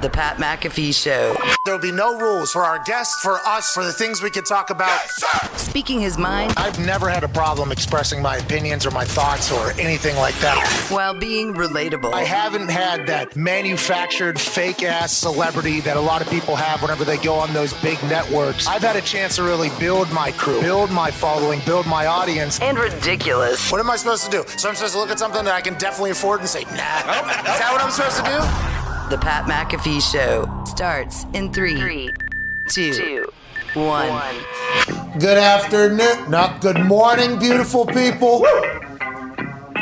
The Pat McAfee Show. There'll be no rules for our guests, for us, for the things we can talk about. Yes, speaking his mind. I've never had a problem expressing my opinions or my thoughts or anything like that. While being relatable. I haven't had that manufactured fake-ass celebrity that a lot of people have whenever they go on those big networks. I've had a chance to really build my crew, build my following, build my audience. And ridiculous. What am I supposed to do? So I'm supposed to look at something that I can definitely afford and say, nah. Is that what I'm supposed to do? The Pat McAfee Show starts in 3, 2, 1. Good afternoon. No, good morning, beautiful people.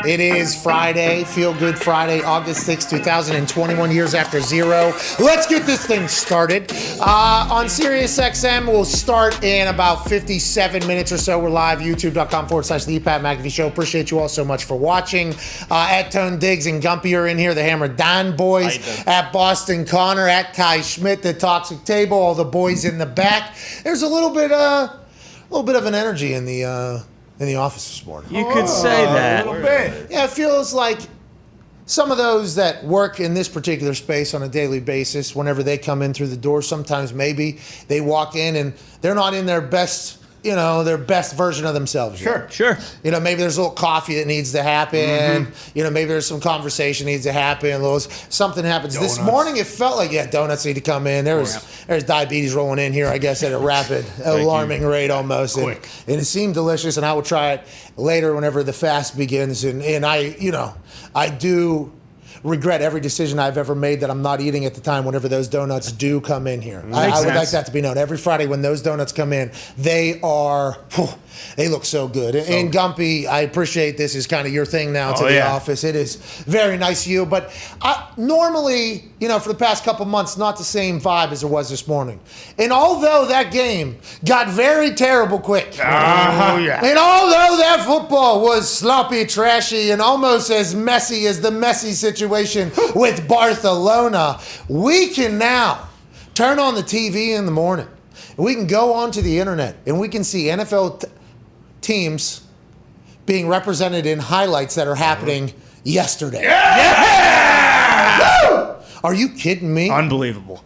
It is Friday, Feel Good Friday, August 6, 2021, years after zero. Let's get this thing started. On SiriusXM, we'll start in about 57 minutes or so. We're live, youtube.com/The Pat McAfee Show. Appreciate you all so much for watching. At Tone Diggs and Gumpy are in here, the Hammer Dahn boys. At Boston Connor, at Kai Schmidt, the Toxic Table, all the boys in the back. There's a little bit of an energy in the office this morning. You could say that. A little bit. Yeah, it feels like some of those that work in this particular space on a daily basis, whenever they come in through the door, sometimes maybe they walk in and they're not in their best, their best version of themselves yet. Sure. Maybe there's a little coffee that needs to happen. Mm-hmm. Maybe there's some conversation needs to happen. Something happens. Donuts. This morning it felt like, donuts need to come in. There's diabetes rolling in here, I guess, at a rapid, alarming rate almost. And it seemed delicious, and I will try it later whenever the fast begins. And I do regret every decision I've ever made that I'm not eating at the time whenever those donuts do come in here. I would like that to be known. Every Friday when those donuts come in, they look so good. And Gumpy, I appreciate this is kind of your thing now to the office. It is very nice of you. But normally, for the past couple months, not the same vibe as it was this morning. And although that game got very terrible quick, and although that football was sloppy, trashy, and almost as messy as the messy situation with Barcelona, we can now turn on the TV in the morning. We can go onto the internet and we can see NFL teams being represented in highlights that are happening yesterday. Yeah! Are you kidding me? Unbelievable.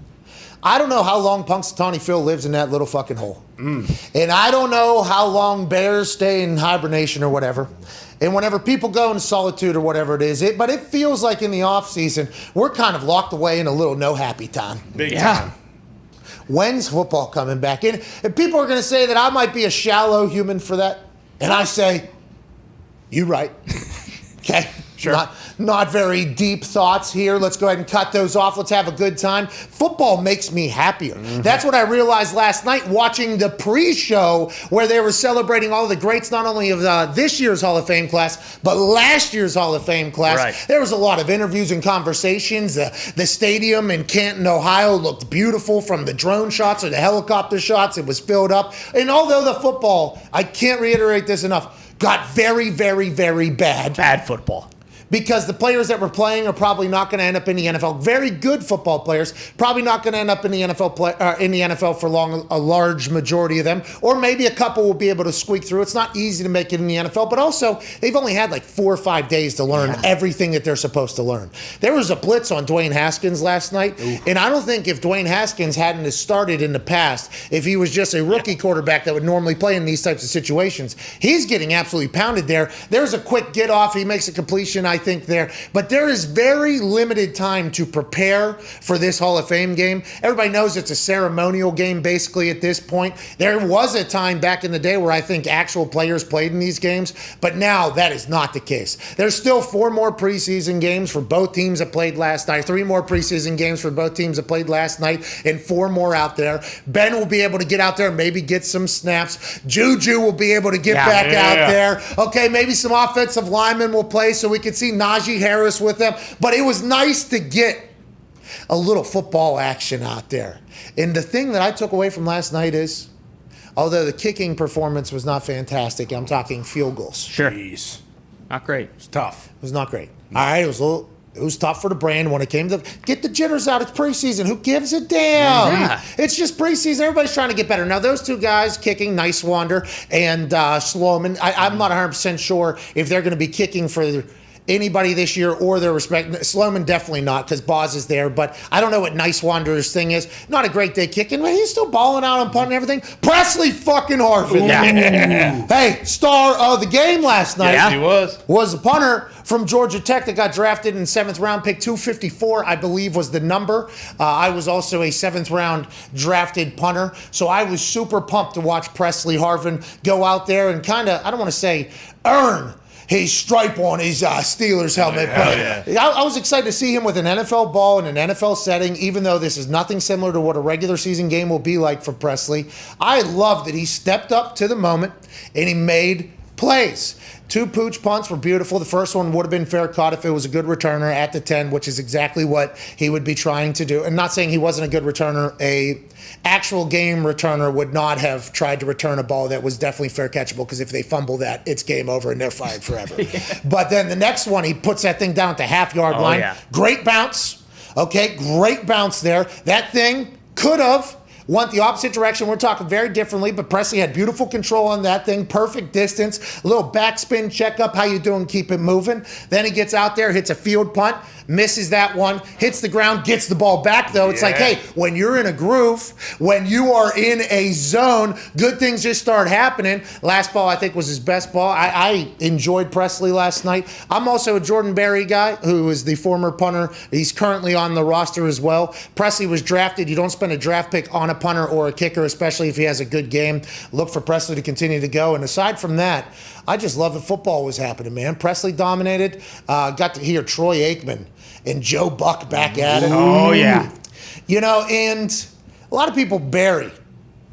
I don't know how long Punxsutawney Phil lives in that little fucking hole. And I don't know how long bears stay in hibernation or whatever. And whenever people go into solitude or whatever it is, but it feels like in the off season, we're kind of locked away in a little no happy time. Big time. When's football coming back in? And people are going to say that I might be a shallow human for that. And I say, you're right. Okay. Sure. Not very deep thoughts here. Let's go ahead and cut those off. Let's have a good time. Football makes me happier. Mm-hmm. That's what I realized last night watching the pre-show where they were celebrating all the greats, not only of this year's Hall of Fame class, but last year's Hall of Fame class. Right. There was a lot of interviews and conversations. The stadium in Canton, Ohio looked beautiful from the drone shots or the helicopter shots. It was filled up. And although the football, I can't reiterate this enough, got very, very, very bad. Bad football. Because the players that were playing are probably not going to end up in the NFL. Very good football players, probably not going to end up in the NFL for long. A large majority of them, or maybe a couple will be able to squeak through. It's not easy to make it in the NFL, but also they've only had like 4 or 5 days to learn everything that they're supposed to learn. There was a blitz on Dwayne Haskins last night, and I don't think if Dwayne Haskins hadn't started in the past, if he was just a rookie quarterback that would normally play in these types of situations, he's getting absolutely pounded there. There's a quick get off. He makes a completion, I think, there. But there is very limited time to prepare for this Hall of Fame game. Everybody knows it's a ceremonial game basically at this point. There was a time back in the day where I think actual players played in these games, but now that is not the case. There's still 4 more preseason games for both teams that played last night, 3 more preseason games for both teams that played last night, and 4 more out there. Ben will be able to get out there and maybe get some snaps. Juju will be able to get back out there. Okay, maybe some offensive linemen will play so we can see Najee Harris with them. But it was nice to get a little football action out there. And the thing that I took away from last night is, although the kicking performance was not fantastic, I'm talking field goals. Sure. Jeez. Not great. It's tough. It was not great. All right, it was tough for the brand when it came to get the jitters out. It's preseason. Who gives a damn? Yeah. It's just preseason. Everybody's trying to get better. Now, those 2 guys kicking, Nicewander and Sloman, I'm not 100% sure if they're going to be kicking for anybody this year or their respect. Sloman definitely not, because Boz is there, but I don't know what Nice Wanderer's thing is. Not a great day kicking, but he's still balling out on punt and everything. Presley fucking Harvin. Hey, star of the game last night. Yeah. He was. Was a punter from Georgia Tech that got drafted in the 7th round, pick 254, I believe was the number. I was also a 7th round drafted punter, so I was super pumped to watch Presley Harvin go out there and kind of, I don't want to say earn his stripe on his Steelers helmet. But I was excited to see him with an NFL ball in an NFL setting, even though this is nothing similar to what a regular season game will be like for Presley. I love that he stepped up to the moment and he made plays. 2 pooch punts were beautiful. The first one would have been fair caught if it was a good returner at the 10, which is exactly what he would be trying to do. And not saying he wasn't a good returner. A actual game returner would not have tried to return a ball that was definitely fair catchable, because if they fumble that, it's game over and they're fired forever. But then the next one, he puts that thing down at the half-yard line. Yeah. Great bounce. Okay, great bounce there. That thing could have went the opposite direction. We're talking very differently, but Presley had beautiful control on that thing, perfect distance, a little backspin checkup, how you doing, keep it moving. Then he gets out there, hits a field punt, misses that one, hits the ground, gets the ball back though. It's like, hey, when you're in a groove, when you are in a zone, good things just start happening. Last ball, I think, was his best ball. I enjoyed Presley last night. I'm also a Jordan Berry guy, who is the former punter. He's currently on the roster as well. Presley was drafted. You don't spend a draft pick on a punter or a kicker, especially if he has a good game. Look for Presley to continue to go. And aside from that, I just love that football was happening, man. Presley dominated. Got to hear Troy Aikman and Joe Buck back at it. Oh, yeah. You know, and a lot of people bury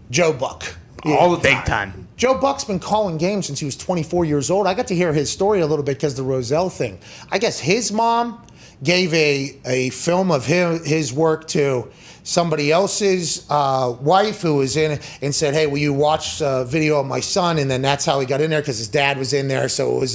Joe Buck. All the big time. Joe Buck's been calling games since he was 24 years old. I got to hear his story a little bit because of the Rozelle thing. I guess his mom gave a film of his work to somebody else's wife who was in it and said, hey, will you watch a video of my son? And then that's how he got in there, because his dad was in there. So it was,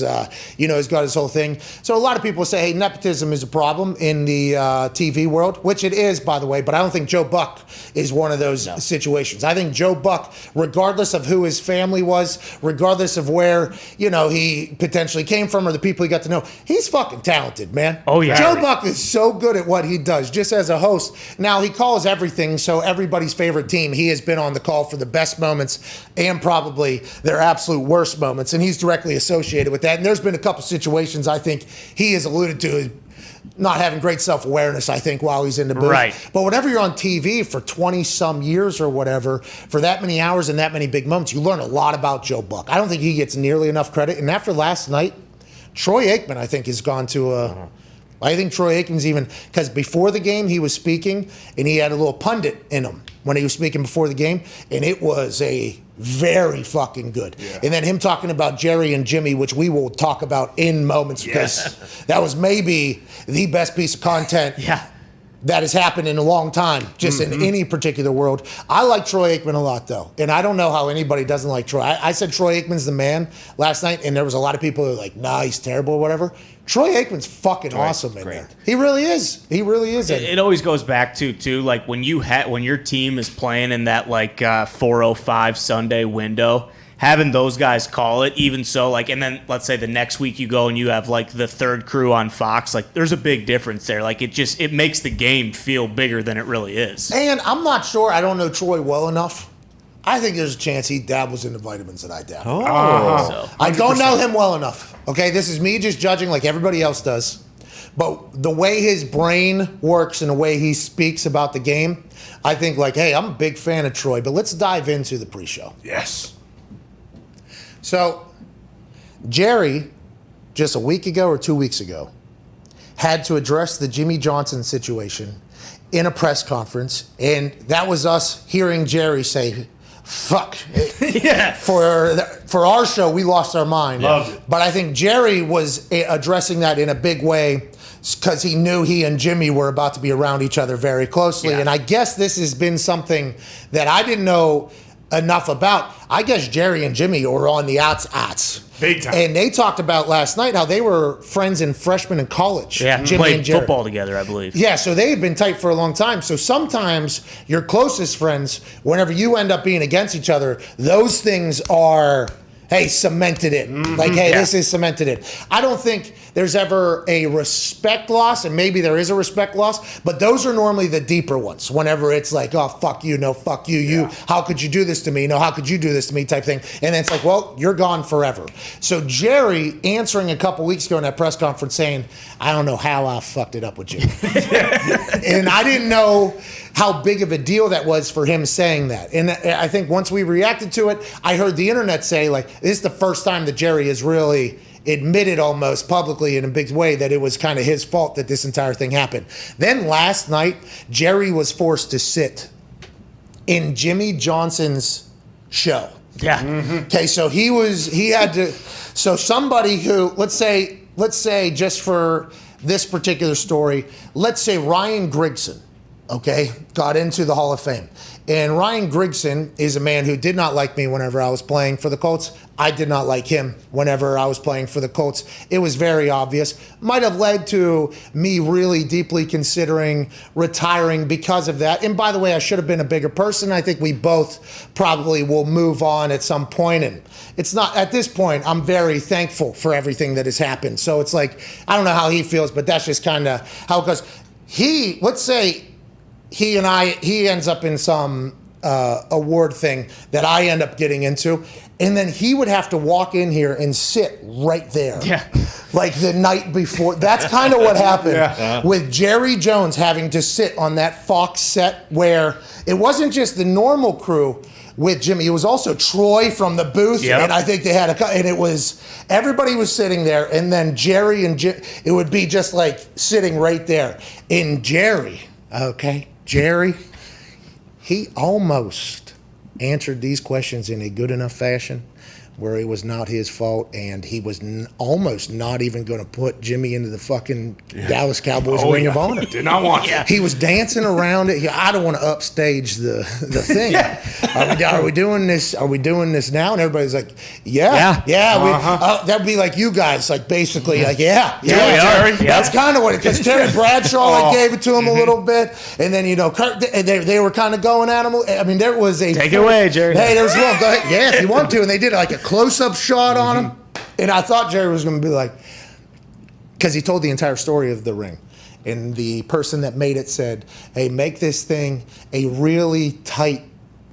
he's got his whole thing. So a lot of people say, hey, nepotism is a problem in the TV world, which it is, by the way. But I don't think Joe Buck is one of those situations. I think Joe Buck, regardless of who his family was, regardless of where, he potentially came from or the people he got to know, he's fucking talented, man. Oh, yeah. Joe Buck is so good at what he does, just as a host. Now, he calls everything, so everybody's favorite team, he has been on the call for the best moments and probably their absolute worst moments, and he's directly associated with that. And there's been a couple situations I think he has alluded to not having great self-awareness, I think, while he's in the booth. Right. But whenever you're on TV for 20-some years or whatever, for that many hours and that many big moments, you learn a lot about Joe Buck. I don't think he gets nearly enough credit. And after last night, Troy Aikman, I think, has gone to a... I think Troy Aikman's even, because before the game he was speaking and he had a little pundit in him when he was speaking before the game, and it was a very fucking good. Yeah. And then him talking about Jerry and Jimmy, which we will talk about in moments, because that was maybe the best piece of content that has happened in a long time, just in any particular world. I like Troy Aikman a lot, though, and I don't know how anybody doesn't like Troy. I said Troy Aikman's the man last night, and there was a lot of people who were like, nah, he's terrible or whatever. Troy Aikman's fucking awesome in there. He really is. He really is. It always goes back to like when your team is playing in that like 4:05 Sunday window, having those guys call it, even so, like, and then let's say the next week you go and you have like the third crew on Fox, like there's a big difference there. Like it makes the game feel bigger than it really is. And I'm not sure, I don't know Troy well enough. I think there's a chance he dabbles in the vitamins that I dabble. I don't know him well enough. Okay, this is me just judging like everybody else does. But the way his brain works and the way he speaks about the game, I think like, hey, I'm a big fan of Troy, but let's dive into the pre-show. Yes. So, Jerry, just a week ago or 2 weeks ago, had to address the Jimmy Johnson situation in a press conference, and that was us hearing Jerry say, fuck. For our show, we lost our mind. Loved it. But I think Jerry was addressing that in a big way because he knew he and Jimmy were about to be around each other very closely. Yeah. And I guess this has been something that I didn't know enough about. I guess Jerry and Jimmy were on the outs. Big time. And they talked about last night how they were friends and freshmen in college. Yeah, Jimmy played and Jerry. football together, I believe. Yeah, so they had been tight for a long time. So sometimes your closest friends, whenever you end up being against each other, those things are hey, cemented it. Like, hey, this is cemented it. I don't think there's ever a respect loss, and maybe there is a respect loss, but those are normally the deeper ones. Whenever it's like, oh, fuck you, no, fuck you, you, how could you do this to me? No, how could you do this to me type thing. And then it's like, well, you're gone forever. So Jerry answering a couple weeks ago in that press conference saying, I don't know how I fucked it up with Jimmy. And I didn't know how big of a deal that was for him saying that. And I think once we reacted to it, I heard the internet say, like, this is the first time that Jerry has really admitted almost publicly in a big way that it was kind of his fault that this entire thing happened. Then last night, Jerry was forced to sit in Jimmy Johnson's show. Yeah. Okay, so so somebody who, let's say just for this particular story, let's say Ryan Grigson, okay, got into the Hall of Fame. And Ryan Grigson is a man who did not like me whenever I was playing for the Colts. I did not like him whenever I was playing for the Colts. It was very obvious. Might have led to me really deeply considering retiring because of that. And by the way, I should have been a bigger person. I think we both probably will move on at some point. And it's not, at this point, I'm very thankful for everything that has happened. So it's like, I don't know how he feels, but that's just kind of how it goes. Let's say, he ends up in some award thing that I end up getting into, and then he would have to walk in here and sit right there. Yeah. Like the night before. That's kind of what happened with Jerry Jones having to sit on that Fox set where it wasn't just the normal crew with Jimmy. It was also Troy from the booth, and I think they had and it was, everybody was sitting there, and then Jerry and it would be just like sitting right there. And Jerry, he almost answered these questions in a good enough fashion where it was not his fault, and he was almost not even going to put Jimmy into the fucking Dallas Cowboys Ring of Honor. Did not want to. He was dancing around it. I don't want to upstage the thing. Are we doing this? Are we doing this now? And everybody's like, that'd be like you guys, like basically, like Jerry. That's kind of what it. Because Terry Bradshaw gave it to him a little bit, and then Kurt, they were kind of going at him. I mean, there was a take it away, Jerry. Hey, there was one. Go ahead. Yeah, if you want to, and they did like a close-up shot on him, and I thought Jerry was going to be like, because he told the entire story of the ring, and the person that made it said, hey, make this thing a really tight,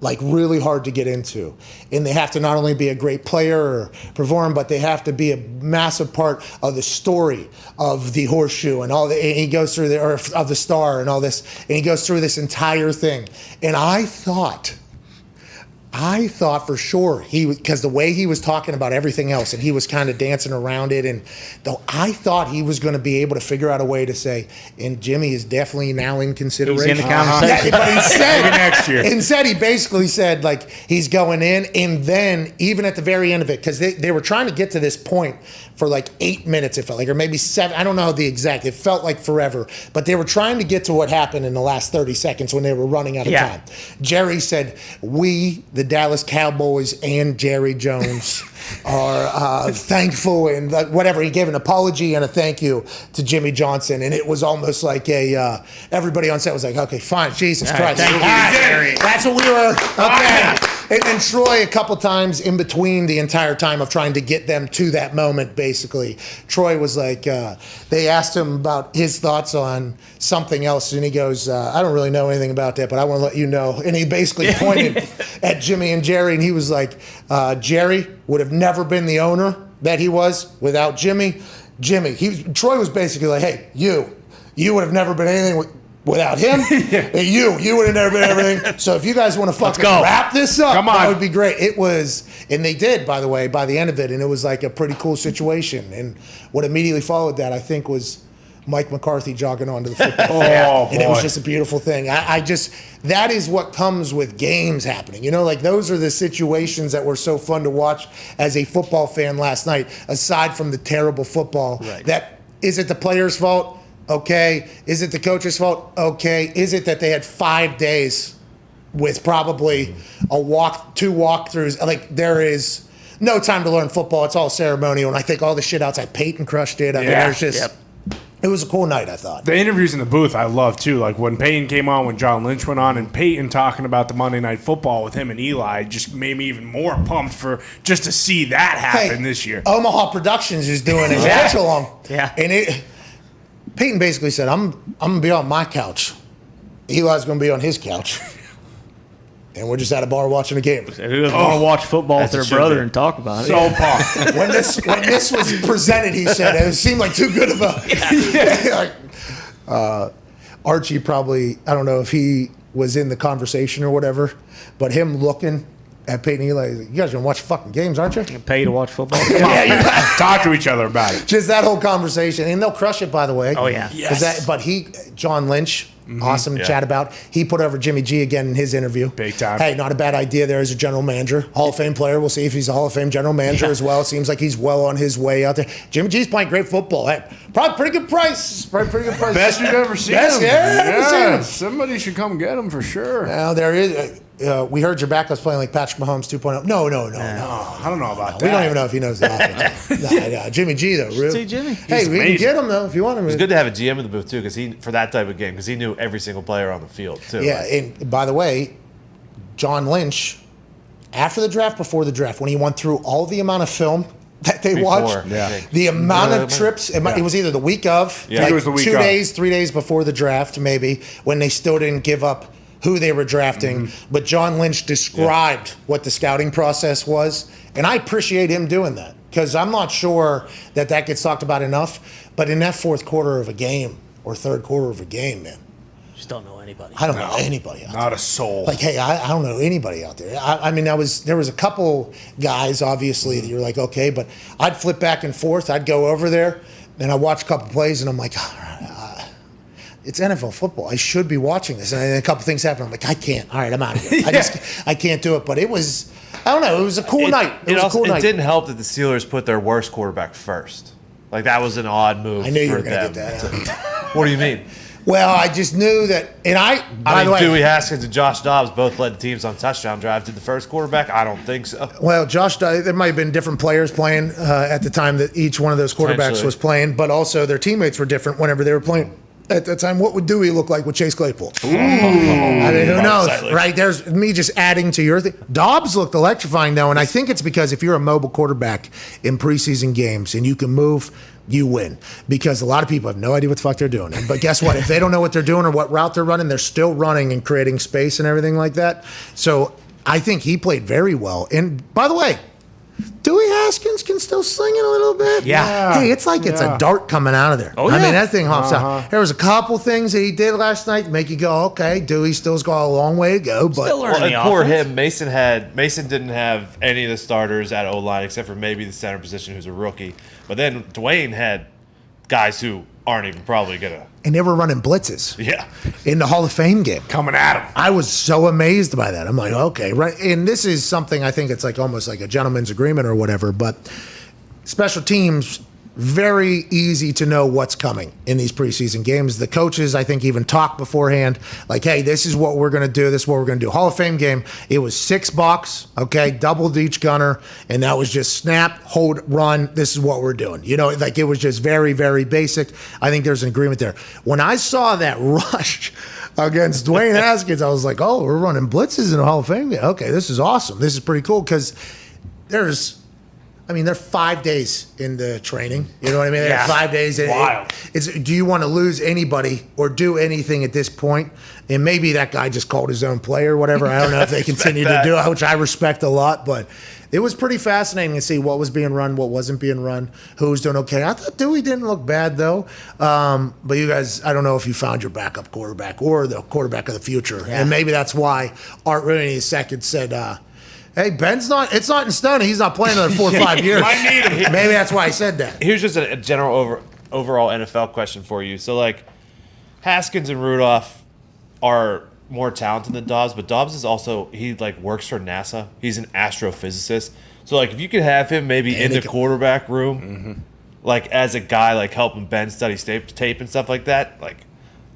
like really hard to get into, and they have to not only be a great player or perform, but they have to be a massive part of the story of the horseshoe and all. And he goes through of the star and all this, and he goes through this entire thing, and I thought for sure because the way he was talking about everything else, and he was kind of dancing around it, and though I thought he was going to be able to figure out a way to say, and Jimmy is definitely now in consideration. He's in the conversation. But next year. Instead, he basically said like he's going in, and then even at the very end of it, because they were trying to get to this point for like 8 minutes, it felt like, or maybe 7. I don't know the exact. It felt like forever, but they were trying to get to what happened in the last 30 seconds when they were running out of time. Jerry said, "We, the Dallas Cowboys and Jerry Jones, are thankful," and whatever. He gave an apology and a thank you to Jimmy Johnson, and it was almost like everybody on set was like, "Okay, fine, Jesus Christ, thank you, Jerry. That's what we were." Okay. And then Troy, a couple times in between the entire time of trying to get them to that moment, basically, Troy was like, they asked him about his thoughts on something else, and he goes, I don't really know anything about that, but I want to let you know. And he basically pointed at Jimmy and Jerry, and he was like, Jerry would have never been the owner that he was without Jimmy. Troy was basically like, hey, you would have never been anything without him. You would have never been everything. So if you guys want to fucking wrap this up, that would be great. It was, and they did, by the way, by the end of it, and it was like a pretty cool situation. And what immediately followed that, I think, was Mike McCarthy jogging onto the football field. And it was just a beautiful thing. I just, that is what comes with games happening. You know, like those are the situations that were so fun to watch as a football fan last night, aside from the terrible football. Right. That, is it the player's fault? Okay. Is it the coach's fault? Okay. Is it that they had 5 days with probably two walkthroughs? Like, there is no time to learn football. It's all ceremonial. And I think all the shit outside Peyton crushed it. I mean, there's just, It was a cool night, I thought. The interviews in the booth I love too. Like when Peyton came on, when John Lynch went on, and Peyton talking about the Monday Night Football with him and Eli just made me even more pumped for just to see that happen this year. Omaha Productions is doing a watch along. Yeah. And Peyton basically said, I'm gonna be on my couch. Eli's gonna be on his couch. And we're just at a bar watching a game. Who doesn't want to watch football with their brother and talk about it? So pumped. When this was presented, he said it seemed like too good of a. Archie probably, I don't know if he was in the conversation or whatever, but him looking at Peyton and Eli, you guys gonna watch fucking games, aren't you? Pay to watch football. Talk to each other about it. Just that whole conversation, and they'll crush it, by the way. Oh yeah. Yes. But John Lynch. Awesome to chat about. He put over Jimmy G again in his interview. Big time. Hey, not a bad idea there as a general manager. Hall of Fame player. We'll see if he's a Hall of Fame general manager as well. Seems like he's well on his way out there. Jimmy G's playing great football. Hey, probably pretty good price. Probably pretty good price. Best we've ever seen Best, him. yeah, seen him. Somebody should come get him for sure. Now, there is. We heard your backup's playing like Patrick Mahomes 2.0. No. Oh, I don't know about that. We don't even know if he knows the offense. Jimmy G, though. Really. See Jimmy. Hey, we amazing. can get him, though, if you want him. It's good to have a GM in the booth too, because for that type of game, because he knew every single player on the field too. Yeah, and by the way, John Lynch, after the draft, before the draft, when he went through all the amount of film that they watched, the amount of trips, it was either the week of, I think it was the week 2 of. days, 3 days before the draft, maybe, when they still didn't give up who they were drafting. But John Lynch described what the scouting process was, and I appreciate him doing that, because I'm not sure that gets talked about enough. But in that fourth quarter of a game or third quarter of a game, man, Just don't know anybody. I don't know anybody out there. Not a soul. Like, hey, I don't know anybody out there. I mean, there was a couple guys, obviously, that you're like, okay, but I'd flip back and forth. I'd go over there, and I'd watch a couple plays, and I'm like, it's NFL football. I should be watching this. And then a couple things happen. I'm like, I can't. All right, I'm out of here. I can't do it. But it was, I don't know, it was a cool night. It was a cool night. It didn't help that the Steelers put their worst quarterback first. Like, that was an odd move. I knew you for were going to them. get that. What do you mean? Well, I just knew that, and by the way, Dewey Haskins and Josh Dobbs both led the teams on touchdown drives. Did the first quarterback? I don't think so. Well, there might have been different players playing at the time that each one of those quarterbacks was playing, but also their teammates were different whenever they were playing. At that time, what would Dewey look like with Chase Claypool? I mean, who knows, right? There's me just adding to your thing. Dobbs looked electrifying, though, and I think it's because if you're a mobile quarterback in preseason games and you can move, you win. Because a lot of people have no idea what the fuck they're doing. But guess what? If they don't know what they're doing or what route they're running, they're still running and creating space and everything like that. So I think he played very well. And by the way, Dewey Haskins can still sling it a little bit. Yeah. Hey, it's like it's a dart coming out of there. Oh, I yeah. mean, that thing hops out. There was a couple things that he did last night to make you go, okay, Dewey still's got a long way to go. But Still learning the Poor offense. him. Mason didn't have any of the starters at O-line except for maybe the center position, who's a rookie. But then Dwayne had guys who aren't even probably going to. and they were running blitzes in the Hall of Fame game. Coming at him. I was so amazed by that. I'm like, okay, right. And this is something I think it's like almost like a gentleman's agreement or whatever, but special teams, very easy to know what's coming in these preseason games. The coaches, I think, even talk beforehand, like, hey, this is what we're going to do. This is what we're going to do. Hall of Fame game, it was 6 box, okay, doubled each gunner, and that was just snap, hold, run. This is what we're doing. You know, like it was just very, very basic. I think there's an agreement there. When I saw that rush against Dwayne Haskins, I was like, oh, we're running blitzes in the Hall of Fame game. Okay, this is awesome. This is pretty cool because they're 5 days into training. You know what I mean? They're 5 days in. Wild. Do you want to lose anybody or do anything at this point? And maybe that guy just called his own play or whatever. I don't know if they continue to do it, which I respect a lot. But it was pretty fascinating to see what was being run, what wasn't being run, who was doing okay. I thought Dewey didn't look bad, though. But you guys, I don't know if you found your backup quarterback or the quarterback of the future. Yeah. And maybe that's why Art Rooney II said, hey, it's not in stone. He's not playing another 4 or 5 years. Might need him. Maybe that's why I said that. Here's just a general overall NFL question for you. So, like, Haskins and Rudolph are more talented than Dobbs, but Dobbs is also, he, like, works for NASA. He's an astrophysicist. So, like, if you could have him maybe in the quarterback room, like, as a guy, like, helping Ben study tape and stuff like that, like,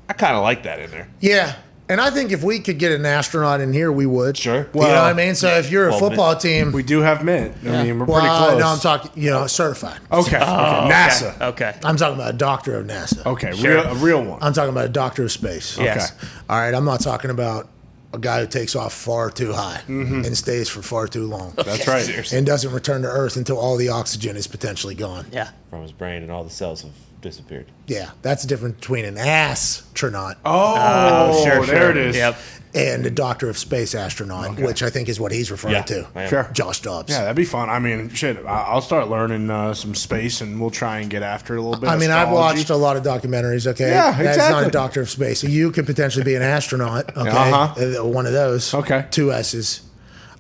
I kind of like that in there. Yeah. And I think if we could get an astronaut in here, we would. Sure. You know what I mean? So if you're a football team. We do have Mitt. I mean, we're pretty close. No, I'm talking, certified. Okay. NASA. Okay. I'm talking about a doctor of NASA. Okay. Sure. A real one. I'm talking about a doctor of space. Yes. Okay. All right, I'm not talking about a guy who takes off far too high and stays for far too long. That's right. Seriously. And doesn't return to Earth until all the oxygen is potentially gone. Yeah. From his brain, and all the cells have disappeared. Yeah, that's the difference between an astronaut Sure. There it is. Yep. and a doctor of space astronaut, which I think is what he's referring to. I am. Sure. Josh Dobbs. Yeah, that'd be fun. I mean, shit, I'll start learning some space, and we'll try and get after it a little bit. I mean, I've Astrology. watched a lot of documentaries, okay? Yeah, That's not a exactly. doctor of space. You could potentially be an astronaut, okay? One of those. Okay. 2 S's.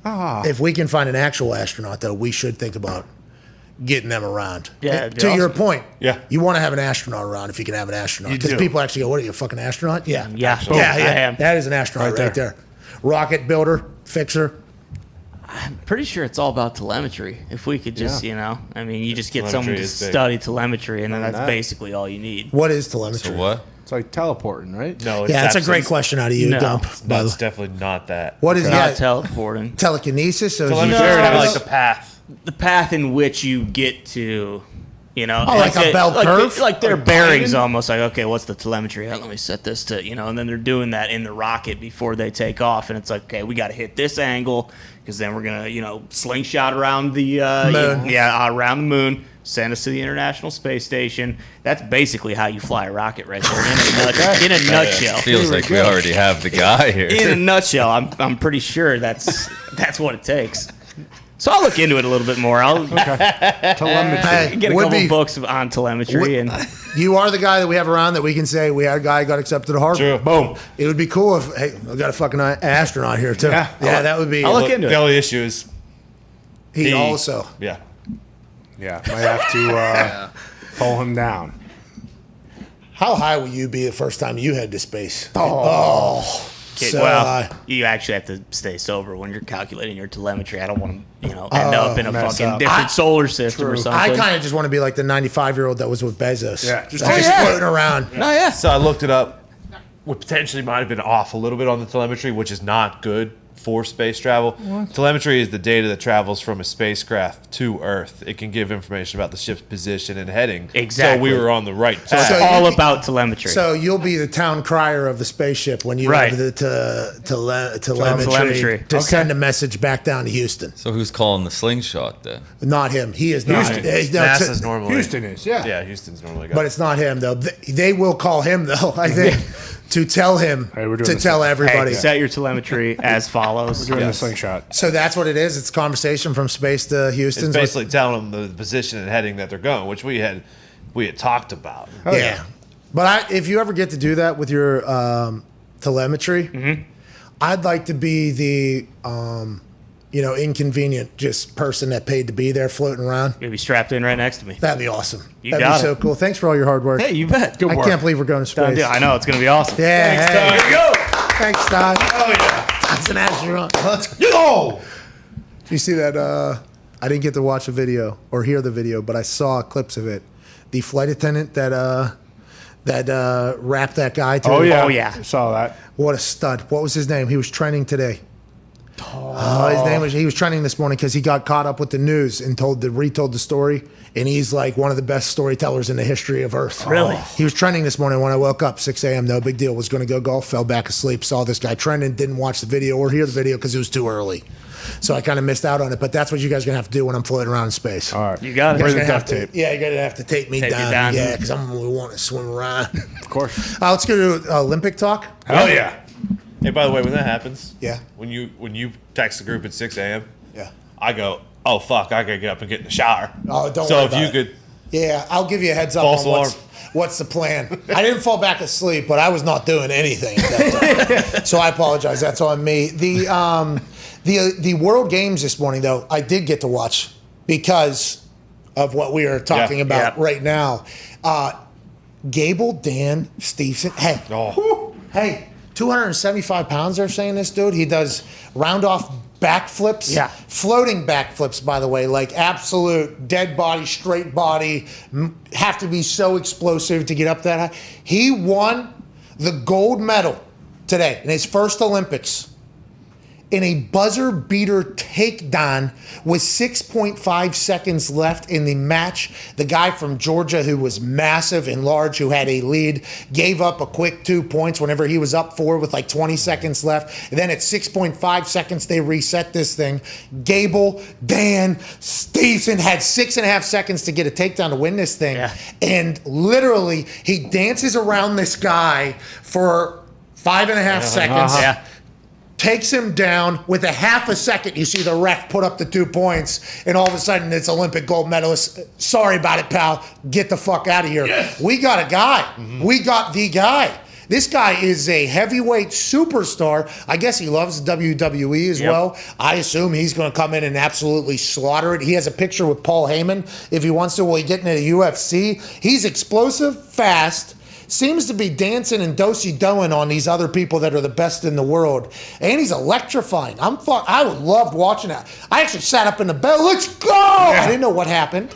If we can find an actual astronaut, though, we should think about getting them around. Yeah, it'd be To your awesome. point, Yeah. you want to have an astronaut around if you can have an astronaut. Because do. people actually go, what are you, a fucking astronaut? Yeah. Yeah. Yeah, I yeah. am. That is an astronaut Right right there. Rocket builder, fixer. Pretty sure it's all about telemetry. If we could just, you just get Telemetry someone to is big. study telemetry, and then that's that. basically all you need. What is telemetry? So what? It's like teleporting, right? No, it's Yeah, that's a great absence. question out of you, No. Gump. No, by the it's way. definitely not that. What is Not that? teleporting. Telekinesis? So Telemetry No. is like the path. The path in which you get to, like a bell curve? like their bearings almost. Like, okay, what's the telemetry? Let me set this to, and then they're doing that in the rocket before they take off, and it's like, okay, we got to hit this angle because then we're gonna, slingshot around the Moon. around the moon, send us to the International Space Station. That's basically how you fly a rocket, right there. In a nutshell. Feels like we already have the guy here. In a nutshell, I'm pretty sure that's what it takes. So I'll look into it a little bit more. I'll Telemetry. Hey, get a would couple be- books on telemetry and You are the guy that we have around that we can say we had a guy who got accepted to Harvard. True. Boom. It would be cool if, hey, we got a fucking astronaut here, too. Yeah. that would be. I'll look into The it. only issue is He also. yeah. Yeah, might have to pull him down. How high will you be the first time you head to space? Okay, So well, high. you actually have to stay sober when you're calculating your telemetry. I don't want to, end up in a mess fucking up. different solar system or something. I kind of just want to be like the 95-year-old that was with Bezos. Yeah, just That's take- floating around. Oh, yeah. So I looked it up. We potentially might have been off a little bit on the telemetry, which is not good for space travel. Telemetry is the data that travels from a spacecraft to Earth. It can give information about the ship's position and heading. Exactly. So we were on the right path. So all you- about telemetry. So you'll be the town crier of the spaceship when you Right. have the telemetry Telemetry. to send a message back down to Houston. So who's calling the slingshot then? Not him. He is not. Houston. No, NASA's normally. Houston is, yeah. Yeah, Houston's normally got But it's not him though. They will call him though. I think to tell him Hey, we're doing to this. tell Hey, everybody. set your telemetry as follows. Doing the slingshot. So that's what it is. It's conversation from space to Houston. It's basically telling them the position and heading that they're going, which we had talked about. Yeah. But if you ever get to do that with your telemetry, I'd like to be the inconvenient just person that paid to be there floating around. Maybe strapped in right next to me. That'd be awesome. You That'd got be so it. cool. Thanks for all your hard work. Hey, you bet. I can't believe we're going to Done space. deal. I know it's gonna be awesome. Yeah. Thanks, hey. Doug. Here we go. Thanks, Dahn. Oh yeah. That's an astronaut. Let's go. You see that? I didn't get to watch the video or hear the video, but I saw clips of it. The flight attendant that wrapped that guy to Oh, yeah. Oh, yeah. Saw that. What a stud. What was his name? He was trending today. His name was. He was trending this morning because he got caught up with the news and retold the story. And he's like one of the best storytellers in the history of Earth. Really? He was trending this morning when I woke up, 6 a.m. No big deal. Was going to go golf. Fell back asleep. Saw this guy trending. Didn't watch the video or hear the video because it was too early. So I kind of missed out on it. But that's what you guys are going to have to do when I'm floating around in space. All right. You got it. Where's You're the gonna duct have to- tape? Yeah, you're going to have to tape me Tape you down. down. Yeah, because I'm going to want to swim around. Of course. Let's go to Olympic talk. Hell yeah. Hey, by the way, when that happens, Yeah. when you text the group at 6 a.m., Yeah. I go, oh fuck, I gotta get up and get in the shower. Oh, don't So worry if about you it. could, Yeah, I'll give you a heads up False on alarm. what's the plan. I didn't fall back asleep, but I was not doing anything at that time. So I apologize. That's on me. The World Games this morning, though, I did get to watch because of what we are talking Yeah. about Yeah. right now. Gable, Dan, Stevenson. Hey, oh, hey, 275 pounds, they're saying this dude. He does round off backflips. Yeah. Floating backflips, by the way, like absolute dead body, straight body, have to be so explosive to get up that high. He won the gold medal today, in his first Olympics, in a buzzer beater takedown with 6.5 seconds left in the match. The guy from Georgia who was massive and large, who had a lead, gave up a quick 2 points whenever he was up 4 with like 20 seconds left. And then at 6.5 seconds, they reset this thing. Gable, Dahn, Stevenson had 6.5 seconds to get a takedown to win this thing. Yeah. And literally, he dances around this guy for 5.5 seconds. Yeah. Takes him down with a half a second. You see the ref put up the 2 points, and all of a sudden it's Olympic gold medalist. Sorry about it, pal. Get the fuck out of here. Yes. We got a guy. Mm-hmm. We got the guy. This guy is a heavyweight superstar. I guess he loves WWE as well. I assume he's going to come in and absolutely slaughter it. He has a picture with Paul Heyman. If he wants to, will he get into the UFC? He's explosive, fast, seems to be dancing and do-si-doing on these other people that are the best in the world. And he's electrifying. I loved watching that. I actually sat up in the bed. Let's go! Yeah. I didn't know what happened.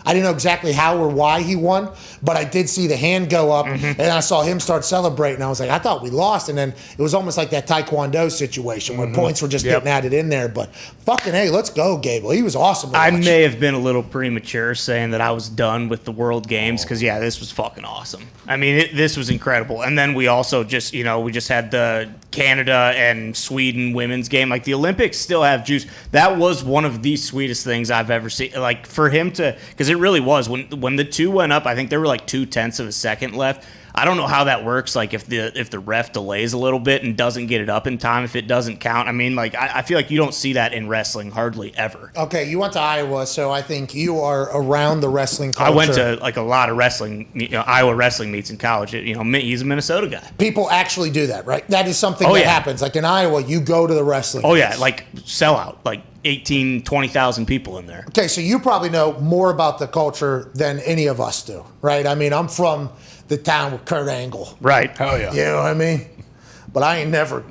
I didn't know exactly how or why he won, but I did see the hand go up, and I saw him start celebrating. I was like, I thought we lost, and then it was almost like that Taekwondo situation where points were just getting added in there. But fucking hey, let's go, Gable. He was awesome. I may have been a little premature saying that I was done with the World Games because, yeah, this was fucking awesome. I mean, this was incredible. And then we also just, we just had the Canada and Sweden women's game. Like, the Olympics still have juice. That was one of the sweetest things I've ever seen. Like, for him to, because it really was. When the two went up, I think there were like 0.2 of a second left. I don't know how that works. Like if the ref delays a little bit and doesn't get it up in time, if it doesn't count. I mean, like I feel like you don't see that in wrestling hardly ever. Okay, you went to Iowa, so I think you are around the wrestling culture. I went to like a lot of wrestling, Iowa wrestling meets in college. He's a Minnesota guy. People actually do that, right? That is something that happens. Like in Iowa, you go to the wrestling. Oh yeah, like sellout, like 18, 20,000 people in there. Okay, so you probably know more about the culture than any of us do, right? I mean, I'm from the town with Kurt Angle. Right. Hell yeah. You know what I mean? But I ain't never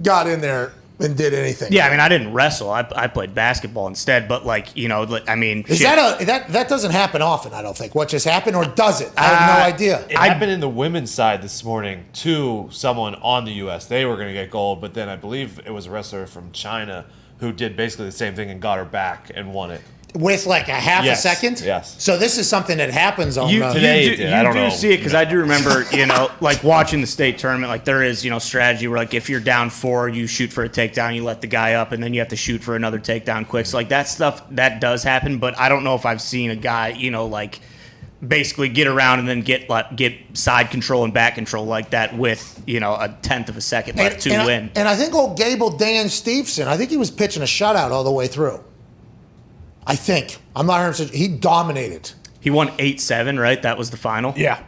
got in there and did anything. Yeah, I mean, I didn't wrestle. I played basketball instead. But I mean, is that doesn't happen often? I don't think. What just happened, or does it? I have no idea. It happened in the women's side this morning to someone on the U.S. They were going to get gold, but then I believe it was a wrestler from China who did basically the same thing and got her back and won it. With like a half a second? Yes. So this is something that happens on today. You do see it because I do remember, like watching the state tournament, like there is, strategy where like if you're down 4, you shoot for a takedown, you let the guy up, and then you have to shoot for another takedown quick. So like that stuff, that does happen, but I don't know if I've seen a guy, like basically get around and then get side control and back control like that with, a 1/10 of a second left to win. And I think old Gable Dan Stevenson, I think he was pitching a shutout all the way through. I think. I'm not 100%. He dominated. He won 8-7, right? That was the final. Yeah.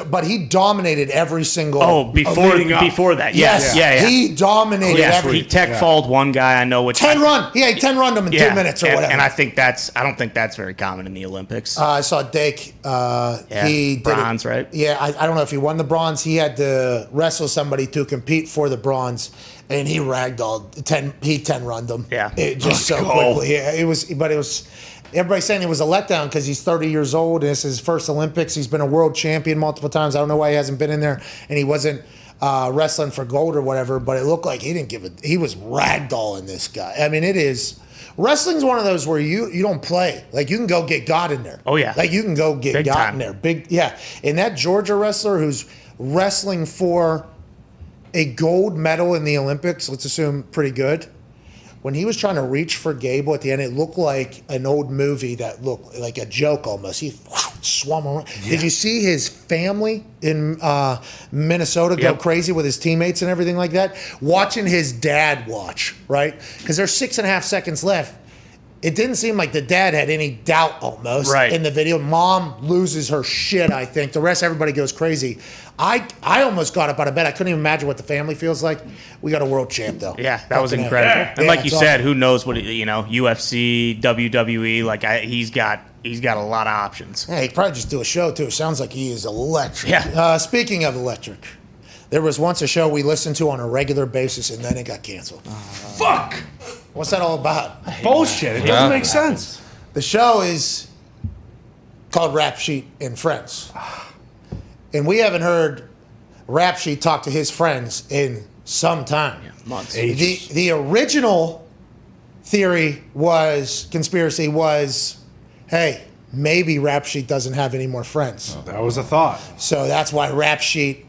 But he dominated every single. Oh, before that. Yes. Yeah. He dominated every. He tech-falled one guy I know. Which 10 run. Yeah, he 10 run them in 2 minutes or whatever. And I don't think that's very common in the Olympics. I saw Dake. He bronze, did right? Yeah, I don't know if he won the bronze. He had to wrestle somebody to compete for the bronze. And he ragdolled 10. He 10-runned them. Yeah, quickly. Yeah, it was. Everybody's saying it was a letdown because he's 30 years old. And this is his first Olympics. He's been a world champion multiple times. I don't know why he hasn't been in there, and he wasn't wrestling for gold or whatever. But it looked like he didn't give it. He was ragdolling this guy. I mean, it is. Wrestling's one of those where you don't play. Like you can go get God in there. Oh yeah. Like you can go get Big God time. in there. And that Georgia wrestler who's wrestling for a gold medal in the Olympics, let's assume pretty good. When he was trying to reach for Gable at the end, it looked like an old movie that looked like a joke almost. He swung around. Yeah. Did you see his family in Minnesota go crazy with his teammates and everything like that? Watching his dad watch, right? Because there's 6.5 seconds left. It didn't seem like the dad had any doubt almost in the video. Mom loses her shit, I think. The rest, everybody goes crazy. I almost got up out of bed. I couldn't even imagine what the family feels like. We got a world champ, though. Yeah, that was incredible. And like you said, who knows what, UFC, WWE, like he's got a lot of options. Yeah, he'd probably just do a show, too. Sounds like he is electric. Yeah. Speaking of electric, there was once a show we listened to on a regular basis, and then it got canceled. Fuck! What's that all about? Bullshit. It doesn't make sense. The show is called Rap Sheet and Friends. And we haven't heard Rap Sheet talk to his friends in sometime. Yeah, months. The original conspiracy was, hey, maybe Rap Sheet doesn't have any more friends. That was a thought. So that's why Rap Sheet,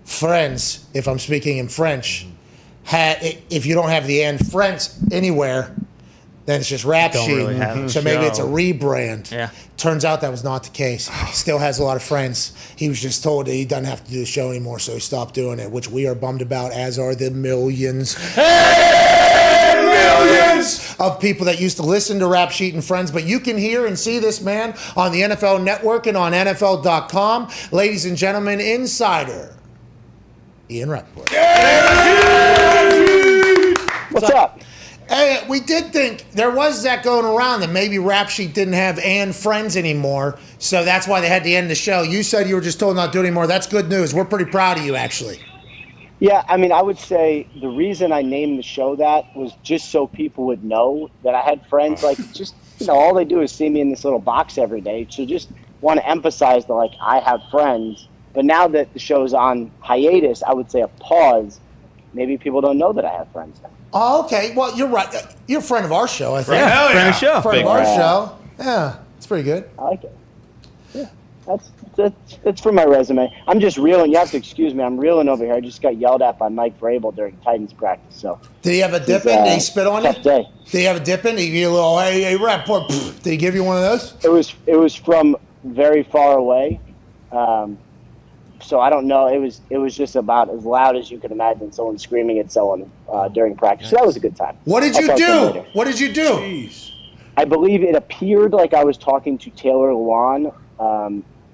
friends, if I'm speaking in French, if you don't have the and friends anywhere, then it's just Rap Sheet. Really have so maybe it's a rebrand. Yeah. Turns out that was not the case. He still has a lot of friends. He was just told that he doesn't have to do the show anymore, so he stopped doing it, which we are bummed about, as are the millions. Millions of people that used to listen to Rap Sheet and Friends. But you can hear and see this man on the NFL Network and on NFL.com. Ladies and gentlemen, insider Ian Rapoport. What's up? Hey, we did think there was that going around that maybe Rap Sheet didn't have and friends anymore, so that's why they had to end the show. You said you were just told not to do it anymore. That's good news. We're pretty proud of you, actually. Yeah, I mean, I would say the reason I named the show that was just so people would know that I had friends. Like, just, all they do is see me in this little box every day. So just want to emphasize that, like, I have friends. But now that the show's on hiatus, I would say a pause. Maybe people don't know that I have friends now. Oh, okay. Well, you're right. You're a friend of our show, I think. Yeah, friend of the show. Friend of our show. Yeah, it's pretty good. I like it. Yeah, that's for my resume. I'm just reeling. You have to excuse me. I'm reeling over here. I just got yelled at by Mike Vrabel during Titans practice. So did he have a dip in? Did he spit on you? Tough day. Did he have a dip in? Did he give you a little, hey, rap? Did he give you one of those? It was from very far away. So I don't know. It was just about as loud as you could imagine someone screaming at someone during practice. So that was a good time. What did you do? What did you do? Jeez. I believe it appeared like I was talking to Taylor Lewan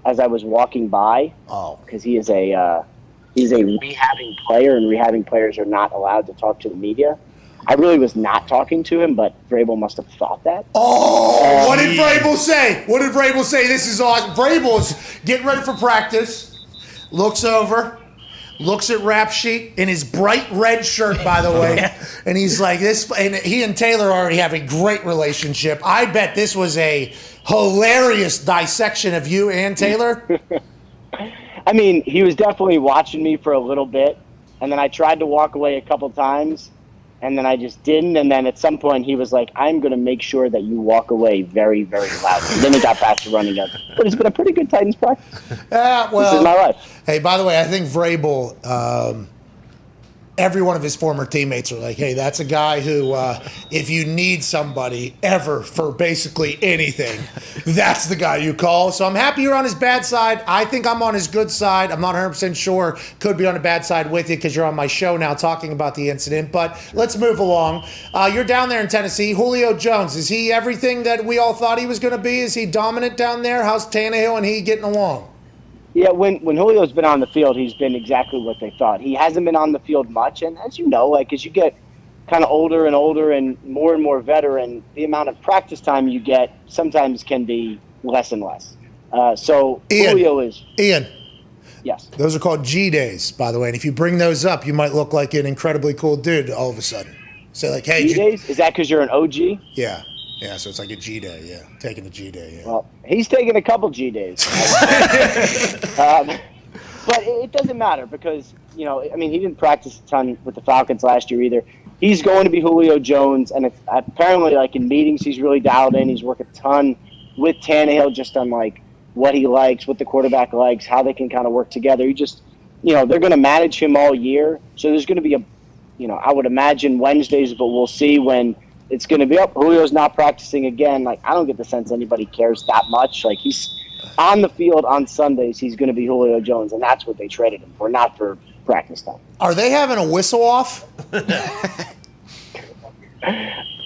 as I was walking by. Oh, because he's a rehabbing player, and rehabbing players are not allowed to talk to the media. I really was not talking to him, but Vrabel must have thought that. Oh, what did Vrabel say? What did Vrabel say? This is awesome. Vrabel's getting ready for practice. Looks over, looks at Rap Sheet in his bright red shirt, by the way, and he's like, this. And he and Taylor already have a great relationship. I bet this was a hilarious dissection of you and Taylor. I mean, he was definitely watching me for a little bit, and then I tried to walk away a couple times, and then I just didn't. And then at some point, he was like, I'm going to make sure that you walk away very, very loudly. Then he got past the running gun. But it's been a pretty good Titans practice. Well, this is my life. Hey, by the way, I think Vrabel, every one of his former teammates are like, hey, that's a guy who, if you need somebody ever for basically anything, that's the guy you call. So I'm happy you're on his bad side. I think I'm on his good side. I'm not 100% sure. Could be on the bad side with you because you're on my show now talking about the incident. But let's move along. You're down there in Tennessee. Julio Jones, is he everything that we all thought he was going to be? Is he dominant down there? How's Tannehill and he getting along? Yeah, when Julio's been on the field, he's been exactly what they thought. He hasn't been on the field much, and as you know, like as you get kind of older and older and more veteran, the amount of practice time you get sometimes can be less and less. So Ian, Julio is... Ian. Yes. Those are called G days, by the way, and if you bring those up, you might look like an incredibly cool dude all of a sudden. Say like, hey, G days? Is that because you're an OG? Yeah. Yeah, so it's like a G day, yeah. Taking a G day, yeah. Well, he's taking a couple G days. But it doesn't matter because, he didn't practice a ton with the Falcons last year either. He's going to be Julio Jones, and apparently, like, in meetings, he's really dialed in. He's working a ton with Tannehill just on, like, what he likes, what the quarterback likes, how they can kind of work together. He just, they're going to manage him all year. So there's going to be I would imagine Wednesdays, but we'll see when – it's going to be up. Julio's not practicing again. Like, I don't get the sense anybody cares that much. Like, he's on the field on Sundays. He's going to be Julio Jones, and that's what they traded him for, not for practice time. Are they having a whistle off?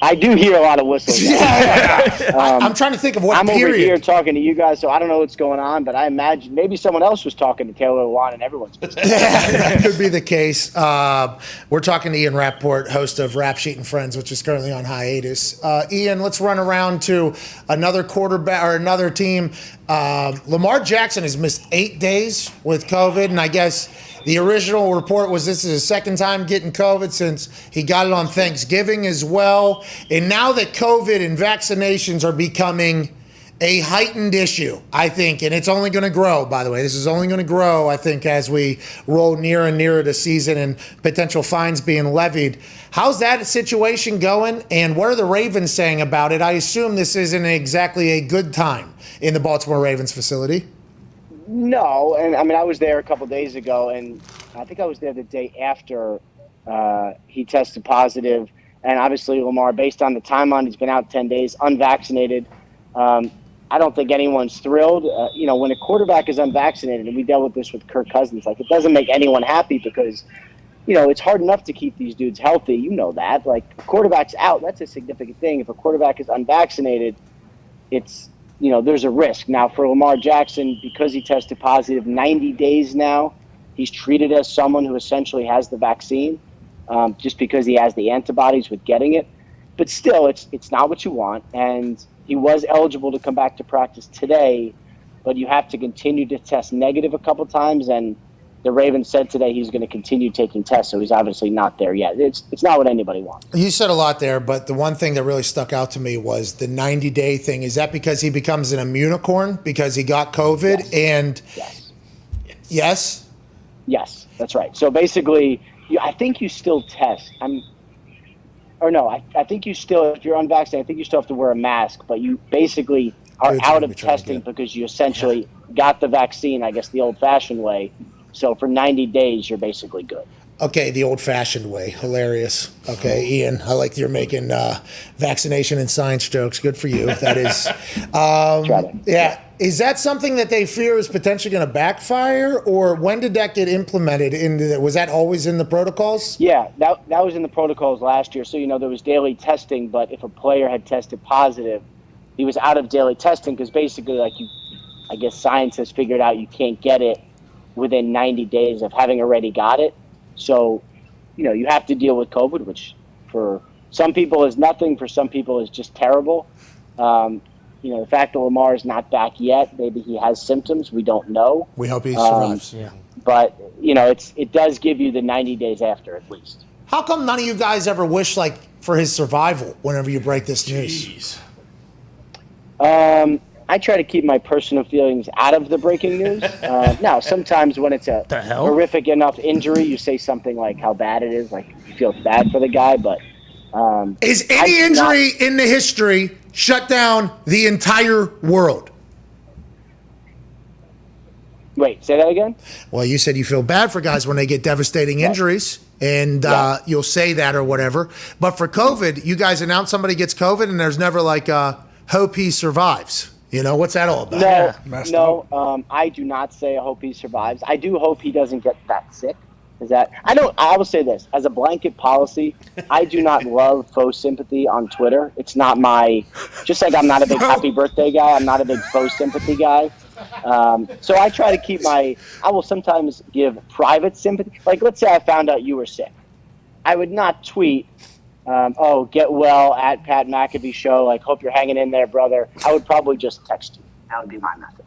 I do hear a lot of whistles. I'm trying to think of what I'm period. over here talking to you guys, so I don't know what's going on, but I imagine maybe someone else was talking to Taylor Lewan and everyone's That could be the case. We're talking to Ian Rapoport, host of Rap Sheet and Friends, which is currently on hiatus. Ian, let's run around to another quarterback or another team. Lamar Jackson has missed 8 days with COVID, and I guess the original report was this is his second time getting COVID since he got it on Thanksgiving as well. And now that COVID and vaccinations are becoming a heightened issue, I think, and it's only going to grow, by the way. This is only going to grow, I think, as we roll nearer and nearer to season and potential fines being levied. How's that situation going, and what are the Ravens saying about it? I assume this isn't exactly a good time in the Baltimore Ravens facility. No, and I mean, I was there a couple days ago, and I think I was there the day after he tested positive. And obviously, Lamar, based on the timeline, he's been out 10 days, unvaccinated. I don't think anyone's thrilled. When a quarterback is unvaccinated, and we dealt with this with Kirk Cousins, like, it doesn't make anyone happy because, it's hard enough to keep these dudes healthy. You know that. Like, a quarterback's out, that's a significant thing. If a quarterback is unvaccinated, it's, there's a risk. Now, for Lamar Jackson, because he tested positive 90 days now, he's treated as someone who essentially has the vaccine, just because he has the antibodies with getting it. But still, it's not what you want. And he was eligible to come back to practice today, but you have to continue to test negative a couple times. And the Ravens said today he's going to continue taking tests, so he's obviously not there yet. It's not what anybody wants. You said a lot there, but the one thing that really stuck out to me was the 90-day thing. Is that because he becomes an immunicorn because he got COVID? Yes. And yes? Yes, that's right. So basically, I think you still test. I think you still, if you're unvaccinated, I think you still have to wear a mask, but you basically are out of testing because you essentially got the vaccine, I guess, the old-fashioned way. So for 90 days, you're basically good. Okay, the old-fashioned way. Hilarious. Okay, Ian, I like you're making vaccination and science jokes. Good for you. That is. Yeah. Is that something that they fear is potentially going to backfire, or when did that get implemented? Was that always in the protocols? Yeah, that was in the protocols last year. So, there was daily testing, but if a player had tested positive, he was out of daily testing because basically, I guess science has figured out you can't get it within 90 days of having already got it. So, you have to deal with COVID, which for some people is nothing, for some people is just terrible. The fact that Lamar is not back yet, maybe he has symptoms, we don't know. We hope he survives. But, it does give you the 90 days after at least. How come none of you guys ever wish, for his survival whenever you break this news? I try to keep my personal feelings out of the breaking news. Now, sometimes when it's a horrific enough injury, you say something like how bad it is, like you feel bad for the guy. But is any injury in the history shut down the entire world? Wait, say that again? Well, you said you feel bad for guys when they get devastating injuries, and you'll say that or whatever. But for COVID, you guys announce somebody gets COVID, and there's never hope he survives. What's that all about? No. I do not say I hope he survives. I do hope he doesn't get that sick. I will say this as a blanket policy. I do not love faux sympathy on Twitter. It's not just like I'm not a big happy birthday guy. I'm not a big faux sympathy guy. So I try to keep I will sometimes give private sympathy. Like, let's say I found out you were sick. I would not tweet, get well at Pat McAfee Show. Hope you're hanging in there, brother. I would probably just text you. That would be my method.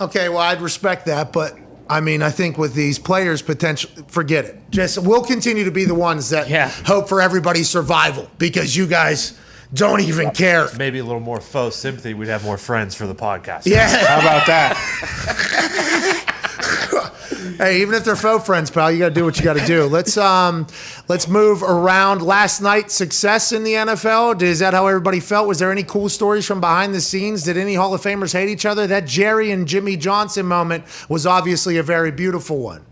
Okay, well, I'd respect that, but I think with these players, forget it. We'll continue to be the ones that hope for everybody's survival because you guys don't even care. Maybe a little more faux sympathy. We'd have more friends for the podcast. Yeah. How about that? Hey, even if they're faux friends, pal, you got to do what you got to do. Let's move around. Last night, success in the NFL. Is that how everybody felt? Was there any cool stories from behind the scenes? Did any Hall of Famers hate each other? That Jerry and Jimmy Johnson moment was obviously a very beautiful one.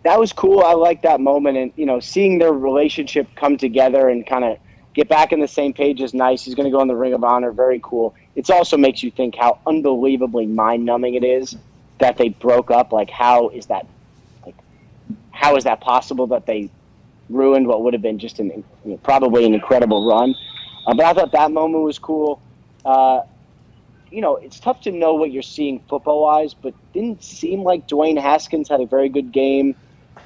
That was cool. I like that moment, and seeing their relationship come together and kind of get back on the same page is nice. He's going to go in the Ring of Honor. Very cool. It also makes you think how unbelievably mind-numbing it is that they broke up. How is that possible that they ruined what would have been just probably an incredible run? But I thought that moment was cool. It's tough to know what you're seeing football-wise, but didn't seem like Dwayne Haskins had a very good game.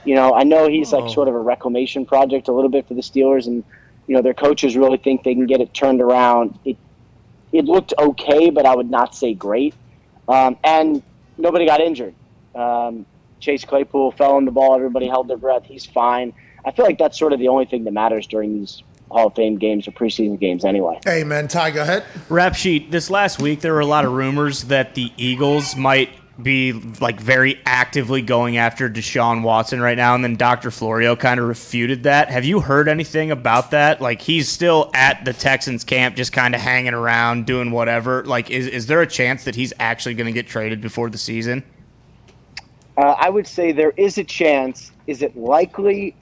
I know he's sort of a reclamation project a little bit for the Steelers, and their coaches really think they can get it turned around. It looked okay, but I would not say great. And nobody got injured. Chase Claypool fell on the ball. Everybody held their breath. He's fine. I feel like that's sort of the only thing that matters during these Hall of Fame games or preseason games anyway. Hey, man, Ty, go ahead. Rap sheet. This last week, there were a lot of rumors that the Eagles might be like very actively going after Deshaun Watson right now, and then Dr. Florio kind of refuted that. Have you heard anything about that? Like, he's still at the Texans camp, just kind of hanging around, doing whatever. Like, is there a chance that he's actually going to get traded before the season? I would say there is a chance. Is it likely?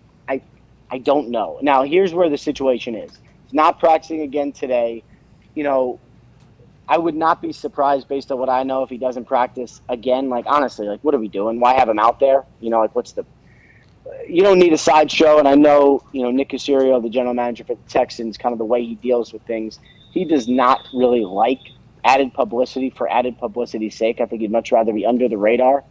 I don't know. Now, here's where the situation is. He's not practicing again today. You know, I would not be surprised based on what I know if he doesn't practice again. Like, honestly, like, what are we doing? Why have him out there? You know, like, you don't need a sideshow. And I know, Nick Caserio, the general manager for the Texans, kind of the way he deals with things, he does not really like added publicity for added publicity's sake. I think he'd much rather be under the radar.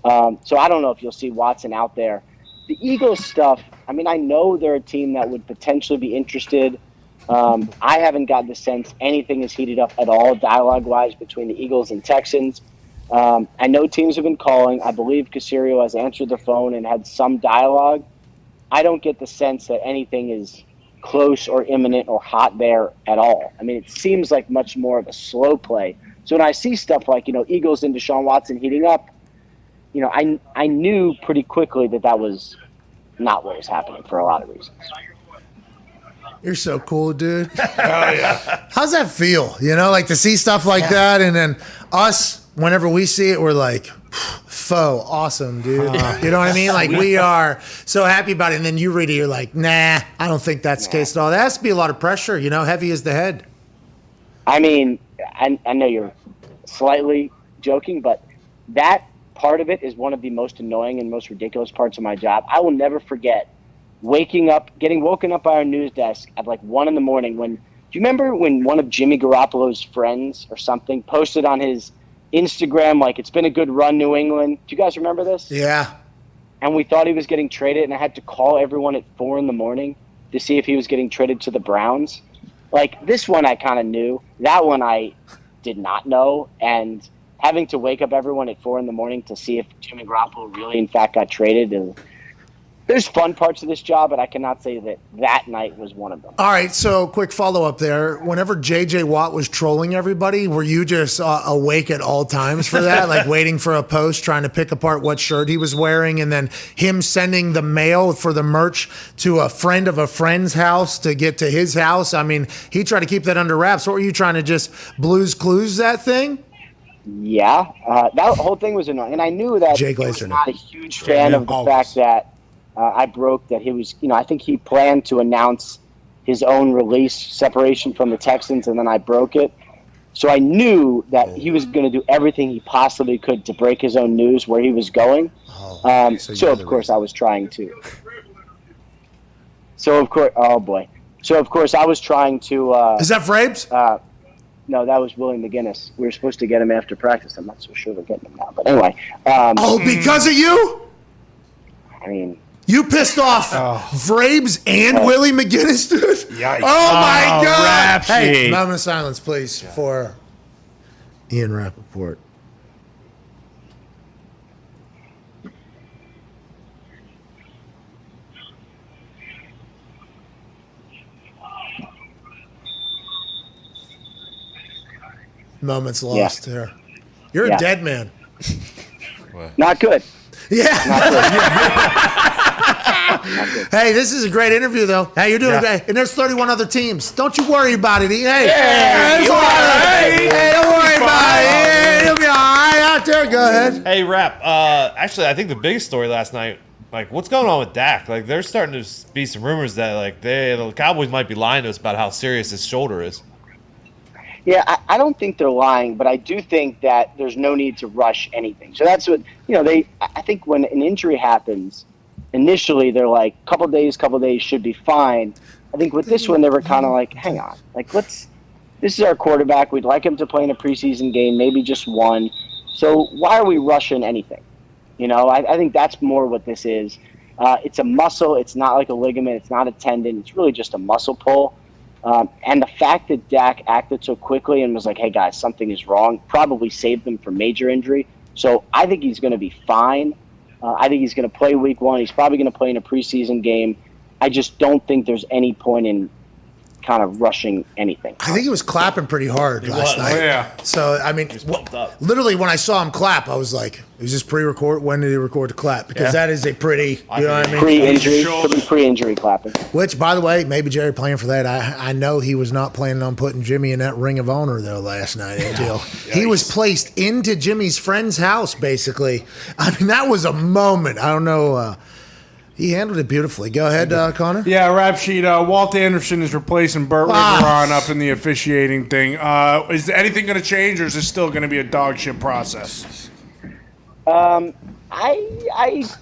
So I don't know if you'll see Watson out there. The Eagles stuff, I mean, I know they're a team that would potentially be interested. I haven't got the sense anything is heated up at all dialogue-wise between the Eagles and Texans. I know teams have been calling. I believe Caserio has answered the phone and had some dialogue. I don't get the sense that anything is close or imminent or hot there at all. I mean, it seems like much more of a slow play. So when I see stuff like, Eagles and Deshaun Watson heating up, I knew pretty quickly that was not what was happening for a lot of reasons. You're so cool, dude. Oh, yeah. How's that feel? Like to see stuff like that, and then us, whenever we see it, we're like, faux, awesome, dude. You know what I mean? Like, we are so happy about it, and then you read it, you're like, nah, I don't think that's the case at all. There has to be a lot of pressure, heavy as the head. I mean, I know you're slightly joking, but that part of it is one of the most annoying and most ridiculous parts of my job. I will never forget getting woken up by our news desk at like 1 a.m. when, do you remember when one of Jimmy Garoppolo's friends or something posted on his Instagram, like, it's been a good run, New England? Do you guys remember this? Yeah. And we thought he was getting traded, and I had to call everyone at 4 a.m. to see if he was getting traded to the Browns. Like, this one I kind of knew. That one I did not know. And having to wake up everyone at 4 a.m. to see if Jimmy Garoppolo really, in fact, got traded. And there's fun parts of this job, but I cannot say that night was one of them. All right, so quick follow-up there. Whenever J.J. Watt was trolling everybody, were you just awake at all times for that? Like waiting for a post, trying to pick apart what shirt he was wearing, and then him sending the mail for the merch to a friend of a friend's house to get to his house? I mean, he tried to keep that under wraps. What were you trying to just Blues Clues that thing? Yeah, that whole thing was annoying. And I knew that he was not a huge fan of the fact that I broke that he was, I think he planned to announce his own release separation from the Texans, and then I broke it. So I knew that he was going to do everything he possibly could to break his own news where he was going. So of course I was trying to. So of course, oh boy. So of course I was trying to. Is that Frabes? No, that was Willie McGinnis. We were supposed to get him after practice. I'm not so sure we're getting him now. But anyway. Because of you? I mean. You pissed off Vrabes and Willie McGinnis, dude? Yikes. Oh, my God. Hey, moment of silence, please, for Ian Rapoport. Moments lost here. You're a dead man. Not good. Yeah. Not good. Hey, this is a great interview, though. Hey, you're doing great. And there's 31 other teams. Don't you worry about it. Hey, don't worry about it. You'll be all right out there. Go ahead. Hey, Rap. Actually, I think the biggest story last night, like, what's going on with Dak? Like, there's starting to be some rumors that, like, the Cowboys might be lying to us about how serious his shoulder is. Yeah, I don't think they're lying, but I do think that there's no need to rush anything. So that's what, I think when an injury happens, initially they're like, couple days should be fine. I think with this one, they were kind of like, hang on, like, this is our quarterback. We'd like him to play in a preseason game, maybe just one. So why are we rushing anything? I think that's more what this is. It's a muscle. It's not like a ligament. It's not a tendon. It's really just a muscle pull. And the fact that Dak acted so quickly and was like, hey, guys, something is wrong, probably saved them from major injury. So I think he's going to be fine. I think he's going to play week 1. He's probably going to play in a preseason game. I just don't think there's any point in kind of rushing anything. I think he was clapping pretty hard last night. Oh, yeah. So, I mean, literally when I saw him clap, I was like, is this pre-record? When did he record the clap? Because that is a pretty, you know what I mean? Pre-injury clapping. Which, by the way, maybe Jerry playing for that. I know he was not planning on putting Jimmy in that Ring of Honor, though, last night until he was placed into Jimmy's friend's house, basically. I mean, that was a moment. I don't know. He handled it beautifully. Go ahead, Connor. Yeah, rap sheet. Walt Anderson is replacing Burt Riveron up in the officiating thing. Is anything going to change, or is this still going to be a dog shit process? I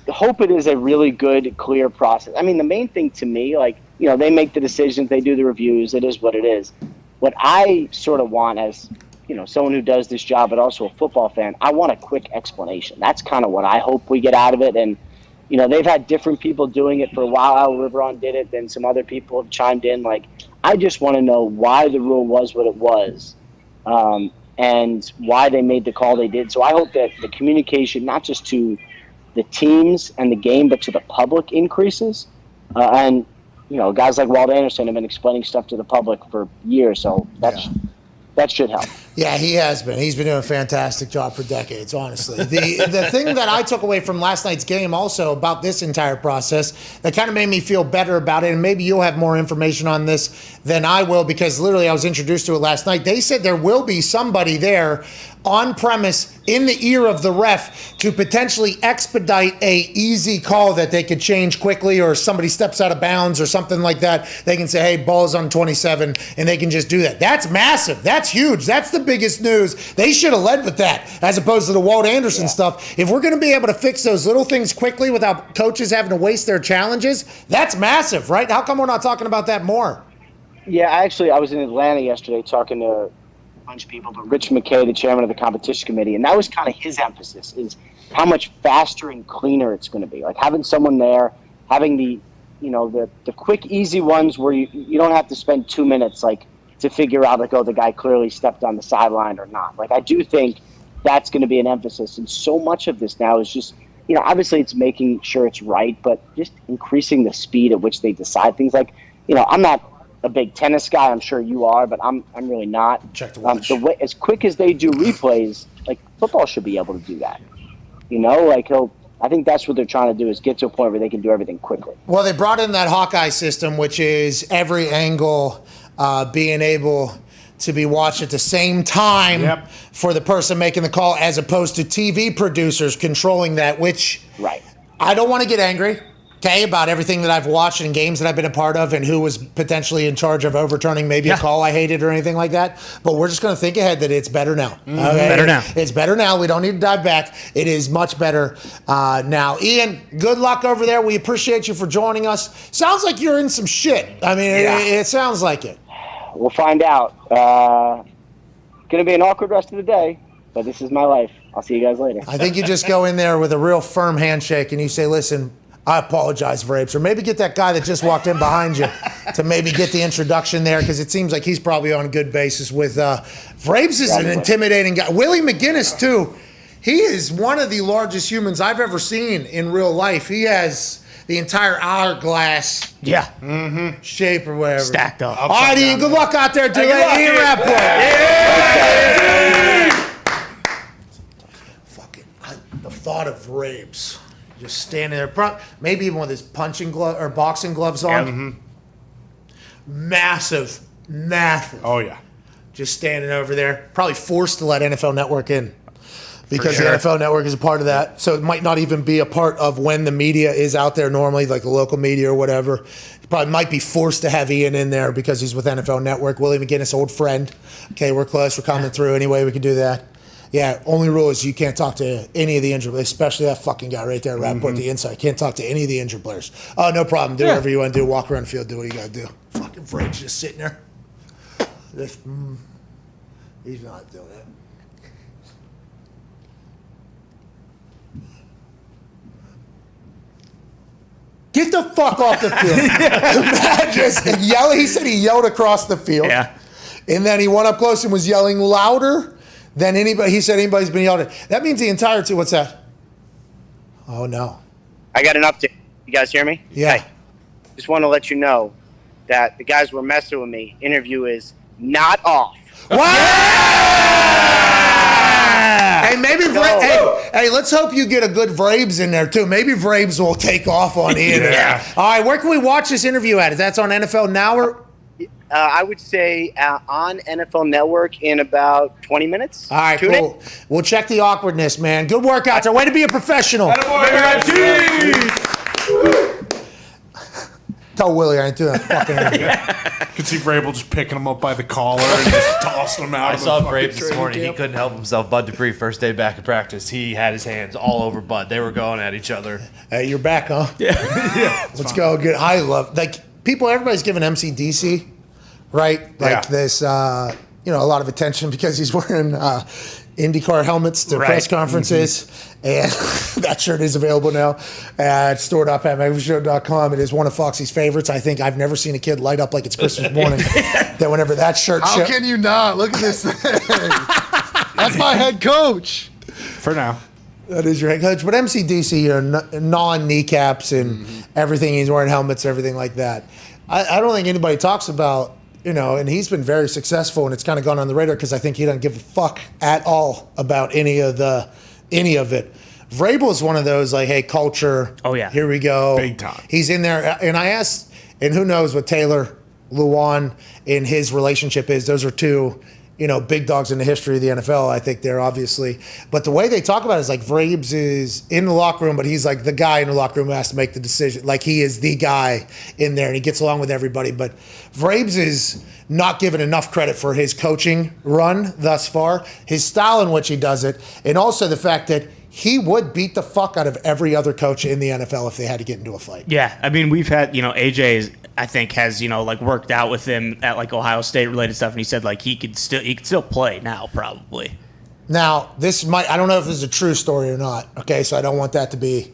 hope it is a really good, clear process. I mean, the main thing to me, they make the decisions, they do the reviews. It is what it is. What I sort of want as, someone who does this job, but also a football fan, I want a quick explanation. That's kind of what I hope we get out of it. And they've had different people doing it for a while. Al Riveron did it, then some other people have chimed in. I just want to know why the rule was what it was, and why they made the call they did. So I hope that the communication, not just to the teams and the game, but to the public increases. And guys like Walt Anderson have been explaining stuff to the public for years, so that should help. Yeah, he has been. He's been doing a fantastic job for decades, honestly. The thing that I took away from last night's game also about this entire process that kind of made me feel better about it, and maybe you'll have more information on this than I will, because literally I was introduced to it last night. They said there will be somebody there on premise in the ear of the ref to potentially expedite a easy call that they could change quickly, or somebody steps out of bounds or something like that. They can say, hey, ball's on 27, and they can just do that. That's massive. That's huge. That's the biggest news. They should have led with that as opposed to the Walt Anderson stuff. If we're going to be able to fix those little things quickly without coaches having to waste their challenges, that's massive, right? How come we're not talking about that more? Yeah, I was in Atlanta yesterday talking to a bunch of people, but Rich McKay, the chairman of the competition committee, and that was kind of his emphasis, is how much faster and cleaner it's going to be. Like having someone there, having the quick, easy ones where you don't have to spend 2 minutes to figure out the guy clearly stepped on the sideline or not. I do think that's going to be an emphasis, and so much of this now is just obviously it's making sure it's right, but just increasing the speed at which they decide things. I'm not a big tennis guy. I'm sure you are, but I'm really not. Check the watch. The way, as quick as they do replays, football should be able to do that. I think that's what they're trying to do, is get to a point where they can do everything quickly. Well, they brought in that Hawkeye system, which is every angle being able to be watched at the same time for the person making the call, as opposed to TV producers controlling that, which I don't want to get angry. About everything that I've watched and games that I've been a part of, and who was potentially in charge of overturning maybe a call I hated or anything like that. But we're just going to think ahead that it's better now. Okay? Better now. It's better now. We don't need to dive back. It is much better now. Ian, good luck over there. We appreciate you for joining us. Sounds like you're in some shit. I mean, it sounds like it. We'll find out. Going to be an awkward rest of the day, but this is my life. I'll see you guys later. I think you just go in there with a real firm handshake and you say, listen, I apologize, Vrapes. Or maybe get that guy that just walked in behind you to maybe get the introduction there, because it seems like he's probably on a good basis with Vrapes is an intimidating guy. Willie McGinnis, too. He is one of the largest humans I've ever seen in real life. He has the entire hourglass shape or whatever. Stacked up. All right, Ian, good luck out there, dude. Ian Rapoport. Fucking, the thought of Vrapes. Just standing there, maybe even with his punching glove or boxing gloves on. Massive. Oh, yeah. Just standing over there. Probably forced to let NFL Network in, because the NFL Network is a part of that. So it might not even be a part of when the media is out there normally, like the local media or whatever. He probably might be forced to have Ian in there because he's with NFL Network. Willie McGinnis, old friend. Okay, we're close. We're coming through anyway. We can do that. Yeah, only rule is you can't talk to any of the injured players, especially that fucking guy right there, Rapoport, the inside. Can't talk to any of the injured players. Oh, no problem. Do whatever you want to do. Walk around the field. Do what you got to do. Fucking Vrapes just sitting there. He's not doing it. Get the fuck off the field. Just yelling. He said he yelled across the field. Yeah. And then he went up close and was yelling louder than anybody. He said anybody's been yelled at. That means the entire team. What's that? Oh, no. I got an update. You guys hear me? Yeah. Hey, just want to let you know that the guys were messing with me. Interview is not off. Hey, maybe hey, let's hope you get a good Vrabes in there too. Maybe Vrabes will take off on Ian. Yeah. All right, where can we watch this interview at? Is that on NFL Now or? I would say on NFL Network in about 20 minutes. All right, Tune cool. We'll check the awkwardness, man. Good work out there. Way to be a professional. Tell Willie I ain't doing that fucking interview. Could see Vrabel just picking him up by the collar and just tossing him out. I of the saw fucking Braves this training morning. camp. He couldn't help himself. Bud Dupree, first day back in practice, he had his hands all over Bud. They were going at each other. Hey, you're back, huh? Yeah. Let's go. Good. I love everybody's giving MCDC, right? Like this, a lot of attention because he's wearing IndyCar helmets to press conferences. And that shirt is available now at store.patmcafeeshow.com. It is one of Foxy's favorites. I think I've never seen a kid light up like it's Christmas morning. That whenever that shirt How can you not? Look at this thing. That's my head coach. For now. That is your head coach. But MCDC, non-kneecaps and everything. He's wearing helmets, everything like that. I don't think anybody talks about, and he's been very successful, and it's kind of gone on the radar because I think he doesn't give a fuck at all about any of it. Vrabel is one of those like, hey, culture. Oh, yeah. Here we go. Big time. He's in there. And I asked, and who knows what Taylor Lewan in his relationship is. Those are two, big dogs in the history of the NFL. I think they're obviously. But the way they talk about it is like Vrabes is in the locker room, but he's like the guy in the locker room who has to make the decision. Like he is the guy in there and he gets along with everybody. But Vrabes is not given enough credit for his coaching run thus far, his style in which he does it, and also the fact that he would beat the fuck out of every other coach in the NFL if they had to get into a fight. Yeah, I mean, we've had, AJ I think has, worked out with him at like Ohio State related stuff, and he said like he could still play now probably. Now, I don't know if this is a true story or not, okay, so I don't want that to be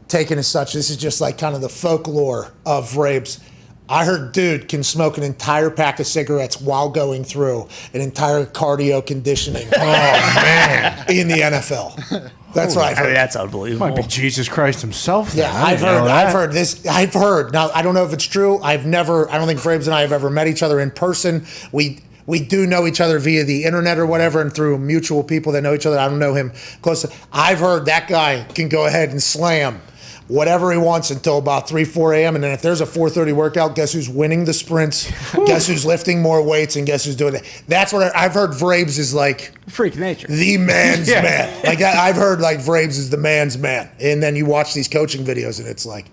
taken as such. This is just like kind of the folklore of Vrabes. I heard dude can smoke an entire pack of cigarettes while going through an entire cardio conditioning in the NFL. That's what I've heard. That's unbelievable. Might be Jesus Christ himself. Yeah, I've heard this. I've heard. Now, I don't know if it's true. I don't think Vrabes and I have ever met each other in person. We do know each other via the internet or whatever and through mutual people that know each other. I don't know him close. I've heard that guy can go ahead and slam whatever he wants until about 3, 4 a.m. And then if there's a 4:30 workout, guess who's winning the sprints? Guess who's lifting more weights? And guess who's doing that? That's what I've heard. Vrabes is like freak nature, the man's man. Like I've heard like Vrabes is the man's man. And then you watch these coaching videos and it's like,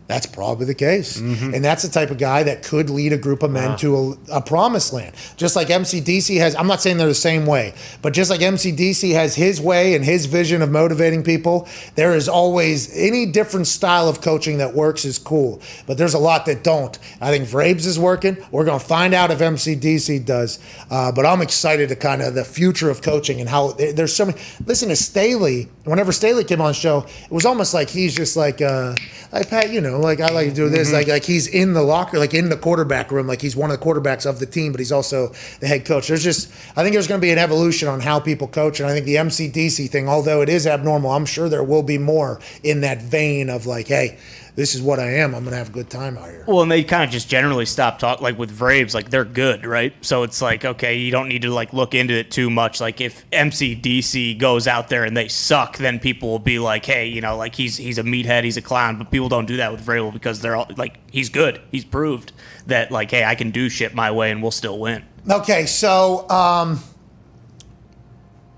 that's probably the case. And that's the type of guy that could lead a group of men to a promised land. Just like MCDC has, I'm not saying they're the same way, but just like MCDC has his way and his vision of motivating people, there is always any different style of coaching that works is cool. But there's a lot that don't. I think Vrabes is working. We're going to find out if MCDC does. But I'm excited to kind of the future of coaching and how there's so many. Listen to Staley. Whenever Staley came on the show, it was almost like he's just like, Pat, like I like to do this, like he's in the locker, like in the quarterback room, like he's one of the quarterbacks of the team, but he's also the head coach. I think there's going to be an evolution on how people coach, and I think the MCDC thing, although it is abnormal, I'm sure there will be more in that vein of like, hey, this is what I am. I'm going to have a good time out here. Well, and they kind of just generally stop talking, like with Vrabes, like they're good, right? So it's like, okay, you don't need to like look into it too much. Like if MCDC goes out there and they suck, then people will be like, hey, like he's a meathead, he's a clown. But people don't do that with Vrabel because they're all like, he's good. He's proved that like, hey, I can do shit my way and we'll still win. Okay, so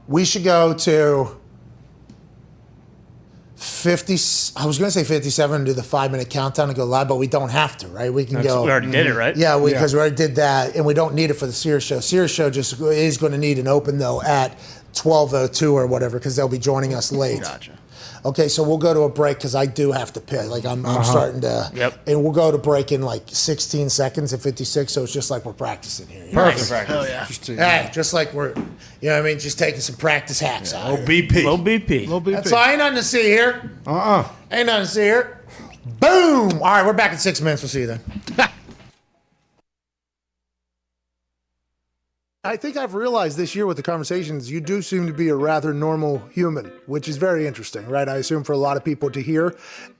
we should go to 50. I was going to say 57 and do the 5-minute countdown and go live, but we don't have to, right? We can go. We already did it, right? Yeah, because we already did that, and we don't need it for the Sears show. Sears show just is going to need an open though at 12:02 or whatever because they'll be joining us late. Gotcha. Okay, so we'll go to a break because I do have to piss. Like I'm starting to. Yep. And we'll go to break in like 16 seconds at 56. So it's just like we're practicing here. Perfect. Hell yeah. Just like we're, just taking some practice hacks out. Low BP. Low BP. Low BP. That's all. Ain't nothing to see here. Ain't nothing to see here. Boom. All right, we're back in 6 minutes. We'll see you then. I think I've realized this year with the conversations, you do seem to be a rather normal human, which is very interesting, right? I assume for a lot of people to hear.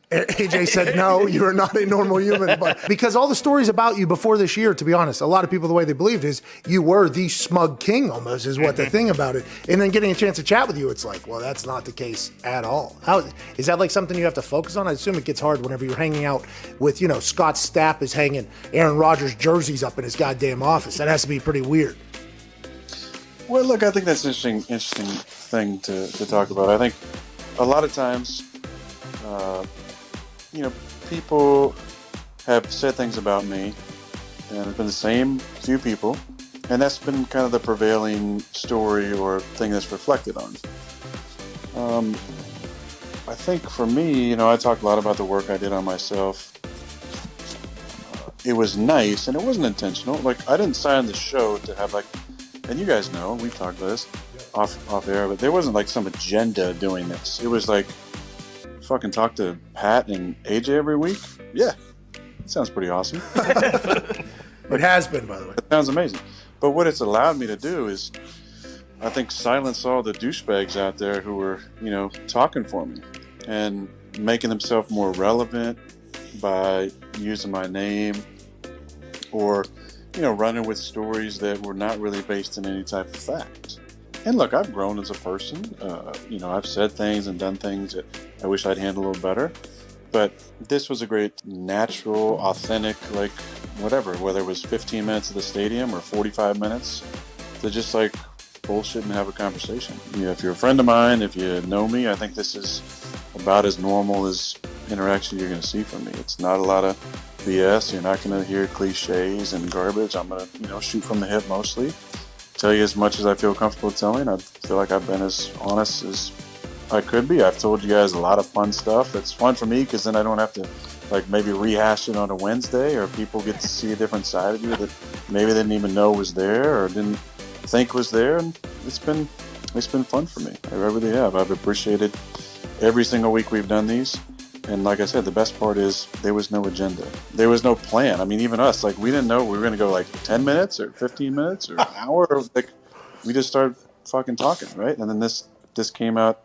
AJ said, no, you are not a normal human. But because all the stories about you before this year, to be honest, a lot of people, the way they believed is you were the smug king almost is what the thing about it. And then getting a chance to chat with you, it's like, well, that's not the case at all. How is that like something you have to focus on? I assume it gets hard whenever you're hanging out with, Scott Stapp is hanging Aaron Rodgers jerseys up in his goddamn office. That has to be pretty weird. Well, look, I think that's an interesting thing to talk about. I think a lot of times, people have said things about me, and it's been the same few people, and that's been kind of the prevailing story or thing that's reflected on. I think for me, I talked a lot about the work I did on myself. It was nice, and it wasn't intentional. Like, I didn't sign the show to have, and you guys know, we've talked about this off air, but there wasn't, some agenda doing this. It was fucking talk to Pat and AJ every week? Yeah. Sounds pretty awesome. It has been, by the way. It sounds amazing. But what it's allowed me to do is, I think, silence all the douchebags out there who were, talking for me and making themselves more relevant by using my name or, running with stories that were not really based in any type of fact. And look, I've grown as a person. I've said things and done things that I wish I'd handled a little better. But this was a great, natural, authentic, whatever, whether it was 15 minutes at the stadium or 45 minutes to just bullshit and have a conversation. If you're a friend of mine, if you know me, I think this is about as normal as interaction you're going to see from me. It's not a lot of BS. You're not going to hear cliches and garbage. I'm going to, shoot from the hip mostly. Tell you as much as I feel comfortable telling. I feel like I've been as honest as I could be. I've told you guys a lot of fun stuff. That's fun for me because then I don't have to maybe rehash it on a Wednesday, or people get to see a different side of you that maybe they didn't even know was there or didn't think was there. And it's been fun for me. I really have. I've appreciated every single week we've done these. And like I said, the best part is there was no agenda. There was no plan. I mean, even us, we didn't know we were going to go 10 minutes or 15 minutes or an hour. We just started fucking talking, right? And then this came out,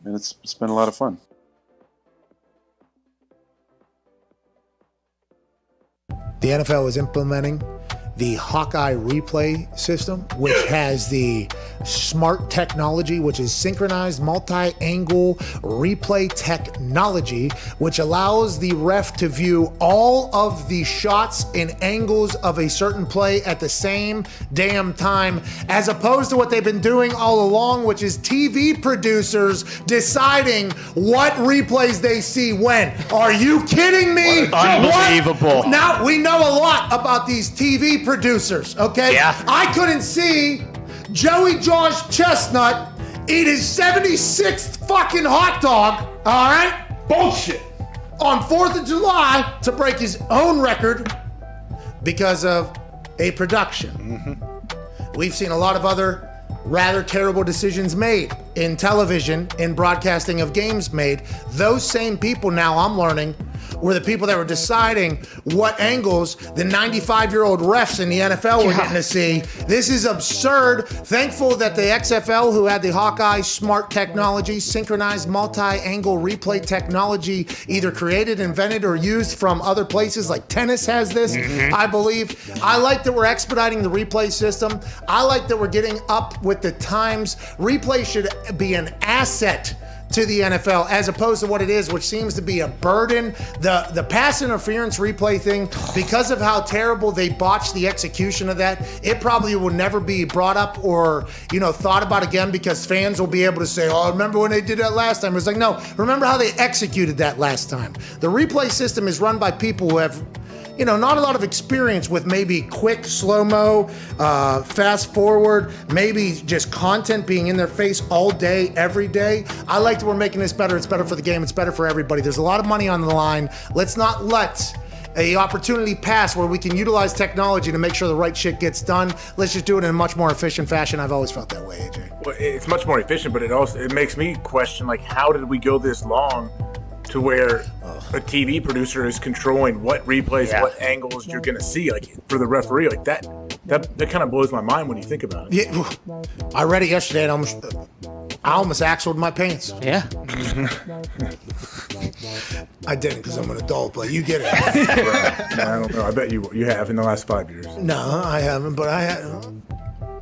and it's been a lot of fun. The NFL is implementing the Hawkeye replay system, which has the smart technology, which is synchronized multi-angle replay technology, which allows the ref to view all of the shots and angles of a certain play at the same damn time, as opposed to what they've been doing all along, which is TV producers deciding what replays they see when. Are you kidding me? Unbelievable. What? Now, we know a lot about these TV producers, okay? Yeah. I couldn't see Joey Josh Chestnut eat his 76th fucking hot dog, all right? Bullshit. On 4th of July to break his own record because of a production. Mm-hmm. We've seen a lot of other rather terrible decisions made in television, in broadcasting of games made. Those same people now, I'm learning, were the people that were deciding what angles the 95-year-old refs in the NFL were getting to see. This is absurd. Thankful that the XFL, who had the Hawkeye smart technology, synchronized multi-angle replay technology, either created, invented, or used from other places, like tennis has this, I believe. I like that we're expediting the replay system. I like that we're getting up with the times. Replay should be an asset to the NFL as opposed to what it is, which seems to be a burden. The pass interference replay thing, because of how terrible they botched the execution of that, it probably will never be brought up or thought about again, because fans will be able to say, oh, remember when they did that last time? It's like, no, remember how they executed that last time. The replay system is run by people who have not a lot of experience with maybe quick, slow-mo, fast forward, maybe just content being in their face all day, every day. I like that we're making this better. It's better for the game. It's better for everybody. There's a lot of money on the line. Let's not let an opportunity pass where we can utilize technology to make sure the right shit gets done. Let's just do it in a much more efficient fashion. I've always felt that way, AJ. Well, it's much more efficient, but it makes me question, how did we go this long to where a TV producer is controlling what replays, what angles you're going to see, for the referee, that kind of blows my mind when you think about it. Yeah, I read it yesterday, and I almost axled my pants. Yeah. I didn't because I'm an adult, but you get it. I don't know. I bet you have in the last 5 years. No, I haven't, but I had.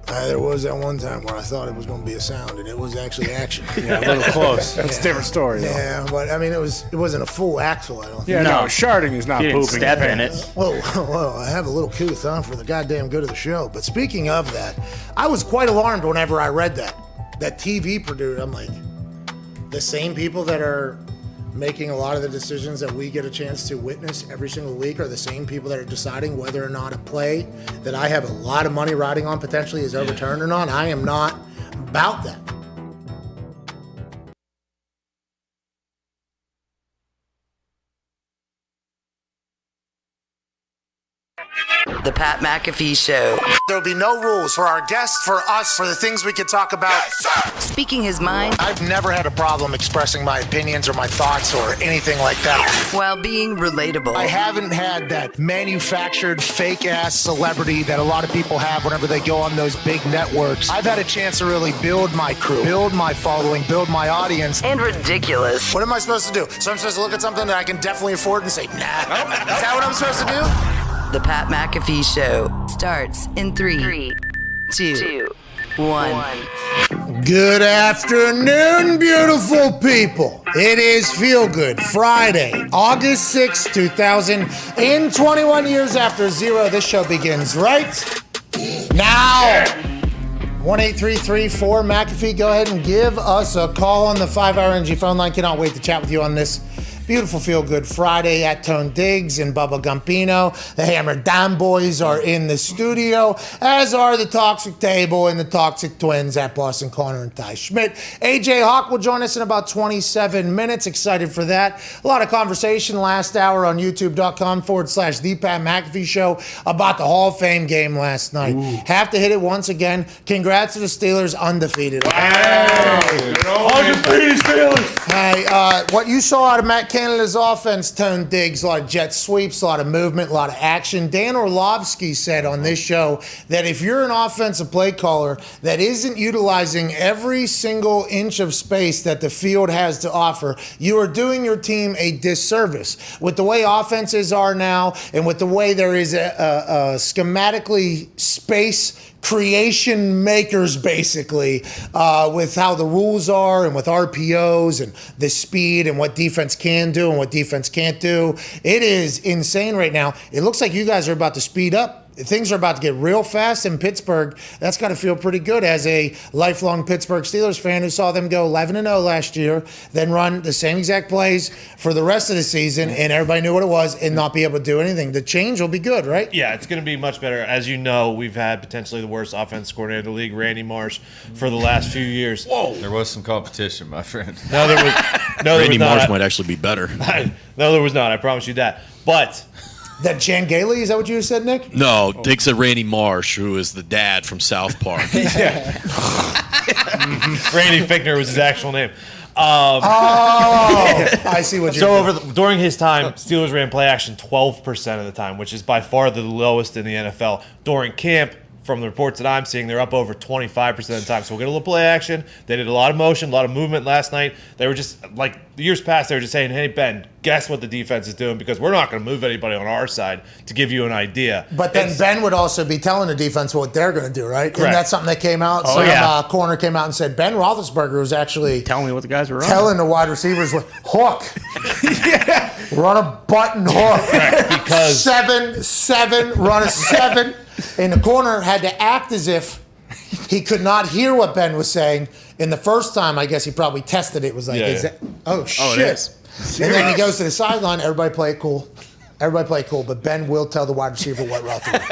There was that one time where I thought it was going to be a sound, and it was actually action. Yeah, a little close. That's a different story, though. Yeah, but I mean, it wasn't a full axle, I don't think. Yeah, no, sharding is not You didn't pooping. step in pants. it. Whoa, I have a little couth on for the goddamn good of the show. But speaking of that, I was quite alarmed whenever I read that TV producer. I'm like, the same people that are making a lot of the decisions that we get a chance to witness every single week are the same people that are deciding whether or not a play that I have a lot of money riding on potentially is overturned or not. I am not about that. The Pat McAfee Show. There will be no rules for our guests, for us, for the things we can talk about. Speaking his mind I've never had a problem expressing my opinions or my thoughts or anything like that. while being relatable. I haven't had that manufactured fake-ass celebrity that a lot of people have whenever they go on those big networks. I've had a chance to really build my crew, build my following, build my audience. And ridiculous. What am I supposed to do? So I'm supposed to look at something that I can definitely afford and say, nah. Is that what I'm supposed to do? The Pat McAfee Show starts in 3, 2, 1. Good afternoon, beautiful people. It is Feel Good Friday, August 6, 2021 years after zero. This show begins right now. 1-833-4 McAfee. Go ahead and give us a call on the 5-hour NG phone line. Cannot wait to chat with you on this beautiful Feel Good Friday at Tone Diggs and Bubba Gumpino. The Hammer Dam Boys are in the studio, as are the Toxic Table and the Toxic Twins at Boston Corner and Ty Schmidt. AJ Hawk will join us in about 27 minutes. Excited for that. A lot of conversation last hour on youtube.com/The Pat McAfee Show about the Hall of Fame game last night. Have to hit it once again. Congrats to the Steelers, undefeated. Undefeated Steelers. Hey, what you saw out of Matt Canada's offense, Tone Diggs, a lot of jet sweeps, a lot of movement, a lot of action. Dan Orlovsky said on this show that if you're an offensive play caller that isn't utilizing every single inch of space that the field has to offer, you are doing your team a disservice. With the way offenses are now and with the way there is a schematically space creation makers, basically, with how the rules are and with RPOs and the speed and what defense can do and what defense can't do. It is insane right now. It looks like you guys are about to speed up. Things are about to get real fast in Pittsburgh. That's got to feel pretty good as a lifelong Pittsburgh Steelers fan who saw them go 11-0 last year, then run the same exact plays for the rest of the season, and everybody knew what it was and not be able to do anything. The change will be good, right? Yeah, it's going to be much better. As you know, we've had potentially the worst offense coordinator in the league, Randy Marsh, for the last few years. Whoa. There was some competition, my friend. No, there was Randy not. Marsh might actually be better. No, there was not. I promise you that. But that Jan Gailey, is that what you said, Nick? No, takes a Randy Marsh, who is the dad from South Park. Randy Fichtner was his actual name. I see what you're doing. During his time, Steelers ran play action 12% of the time, which is by far the lowest in the NFL. During camp, from the reports that I'm seeing, they're up over 25% of the time. So we'll get a little play action. They did a lot of motion, a lot of movement last night. They were just, like the years past, they were just saying, hey, Ben, guess what the defense is doing, because we're not going to move anybody on our side, to give you an idea. But then Ben would also be telling the defense what they're going to do, right? Correct. And that's something that came out. Corner came out and said Ben Roethlisberger was actually telling me what the guys were telling the wide receivers, hook. Run a button hook. Correct, because 7-7, run a 7. And the corner had to act as if he could not hear what Ben was saying. And the first time, I guess he probably tested it. Was like, shit. it is. And then he goes to the sideline. Everybody play it cool. Everybody play cool, but Ben will tell the wide receiver what route to run.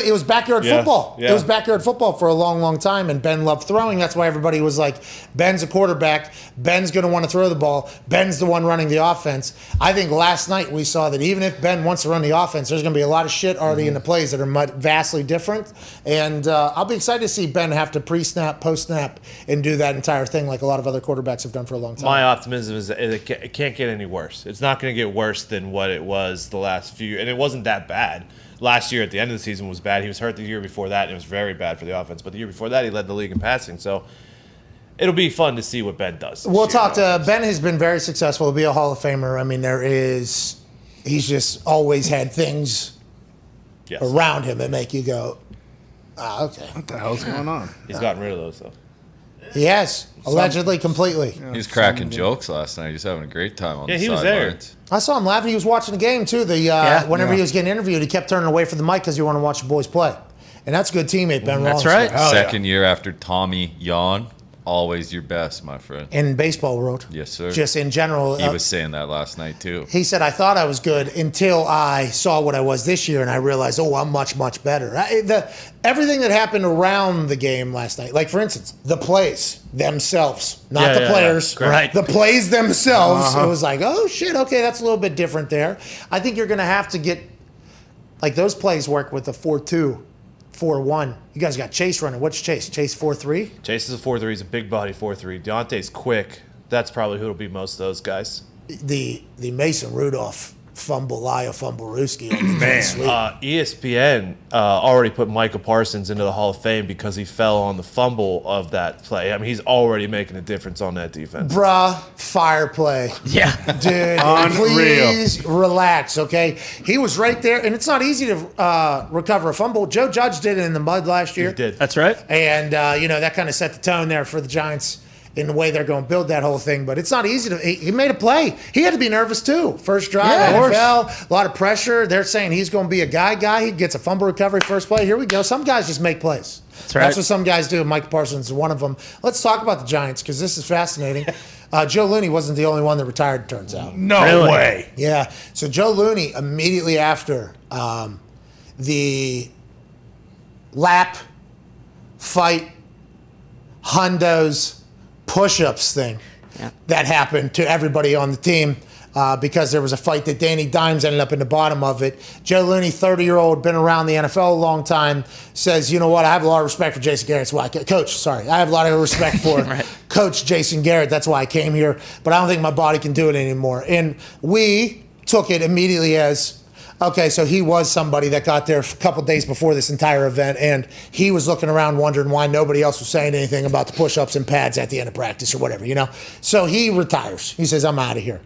It was backyard football. Yeah. It was backyard football for a long, long time, and Ben loved throwing. That's why everybody was like, Ben's a quarterback. Ben's going to want to throw the ball. Ben's the one running the offense. I think last night we saw that even if Ben wants to run the offense, there's going to be a lot of shit already in the plays that are vastly different. And I'll be excited to see Ben have to pre-snap, post-snap, and do that entire thing like a lot of other quarterbacks have done for a long time. My optimism is that it can't get any worse. It's not going to get worse than what it was the last few, and it wasn't that bad. Last year at the end of the season was bad. He was hurt the year before that, and it was very bad for the offense. But the year before that, he led the league in passing. So it'll be fun to see what Ben does. We'll talk to Ben. Has been very successful. He'll be a Hall of Famer. I mean, he's just always had things around him that make you go, okay. What the hell's going on? He's gotten rid of those, though. He has, allegedly, completely. He was cracking jokes last night. He was having a great time on the he was there. sidelines. I saw him laughing. He was watching the game, too. Whenever he was getting interviewed, he kept turning away from the mic because he wanted to watch the boys play. And that's a good teammate, Ben Rollins. That's right. Second year after Tommy Yawn. Always your best, my friend. In baseball world. Yes, sir. Just in general. He was saying that last night, too. He said, I thought I was good until I saw what I was this year, and I realized, I'm much, much better. Everything that happened around the game last night, like, for instance, the plays themselves, not the players, right? The plays themselves. It was like, oh, shit, okay, that's a little bit different there. I think you're going to have to get, like, those plays work with the 4-2. 4-1. You guys got Chase running. What's Chase? Chase 4-3? Chase is a 4-3. He's a big body 4-3. Deontay's quick. That's probably who'll be most of those guys. The Mason Rudolph fumble Rooski on the sleep. ESPN already put Micah Parsons into the Hall of Fame because he fell on the fumble of that play. I mean, he's already making a difference on that defense. Bruh, fire play. Yeah. Dude, please relax, okay? He was right there, and it's not easy to recover a fumble. Joe Judge did it in the mud last year. He did. That's right. And, that kind of set the tone there for the Giants in the way they're going to build that whole thing. But it's not easy to – he made a play. He had to be nervous, too. First drive, NFL, a lot of pressure. They're saying he's going to be a guy. He gets a fumble recovery first play. Here we go. Some guys just make plays. That's right. That's what some guys do. Mike Parsons is one of them. Let's talk about the Giants because this is fascinating. Joe Looney wasn't the only one that retired, it turns out. No way. Yeah. So Joe Looney, immediately after the lap fight, hundos, push-ups thing that happened to everybody on the team because there was a fight that Danny Dimes ended up in the bottom of it. Joe Looney, 30-year-old, been around the NFL a long time, says, you know what, I have a lot of respect for Jason Garrett. That's why I have a lot of respect for Coach Jason Garrett. That's why I came here, but I don't think my body can do it anymore. And we took it immediately as, okay, so he was somebody that got there a couple days before this entire event, and he was looking around wondering why nobody else was saying anything about the push-ups and pads at the end of practice or whatever, So he retires. He says, I'm out of here.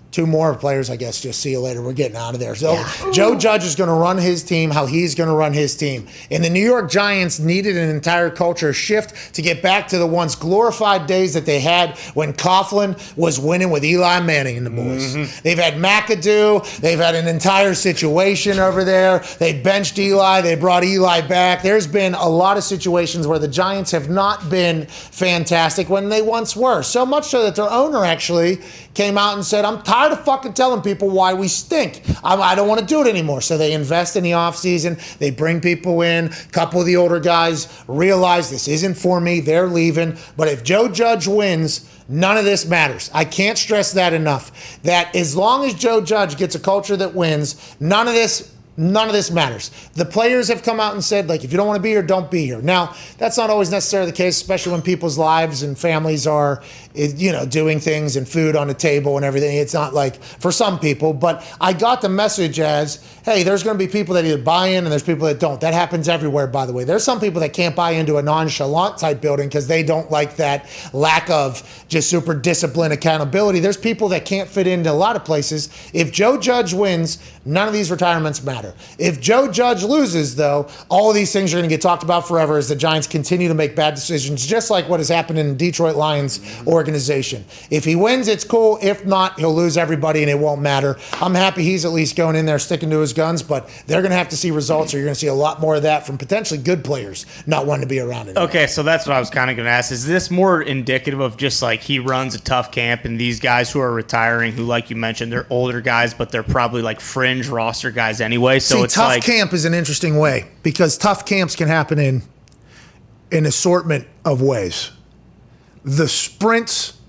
Two more players, I guess, just see you later. We're getting out of there. So Joe Judge is going to run his team how he's going to run his team. And the New York Giants needed an entire culture shift to get back to the once glorified days that they had when Coughlin was winning with Eli Manning and the boys. They've had McAdoo. They've had an entire situation over there. They benched Eli. They brought Eli back. There's been a lot of situations where the Giants have not been fantastic when they once were. So much so that their owner actually came out and said, I'm tired of fucking telling people why we stink. I don't want to do it anymore. So they invest in the offseason. They bring people in. A couple of the older guys realize this isn't for me. They're leaving. But if Joe Judge wins, none of this matters. I can't stress that enough. That as long as Joe Judge gets a culture that wins, none of this matters. The players have come out and said, like, if you don't want to be here, don't be here. Now, that's not always necessarily the case, especially when people's lives and families are, doing things and food on the table and everything. It's not like for some people, but I got the message as, hey, there's going to be people that either buy in and there's people that don't. That happens everywhere, by the way. There's some people that can't buy into a nonchalant type building because they don't like that lack of just super discipline, accountability. There's people that can't fit into a lot of places. If Joe Judge wins, none of these retirements matter. If Joe Judge loses, though, all of these things are going to get talked about forever as the Giants continue to make bad decisions, just like what has happened in the Detroit Lions organization. If he wins, it's cool. If not, he'll lose everybody and it won't matter. I'm happy he's at least going in there sticking to his guns, but they're going to have to see results, or you're going to see a lot more of that from potentially good players not wanting to be around anymore. Okay, so that's what I was kind of going to ask. Is this more indicative of just like he runs a tough camp and these guys who are retiring, who, like you mentioned, they're older guys, but they're probably like fringe roster guys anyway? So see, it's tough like camp is an interesting way because tough camps can happen in an assortment of ways. The sprints,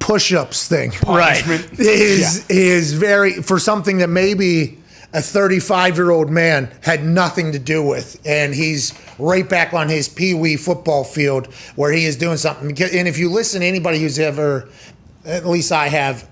push-ups thing, right, is very, for something that maybe a 35-year-old man had nothing to do with, and he's right back on his pee-wee football field where he is doing something. And if you listen to anybody who's ever, at least I have,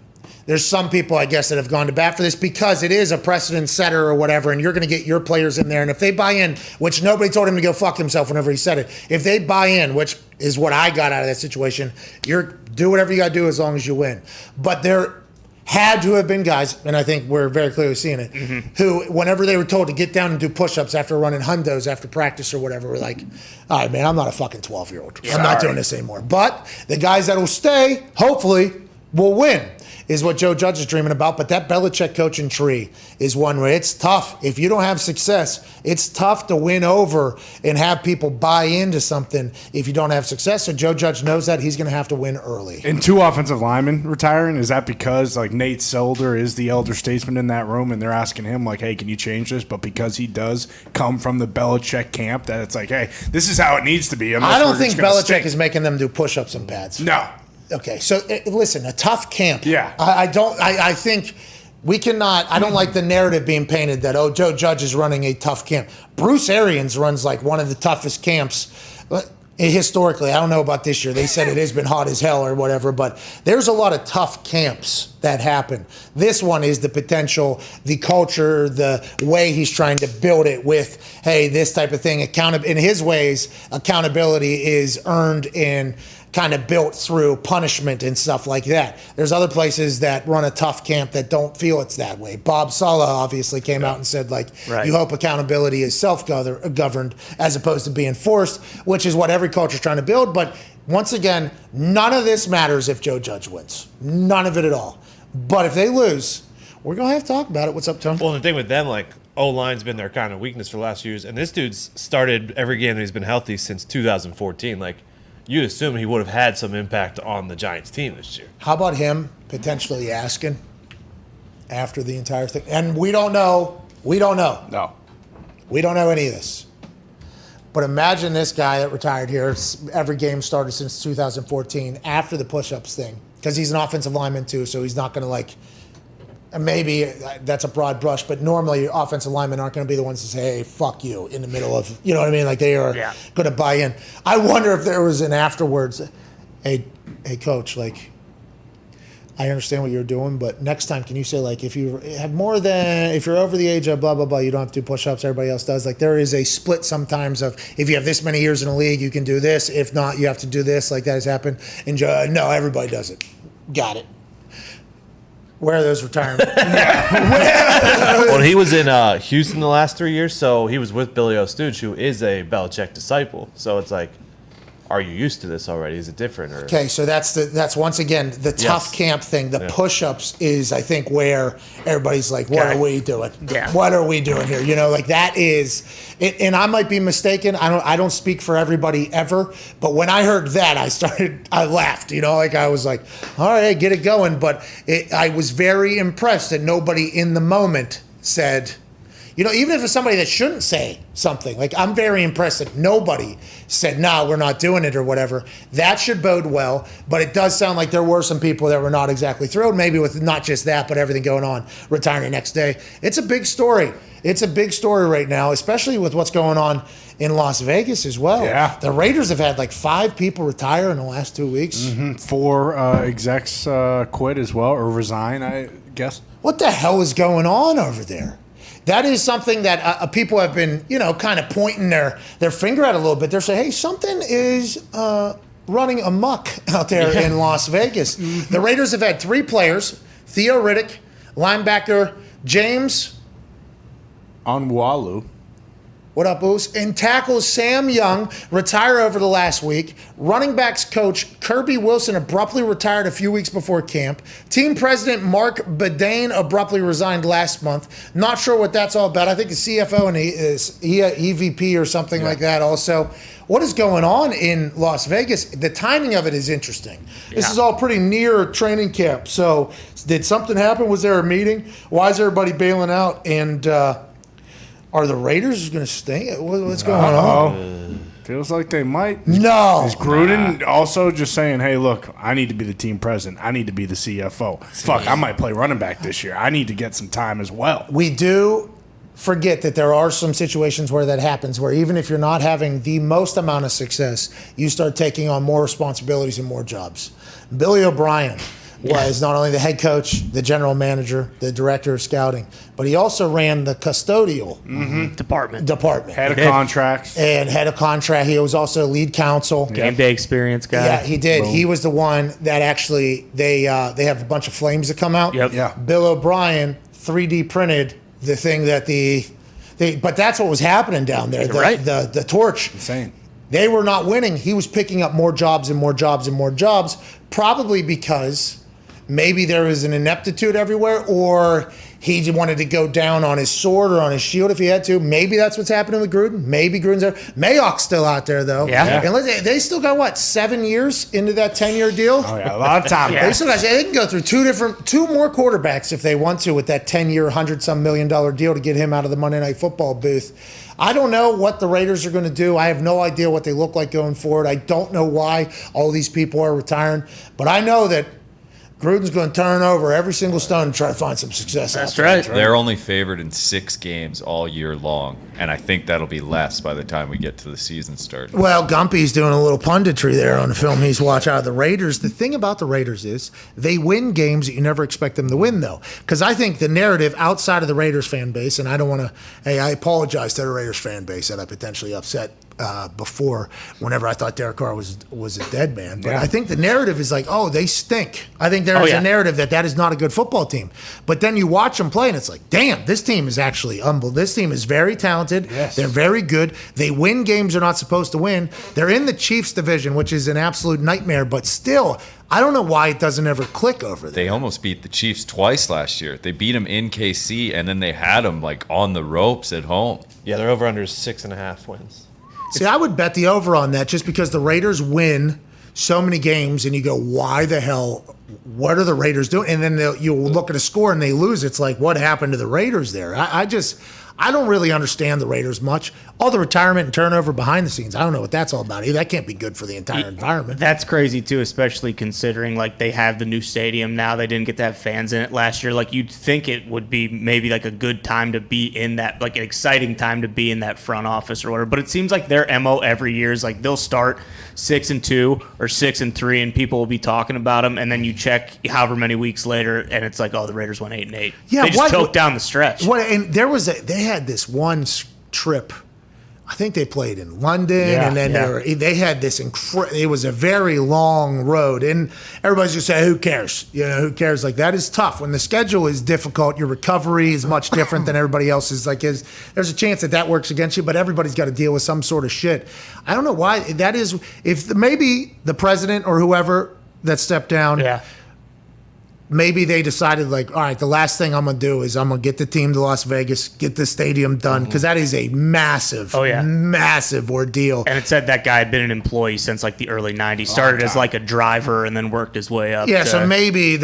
there's some people, I guess, that have gone to bat for this because it is a precedent setter or whatever, and you're going to get your players in there. And if they buy in, which nobody told him to go fuck himself whenever he said it, if they buy in, which is what I got out of that situation, do whatever you got to do as long as you win. But there had to have been guys, and I think we're very clearly seeing it, who, whenever they were told to get down and do push-ups after running hundos after practice or whatever, were like, all right, man, I'm not a fucking 12-year-old. I'm not doing this anymore. But the guys that will stay, hopefully, will win, is what Joe Judge is dreaming about. But that Belichick coaching tree is one where it's tough. If you don't have success, it's tough to win over and have people buy into something if you don't have success. So Joe Judge knows that he's going to have to win early. And 2 offensive linemen retiring, is that because like Nate Solder is the elder statesman in that room and they're asking him like, hey, can you change this? But because he does come from the Belichick camp, that it's like, hey, this is how it needs to be. I don't think Belichick is making them do push-ups and pads. No. Okay, so listen, a tough camp. Yeah. I think we cannot, I don't like the narrative being painted that, oh, Joe Judge is running a tough camp. Bruce Arians runs like one of the toughest camps historically. I don't know about this year. They said it has been hot as hell or whatever, but there's a lot of tough camps that happen. This one is the potential, the culture, the way he's trying to build it with, hey, this type of thing. In his ways, accountability is earned in kind of built through punishment and stuff like that. There's other places that run a tough camp that don't feel it's that way. Bob Saleh obviously came out and said, like, you hope accountability is self-governed as opposed to being forced, which is what every culture is trying to build. But once again, none of this matters if Joe Judge wins. None of it at all. But if they lose, we're going to have to talk about it. What's up, Tony? Well, the thing with them, like, O-line's been their kind of weakness for the last few years. And this dude's started every game that he's been healthy since 2014. Like, you'd assume he would have had some impact on the Giants team this year. How about him potentially asking after the entire thing? And we don't know. We don't know. No. We don't know any of this. But imagine this guy that retired here, every game started since 2014, after the push-ups thing, because he's an offensive lineman too, so he's not going to like, maybe that's a broad brush, but normally offensive linemen aren't going to be the ones to say, hey, fuck you, in the middle of, you know what I mean? Like they are going to buy in. I wonder if there was an afterwards, hey, coach, like, I understand what you're doing, but next time, can you say, like, if you're over the age of blah, blah, blah, you don't have to do push-ups, everybody else does. Like, there is a split sometimes of, if you have this many years in the league, you can do this. If not, you have to do this. Like, that has happened. And no, everybody does it. Got it. Where are those retirements? Well, he was in Houston the last 3 years, so he was with Billy O'Stooge, who is a Belichick disciple. So it's like, are you used to this already? Is it different? Or? Okay, so that's once again the tough camp thing. The push-ups is, I think, where everybody's like, what are we doing? Yeah. What are we doing here? You know, like that is it, and I might be mistaken. I don't speak for everybody ever, but when I heard that, I laughed. You know, like I was like, all right, get it going. But I was very impressed that nobody in the moment said, you know, even if it's somebody that shouldn't say something, like I'm very impressed that nobody said, no, we're not doing it or whatever. That should bode well, but it does sound like there were some people that were not exactly thrilled, maybe with not just that, but everything going on, retiring the next day. It's a big story. It's a big story right now, especially with what's going on in Las Vegas as well. Yeah. The Raiders have had like 5 people retire in the last 2 weeks. Mm-hmm. 4 execs quit as well, or resign, I guess. What the hell is going on over there? That is something that people have been, you know, kind of pointing their finger at a little bit. They're saying, hey, something is running amok out there in Las Vegas. Mm-hmm. The Raiders have had 3 players, Theo Riddick, linebacker James Onwualu. What up, Boos? And tackles Sam Young retire over the last week. Running backs coach Kirby Wilson abruptly retired a few weeks before camp. Team president Mark Bedane abruptly resigned last month. Not sure what that's all about. I think the CFO and EVP or something like that also. What is going on in Las Vegas? The timing of it is interesting. Yeah. This is all pretty near training camp. So did something happen? Was there a meeting? Why is everybody bailing out? And are the Raiders going to stay? What's going on? Feels like they might. No. Is Gruden also just saying, hey, look, I need to be the team president. I need to be the CFO. Fuck, I might play running back this year. I need to get some time as well. We do forget that there are some situations where that happens, where even if you're not having the most amount of success, you start taking on more responsibilities and more jobs. Billy O'Brien was not only the head coach, the general manager, the director of scouting, but he also ran the custodial department. Head of contracts. And head of contract. He was also lead counsel. Game day experience guy. Yeah, he did. Boom. He was the one that actually, they have a bunch of flames that come out. Yep. Yeah. Bill O'Brien 3D printed the thing that but that's what was happening down there. The torch. Insane. They were not winning. He was picking up more jobs and more jobs and more jobs, probably because maybe there was an ineptitude everywhere, or he wanted to go down on his sword or on his shield if he had to. Maybe that's what's happening with Gruden. Maybe Gruden's there. Mayock's still out there, though. Yeah. And they still got, 7 years into that 10-year deal? Oh, yeah, a lot of time. They still they can go through two more quarterbacks if they want to with that 10-year, $100-some million deal to get him out of the Monday Night Football booth. I don't know what the Raiders are going to do. I have no idea what they look like going forward. I don't know why all these people are retiring, but I know that Gruden's going to turn over every single stone and try to find some success. That's right. They're only favored in 6 games all year long, and I think that'll be less by the time we get to the season start. Well, Gumpy's doing a little punditry there on the film he's watching out of the Raiders. The thing about the Raiders is they win games that you never expect them to win, though. Because I think the narrative outside of the Raiders fan base, and I don't want to, I apologize to the Raiders fan base that I potentially upset before whenever I thought Derek Carr was a dead man. But I think the narrative is like, oh, they stink. I think there is a narrative that is not a good football team. But then you watch them play and it's like, damn, this team is actually humble. This team is very talented. Yes. They're very good. They win games they're not supposed to win. They're in the Chiefs division, which is an absolute nightmare, but still, I don't know why it doesn't ever click over there. They almost beat the Chiefs twice last year. They beat them in KC, and then they had them like on the ropes at home. Yeah, they're over under 6.5 wins. See, I would bet the over on that just because the Raiders win so many games and you go, why the hell, what are the Raiders doing? And then you'll look at a score and they lose. It's like, what happened to the Raiders there? I don't really understand the Raiders much. All the retirement and turnover behind the scenes, I don't know what that's all about either. That can't be good for the entire environment. That's crazy, too, especially considering, like, they have the new stadium now. They didn't get to have fans in it last year. Like, you'd think it would be maybe, like, a good time to be in that, like, an exciting time to be in that front office or whatever. But it seems like their MO every year is, like, they'll start 6-2 or 6-3, and people will be talking about them. And then you check however many weeks later, and it's like, oh, the Raiders went 8-8. Yeah, they just choked down the stretch. And they had this one trip. I think they played in London, and then they had this it was a very long road, and everybody's just saying, "Who cares? You know, who cares?" Like that is tough when the schedule is difficult. Your recovery is much different than everybody else's. Like, there's a chance that works against you, but everybody's got to deal with some sort of shit. I don't know why that is. If maybe the president or whoever that stepped down. Yeah. Maybe they decided, like, all right, the last thing I'm going to do is I'm going to get the team to Las Vegas, get the stadium done, because that is a massive, massive ordeal. And it said that guy had been an employee since, like, the early 90s. Started as, like, a driver and then worked his way up. Yeah, so maybe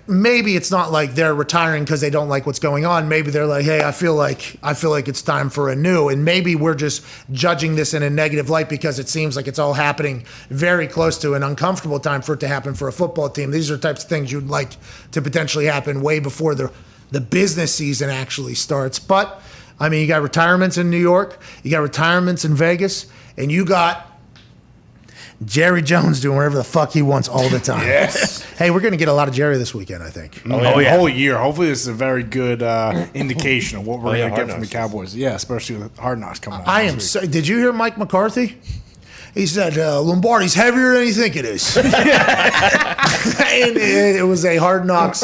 maybe it's not like they're retiring because they don't like what's going on. Maybe they're like, hey, I feel like it's time for a new. And maybe we're just judging this in a negative light because it seems like it's all happening very close to an uncomfortable time for it to happen for a football team. These are the types of things you'd like to potentially happen way before the business season actually starts. But, I mean, you got retirements in New York, you got retirements in Vegas, and you got Jerry Jones doing whatever the fuck he wants all the time. Yes. Hey, we're going to get a lot of Jerry this weekend, I think. The whole year. Hopefully this is a very good indication of what we're going to get from the Cowboys. Yeah, especially with Hard Knocks coming out. Did you hear Mike McCarthy? He said, Lombardi's heavier than you think it is. And it was a Hard Knocks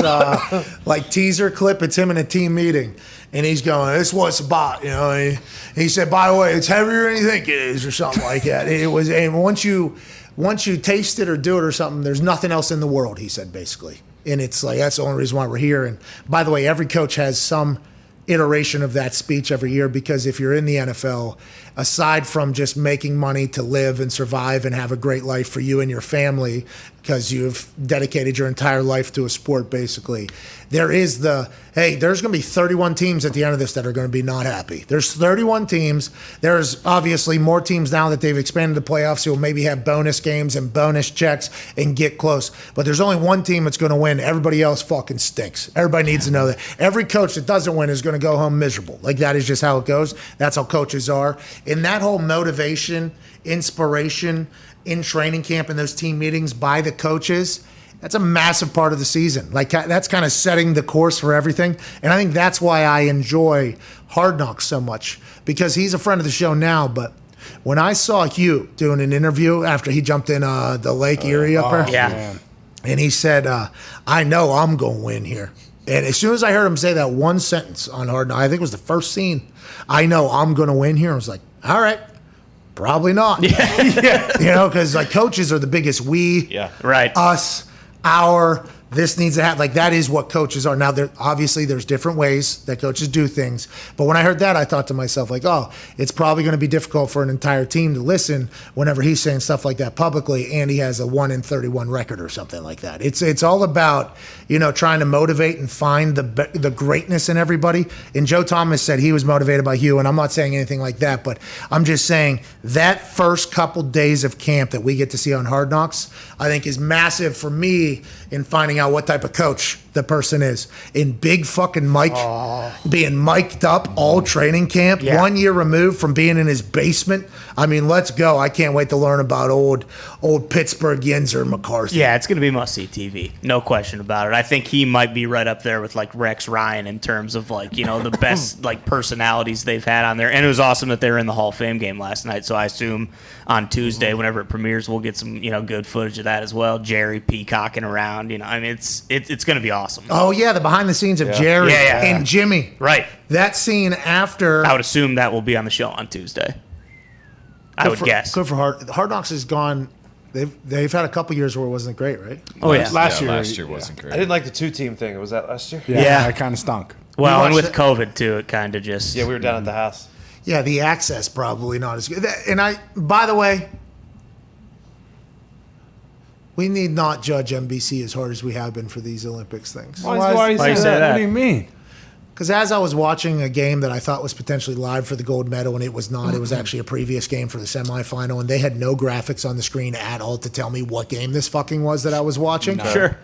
teaser clip. It's him in a team meeting. And he's going, this is what it's about. You know, he said, by the way, it's heavier than you think it is, or something like that. It was, and once you taste it or do it or something, there's nothing else in the world, he said, basically. And it's like, that's the only reason why we're here. And by the way, every coach has some iteration of that speech every year, because if you're in the NFL, aside from just making money to live and survive and have a great life for you and your family, because you've dedicated your entire life to a sport, basically, there's going to be 31 teams at the end of this that are going to be not happy. There's 31 teams. There's obviously more teams now that they've expanded the playoffs who will maybe have bonus games and bonus checks and get close. But there's only one team that's going to win. Everybody else fucking stinks. Everybody needs to know that. Every coach that doesn't win is going to go home miserable. Like, that is just how it goes. That's how coaches are. And that whole motivation, inspiration in training camp and those team meetings by the coaches, That's a massive part of the season. Like, that's kind of setting the course for everything. And I think that's why I enjoy Hard Knocks so much, because he's a friend of the show now. But when I saw Hugh doing an interview after he jumped in the Lake Erie up there, Yeah. and he said, I know I'm going to win here. And as soon as I heard him say that one sentence on Hard Knocks, I think it was the first scene, I know I'm going to win here. I was like, all right, probably not. Yeah. You know, because like coaches are the biggest we, Right. us, our, this needs to happen. Like, that is what coaches are. Now, obviously, there's different ways that coaches do things. But when I heard that, I thought to myself, like, oh, it's probably going to be difficult for an entire team to listen whenever he's saying stuff like that publicly and he has a 1-31 record or something like that. It's all about, you know, trying to motivate and find the greatness in everybody. And Joe Thomas said he was motivated by Hugh, and I'm not saying anything like that, but I'm just saying that first couple days of camp that we get to see on Hard Knocks, I think is massive for me in finding out what type of coach the person is. In big fucking Mike, being mic'd up all training camp, 1 year removed from being in his basement. I mean, let's go. I can't wait to learn about old Pittsburgh Yinzer McCarthy. Yeah, it's going to be must-see TV. No question about it. I think he might be right up there with, like, Rex Ryan in terms of, like, you know, the best, like, personalities they've had on there. And it was awesome that they were in the Hall of Fame game last night. So I assume on Tuesday, whenever it premieres, we'll get some, you know, good footage of that as well. Jerry peacocking around. You know, I mean, it's going to be awesome. Oh, yeah, the behind the scenes of Jerry and Jimmy. Right. That scene after. I would assume that will be on the show on Tuesday. I would guess. Good for Hard Knocks has gone. They've had a couple years where it wasn't great, right? Oh, yeah. Last year wasn't great. I didn't like the 2-team thing. Was that last year? Yeah, it kind of stunk. Well, and with COVID, too, it kind of just... Yeah, we were down at the house. Yeah, the access probably not as good. And by the way, we need not judge NBC as hard as we have been for these Olympics things. Why you say that? What do you mean? Because as I was watching a game that I thought was potentially live for the gold medal, and it was not, it was actually a previous game for the semifinal, and they had no graphics on the screen at all to tell me what game this fucking was that I was watching. No. Sure.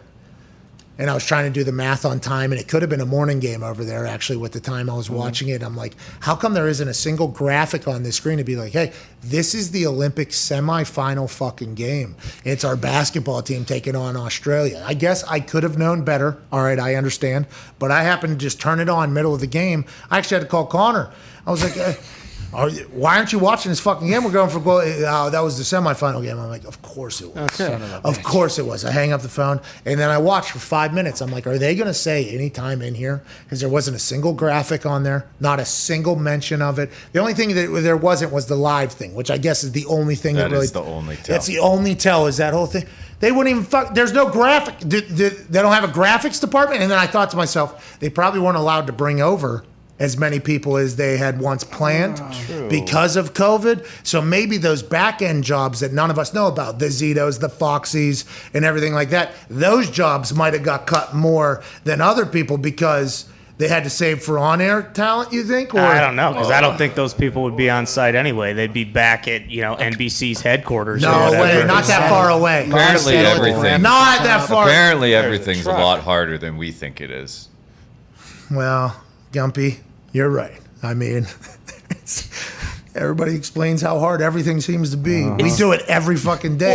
And I was trying to do the math on time, and it could have been a morning game over there, actually, with the time I was watching it. I'm like, how come there isn't a single graphic on this screen to be like, hey, this is the Olympic semifinal fucking game. It's our basketball team taking on Australia. I guess I could have known better. All right, I understand. But I happened to just turn it on middle of the game. I actually had to call Connor. I was like, why aren't you watching this fucking game? We're going for goal. That was the semifinal game. I'm like, of course it was. Of course it was. I hang up the phone, and then I watched for 5 minutes. I'm like, are they going to say any time in here? Because there wasn't a single graphic on there, not a single mention of it. The only thing that there wasn't was the live thing, which I guess is the only thing that really. That's the only tell. That's the only tell is that whole thing. They wouldn't even fuck. There's no graphic. They don't have a graphics department. And then I thought to myself, they probably weren't allowed to bring over as many people as they had once planned because of COVID. So maybe those back-end jobs that none of us know about, the Zitos, the Foxies, and everything like that, those jobs might have got cut more than other people because they had to save for on-air talent, you think? Or I don't know, because I don't think those people would be on site anyway. They'd be back at, you know, NBC's headquarters. No way, not that far away. Apparently everything. Not that far. Apparently everything's a lot harder than we think it is. Well, Gumpy, you're right. I mean, everybody explains how hard everything seems to be. We do it every fucking day.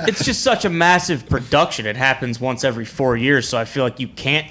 It's just such a massive production. It happens once every 4 years, so I feel like you can't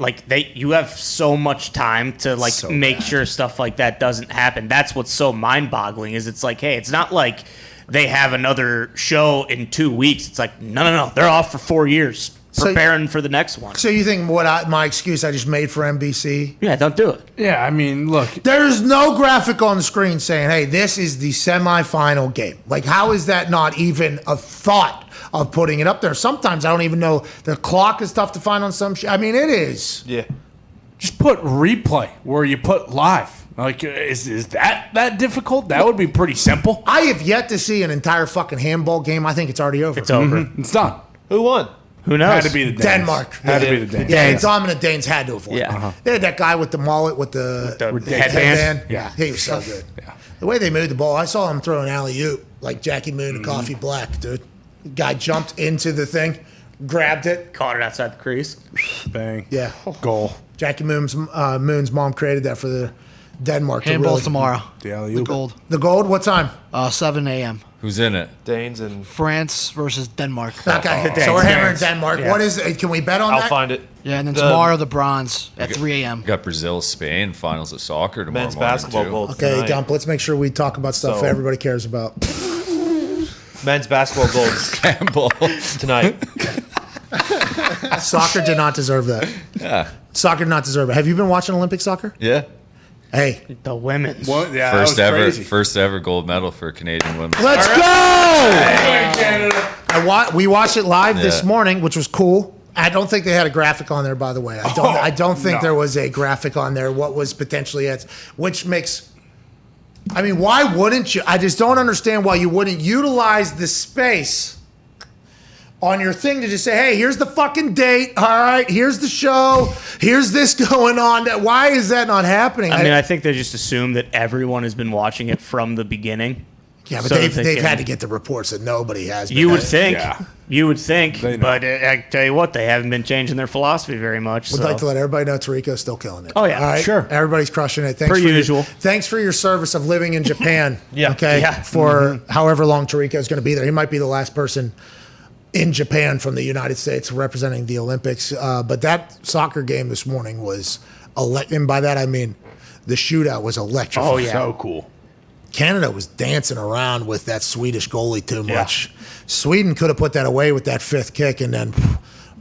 you have so much time to make sure stuff like that doesn't happen. That's what's so mind-boggling. Is it's like, hey, it's not like they have another show in 2 weeks. It's like no, they're off for 4 years. Preparing for the next one. So you think my excuse I just made for NBC? Yeah, don't do it. Yeah, I mean, look. There's no graphic on the screen saying, hey, this is the semifinal game. Like, how is that not even a thought of putting it up there? Sometimes I don't even know. The clock is tough to find on some shit. I mean, it is. Yeah. Just put replay where you put live. Like, is that difficult? That would be pretty simple. I have yet to see an entire fucking handball game. I think it's already over. It's over. Mm-hmm. It's done. Who won? Who knows? Had to be the Danes. Denmark. Had to be the Danes. Yeah, the dominant Danes had to have won. Yeah. They had that guy with the mullet with the headband. Yeah. He was so good. Yeah. The way they moved the ball, I saw him throw an alley-oop like Jackie Moon and Coffee Black, dude. Guy jumped into the thing, grabbed it. Caught it outside the crease. Bang. Yeah. Goal. Jackie Moon's mom created that for the Denmark. Handball tomorrow. The alley-oop. The gold. The gold, what time? 7 a.m. Who's in it? Danes and France versus Denmark. Okay, so we're hammering Denmark. Yeah. What is it? Can we bet on that? I'll find it. Yeah, and then tomorrow the bronze at 3 a.m. Got Brazil, Spain, finals of soccer tomorrow Men's morning, basketball too. gold Okay, tonight. Dump, let's make sure we talk about stuff So- everybody cares about. Men's basketball gold Campbell. tonight. Soccer did not deserve that. Yeah. Soccer did not deserve it. Have you been watching Olympic soccer? Yeah. Hey, The women's. What? Yeah, First that was ever, crazy. first ever gold medal for Canadian women. let's go! We watched it live this Yeah. morning, which was cool. I don't think they had a graphic on there, by the way. I don't think no. there was a graphic on there. What was potentially it, which makes. I mean, why wouldn't you? I just don't understand why you wouldn't utilize the space on your thing to just say, hey, here's the fucking date. All right, here's the show. Here's this going on. Why is that not happening? I mean, I think they just assume that everyone has been watching it from the beginning. yeah, but so that they've can- had to get the reports that nobody has. You been. would think. Yeah. You would think. They know. But I tell you what, they haven't been changing their philosophy very much. Would so. like to let everybody know Tarico's still killing it. Oh, yeah, All right? sure. Everybody's crushing it. Thanks Per for usual. Thanks for your service of living in Japan. Yeah. Okay. Yeah. For however long Tarico's going to be there. He might be the last person in Japan from the United States representing the Olympics. But that soccer game this morning was and by that I mean the shootout was electrifying. Oh, yeah. So cool. Canada was dancing around with that Swedish goalie too much. Sweden could have put that away with that fifth kick and then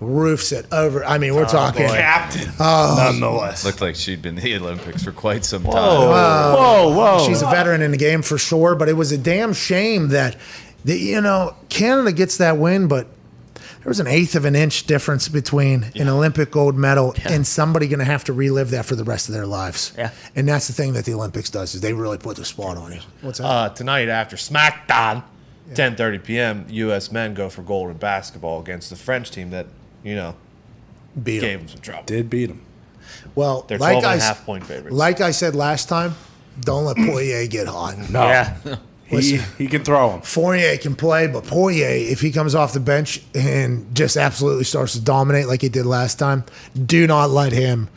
roofs it over. I mean, we're talking. Captain. Nonetheless. Looked like she'd been in the Olympics for quite some time. Whoa. She's a veteran in the game for sure, but it was a damn shame that, Canada gets that win, but there was an eighth of an inch difference between an Olympic gold medal and somebody going to have to relive that for the rest of their lives. Yeah. And that's the thing that the Olympics does is they really put the spot on you. What's that? Tonight after SmackDown, 10:30 p.m., U.S. men go for gold in basketball against the French team that, Beat 'em. gave them some trouble. Did beat him. Well, They're like 12.5 point favorites. Like I said last time, don't let Poirier get hot. No. Yeah. He can throw him. Fournier can play, but Poirier, if he comes off the bench and just absolutely starts to dominate like he did last time, do not let him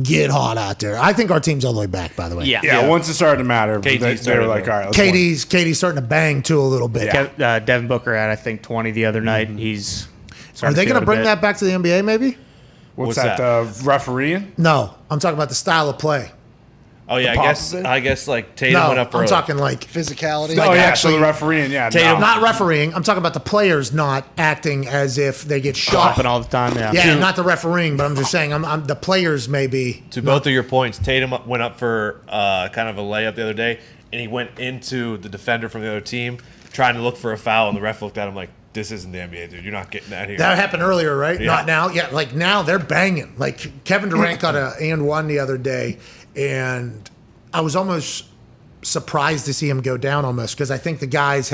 get hot out there. I think our team's all the way back, by the way. Yeah. Yeah, once it started to matter, KD they were started like, to- all right, let's win. KD's starting to bang too a little bit. Devin Booker had, I think, 20 the other night, and he's. Are they going to bring that back to the NBA? Maybe. What's What's that? Refereeing? No, I'm talking about the style of play. Oh yeah, The I pop- guess like Tatum No, went up for I'm a- talking like Physicality. Oh, yeah, actually- so the refereeing, yeah. Tatum- no. not refereeing. I'm talking about the players not acting as if they get shot. Popping all the time. Yeah. Yeah, not the refereeing, but I'm just saying I'm the players maybe. To both of your points, Tatum went up for kind of a layup the other day, and he went into the defender from the other team trying to look for a foul, and the ref looked at him like, "This isn't the NBA, dude. You're not getting that here." That happened earlier, right? Yeah. Not now. Yeah, like now they're banging. Like Kevin Durant got a and one the other day, and I was almost surprised to see him go down almost because I think the guys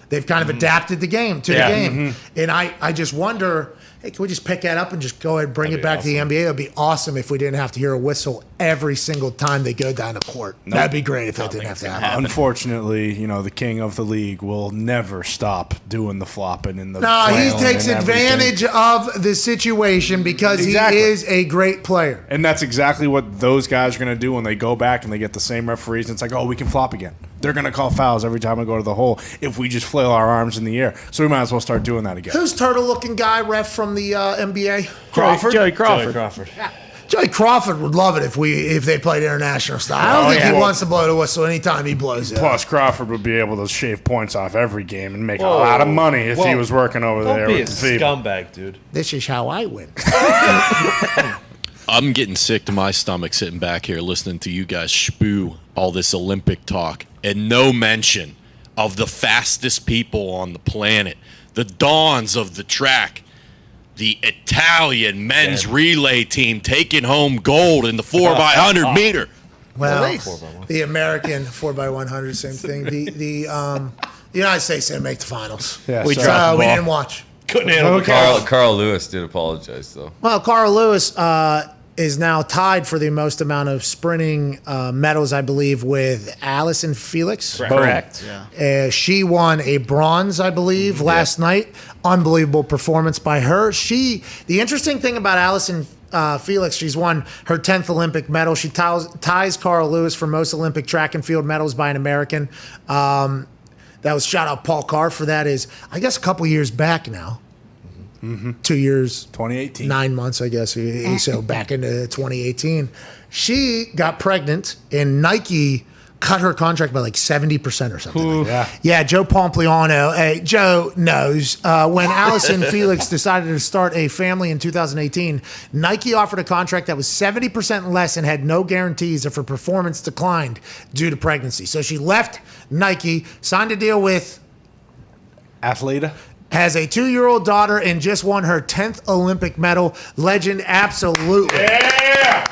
they've kind of adapted the game to the game, and I just wonder, hey, can we just pick that up and just go ahead and bring it back to the NBA? It'd be awesome if we didn't have to hear a whistle every single time they go down the court. That'd be great if that didn't have to happen. Unfortunately, the king of the league will never stop doing the flopping and the No, he flailing takes and everything. advantage of the situation because Exactly. he is a great player. And that's exactly what those guys are going to do when they go back and they get the same referees. And it's like, oh, we can flop again. They're going to call fouls every time we go to the hole if we just flail our arms in the air. So we might as well start doing that again. Who's turtle-looking guy ref from the NBA? Crawford? Joey Crawford. Joey Crawford. Joey Crawford would love it if they played international style. I don't think he wants to blow the whistle anytime he blows it. Plus, Crawford would be able to shave points off every game and make a lot of money if he was working over there Don't be a with the people. scumbag, dude. This is how I win. I'm getting sick to my stomach sitting back here listening to you guys spew all this Olympic talk and no mention of the fastest people on the planet, the Dawns of the track, the Italian men's relay team taking home gold in the 4x100 meter. Well, the American 4x100, same thing. The United States didn't make the finals. Yeah, We so- dropped So we didn't watch. Couldn't handle the Carl Lewis did apologize, though. Well, Carl Lewis is now tied for the most amount of sprinting medals, I believe, with Allyson Felix. Correct. Yeah. She won a bronze, I believe, last night. Unbelievable performance by her. The interesting thing about Allyson Felix, she's won her 10th Olympic medal. She ties Carl Lewis for most Olympic track and field medals by an American. that was shout out Paul Carr for that is, I guess a couple years back now. 2 years. 2018. 9 months, I guess. So back into 2018. She got pregnant and Nike cut her contract by like 70% or something. Yeah, Joe Pompliano. Hey, Joe knows. When Allyson Felix decided to start a family in 2018, Nike offered a contract that was 70% less and had no guarantees if her performance declined due to pregnancy. So she left Nike, signed a deal with Athleta. Has a 2-year-old daughter and just won her 10th Olympic medal. Legend, absolutely. Yeah!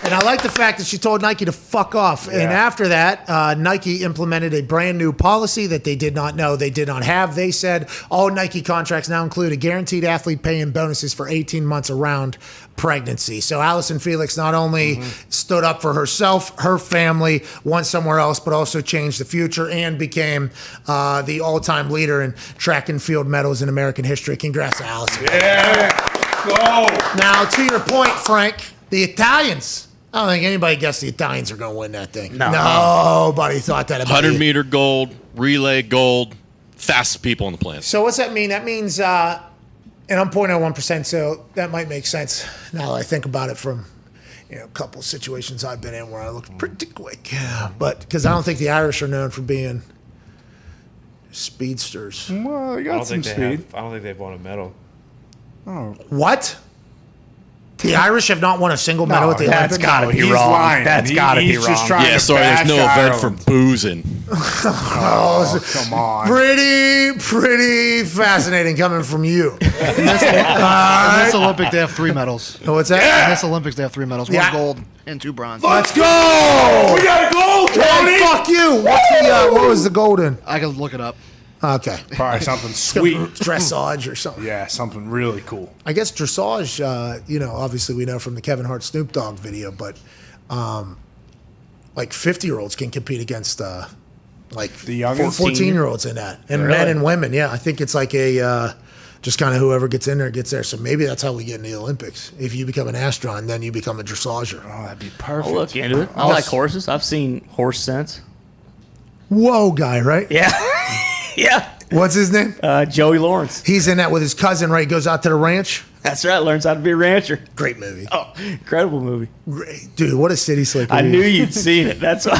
And I like the fact that she told Nike to fuck off. Yeah. And after that, Nike implemented a brand new policy that they did not know, they did not have. They said all Nike contracts now include a guaranteed athlete pay and bonuses for 18 months around pregnancy. So Allyson Felix not only stood up for herself, her family, went somewhere else, but also changed the future and became the all-time leader in track and field medals in American history. Congrats to Allyson. Yeah! Go! Now, to your point, Frank, the Italians. I don't think anybody guessed the Italians are going to win that thing. No. Nobody thought that about 100 meter gold, relay gold, fastest people on the planet. So what's that mean? That means, and I'm 0.01%, so that might make sense now that I think about it from a couple situations I've been in where I look pretty quick. But because I don't think the Irish are known for being speedsters. Well, they got some speed. I don't think they've won a medal. Oh. What? The Irish have not won a single medal at the Olympics? That's got to be wrong. Lying. That's got to be wrong. Yeah, sorry, there's no event for boozing. Oh, come on. Pretty fascinating coming from you. In this Olympic, they have 3 medals. What's that? In this Olympics, they have 3 medals. 1 gold and 2 bronze. Let's go! We got a goal, Tony! Hey, fuck you! What was the gold in? I can look it up. Okay. Probably something sweet. Dressage or something. Yeah, something really cool. I guess dressage, obviously we know from the Kevin Hart Snoop Dogg video, but like 50-year-olds can compete against like the youngest 14-year-olds in that. And really? Men and women, yeah. I think it's like a just kind of whoever gets in there gets there. So maybe that's how we get in the Olympics. If you become an astronaut, then you become a dressager. Oh, that'd be perfect. I'll look into it. I like horses. I've seen horse sense. Whoa guy, right? Yeah. Yeah. What's his name? Joey Lawrence. He's in that with his cousin, right? He goes out to the ranch. That's right. Learns how to be a rancher. Great movie. Oh, incredible movie. Great. Dude, what a city slicker. I knew you'd seen it. That's why.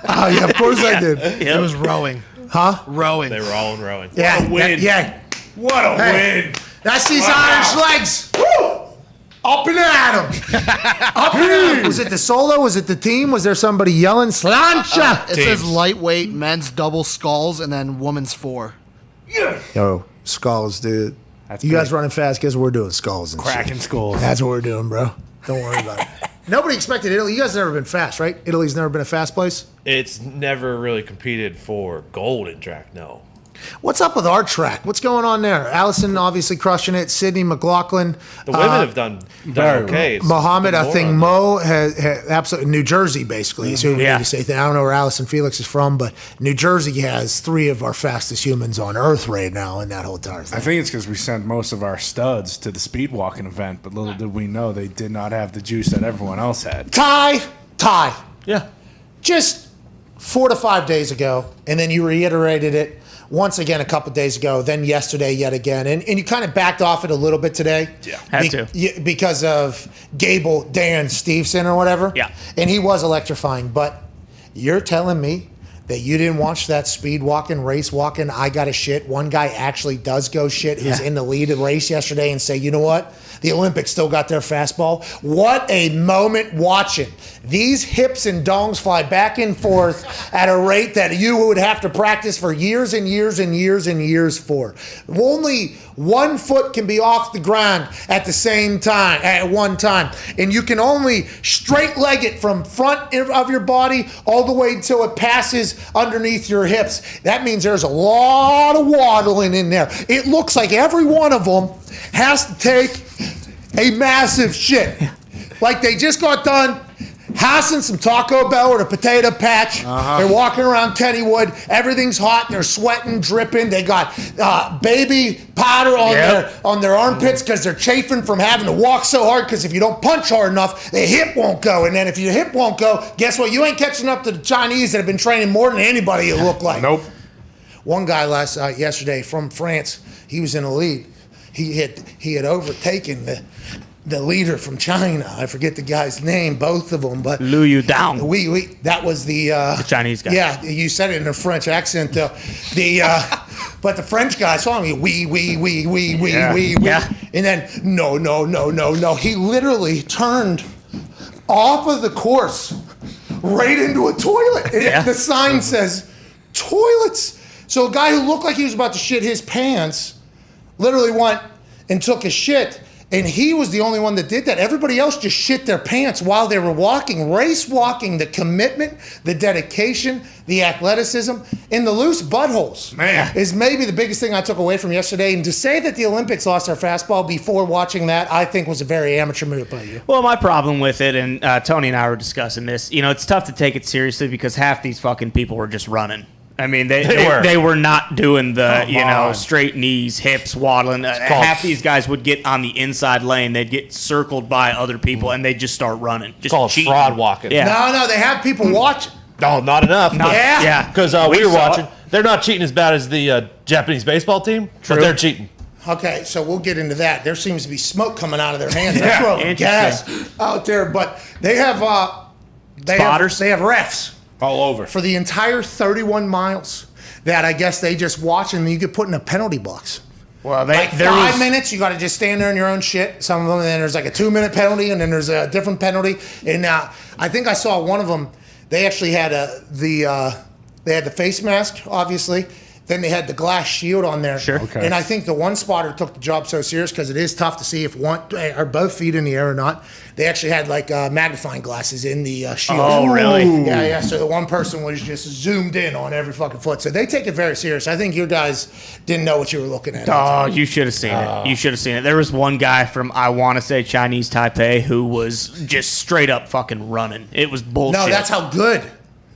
Oh, yeah, of course I did. It was rowing. Huh? Rowing. They were all in rowing. Yeah. What a win. Yeah. What a win. That's these Irish legs. Woo! Up and at 'em. Up and at 'em. Was it the solo? Was it the team? Was there somebody yelling? Slancha! It says lightweight, men's double sculls, and then women's 4. Yo, skulls, dude. You guys running fast because we're doing skulls and Cracking shit. skulls. That's what we're doing, bro. Don't worry about it. Nobody expected Italy. You guys have never been fast, right? Italy's never been a fast place? It's never really competed for gold in track, no. What's up with our track? What's going on there? Allison obviously crushing it. Sydney McLaughlin. The women have done okay. Muhammad, I think Mo has absolutely New Jersey basically. Is who we need to say that. I don't know where Allyson Felix is from, but New Jersey has 3 of our fastest humans on Earth right now in that whole entire thing. I think it's because we sent most of our studs to the speed walking event, but little did we know they did not have the juice that everyone else had. Ty. Yeah. Just 4 to 5 days ago, and then you reiterated it once again a couple days ago, then yesterday yet again. And you kind of backed off it a little bit today. Yeah, had to. Because of Gable, Dan, Steveson or whatever. Yeah. And he was electrifying. But you're telling me that you didn't watch that speed walking, race walking, I got to shit. One guy actually does go shit who's in the lead of the race yesterday and say, you know what? The Olympics still got their fastball. What a moment watching these hips and dongs fly back and forth at a rate that you would have to practice for years and years and years and years for. Only one foot can be off the ground at the same time, at one time. And you can only straight leg it from front of your body all the way until it passes underneath your hips. That means there's a lot of waddling in there. It looks like every one of them has to take a massive shit. Like they just got done housing some Taco Bell or a potato patch. They're walking around Kennywood. Everything's hot. They're sweating, dripping. They got baby powder on their armpits because they're chafing from having to walk so hard because if you don't punch hard enough, the hip won't go. And then if your hip won't go, guess what? You ain't catching up to the Chinese that have been training more than anybody you look like. Nope. one guy yesterday from France. He was in the lead. He had overtaken the leader from China. I forget the guy's name, both of them, but Liu Dahn. That was the Chinese guy. Yeah, you said it in a French accent though. But the French guy saw me, wee. Yeah. And then, no. He literally turned off of the course right into a toilet. The sign says, toilets. So a guy who looked like he was about to shit his pants literally went and took a shit. And he was the only one that did that. Everybody else just shit their pants while they were walking. Race walking, the commitment, the dedication, the athleticism, and the loose buttholes is maybe the biggest thing I took away from yesterday. And to say that the Olympics lost their fastball before watching that, I think was a very amateur move by you. Well, my problem with it, and Tony and I were discussing this, it's tough to take it seriously because half these fucking people were just running. I mean, they were not doing the, straight knees, hips, waddling. Half these guys would get on the inside lane. They'd get circled by other people, and they'd just start running. Just called fraud walking. Yeah. No, they have people watching. No, not enough. Yeah. Because we were watching. They're not cheating as bad as the Japanese baseball team, but they're cheating. Okay, so we'll get into that. There seems to be smoke coming out of their hands. They're throwing gas out there, but they have spotters. They have refs all over for the entire 31 miles that I guess they just watch, and you get put in a penalty box. Well, like 5 minutes, you got to just stand there in your own shit. Some of them, and then there's like a 2-minute penalty, and then there's a different penalty. And I think I saw one of them. They actually had they had the face mask, obviously. Then they had the glass shield on there. Sure. Okay. And I think the one spotter took the job so serious because it is tough to see if one are both feet in the air or not. They actually had like magnifying glasses in the shield. Oh, really? Yeah. So the one person was just zoomed in on every fucking foot. So they take it very serious. I think you guys didn't know what you were looking at. Oh, you should have seen it. You should have seen it. There was one guy from, I want to say, Chinese Taipei who was just straight up fucking running. It was bullshit. No, that's how good.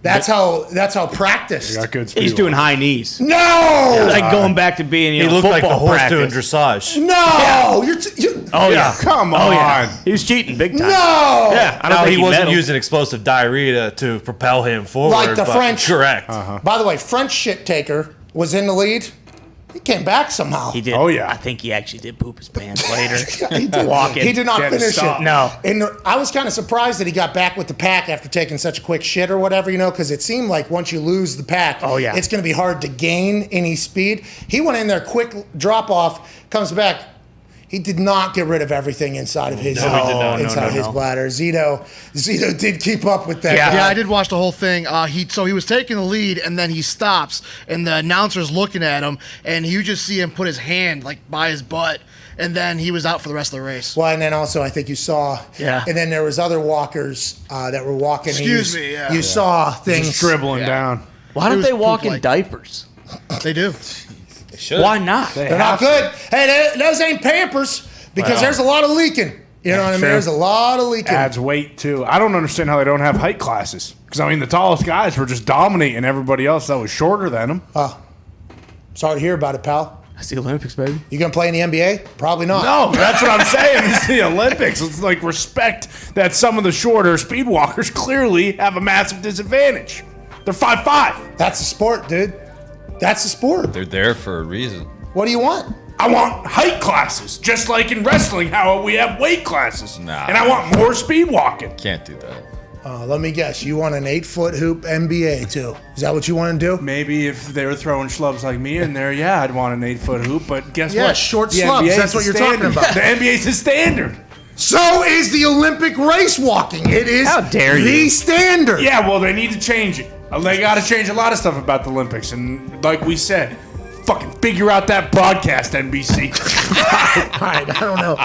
That's how practiced. Got good speed. He's doing high knees. No! Like going back to being, He looked like the football horse practice. doing dressage. No! Oh, yeah. Come on. Oh, yeah. He was cheating big time. No! Yeah. I don't Now, think he wasn't medaled. using explosive diarrhea to propel him forward. Like the but French. Correct. By the way, French shit taker was in the lead. He came back somehow. He did. Oh, yeah. I think he actually did poop his pants later. He did. Walking. He did not Can't finish stop. it. No. And I was kind of surprised that he got back with the pack after taking such a quick shit or whatever, because it seemed like once you lose the pack, it's going to be hard to gain any speed. He went in there, quick drop off, comes back. He did not get rid of everything inside of his his bladder. Zito did keep up with that. Yeah, I did watch the whole thing. He was taking the lead, and then he stops, and the announcer's looking at him, and you just see him put his hand like by his butt, and then he was out for the rest of the race. Well, and then also I think you saw, and then there was other walkers that were walking. You saw things just dribbling down. Why don't they walk in diapers? They do. Why not? They're not good. Hey, those ain't Pampers because there's a lot of leaking. You know what I mean? There's a lot of leaking. Adds weight, too. I don't understand how they don't have height classes. Because, the tallest guys were just dominating everybody else that was shorter than them. Sorry to hear about it, pal. That's the Olympics, baby. You going to play in the NBA? Probably not. No, that's what I'm saying. It's the Olympics. It's like respect that some of the shorter speed walkers clearly have a massive disadvantage. They're 5'5". That's the sport, dude. That's the sport. They're there for a reason. What do you want? I want height classes, just like in wrestling, how we have weight classes. Nah. And I want more speed walking. Can't do that. Let me guess. You want an 8-foot hoop NBA, too. Is that what you want to do? Maybe if they were throwing schlubs like me in there, I'd want an 8-foot hoop. But guess what? Yeah, short The slubs. NBA That's is what the you're talking standard. about. The NBA's the standard. So is the Olympic race walking. It is How dare you. the standard. Yeah, well, they need to change it. They got to change a lot of stuff about the Olympics. And like we said, fucking figure out that broadcast, NBC. All right, I don't know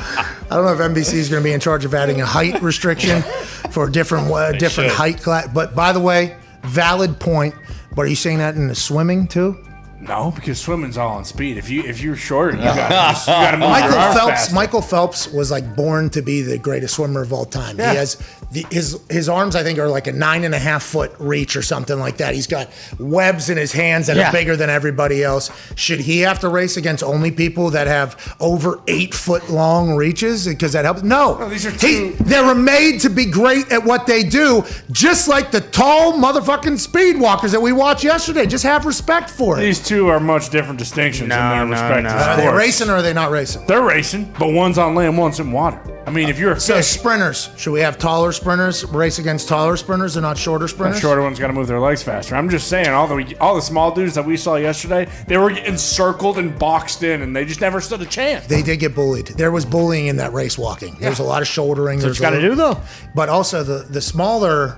if NBC is going to be in charge of adding a height restriction for different height class. But by the way, valid point. But are you saying that in the swimming too? No, because swimming's all on speed. If you're shorter, you got to move your arms faster. Michael Phelps was like born to be the greatest swimmer of all time. Yeah. He has his arms, I think, are like a 9.5 foot reach or something like that. He's got webs in his hands that are bigger than everybody else. Should he have to race against only people that have over 8 foot long reaches because that helps? No, these are two. They're made to be great at what they do, just like the tall motherfucking speed walkers that we watched yesterday. Just have respect for it. These two two are much different distinctions in their respective sports. Are they racing or are they not racing? They're racing, but one's on land, one's in water. I mean, if you're a So fish, sprinters, should we have taller sprinters race against taller sprinters and not shorter the sprinters? shorter ones got to move their legs faster. I'm just saying, all the small dudes that we saw yesterday, they were getting circled and boxed in, and they just never stood a chance. They did get bullied. There was bullying in that race walking. There's a lot of shouldering. That's what you got to do, though. But also the smaller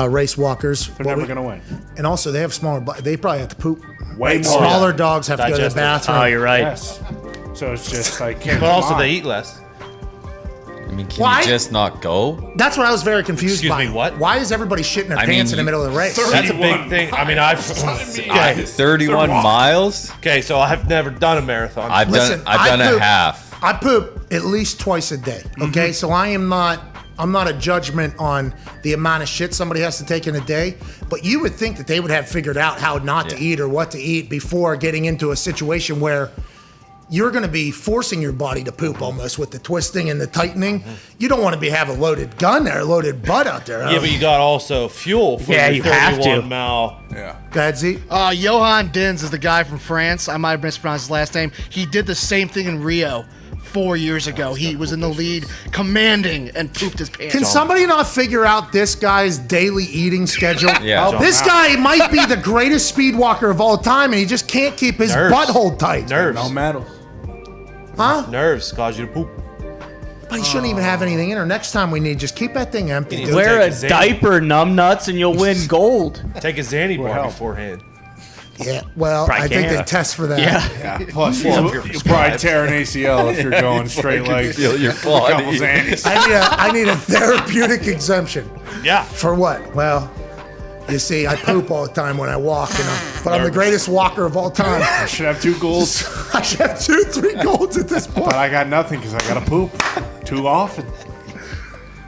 race walkers. They're never going to win. And also they have smaller. They probably have to poop. Way more. Smaller dogs have to go to the Digestive. bathroom. Oh, you're right. Yes. So it's just like, But also they eat less. I mean, can Why? you just not go? That's what I was very confused Excuse by. me, what? Why is everybody shitting their I pants mean, in the middle of the race? That's a big thing. I mean, I've 31 miles? okay, so I've never done a marathon. I've Listen, done I a poop. half. I poop at least twice a day. Okay, so I'm not a judgment on the amount of shit somebody has to take in a day, but you would think that they would have figured out how not to eat or what to eat before getting into a situation where you're going to be forcing your body to poop almost with the twisting and the tightening. You don't want to have a loaded gun there, a loaded butt out there. yeah, but you got also fuel for Yeah, your you have 31 to. mile. Yeah. Go ahead, Z. Johan Dins is the guy from France. I might have mispronounced his last name. He did the same thing in Rio 4 years ago. He was in the lead, commanding, and pooped his pants. Can somebody not figure out this guy's daily eating schedule? Yeah. This guy might be the greatest speed walker of all time, and he just can't keep his Nerves. butthole tight. Nerves. No medals. Huh? Nerves cause you to poop. But he shouldn't even have anything in her. Next time we need, just keep that thing empty. You Dude. Wear a Take a Xanny. diaper, numbnuts, and you'll win gold. Take a Xanny bar help. beforehand. Yeah, well, Probably I think can. they test for that. Yeah. Yeah. Plus, Well, you'll probably tear an ACL if you're going straight legs. Feel your A couple body. Xannies. I need a therapeutic exemption. Yeah. For what? Well, you see, I poop all the time when I walk, but I'm the greatest walker of all time. I should have 2 golds, I should have 2-3 golds at this point. but I got nothing because I got to poop too often.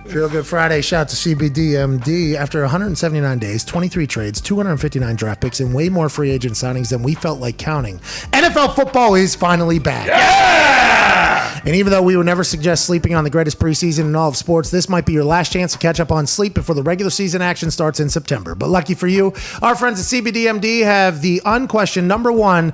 Feel Good Friday. Shout out to CBDMD. After 179 days, 23 trades, 259 draft picks, and way more free agent signings than we felt like counting, NFL football is finally back. Yeah! And even though we would never suggest sleeping on the greatest preseason in all of sports, this might be your last chance to catch up on sleep before the regular season action starts in September. But lucky for you, our friends at CBDMD have the unquestioned #1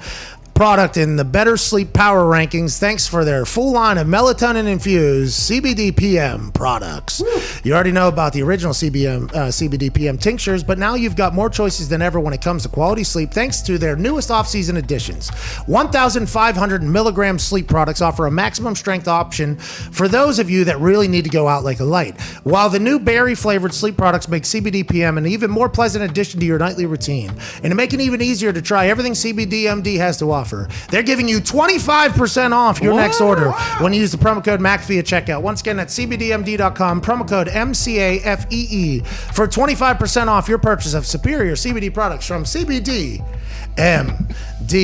product in the Better Sleep Power Rankings, thanks for their full line of melatonin-infused CBD-PM products. You already know about the original CBD-PM tinctures, but now you've got more choices than ever when it comes to quality sleep, thanks to their newest off-season additions. 1,500 milligram sleep products offer a maximum strength option for those of you that really need to go out like a light. While the new berry-flavored sleep products make CBD-PM an even more pleasant addition to your nightly routine. And to make it even easier to try everything CBDMD has to offer, they're giving you 25% off your next order when you use the promo code McAfee at checkout. Once again, that's CBDMD.com, promo code MCAFEE for 25% off your purchase of superior CBD products from CBDMD.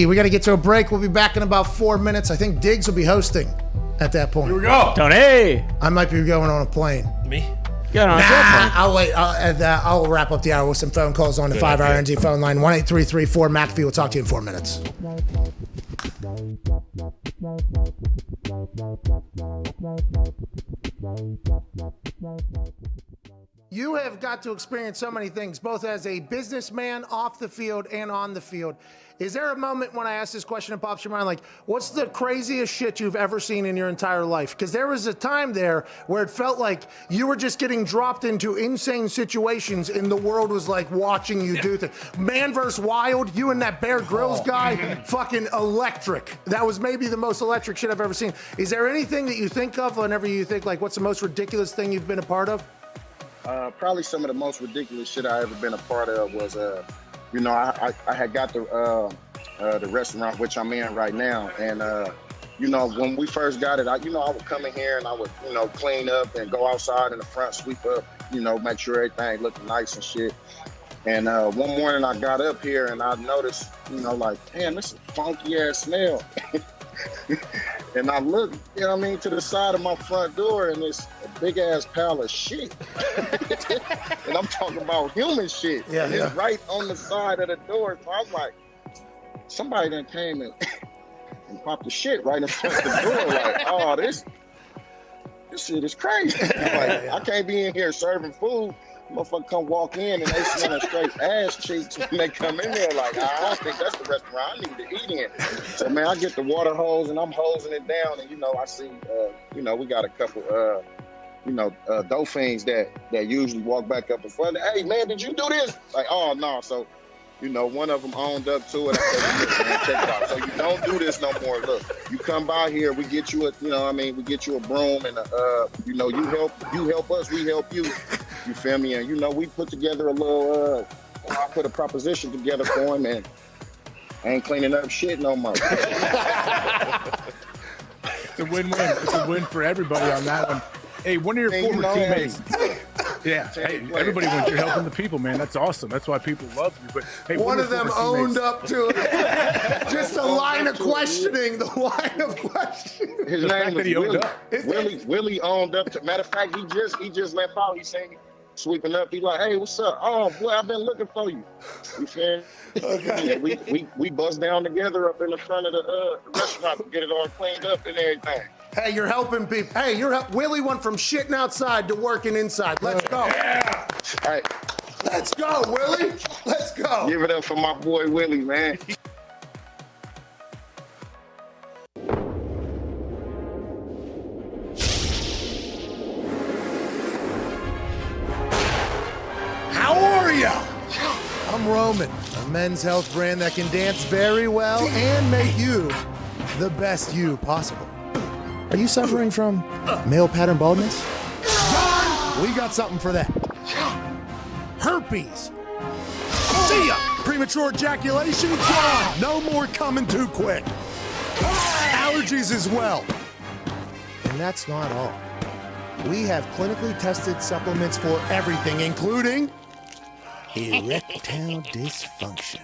We got to get to a break. We'll be back in about 4 minutes. I think Diggs will be hosting at that point. Here we go. Tony. I might be going on a plane. Me? Get on. I'll wait. I'll wrap up the hour with some phone calls on the 5-hour NG phone line. 1-833-4 McAfee. We'll talk to you in 4 minutes. You have got to experience so many things, both as a businessman off the field and on the field. Is there a moment when I ask this question that pops your mind, like, what's the craziest shit you've ever seen in your entire life? Because there was a time there where it felt like you were just getting dropped into insane situations and the world was like watching you do things. Man vs. Wild, you and that Bear Grylls guy, fucking electric. That was maybe the most electric shit I've ever seen. Is there anything that you think of whenever you think, like, what's the most ridiculous thing you've been a part of? Probably some of the most ridiculous shit I ever been a part of was, I had got the restaurant which I'm in right now, and when we first got it, I would come in here and I would clean up and go outside in the front, sweep up, make sure everything looked nice and shit. And one morning I got up here and I noticed, damn, this is a funky ass smell. And I looked, to the side of my front door, and it's a big ass pile of shit. And I'm talking about human shit. Yeah, and it's right on the side of the door. So I was like, somebody done came and popped the shit right in front of the door. Like, oh, this shit is crazy. Like, I can't be in here serving food Motherfucker come walk in and they smelling straight ass cheeks when they come in there. Like, I don't think that's the restaurant I need to eat in. So man, I get the water hose and I'm hosing it down, and I see, we got a couple, dough fiends that usually walk back up in front. Hey man, did you do this? Like, oh no. So, one of them owned up to it. I said, man, check it out. So you don't do this no more. Look, you come by here, we get you we get you a broom and you help us, we help you. You feel me? And we put together a little, I put a proposition together for him, and I ain't cleaning up shit no more. It's a win-win. It's a win for everybody on that one. Hey, one of your former teammates. Yeah, hey, everybody wins. You're helping the people, man. That's awesome. That's why people love you. But hey, one of them owned up to it. Just a line of questioning. The line of questioning. His name was Willie. Willie owned up to. Matter of fact, he just left out. He's saying, sweeping up. He like, hey, what's up? Oh boy, I've been looking for you. You feel? Okay. Yeah, we bust down together up in the front of the restaurant to get it all cleaned up and everything. Hey, you're helping people. Hey, Willie went from shitting outside to working inside. Let's go. Yeah. All right. Let's go, Willie. Let's go. Give it up for my boy Willie, man. How are ya? I'm Roman, a men's health brand that can dance very well and make you the best you possible. Are you suffering from male pattern baldness? We got something for that. Herpes. See ya. Premature ejaculation? Gone. No more coming too quick. Allergies as well. And that's not all. We have clinically tested supplements for everything, including erectile dysfunction.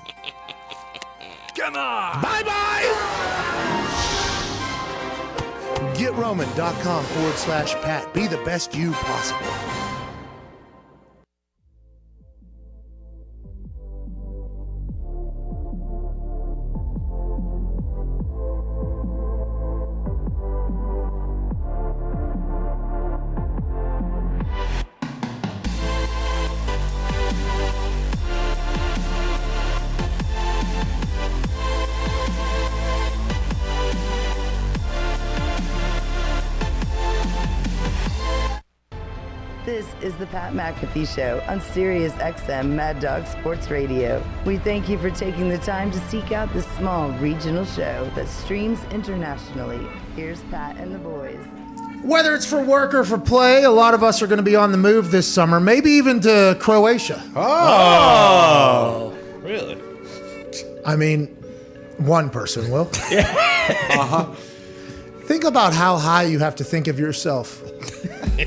Come on. Bye-bye. GetRoman.com/Pat. Be the best you possible. This is the Pat McAfee Show on Sirius XM Mad Dog Sports Radio. We thank you for taking the time to seek out this small regional show that streams internationally. Here's Pat and the boys. Whether it's for work or for play, a lot of us are going to be on the move this summer, maybe even to Croatia. Oh. Really? I mean, one person will. Uh-huh. Think about how high you have to think of yourself. You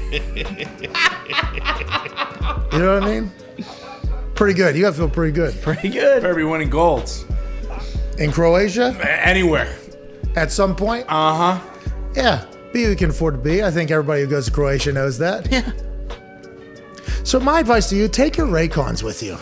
know what I mean? Pretty good. You got to feel pretty good. Pretty good. Better be winning golds. In Croatia? Anywhere. At some point? Uh-huh. Yeah. Be who you can afford to be. I think everybody who goes to Croatia knows that. Yeah. So my advice to you, take your Raycons with you.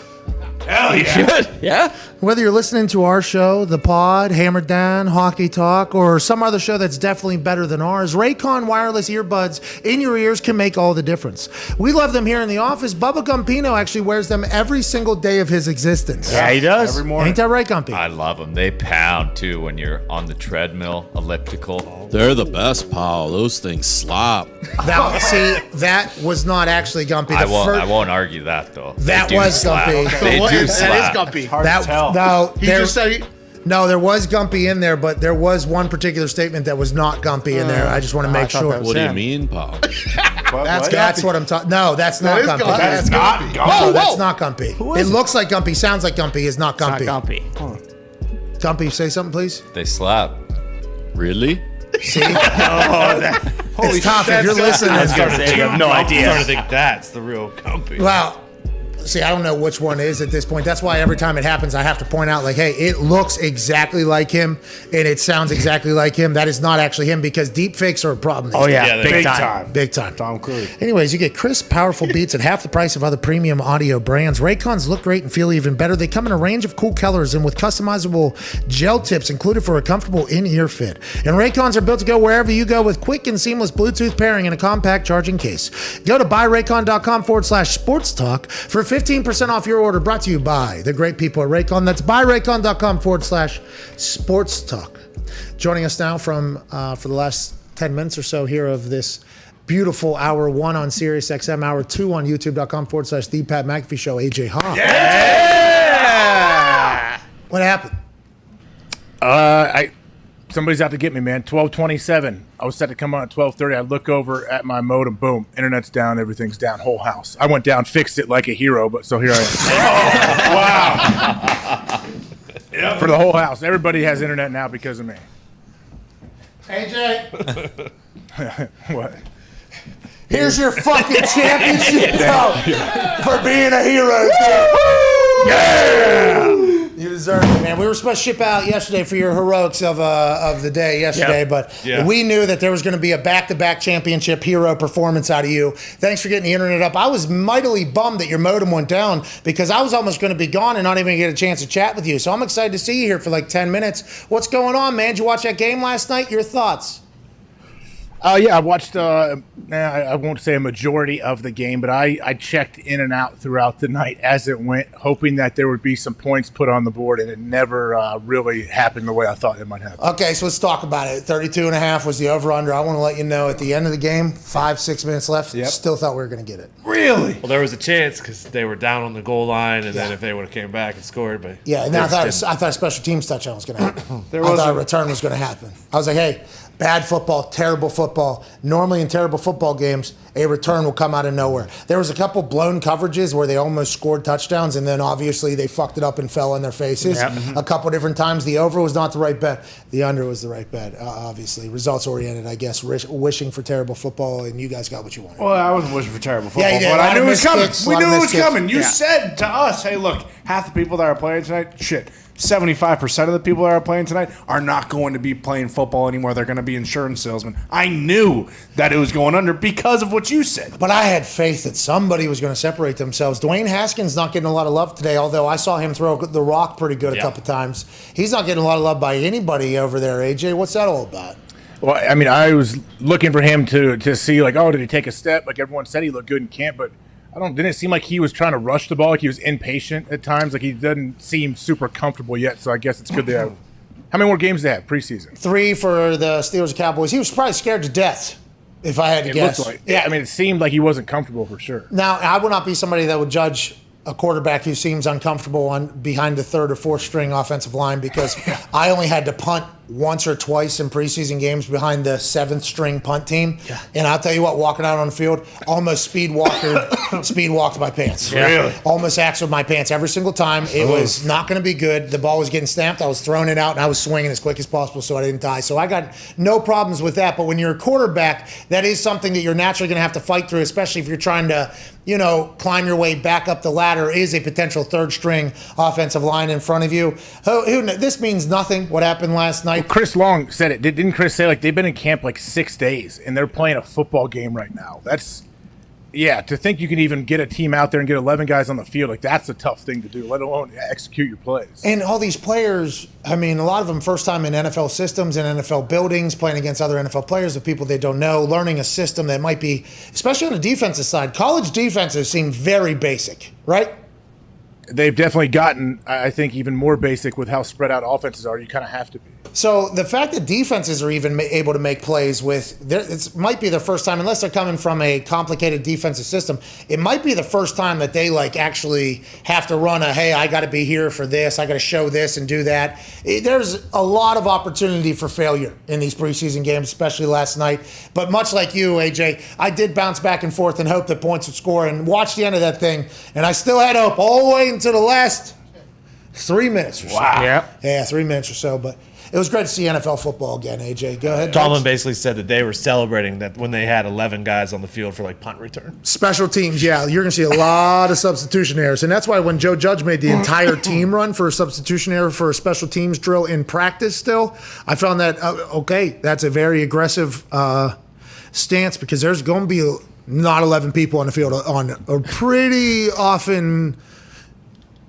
Hell yeah. Yeah. Whether you're listening to our show, The Pod, Hammer Down, Hockey Talk, or some other show that's definitely better than ours, Raycon wireless earbuds in your ears can make all the difference. We love them here in the office. Bubba Gumpino actually wears them every single day of his existence. Yeah, he does. Every morning. Ain't that right, Gumpy? I love them. They pound, too, when you're on the treadmill, elliptical. They're the best, pal. Those things slap. That was not actually Gumpy. I won't argue that, though. That They do was slap. Gumpy. They do That slap. is Gumpy. Hard to tell. No, He just said no, there was Gumpy in there, but there was one particular statement that was not Gumpy in there. I just want to make sure. What do you mean, pal? That's what I'm talking. No, that's not is Gumpy. Gumpy. That's not Gumpy. No, that's not Gumpy. It looks like Gumpy, sounds like Gumpy, is not Not Gumpy. Gumpy. Gumpy, say something, please. They slap. Really? See? It's tough if you're listening. I was gonna say, I have no I'm starting idea. to think that's the real company. Well, See, I don't know which one is at this point. That's why every time it happens, I have to point out, like, hey, it looks exactly like him and it sounds exactly like him. That is not actually him because deep fakes are a problem. Oh, yeah. Big time. Big time. Tom Cruise. Anyways, you get crisp, powerful beats at half the price of other premium audio brands. Raycons look great and feel even better. They come in a range of cool colors and with customizable gel tips included for a comfortable in-ear fit. And Raycons are built to go wherever you go with quick and seamless Bluetooth pairing and a compact charging case. Go to buyraycon.com/sports talk for 15% off your order, brought to you by the great people at Raycon. That's buyraycon.com/sports talk. Joining us now from for the last 10 minutes or so here of this beautiful hour 1 on Sirius XM, hour 2 on youtube.com/the Pat McAfee Show, AJ Hawk. Yeah! What happened? Somebody's out to get me, man. 12:27. I was set to come on at 12:30. I look over at my modem. Boom. Internet's down. Everything's down. Whole house. I went down, fixed it like a hero, but so here I am. Wow. For the whole house. Everybody has internet now because of me. AJ. What? Here's your fucking championship for being a hero. Yeah! You deserve it, man. We were supposed to ship out yesterday for your heroics of the day yesterday, but we knew that there was going to be a back-to-back championship hero performance out of you. Thanks for getting the internet up. I was mightily bummed that your modem went down because I was almost going to be gone and not even get a chance to chat with you. So I'm excited to see you here for like 10 minutes. What's going on, man? Did you watch that game last night? Your thoughts? Yeah, I watched, I won't say a majority of the game, but I checked in and out throughout the night as it went, hoping that there would be some points put on the board, and it never really happened the way I thought it might happen. Okay, so let's talk about it. 32.5 was the over-under. I want to let you know at the end of the game, 5-6 minutes left, still thought we were going to get it. Really? Well, there was a chance because they were down on the goal line, and then if they would have came back and scored, but and then I thought a special teams touchdown was going to happen. I thought a return was going to happen. I was like, hey, bad football, terrible football. Normally in terrible football games, a return will come out of nowhere. There was a couple blown coverages where they almost scored touchdowns, and then obviously they fucked it up and fell on their faces. A couple different times. The over was not the right bet. The under was the right bet, obviously. Results-oriented, I guess, wishing for terrible football, and you guys got what you wanted. Well, I wasn't wishing for terrible football, you did. but I knew it was coming. We knew it was coming. You Yeah. said to us, hey, look, half the people that are playing tonight, 75% of the people that are playing tonight are not going to be playing football anymore. They're going to be insurance salesmen. I knew that it was going under because of what you said. But I had faith that somebody was going to separate themselves. Dwayne Haskins not getting a lot of love today, although I saw him throw the rock pretty good a couple times. He's not getting a lot of love by anybody over there, AJ. What's that all about? Well, I mean, I was looking for him to see, like, oh, did he take a step? Like everyone said he looked good in camp, but didn't it seem like he was trying to rush the ball, like he was impatient at times, like he doesn't seem super comfortable yet, so I guess it's good they have. How many more games do they have preseason? 3 for the Steelers and Cowboys. He was probably scared to death, if I had to guess. Looked like, I mean, it seemed like he wasn't comfortable for sure. Now, I would not be somebody that would judge a quarterback who seems uncomfortable behind the 3rd or 4th string offensive line because I only had to punt once or twice in preseason games behind the 7th string punt team. Yeah. And I'll tell you what, walking out on the field, almost speed walked my pants. Really? Almost axled my pants every single time. It was not going to be good. The ball was getting snapped. I was throwing it out, and I was swinging as quick as possible so I didn't die. So I got no problems with that. But when you're a quarterback, that is something that you're naturally going to have to fight through, especially if you're trying to, climb your way back up the ladder, is a potential 3rd string offensive line in front of you. This means nothing, what happened last night. Well, Chris Long said it. Didn't Chris say, like, they've been in camp like 6 days, and they're playing a football game right now? That's, to think you can even get a team out there and get 11 guys on the field, like, that's a tough thing to do, let alone execute your plays. And all these players, I mean, a lot of them first time in NFL systems and NFL buildings, playing against other NFL players, the people they don't know, learning a system that might be, especially on the defensive side, college defenses seem very basic, right? They've definitely gotten, I think, even more basic with how spread out offenses are. You kind of have to be. So the fact that defenses are even able to make plays it might be the first time, unless they're coming from a complicated defensive system, it might be the first time that they actually have to run hey, I got to be here for this, I got to show this and do that. There's a lot of opportunity for failure in these preseason games, especially last night. But much like you, AJ, I did bounce back and forth and hope that points would score and watch the end of that thing, and I still had hope all the way into the last 3 minutes or so. Wow. Yeah, 3 minutes or so. But it was great to see NFL football again. AJ, go ahead. Tomlin basically said that they were celebrating that when they had 11 guys on the field for like punt return. Special teams, yeah, you're going to see a lot of substitution errors, and that's why when Joe Judge made the entire team run for a substitution error for a special teams drill in practice, still, I found that that's a very aggressive stance because there's going to be not 11 people on the field on a pretty often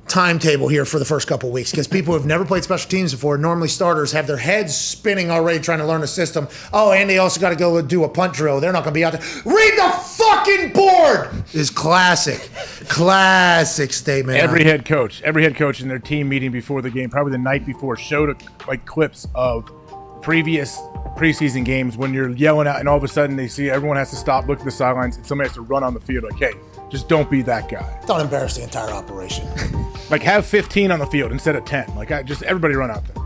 timetable here for the first couple of weeks because people who have never played special teams before, normally starters, have their heads spinning already trying to learn the system. Oh, and they also got to go do a punt drill. They're not going to be out there. Read the fucking board is classic statement. Every head coach in their team meeting before the game, probably the night before, showed like clips of previous preseason games when you're yelling out and all of a sudden they see everyone has to stop, look at the sidelines, and somebody has to run on the field like, hey, just don't be that guy. Don't embarrass the entire operation. Like, have 15 on the field instead of 10. Like, just everybody run out there.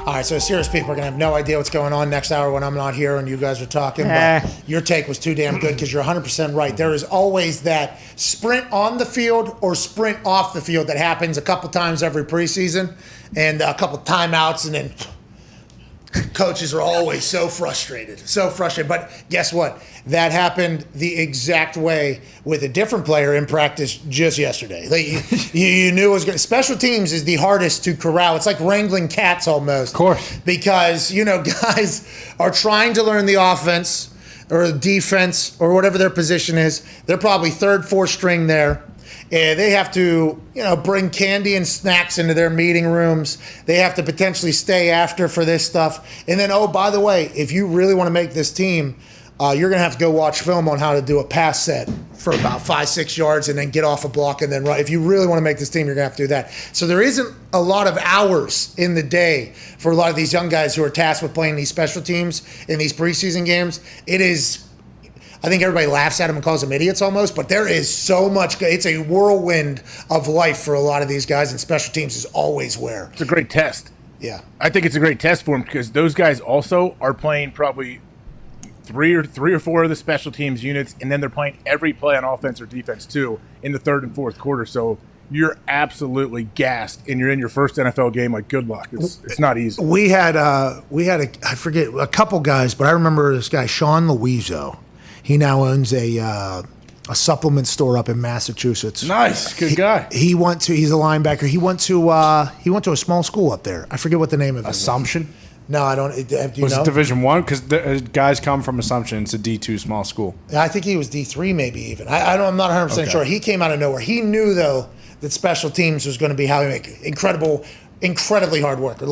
All right, so serious people are going to have no idea what's going on next hour when I'm not here and you guys are talking. But your take was too damn good because you're 100% right. There is always that sprint on the field or sprint off the field that happens a couple times every preseason and a couple timeouts, and then coaches are always so frustrated. But guess what? That happened the exact way with a different player in practice just yesterday. You knew it was good. Special teams is the hardest to corral. It's like wrangling cats almost. Of course. Because, guys are trying to learn the offense or the defense or whatever their position is. They're probably third, fourth string there. They have to, bring candy and snacks into their meeting rooms. They have to potentially stay after for this stuff. And then, oh, by the way, if you really want to make this team, you're going to have to go watch film on how to do a pass set for about 5-6 yards and then get off a block and then run. If you really want to make this team, you're going to have to do that. So there isn't a lot of hours in the day for a lot of these young guys who are tasked with playing these special teams in these preseason games. It is, I think everybody laughs at them and calls them idiots almost, but there is so much. It's a whirlwind of life for a lot of these guys, and special teams is always where. It's a great test. Yeah. I think it's a great test for them because those guys also are playing probably three or four of the special teams units, and then they're playing every play on offense or defense too in the third and fourth quarter. So you're absolutely gassed, and you're in your first NFL game. Like, good luck. It's not easy. We had I forget a couple guys, but I remember this guy Sean Louiso. He now owns a supplement store up in Massachusetts. Nice, good guy. He's a linebacker. He went to a small school up there. I forget what the name of it Assumption? was. No, I don't. Do you was know? it Division I? Because guys come from Assumption. It's a D2 small school. I think he was D3 maybe even. I'm not 100% sure. He came out of nowhere. He knew, though, that special teams was going to be how he make incredibly hard worker.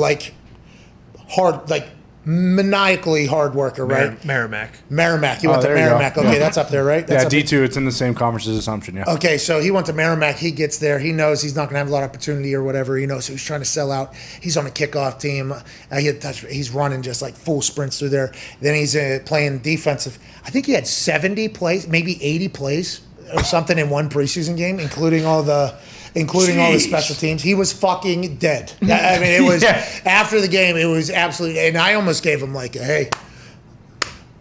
Maniacally hard worker, right? Merrimack. He went to Merrimack. Okay, that's up there, right? That's D2. It's in the same conference as Assumption, yeah. Okay, so he went to Merrimack. He gets there. He knows he's not going to have a lot of opportunity or whatever, so he's trying to sell out. He's on a kickoff team. He's running just like full sprints through there. Then he's playing defensive. I think he had 70 plays, maybe 80 plays or something in one preseason game, including all the special teams. He was fucking dead. I mean, it was after the game. It was absolutely, and I almost gave him like, hey,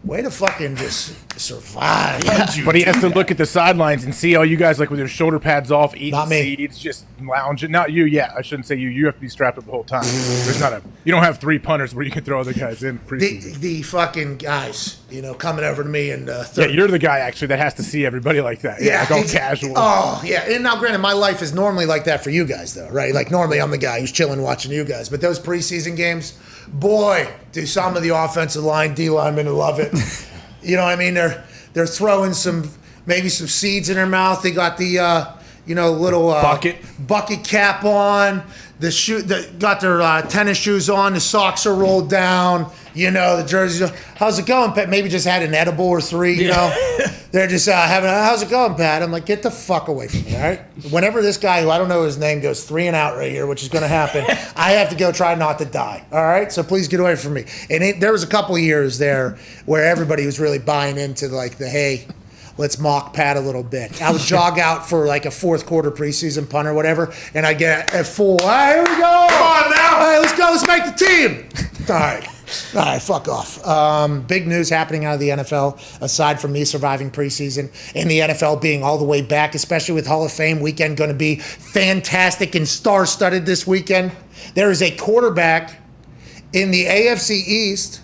way to fucking just survive. But he has to look at the sidelines and see all you guys like with your shoulder pads off, eating Not me. seeds, just lounging. Not you, I shouldn't say you. You have to be strapped up the whole time. You don't have three punters where you can throw other guys in preseason. The fucking guys, coming over to me and you're the guy actually that has to see everybody like that. Like all casual. Oh yeah, and now granted, my life is normally like that for you guys though, right? Like normally I'm the guy who's chilling watching you guys, but those preseason games, boy, do some of the offensive line, D linemen love it. You know what I mean? They're throwing maybe some seeds in their mouth. They got the little bucket cap on. Got their tennis shoes on. The socks are rolled down. The jerseys. How's it going, Pat? Maybe just had an edible or three. They're just having. How's it going, Pat? I'm like, get the fuck away from me, all right? Whenever this guy who I don't know his name goes 3 and out right here, which is going to happen, I have to go try not to die. All right, so please get away from me. And there was a couple of years there where everybody was really buying into like the hey. Let's mock Pat a little bit. I would jog out for like a fourth quarter preseason punt or whatever, and I get a full, here we go. Come on now. All right, let's go. Let's make the team. All right, fuck off. Big news happening out of the NFL, aside from me surviving preseason and the NFL being all the way back, especially with Hall of Fame weekend going to be fantastic and star-studded this weekend. There is a quarterback in the AFC East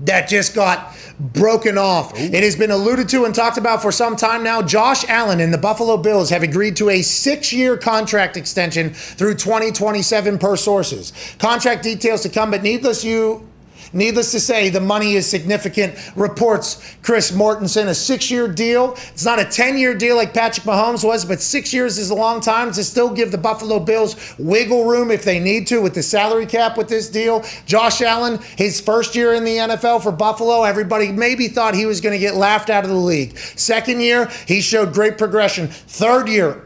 that just got broken off. Ooh. It has been alluded to and talked about for some time now. Josh Allen and the Buffalo Bills have agreed to a 6-year contract extension through 2027 per sources. Contract details to come, but needless to say, the money is significant. Reports Chris Mortensen, a 6-year deal. It's not a 10-year deal like Patrick Mahomes was, but 6 years is a long time to still give the Buffalo Bills wiggle room if they need to with the salary cap with this deal. Josh Allen, his first year in the NFL for Buffalo, everybody maybe thought he was going to get laughed out of the league. Second year, he showed great progression. Third year,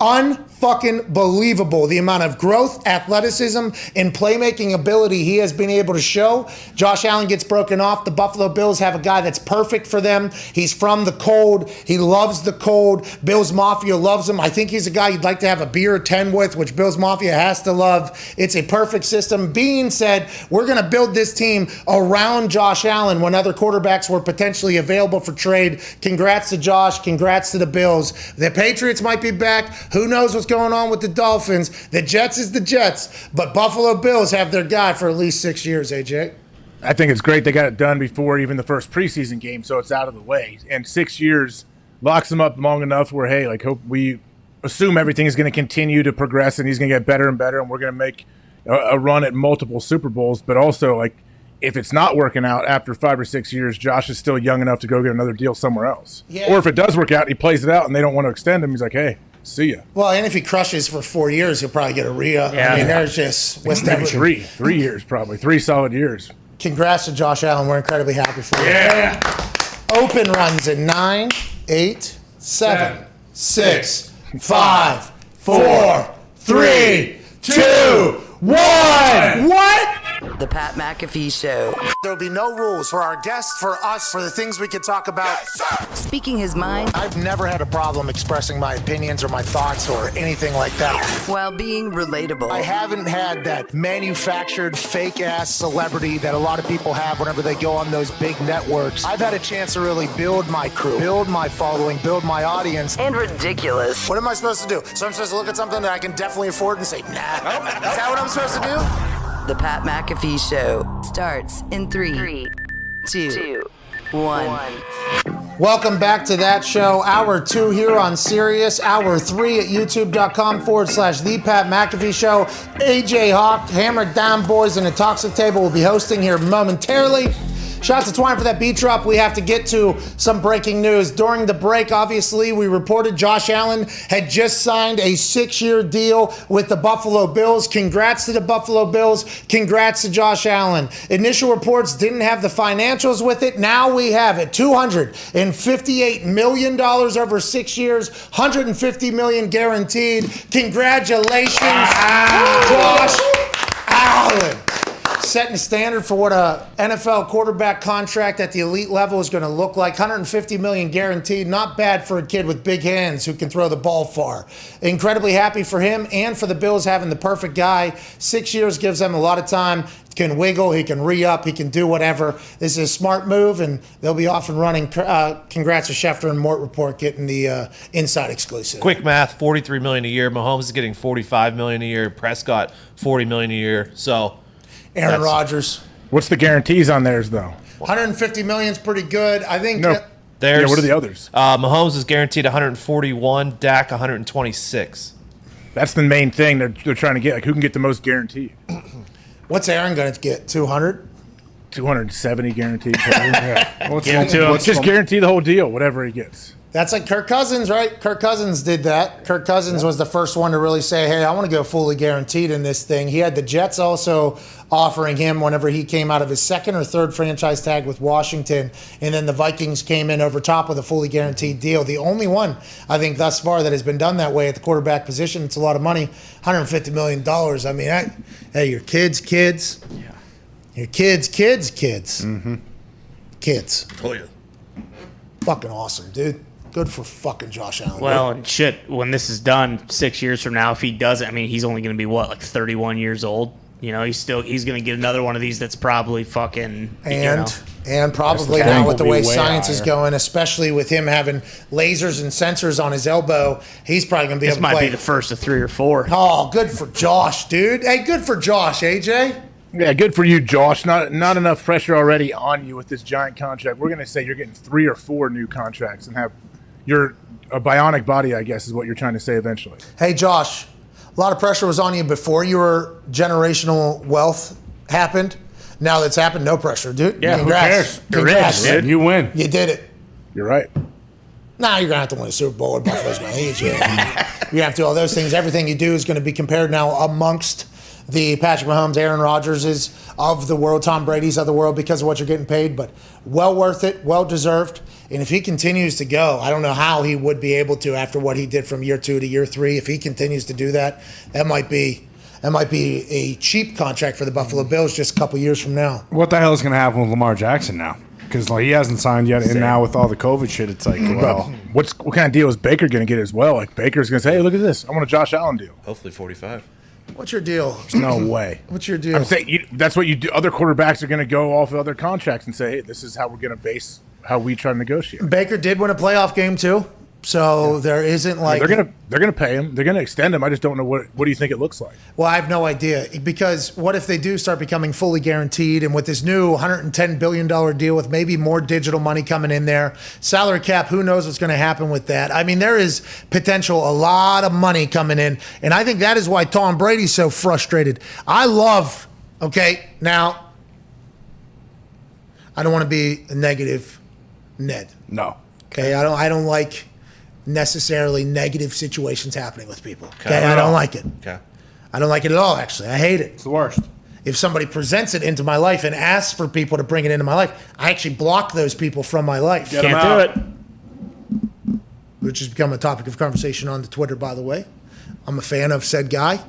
fucking believable. The amount of growth, athleticism, and playmaking ability he has been able to show. Josh Allen gets broken off. The Buffalo Bills have a guy that's perfect for them. He's from the cold. He loves the cold. Bills Mafia loves him. I think he's a guy you'd like to have a beer or 10 with, which Bills Mafia has to love. It's a perfect system. Being said, we're going to build this team around Josh Allen when other quarterbacks were potentially available for trade. Congrats to Josh. Congrats to the Bills. The Patriots might be back. Who knows what's going on with the Dolphins? The Jets is the Jets, but Buffalo Bills have their guy for at least 6 years, AJ. I think it's great they got it done before even the first preseason game, so it's out of the way. And 6 years locks him up long enough where, hey, like, hope we assume everything is going to continue to progress and he's going to get better and better, and we're going to make a run at multiple Super Bowls. But also, like, if it's not working out after 5 or 6 years, Josh is still young enough to go get another deal somewhere else. Yeah. Or if it does work out and he plays it out and they don't want to extend him, he's like, hey, see ya. Well, and if he crushes for 4 years, he'll probably get a re-up. Yeah. I mean, there's just three years probably. 3 solid years. Congrats to Josh Allen. We're incredibly happy for you. Yeah. Open runs in 9, 8, 7, 6, 5, 4, 3, 2, 1. What? The Pat McAfee Show. There'll be no rules for our guests, for us, for the things we can talk about. Speaking his mind. I've never had a problem expressing my opinions or my thoughts or anything like that. While being relatable. I haven't had that manufactured fake-ass celebrity that a lot of people have whenever they go on those big networks. I've had a chance to really build my crew, build my following, build my audience. And ridiculous. What am I supposed to do? So I'm supposed to look at something that I can definitely afford and say, nah. Is that what I'm supposed to do? The Pat McAfee Show starts in 3, 2, 1. Welcome back to that show. Hour 2 here on Sirius. Hour 3 at youtube.com/The Pat McAfee Show. AJ Hawk, Hammer Down Boys, and the Toxic Table will be hosting here momentarily. Shout out to Twine for that beat drop. We have to get to some breaking news. During the break, obviously, we reported Josh Allen had just signed a 6-year deal with the Buffalo Bills. Congrats to the Buffalo Bills. Congrats to Josh Allen. Initial reports didn't have the financials with it. Now we have it. $258 million over 6 years. $150 million guaranteed. Congratulations, Josh Allen. Setting a standard for what a NFL quarterback contract at the elite level is going to look like. $150 million guaranteed. Not bad for a kid with big hands who can throw the ball far. Incredibly happy for him and for the Bills having the perfect guy. 6 years gives them a lot of time. He can wiggle, he can re-up, he can do whatever. This is a smart move, and they'll be off and running. Congrats to Schefter and Mort Report getting the inside exclusive. Quick math, $43 million a year. Mahomes is getting $45 million a year. Prescott, $40 million a year. So Aaron Rodgers. What's the guarantees on theirs, though? $150 million is pretty good. I think. No. What are the others? Mahomes is guaranteed $141. Dak $126. That's the main thing they're trying to get. Like, who can get the most guaranteed? What's Aaron going to get? 200? 270 guaranteed. Yeah. Give it to him. Just guarantee the whole deal, whatever he gets. That's like Kirk Cousins, right? Kirk Cousins did that. Kirk Cousins was the first one to really say, hey, I want to go fully guaranteed in this thing. He had the Jets also offering him whenever he came out of his second or third franchise tag with Washington. And then the Vikings came in over top with a fully guaranteed deal. The only one, I think, thus far that has been done that way at the quarterback position. It's a lot of money, $150 million. I mean, hey, your kids. Yeah. Your kids. Mm-hmm. Kids. Oh, yeah. Fucking awesome, dude. Good for fucking Josh Allen. Well, and shit, when this is done 6 years from now, if he doesn't, I mean, he's only going to be, what, like 31 years old? You know, he's going to get another one of these that's probably fucking, And probably now with the way science is going, especially with him having lasers and sensors on his elbow, he's probably going to be able to play. This might be the first of 3 or 4. Oh, good for Josh, dude. Hey, good for Josh, AJ. Yeah, good for you, Josh. Not enough pressure already on you with this giant contract. We're going to say you're getting 3 or 4 new contracts and have a bionic body, I guess, is what you're trying to say eventually. Hey, Josh, a lot of pressure was on you before your generational wealth happened. Now that's happened, no pressure, dude. Yeah, Congrats. who cares? Dude. You win. You did it. You're right. Now you're going to have to win a Super Bowl or Buffalo's going to hate you. You have to do all those things. Everything you do is going to be compared now amongst the Patrick Mahomes, Aaron Rodgerses of the world, Tom Brady's of the world because of what you're getting paid. But well worth it, well deserved. And if he continues to go, I don't know how he would be able to after what he did from year 2 to year 3. If he continues to do that, that might be a cheap contract for the Buffalo Bills just a couple years from now. What the hell is going to happen with Lamar Jackson now? Because he hasn't signed yet, and now with all the COVID shit, it's like, well, what kind of deal is Baker going to get as well? Like Baker's going to say, "Hey, look at this! I want a Josh Allen deal." Hopefully 45. What's your deal? There's no way. What's your deal? I'm saying that's what you do. Other quarterbacks are going to go off of other contracts and say, "Hey, this is how we're going to base how we try to negotiate." Baker did win a playoff game too, so there isn't like they're gonna pay him. They're gonna extend him. I just don't know what do you think it looks like. Well, I have no idea because what if they do start becoming fully guaranteed and with this new $110 billion deal with maybe more digital money coming in there, salary cap, who knows what's going to happen with that? I mean, there is potential, a lot of money coming in, and I think that is why Tom Brady's so frustrated. Now, I don't want to be a negative Ned. No. Okay, I don't like necessarily negative situations happening with people. Okay, I don't like it. Okay. I don't like it at all, actually. I hate it. It's the worst. If somebody presents it into my life and asks for people to bring it into my life, I actually block those people from my life. Can't do it. Which has become a topic of conversation on the Twitter, by the way. I'm a fan of said guy,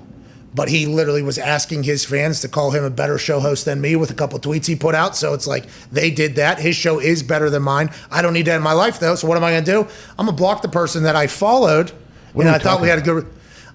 but he literally was asking his fans to call him a better show host than me with a couple tweets he put out. So it's like they did that. His show is better than mine. I don't need that in my life, though. So what am I going to do? I'm going to block the person that I followed. And I thought we had a good...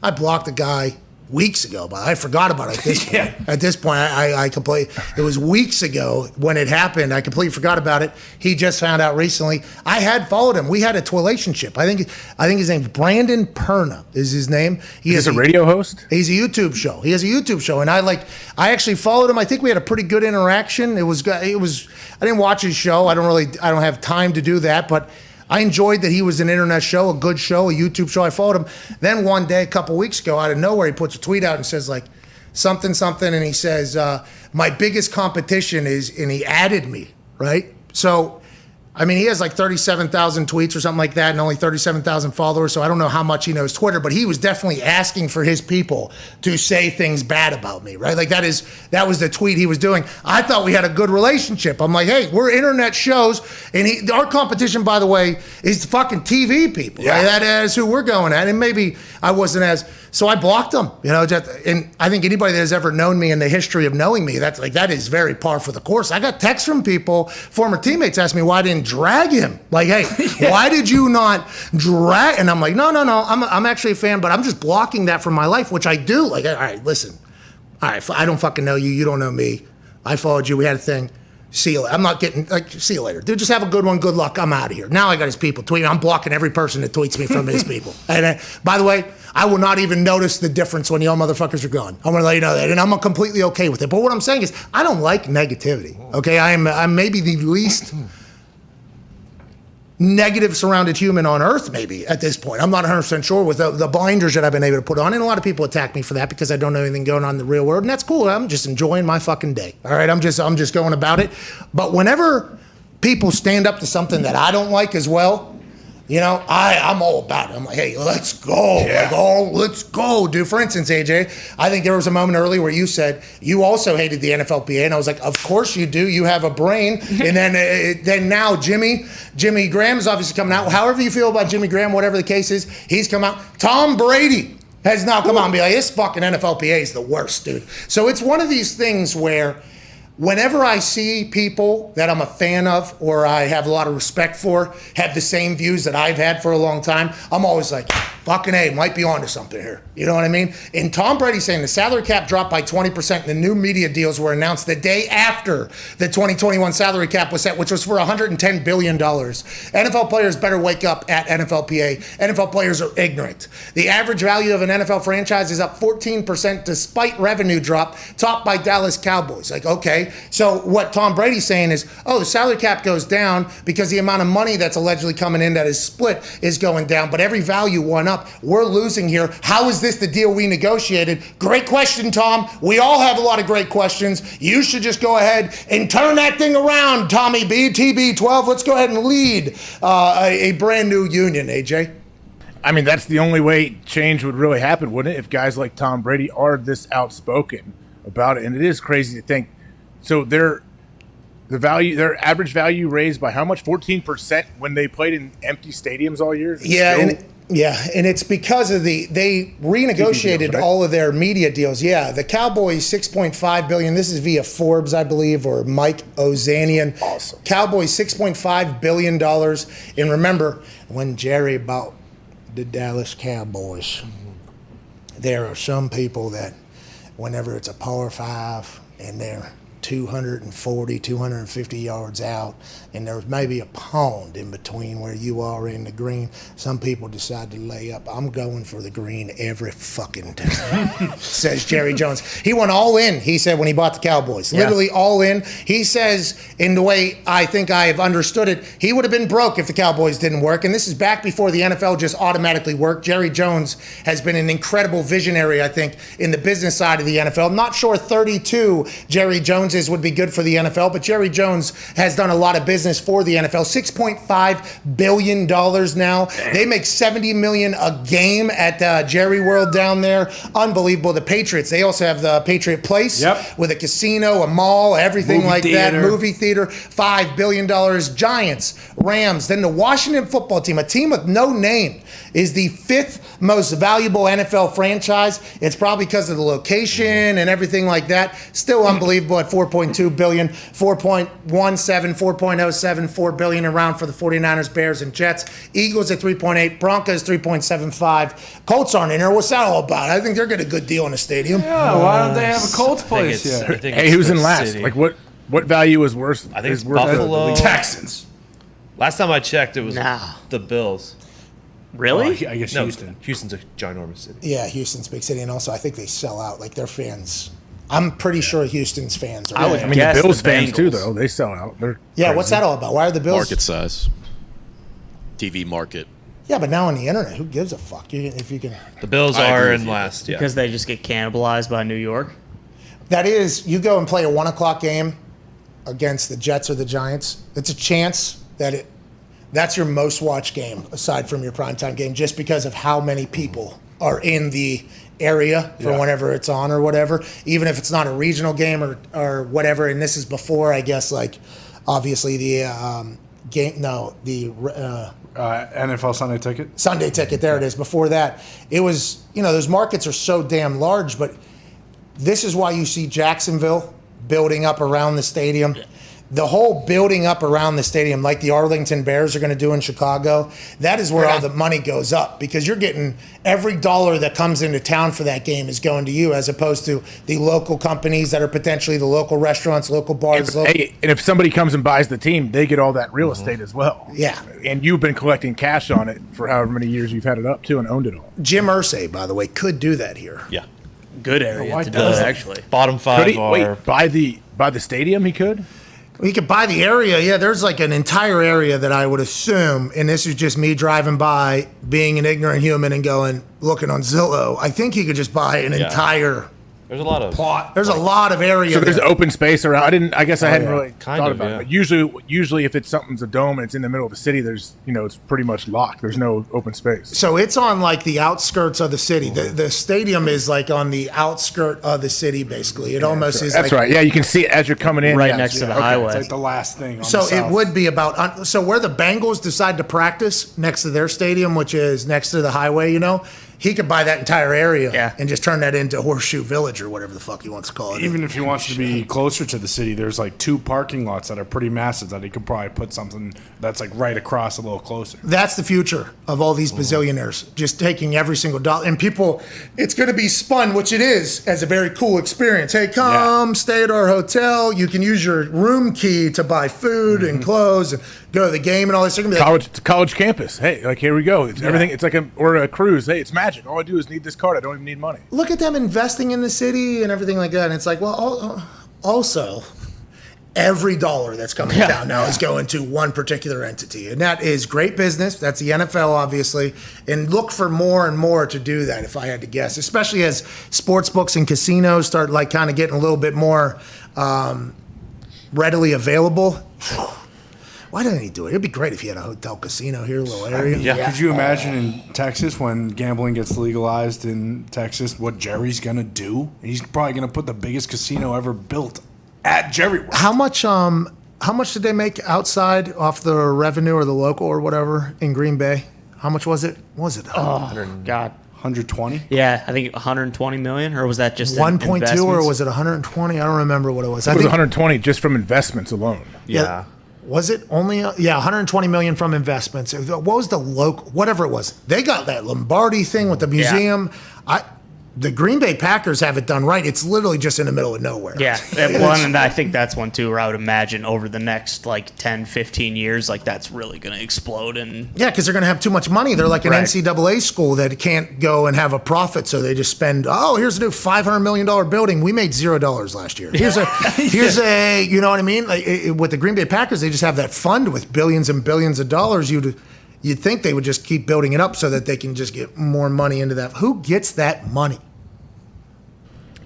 I blocked the guy weeks ago, but I forgot about it at this point. Yeah. At this point, I completely... It was weeks ago when it happened. I completely forgot about it. He just found out recently. I had followed him. We had a relationship. I think his name's Brandon Perna is his name. He's a radio host? He's a YouTube show. He has a YouTube show, and I actually followed him. I think we had a pretty good interaction. It was. I didn't watch his show. I don't have time to do that, but I enjoyed that he was an internet show, a good show, a YouTube show. I followed him. Then one day, a couple weeks ago, out of nowhere, he puts a tweet out and says like something, and he says, my biggest competition is, and he added me, right? So, I mean, he has like 37,000 tweets or something like that and only 37,000 followers, so I don't know how much he knows Twitter, but he was definitely asking for his people to say things bad about me, right? Like that was the tweet he was doing. I thought we had a good relationship. I'm like, hey, we're internet shows, and our competition, by the way, is fucking TV people. Yeah. Right? That is who we're going at, and maybe I wasn't as... So I blocked him, and I think anybody that has ever known me in the history of knowing me, that is very par for the course. I got texts from people, former teammates, asking me why I didn't drag him. Like, hey, why did you not drag? And I'm like, no, I'm actually a fan, but I'm just blocking that from my life, which I do. Like, all right, listen, all right, I don't fucking know you. You don't know me. I followed you. We had a thing. See you later. I'm not getting, see you later. Dude, just have a good one. Good luck. I'm out of here. Now I got his people tweeting. I'm blocking every person that tweets me from his people. And by the way, I will not even notice the difference when y'all motherfuckers are gone. I'm going to let you know that. And I'm completely okay with it. But what I'm saying is, I don't like negativity. Okay? I'm maybe the least negative surrounded human on earth, maybe, at this point. I'm not 100% sure with the blinders that I've been able to put on. And a lot of people attack me for that because I don't know anything going on in the real world. And that's cool. I'm just enjoying my fucking day. All right? I'm just going about it. But whenever people stand up to something that I don't like as well, I'm all about it. I'm like, hey, let's go. Yeah. Let's go, dude. For instance, AJ, I think there was a moment earlier where you said you also hated the NFLPA, and I was like, of course you do. You have a brain. And then now Jimmy Graham is obviously coming out. However you feel about Jimmy Graham, whatever the case is, he's come out. Tom Brady has now come out and be like, this fucking NFLPA is the worst, dude. So it's one of these things where whenever I see people that I'm a fan of or I have a lot of respect for have the same views that I've had for a long time, I'm always like, fucking A, might be onto something here. You know what I mean? And Tom Brady saying the salary cap dropped by 20% and the new media deals were announced the day after the 2021 salary cap was set, which was for $110 billion. NFL players better wake up at NFLPA. NFL players are ignorant. The average value of an NFL franchise is up 14% despite revenue drop, topped by Dallas Cowboys. Like, okay, so what Tom Brady's saying is, oh, the salary cap goes down because the amount of money that's allegedly coming in that is split is going down, but every value went up. We're losing here. How is this the deal we negotiated? Great question, Tom. We all have a lot of great questions. You should just go ahead and turn that thing around, Tommy B, TB12. Let's go ahead and lead a brand new union, AJ. I mean, that's the only way change would really happen, wouldn't it? If guys like Tom Brady are this outspoken about it. And it is crazy to think. So their average value raised by how much? 14% when they played in empty stadiums all year? Yeah, and it's because of they renegotiated deals, right? all of their media deals. Yeah, the Cowboys $6.5 billion. This is via Forbes, I believe, or Mike Ozanian. Awesome. Cowboys $6.5 billion. And remember, when Jerry bought the Dallas Cowboys, there are some people that whenever it's a par five and they're 240, 250 yards out, and there's maybe a pond in between where you are in the green, some people decide to lay up. I'm going for the green every fucking time, says Jerry Jones. He went all in, he said, when he bought the Cowboys. Literally all in. He says, in the way I think I have understood it, he would have been broke if the Cowboys didn't work, and this is back before the NFL just automatically worked. Jerry Jones has been an incredible visionary, I think, in the business side of the NFL. I'm not sure 32 Jerry Joneses would be good for the NFL, but Jerry Jones has done a lot of business for the NFL. $6.5 billion now. They make $70 million a game at Jerry World down there. Unbelievable. The Patriots, they also have the Patriot Place with a casino, a mall, everything that. Movie theater, $5 billion. Giants, Rams, then the Washington football team, a team with no name, is the fifth most valuable NFL franchise. It's probably because of the location and everything like that. Still unbelievable at $4.2 billion, 4.17, 4.07, $4 billion around for the 49ers, Bears, and Jets. Eagles at 3.8, Broncos 3.75. Colts aren't in there. What's that all about? I think they're getting a good deal in the stadium. Yeah, why don't they have a Colts place yet? Hey, who's in last? Like what value is worse? I think it's Buffalo. Texans. Last time I checked, it was the Bills. Really? I guess Houston. Houston's a ginormous city. Yeah, Houston's a big city, and also I think they sell out. Like their fans, I'm pretty sure Houston's fans are. I mean, the Bills fans too, though. They sell out. They're crazy. What's that all about? Why are the Bills? Market size. TV market. Yeah, but now on the internet, who gives a fuck? If you can. The Bills are in last, because they just get cannibalized by New York. That is, you go and play a 1 o'clock game against the Jets or the Giants. It's a chance that that's your most watched game aside from your primetime game, just because of how many people are in the area for whenever it's on or whatever, even if it's not a regional game or whatever. And this is before, I guess, like obviously the NFL Sunday Ticket. Sunday Ticket, there it is. Before that, it was, those markets are so damn large, but this is why you see Jacksonville building up around the stadium. The whole building up around the stadium, like the Arlington Bears are going to do in Chicago, that is where all the money goes up, because you're getting every dollar that comes into town for that game is going to you, as opposed to the local companies that are potentially the local restaurants, local bars. And if somebody comes and buys the team, they get all that real estate as well. Yeah. And you've been collecting cash on it for however many years you've had it up to and owned it all. Jim Irsay, by the way, could do that here. Yeah. Good area to do it, actually. Bottom five could he, buy the stadium he could? We could buy the area. Yeah, there's like an entire area that I would assume, and this is just me driving by, being an ignorant human and looking on Zillow. I think he could just buy an entire There's a lot of plot. There's a lot of area. So there's there. Open space around. I guess I hadn't really kind thought of, about it. But usually if something's a dome and it's in the middle of a city, there's it's pretty much locked. There's no open space. So it's on like the outskirts of the city. The stadium is like on the outskirt of the city, basically. It almost is. That's right. Yeah, you can see it as you're coming in. Right next to the highway. It's like the last thing. On so the south. it would be about. So where the Bengals decide to practice next to their stadium, which is next to the highway, he could buy that entire area and just turn that into Horseshoe Village or whatever the fuck he wants to call it. Even if he wants to be closer to the city, there's like 2 parking lots that are pretty massive that he could probably put something that's like right across a little closer. That's the future of all these bazillionaires, just taking every single dollar. And people, it's going to be spun, which it is, as a very cool experience. Hey, come stay at our hotel. You can use your room key to buy food and clothes and go to the game and all this. College campus. Hey, like here we go. It's everything. It's like a cruise. Hey, it's magic. All I do is need this card. I don't even need money. Look at them investing in the city and everything like that. And it's like, well, also, every dollar that's coming down now is going to one particular entity. And that is great business. That's the NFL, obviously. And look for more and more to do that, if I had to guess, especially as sports books and casinos start like kind of getting a little bit more readily available. Why didn't he do it? It'd be great if he had a hotel casino here, a little area. Yeah. Could you imagine in Texas when gambling gets legalized in Texas, what Jerry's going to do? He's probably going to put the biggest casino ever built at Jerry World. How much did they make outside off the revenue or the local or whatever in Green Bay? How much was it? Oh, God. 120? Yeah, I think 120 million, or was that just 1.2 or was it 120? I don't remember what it was. It was 120 just from investments alone. Yeah. Was it only 120 million from investments? What was the local, whatever it was? They got that Lombardi thing with the museum. The Green Bay Packers have it done right. It's literally just in the middle of nowhere. Yeah, and I think that's one too where I would imagine over the next like 10, 15 years, like that's really going to explode. And yeah, because they're going to have too much money. They're like an NCAA school that can't go and have a profit, so they just spend. Oh, here's a new $500 million building. We made $0 last year. Here's a you know what I mean? Like, with the Green Bay Packers, they just have that fund with billions and billions of dollars. You'd think they would just keep building it up so that they can just get more money into that. Who gets that money?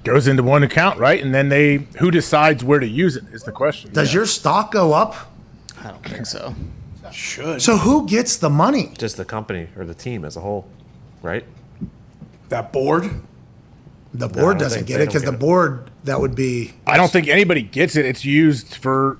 Goes into one account, right? And then who decides where to use it is the question. Does your stock go up? I don't think so. Should. So who gets the money? Just the company or the team as a whole, right? That board? The board doesn't get it because the board, that would be. I don't think anybody gets it. It's used for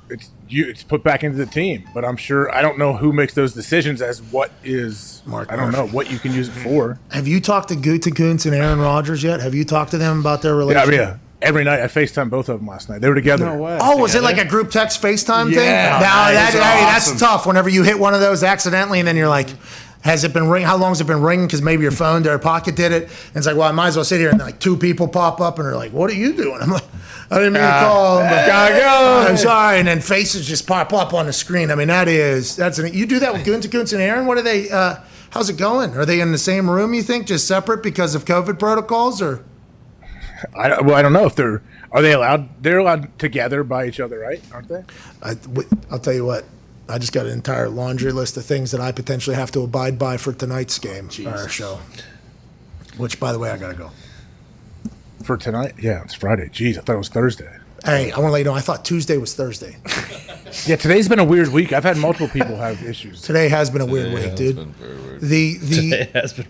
it's put back into the team. But I'm sure I don't know who makes those decisions as what is. Mark I don't know what you can use it for. Have you talked to Gutekunst and Aaron Rodgers yet? Have you talked to them about their relationship? Yeah. Every night I FaceTime both of them last night. They were together. No way. Oh, was it like a group text FaceTime thing? Yeah. That's tough. Whenever you hit one of those accidentally and then you're like, has it been ringing? How long has it been ringing? Because maybe your phone, their pocket did it. And it's like, well, I might as well sit here. And like 2 people pop up and they're like, what are you doing? I'm like, I didn't mean to call. Gotta go. I'm sorry. And then faces just pop up on the screen. I mean, you do that with Gutekunst and Aaron? What are they, how's it going? Are they in the same room, you think, just separate because of COVID protocols or? I don't know if are they allowed? They're allowed together by each other, right? Aren't they? I'll tell you what. I just got an entire laundry list of things that I potentially have to abide by for tonight's game, our show. Which, by the way, I gotta go. For tonight? Yeah, it's Friday. Jeez, I thought it was Thursday. Hey, I want to let you know, I thought Tuesday was Thursday. Yeah, today's been a weird week. I've had multiple people have issues. Today has been a weird week, dude. Been very weird. Today has been.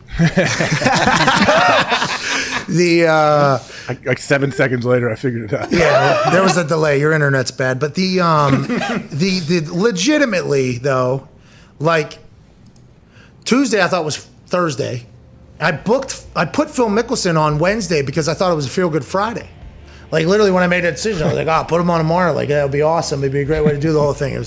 Like 7 seconds later, I figured it out. Yeah, there was a delay. Your internet's bad, but the legitimately though, like Tuesday, I thought was Thursday. I put Phil Mickelson on Wednesday because I thought it was a Feel Good Friday. Like literally when I made that decision, I was like, put him on tomorrow. Like that would be awesome. It'd be a great way to do the whole thing.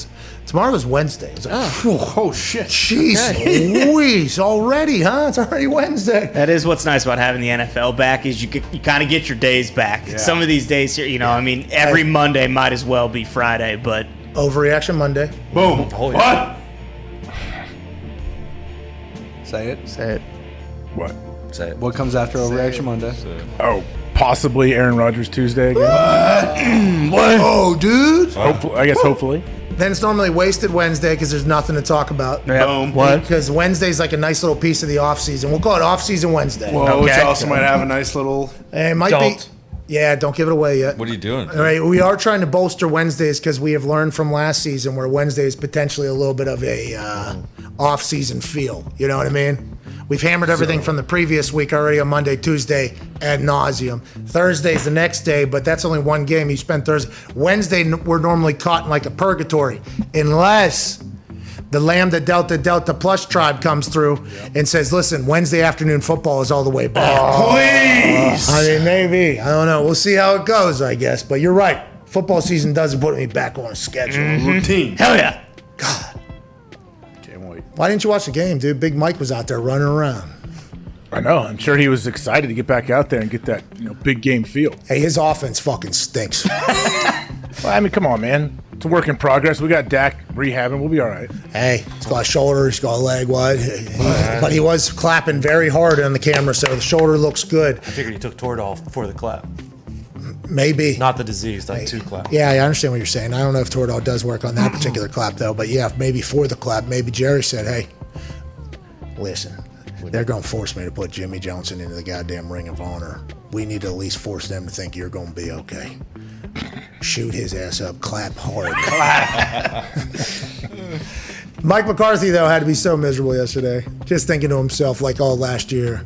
Tomorrow was Wednesday. It was like, oh shit. Jeez Louise, already, huh? It's already Wednesday. That is what's nice about having the NFL back is you kind of get your days back. Yeah. Some of these days here, I mean, every Monday might as well be Friday, but Overreaction Monday. Boom. What? Say it. Say it. What? Say it. What comes after Overreaction Monday? Oh, possibly Aaron Rodgers Tuesday again. What? Oh, dude. Hopefully. Then it's normally Wasted Wednesday because there's nothing to talk about. Yep. Boom. What? Because Wednesday's like a nice little piece of the off season. We'll call it off season Wednesday. Well, which also might have a nice little. It might be. Yeah, don't give it away yet. What are you doing? All right, we are trying to bolster Wednesdays because we have learned from last season where Wednesday is potentially a little bit of a off-season feel. You know what I mean? We've hammered everything from the previous week already on Monday, Tuesday, ad nauseum. Thursday's the next day, but that's only one game. You spend Thursday. Wednesday, we're normally caught in like a purgatory unless The Lambda Delta Delta Plus tribe comes through and says, listen, Wednesday afternoon football is all the way back. Please. I mean, maybe. I don't know. We'll see how it goes, I guess. But you're right. Football season doesn't put me back on a schedule. Routine. Hell yeah. God. Can't wait. Why didn't you watch the game, dude? Big Mike was out there running around. I know. I'm sure he was excited to get back out there and get that big game feel. Hey, his offense fucking stinks. Well, I mean, come on, man. It's a work in progress. We got Dak rehabbing. We'll be all right. Hey, he's got a shoulder. He's got a leg wide. But he was clapping very hard on the camera, so the shoulder looks good. I figured he took Toradol before the clap. Maybe. Not the disease, not two clap. Yeah, I understand what you're saying. I don't know if Toradol does work on that particular clap, though. But yeah, maybe for the clap, maybe Jerry said, hey, listen, they're going to force me to put Jimmy Johnson into the goddamn Ring of Honor. We need to at least force them to think you're going to be okay. Shoot his ass up, clap hard. Mike McCarthy, though, had to be so miserable yesterday. Just thinking to himself, like all last year,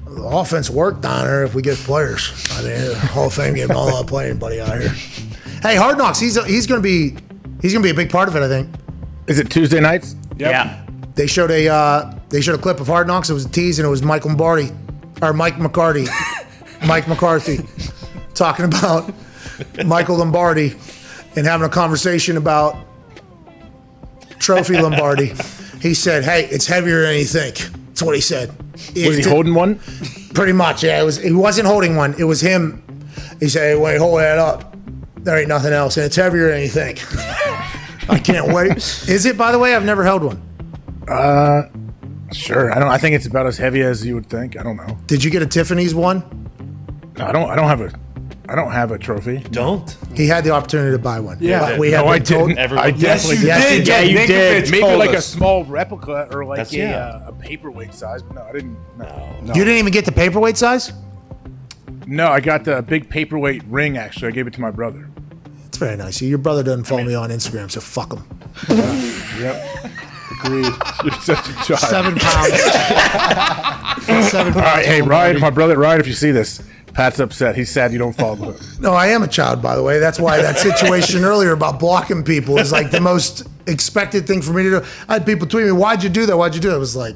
the offense worked on her if we get players. I mean, Hall of Fame game, all out playing anybody out here. Hey, Hard Knocks, he's gonna be a big part of it, I think. Is it Tuesday nights? Yep. Yeah. They showed a clip of Hard Knocks. It was a tease, and it was Mike McCarty, Mike McCarthy, talking about Michael Lombardi and having a conversation about Trophy Lombardi. He said, hey, it's heavier than you think. That's what he said. Was he holding one? Pretty much, yeah. He wasn't holding one. It was him. He said, hey, wait, hold that up. There ain't nothing else, and it's heavier than you think. I can't wait. Is it, by the way? I've never held one. Sure. I think it's about as heavy as you would think. I don't know. Did you get a Tiffany's one? No, I don't have a trophy. Don't? He had the opportunity to buy one. Yeah. We have No, I been told- didn't. Everyone- I definitely did. Yeah, you did. Maybe like a small replica or like That's- a paperweight size, but no, I didn't. No. You didn't even get the paperweight size? No, I got the big paperweight ring, actually. I gave it to my brother. It's very nice. Your brother doesn't follow me on Instagram, so fuck him. Yep. Agreed. You're such a child. 7 pounds. 7 pounds. All right, hey, Ryan, my brother Ryan, if you see this, Pat's upset. He's sad you don't follow him. No, I am a child, by the way. That's why that situation earlier about blocking people is like the most expected thing for me to do. I had people tweet me, why'd you do that? Why'd you do that? It was like,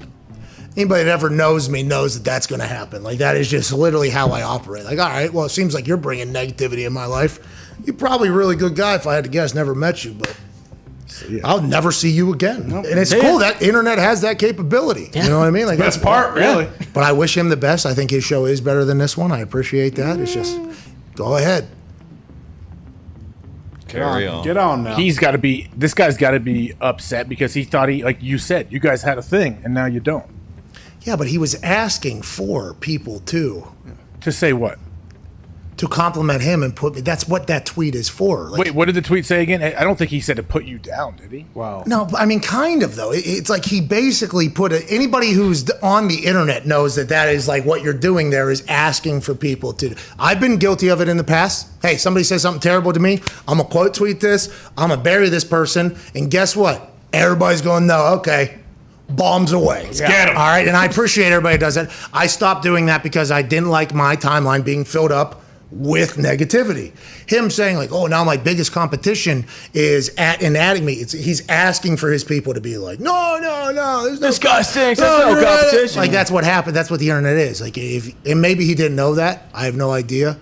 anybody that ever knows me knows that that's going to happen. Like, that is just literally how I operate. Like, all right, well, it seems like you're bringing negativity in my life. You're probably a really good guy if I had to guess. Never met you, but I'll never see you again. Nope. And it's cool that internet has that capability. Yeah. You know what I mean? Like, Best part, really. But I wish him the best. I think his show is better than this one. I appreciate that. It's just, go ahead. Carry on. Get on now. This guy's got to be upset because he thought like you said, you guys had a thing and now you don't. Yeah, but he was asking for people too. To say what? To compliment him and put me. That's what that tweet is for. Like, wait, what did the tweet say again? I don't think he said to put you down, did he? Wow. No, I mean, kind of though. It's like he basically anybody who's on the internet knows that is like what you're doing there is asking for people to. I've been guilty of it in the past. Hey, somebody says something terrible to me. I'm gonna quote tweet this. I'm gonna bury this person. And guess what? Everybody's going, no, okay. Bombs away. Let's get 'em. All right, and I appreciate everybody who does that. I stopped doing that because I didn't like my timeline being filled up with negativity. Him saying like, oh, now my biggest competition is adding me. He's asking for his people to be like, no, there's no. This guy stinks. That's no competition. Like, that's what happened. That's what the internet is. Like, and maybe he didn't know that. I have no idea.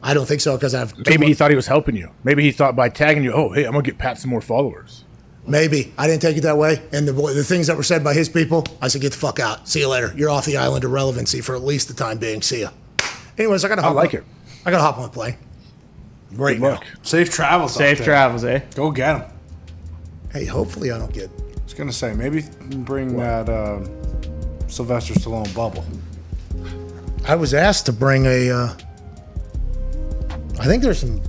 I don't think so because Maybe he thought he was helping you. Maybe he thought by tagging you, oh, hey, I'm gonna get Pat some more followers. Maybe. I didn't take it that way. And the things that were said by his people, I said, get the fuck out. See you later. You're off the island of relevancy for at least the time being. See ya. Anyways, I gotta hop on a plane. Right now. Safe travels. Safe travels, eh? Go get him. Hey, hopefully I don't get. I was gonna say maybe bring that Sylvester Stallone bubble. I was asked to bring I think there's some.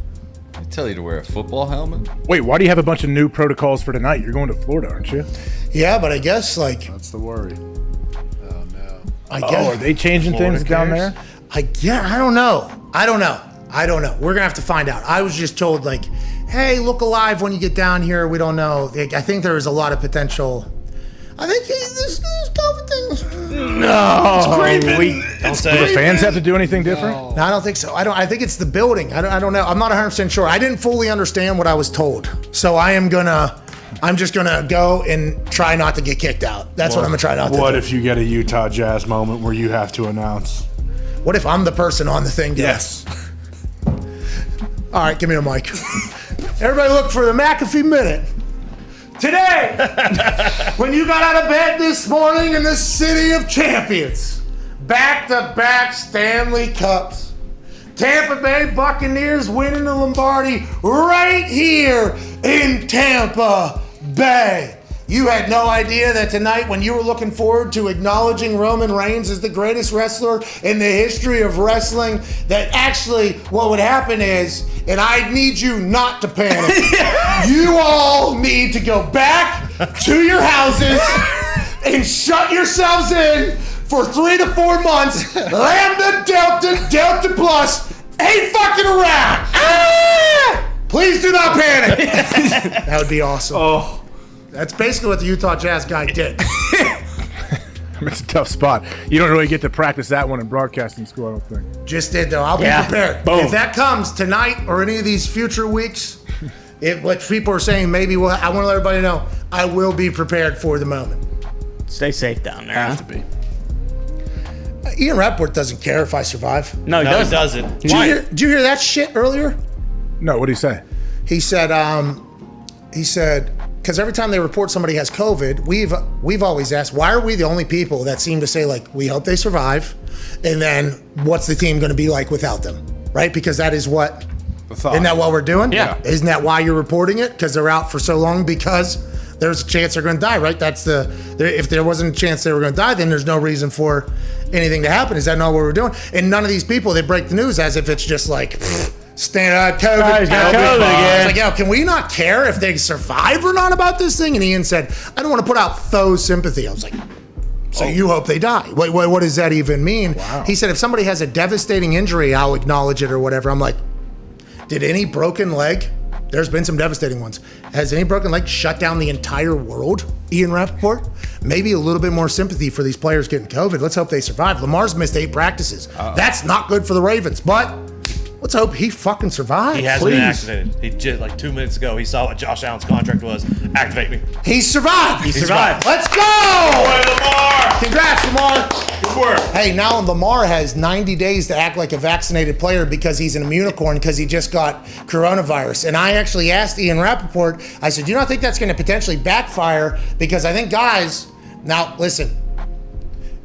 They tell you to wear a football helmet. Wait, why do you have a bunch of new protocols for tonight? You're going to Florida, aren't you? Yeah, but I guess like. That's the worry. Oh no. I guess. Are they changing Florida things down cares? there? I don't know. We're gonna have to find out. I was just told like, hey, look alive when you get down here. We don't know. I think there is a lot of potential. I think this COVID thing. No, Don't Do say the fans have to do anything different? No, I don't think so. I think it's the building. I don't know. I'm not 100% sure. I didn't fully understand what I was told. So I am gonna I'm just going to go and try not to get kicked out. That's what I'm going to try not to do. What if you get a Utah Jazz moment where you have to announce? What if I'm the person on the thing? Yes. All right, give me a mic. Everybody look for the McAfee Minute. Today, when you got out of bed this morning in the city of champions, back-to-back Stanley Cups, Tampa Bay Buccaneers winning the Lombardi right here in Tampa Bay. You had no idea that tonight, when you were looking forward to acknowledging Roman Reigns as the greatest wrestler in the history of wrestling, that actually what would happen is, and I need you not to panic, you all need to go back to your houses and shut yourselves in for 3 to 4 months. Lambda, Delta Plus ain't fucking around. Ah! Please do not panic. That would be awesome. Oh. That's basically what the Utah Jazz guy did. It's a tough spot. You don't really get to practice that one in broadcasting school, I don't think. Just did, though. I'll be prepared. Boom. If that comes tonight or any of these future weeks, what people are saying, maybe I want to let everybody know, I will be prepared for the moment. Stay safe down there. Have to be. Ian Rapoport doesn't care if I survive. No, he doesn't. Did you hear that shit earlier? No, what did he say? He said, because every time they report somebody has COVID, we've always asked, why are we the only people that seem to say, like, we hope they survive, and then what's the team going to be like without them, right? Because that is what, isn't that what we're doing? Yeah. Isn't that why you're reporting it? Because they're out for so long because there's a chance they're going to die, right? If there wasn't a chance they were going to die, then there's no reason for anything to happen. Is that not what we're doing? And none of these people, they break the news as if it's just like, stand out COVID. He's got COVID again. It's like, yo, can we not care if they survive or not about this thing? And Ian said, I don't want to put out faux sympathy. I was like, so you hope they die. Wait, what does that even mean? Wow. He said, if somebody has a devastating injury, I'll acknowledge it or whatever. I'm like, did any broken leg? There's been some devastating ones. Has any broken leg shut down the entire world, Ian Rapoport? Maybe a little bit more sympathy for these players getting COVID. Let's hope they survive. Lamar's missed 8 practices. That's not good for the Ravens, but let's hope he fucking survives. He has been activated. He just, like 2 minutes ago, he saw what Josh Allen's contract was. Activate me. He survived. He survived. Let's go! Boy, Lamar! Congrats, Lamar. Good work. Hey, now Lamar has 90 days to act like a vaccinated player because he's an unicorn because he just got coronavirus. And I actually asked Ian Rapoport, I said, do you not think that's going to potentially backfire? Because I think guys, now listen,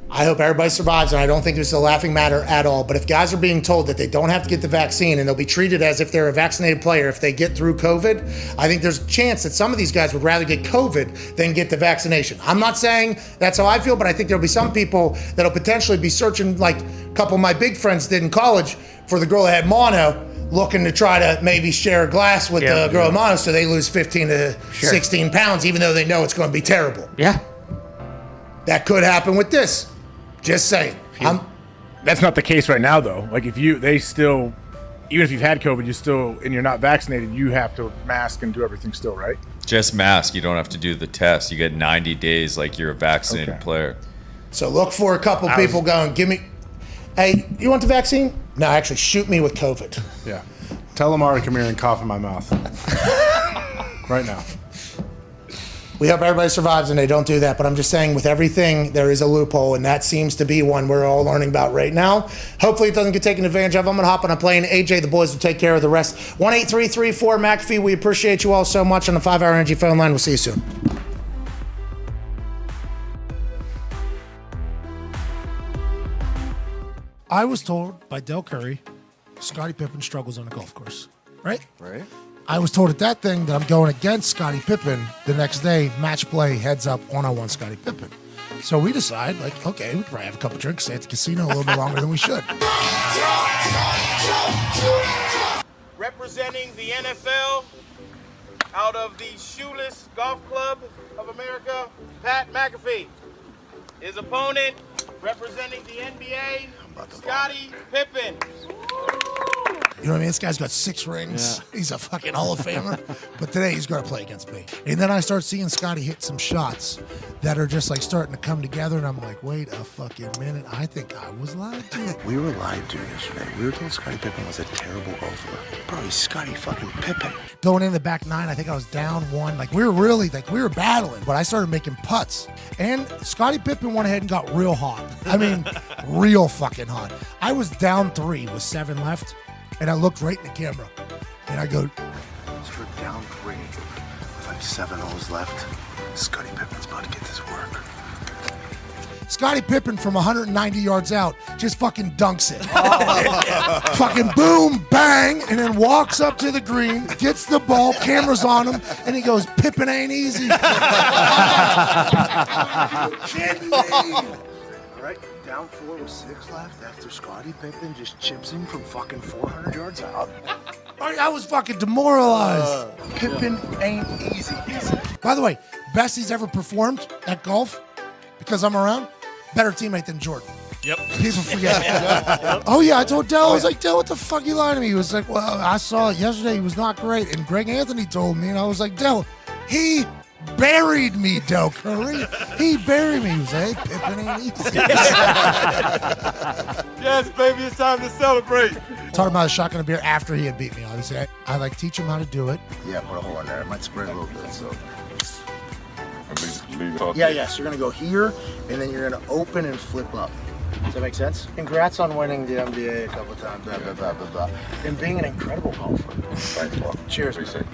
I hope everybody survives, and I don't think this is a laughing matter at all. But if guys are being told that they don't have to get the vaccine and they'll be treated as if they're a vaccinated player if they get through COVID, I think there's a chance that some of these guys would rather get COVID than get the vaccination. I'm not saying that's how I feel, but I think there'll be some people that'll potentially be searching, like a couple of my big friends did in college, for the girl that had mono, looking to try to maybe share a glass with the girl with mono so they lose 15 to 16 pounds, even though they know it's going to be terrible. Yeah. That could happen with this. Just saying. That's not the case right now, though. Like, even if you've had COVID, and you're not vaccinated, you have to mask and do everything still, right? Just mask. You don't have to do the test. You get 90 days like you're a vaccinated player. So look for a couple people going, hey, you want the vaccine? No, actually, shoot me with COVID. Yeah. Tell Lamar to come here and cough in my mouth. Right now. We hope everybody survives and they don't do that, but I'm just saying with everything, there is a loophole, and that seems to be one we're all learning about right now. Hopefully it doesn't get taken advantage of. I'm going to hop on a plane. AJ, the boys will take care of the rest. 1-833-4 McAfee. We appreciate you all so much on the 5 Hour Energy phone line. We'll see you soon. I was told by Del Curry, Scottie Pippen struggles on a golf course, right? Right. I was told at that thing that I'm going against Scottie Pippen. The next day, match play, heads up, one-on-one Scottie Pippen. So we decide, like, okay, we could probably have a couple drinks, stay at the casino a little bit longer than we should. Representing the NFL out of the Shoeless Golf Club of America, Pat McAfee. His opponent, representing the NBA, Scottie Pippen. You know what I mean? This guy's got 6 rings. Yeah. He's a fucking Hall of Famer. But today he's going to play against me. And then I start seeing Scotty hit some shots that are just like starting to come together. And I'm like, wait a fucking minute. I think I was lied to. We were lied to yesterday. We were told Scottie Pippen was a terrible golfer. Bro, he's Scottie fucking Pippen. Going in the back 9, I think I was down 1. Like, we were battling. But I started making putts. And Scottie Pippen went ahead and got real hot. I mean, real fucking hot. I was down 3 with 7 left. And I looked right in the camera, and I go, so we're down 3 with like 7 holes left. Scottie Pippen's about to get this work. Scottie Pippen from 190 yards out just fucking dunks it. Fucking boom, bang, and then walks up to the green, gets the ball, camera's on him, and he goes, Pippen ain't easy. Kidding me. All right, down 4 with 6 left after Scottie Pippen just chips in from fucking 400 yards out. I was fucking demoralized. Pippen ain't easy. By the way, best he's ever performed at golf, because I'm around, better teammate than Jordan. Yep. People forget. Oh, yeah, I told Dell, I was like, Dell, what the fuck you lying to me? He was like, well, I saw it yesterday. He was not great. And Greg Anthony told me, and I was like, Dell, he buried me, Del Curry. He buried me. He was like, hey, Pippen ain't easy. Yes, baby, it's time to celebrate. Taught him how to shotgun a beer after he had beat me. Obviously, I like teach him how to do it. Yeah, put a hole in there. It might spread a little bit, so. Leave Yeah, so you're going to go here, and then you're going to open and flip up. Does that make sense? Congrats on winning the NBA a couple times, blah, blah, blah, blah, blah. And being an incredible golfer. Right, well, cheers, man.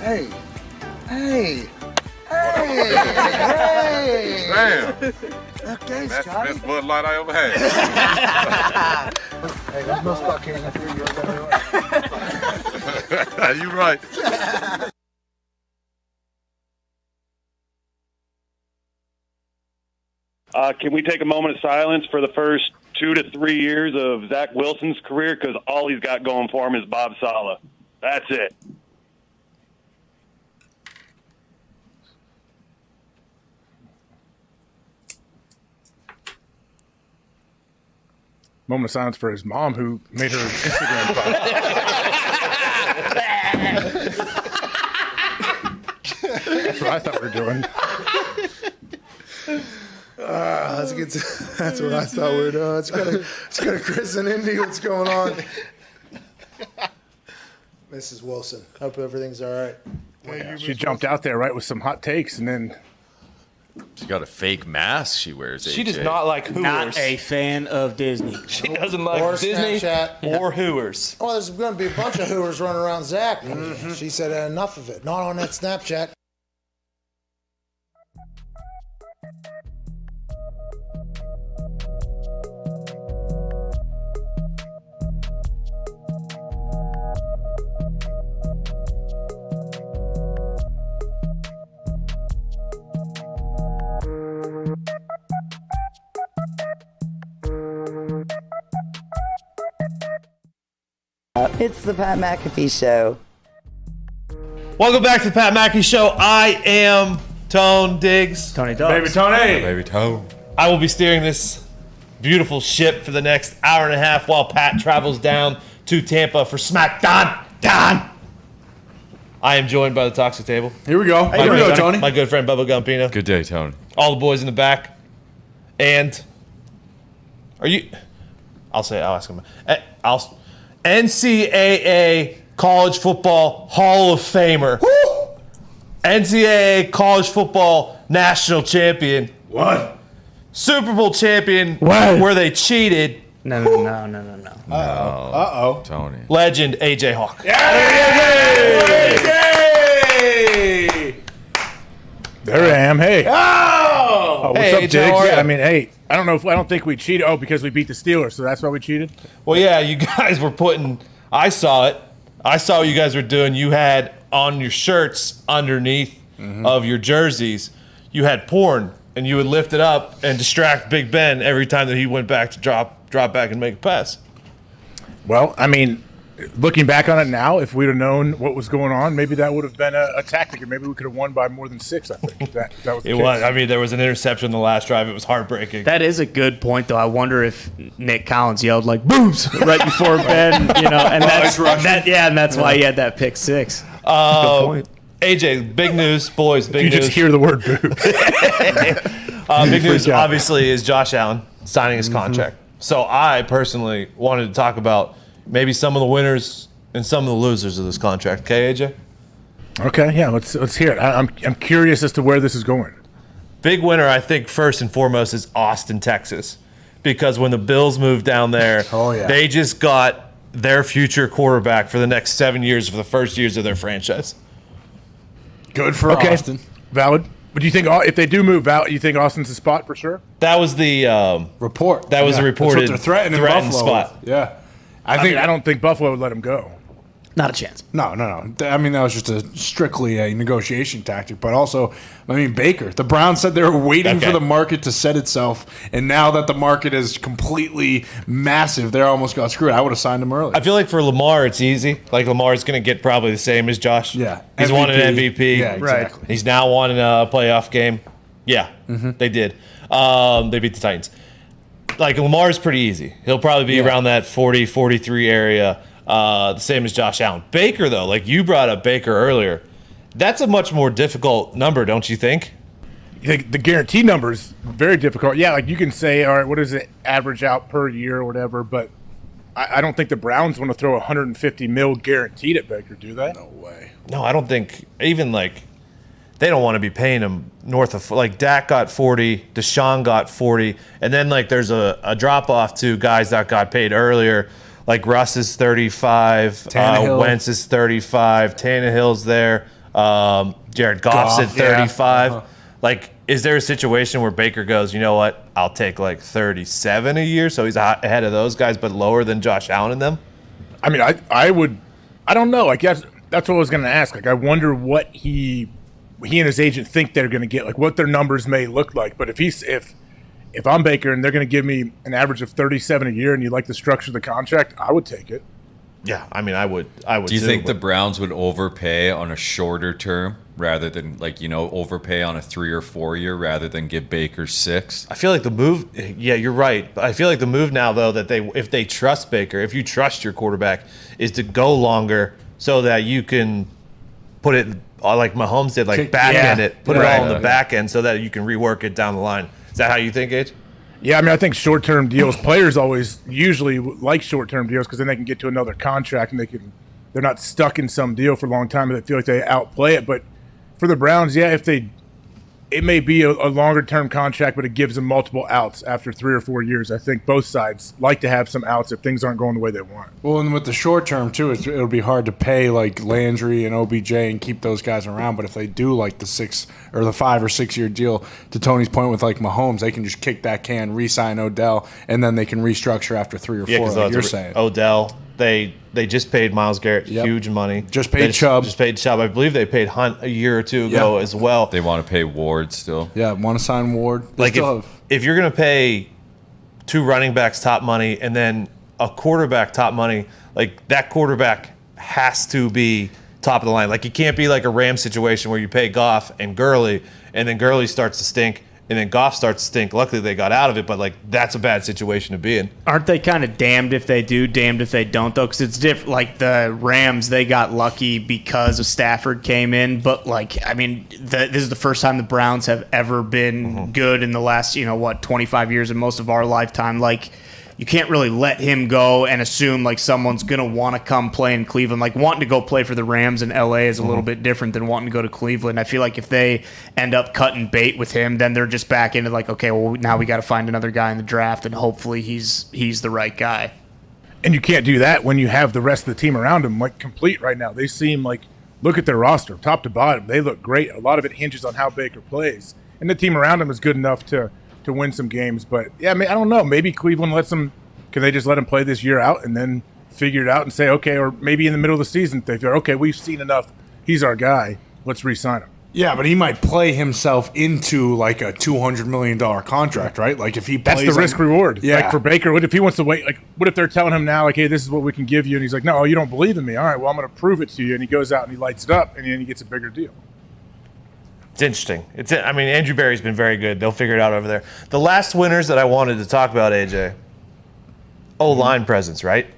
Hey. Damn. Okay, That's Scotty. the best Bud Light I ever had. Hey, there's no stuck in it. You're right. Can we take a moment of silence for the first 2 to 3 years of Zach Wilson's career? Because all he's got going for him is Bob Saleh. That's it. Moment of silence for his mom, who made her Instagram follow. That's what I thought we were doing. That's what I thought we were doing. Let's go to Chris and Indy. What's going on? Mrs. Wilson. Hope everything's all right. Yeah, she jumped out there, right, with some hot takes, and then she got a fake mask she wears. She AJ. does not like Hooters. Not a fan of Disney. She doesn't like Or Disney Snapchat. or Hooters. Oh, there's going to be a bunch of Hooters running around Zach. She said enough of it. Not on that Snapchat. It's the Pat McAfee Show. Welcome back to the Pat McAfee Show. I am Tone Diggs. Tony Dobbs. Baby Tony. Baby Tone. I will be steering this beautiful ship for the next hour and a half while Pat travels down to Tampa for SmackDown. Dahn. I am joined by the Toxic Table. Here we go. Here we go, Tony. My good friend Bubba Gumpino. Good day, Tony. All the boys in the back. And are you... I'll ask him. NCAA College Football Hall of Famer. Woo! NCAA College Football National Champion. What? Super Bowl champion What? where they cheated. No. Uh-oh. Tony. Legend AJ Hawk. Yay! there I am. Hey. Oh! What's Hey, up, AJ, Diggs? how are Yeah, ya? I mean, hey, I don't think we cheated. Oh, because we beat the Steelers, so that's why we cheated? Well, yeah, you guys were putting... I saw it. I saw what you guys were doing. You had on your shirts underneath of your jerseys, you had porn, and you would lift it up and distract Big Ben every time that he went back to drop back and make a pass. Well, I mean, looking back on it now, if we'd have known what was going on, maybe that would have been a tactic, and maybe we could have won by more than 6. I think that was. The It case. was. I mean, there was an interception in the last drive. It was heartbreaking. That is a good point, though. I wonder if Nick Collins yelled like "boobs" right before Ben, and that's and that's why he had that pick 6. Good point. AJ, big news, boys. Big You news. just hear the word boobs. Big news, obviously, is Josh Allen signing his contract. So I personally wanted to talk about maybe some of the winners and some of the losers of this contract. Okay, AJ? Okay, yeah, let's hear it. I'm curious as to where this is going. Big winner, I think, first and foremost, is Austin, Texas. Because when the Bills moved down there, they just got their future quarterback for the next 7 years for the first years of their franchise. Good for Austin. Valid. But do you think if they do move out, you think Austin's the spot for sure? That was the report. That was the reported That's what they're threatening Buffalo spot. with. Yeah. I don't think Buffalo would let him go. Not a chance. No. I mean, that was just strictly a negotiation tactic. But also, I mean, Baker. The Browns said they were waiting for the market to set itself. And now that the market is completely massive, they almost got screwed. I would have signed him early. I feel like for Lamar, it's easy. Like, Lamar's going to get probably the same as Josh. Yeah. He's won an MVP. Yeah, exactly. He's now won a playoff game. Yeah, they did. They beat the Titans. Like, Lamar's pretty easy. He'll probably be around that 40, 43 area. The same as Josh Allen. Baker, though, like you brought up Baker earlier, that's a much more difficult number, don't you think? The guarantee number is very difficult. Yeah, like you can say, all right, what does it average out per year or whatever, but I don't think the Browns want to throw $150 million guaranteed at Baker, do they? No way. No, I don't think even like they don't want to be paying him north of like Dak got 40, Deshaun got 40, and then like there's a drop off to guys that got paid earlier. Like Russ is 35, Wentz is 35, Tannehill's there, Jared Goff's at 35. Like, is there a situation where Baker goes, you know what, I'll take like 37 a year, so he's ahead of those guys, but lower than Josh Allen and them? I mean, I don't know. I guess that's what I was going to ask. Like, I wonder what he and his agent think they're going to get, like what their numbers may look like. But if I'm Baker and they're going to give me an average of 37 a year and you like the structure of the contract, I would take it. Yeah, I mean, I would. Do you think the Browns would overpay on a shorter term rather than overpay on a 3 or 4 year rather than give Baker 6? I feel like the move. Yeah, you're right. But I feel like the move now, though, that if they trust Baker, if you trust your quarterback, is to go longer so that you can put it like Mahomes did, like back end it, put it all in the back end so that you can rework it down the line. Is that how you think, Age? Yeah, I mean, I think short-term deals. Players always usually like short-term deals because then they can get to another contract and they're not stuck in some deal for a long time and they feel like they outplay it. But for the Browns, yeah, it may be a longer-term contract, but it gives them multiple outs after 3 or 4 years. I think both sides like to have some outs if things aren't going the way they want. Well, and with the short term, too, it'll be hard to pay like Landry and OBJ and keep those guys around. But if they do like the 6 or the 5 or 6 year deal, to Tony's point with like Mahomes, they can just kick that can, re-sign Odell, and then they can restructure after 3 or 4, like you're saying. Odell, they just paid Myles Garrett huge money. Just paid Chubb. Just paid Chubb. I believe they paid Hunt a year or two ago as well. They want to pay Ward still. Yeah, want to sign Ward. Like if you're going to pay 2 running backs top money and then a quarterback top money, like that quarterback has to be top of the line. Like it can't be like a Rams situation where you pay Goff and Gurley and then Gurley starts to stink and then Goff starts to stink. Luckily, they got out of it, but like that's a bad situation to be in. Aren't they kind of damned if they do, damned if they don't, though? Because it's different. Like the Rams, they got lucky because of Stafford came in. But, like, I mean, this is the first time the Browns have ever been good in the last, 25 years in most of our lifetime. Like, you can't really let him go and assume like someone's going to want to come play in Cleveland. Like wanting to go play for the Rams in LA is a little bit different than wanting to go to Cleveland. I feel like if they end up cutting bait with him, then they're just back into like, okay, well now we got to find another guy in the draft and hopefully he's the right guy. And you can't do that when you have the rest of the team around him like complete right now. They seem like, look at their roster, top to bottom. They look great. A lot of it hinges on how Baker plays. And the team around him is good enough to win some games. But, yeah, I don't know. Maybe Cleveland can they just let him play this year out and then figure it out and say, okay, or maybe in the middle of the season, they feel, okay, we've seen enough. He's our guy. Let's re-sign him. Yeah, but he might play himself into like a $200 million contract, right? Like if he plays, that's the risk reward. Yeah. Like for Baker, what if he wants to wait? Like, what if they're telling him now, like, hey, this is what we can give you, and he's like, no, you don't believe in me. All right, well, I'm going to prove it to you, and he goes out and he lights it up, and then he gets a bigger deal. It's interesting. I mean, Andrew Berry's been very good. They'll figure it out over there. The last winners that I wanted to talk about, AJ, O-line presence, right?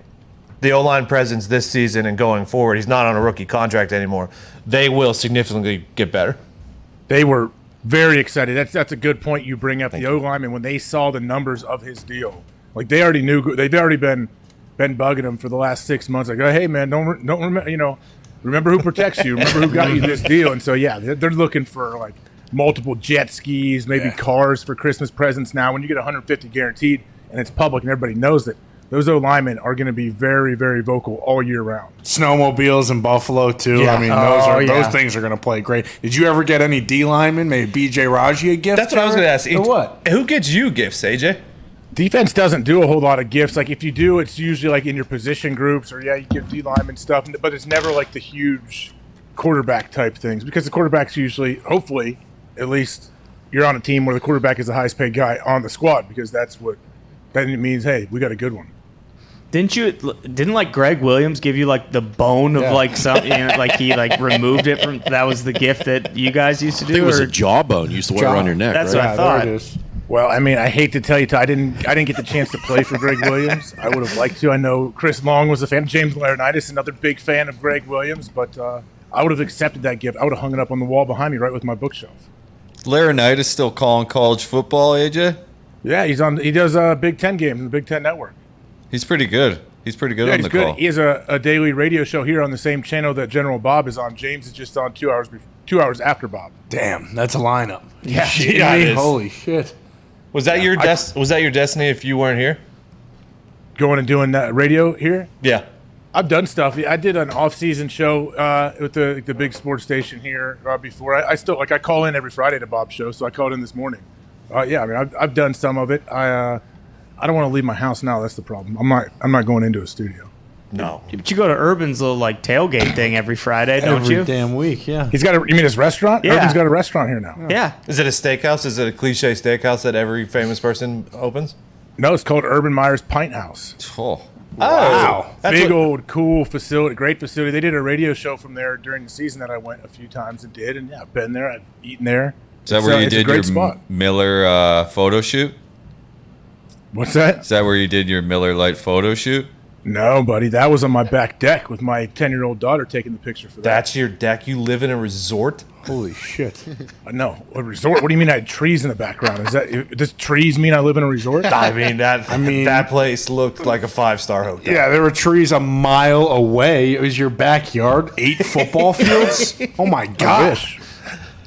The O-line presence this season and going forward. He's not on a rookie contract anymore. They will significantly get better. They were very excited. That's a good point you bring up. The O-lineman, when they saw the numbers of his deal, like they already knew, they've already been bugging him for the last 6 months. Like, oh, hey man, don't remember, remember who protects you. Remember who got you this deal. And so yeah, they're looking for like multiple jet skis, maybe cars for Christmas presents. Now, when you get 150 guaranteed and it's public and everybody knows that, those O-linemen are going to be very, very vocal all year round. Snowmobiles in Buffalo, too. Yeah. I mean, those things are going to play great. Did you ever get any D linemen? Maybe B.J. Raji a gift? That's what I was going to ask. Or what? Who gets you gifts, AJ? Defense doesn't do a whole lot of gifts. Like, if you do, it's usually like in your position groups or, you give D linemen stuff. But it's never like the huge quarterback type things because the quarterback's usually, hopefully, at least you're on a team where the quarterback is the highest paid guy on the squad because that means, hey, we got a good one. Didn't like Greg Williams give you like the bone of like something, like he like removed it from, that was the gift that you guys used to do? I think it was a jawbone you used to wear around your neck. That's right? what I thought. There it is. Well, I mean, I hate to tell you, I didn't get the chance to play for Greg Williams. I would have liked to. I know Chris Long was a fan. James Laurinaitis, another big fan of Greg Williams, but I would have accepted that gift. I would have hung it up on the wall behind me right with my bookshelf. Laurinaitis still calling college football, AJ? Yeah, he does Big Ten games in the Big Ten Network. He's pretty good. He's pretty good on the call. He has a daily radio show here on the same channel that General Bob is on. James is just on 2 hours after Bob. Damn, that's a lineup. Yeah, yeah, it is. Holy shit. Was that your destiny if you weren't here? Going and doing that radio here? Yeah. I've done stuff. I did an off-season show with the big sports station here before. I still I call in every Friday to Bob's show, so I called in this morning. Yeah, I mean I've done some of it. I don't want to leave my house now. That's the problem. I'm not going into a studio. No. But you go to Urban's little like tailgate thing every Friday, don't you? Every damn week, yeah. He's got you mean his restaurant? Yeah. Urban's got a restaurant here now. Yeah. Is it a steakhouse? Is it a cliche steakhouse that every famous person opens? No, it's called Urban Meyer's Pint House. Oh. Wow. Big old cool facility, great facility. They did a radio show from there during the season that I went a few times and did. And yeah, I've been there. I've eaten there. Is that where you did your spot. Miller photo shoot? What's that? Is that where you did your Miller Lite photo shoot? No, buddy. That was on my back deck with my 10-year-old daughter taking the picture for that. That's your deck? You live in a resort? Holy shit. No, a resort? What do you mean I had trees in the background? Does trees mean I live in a resort? I mean, that place looked like a 5-star hotel. Yeah, there were trees a mile away. It was your backyard. 8 football fields. Oh, my gosh.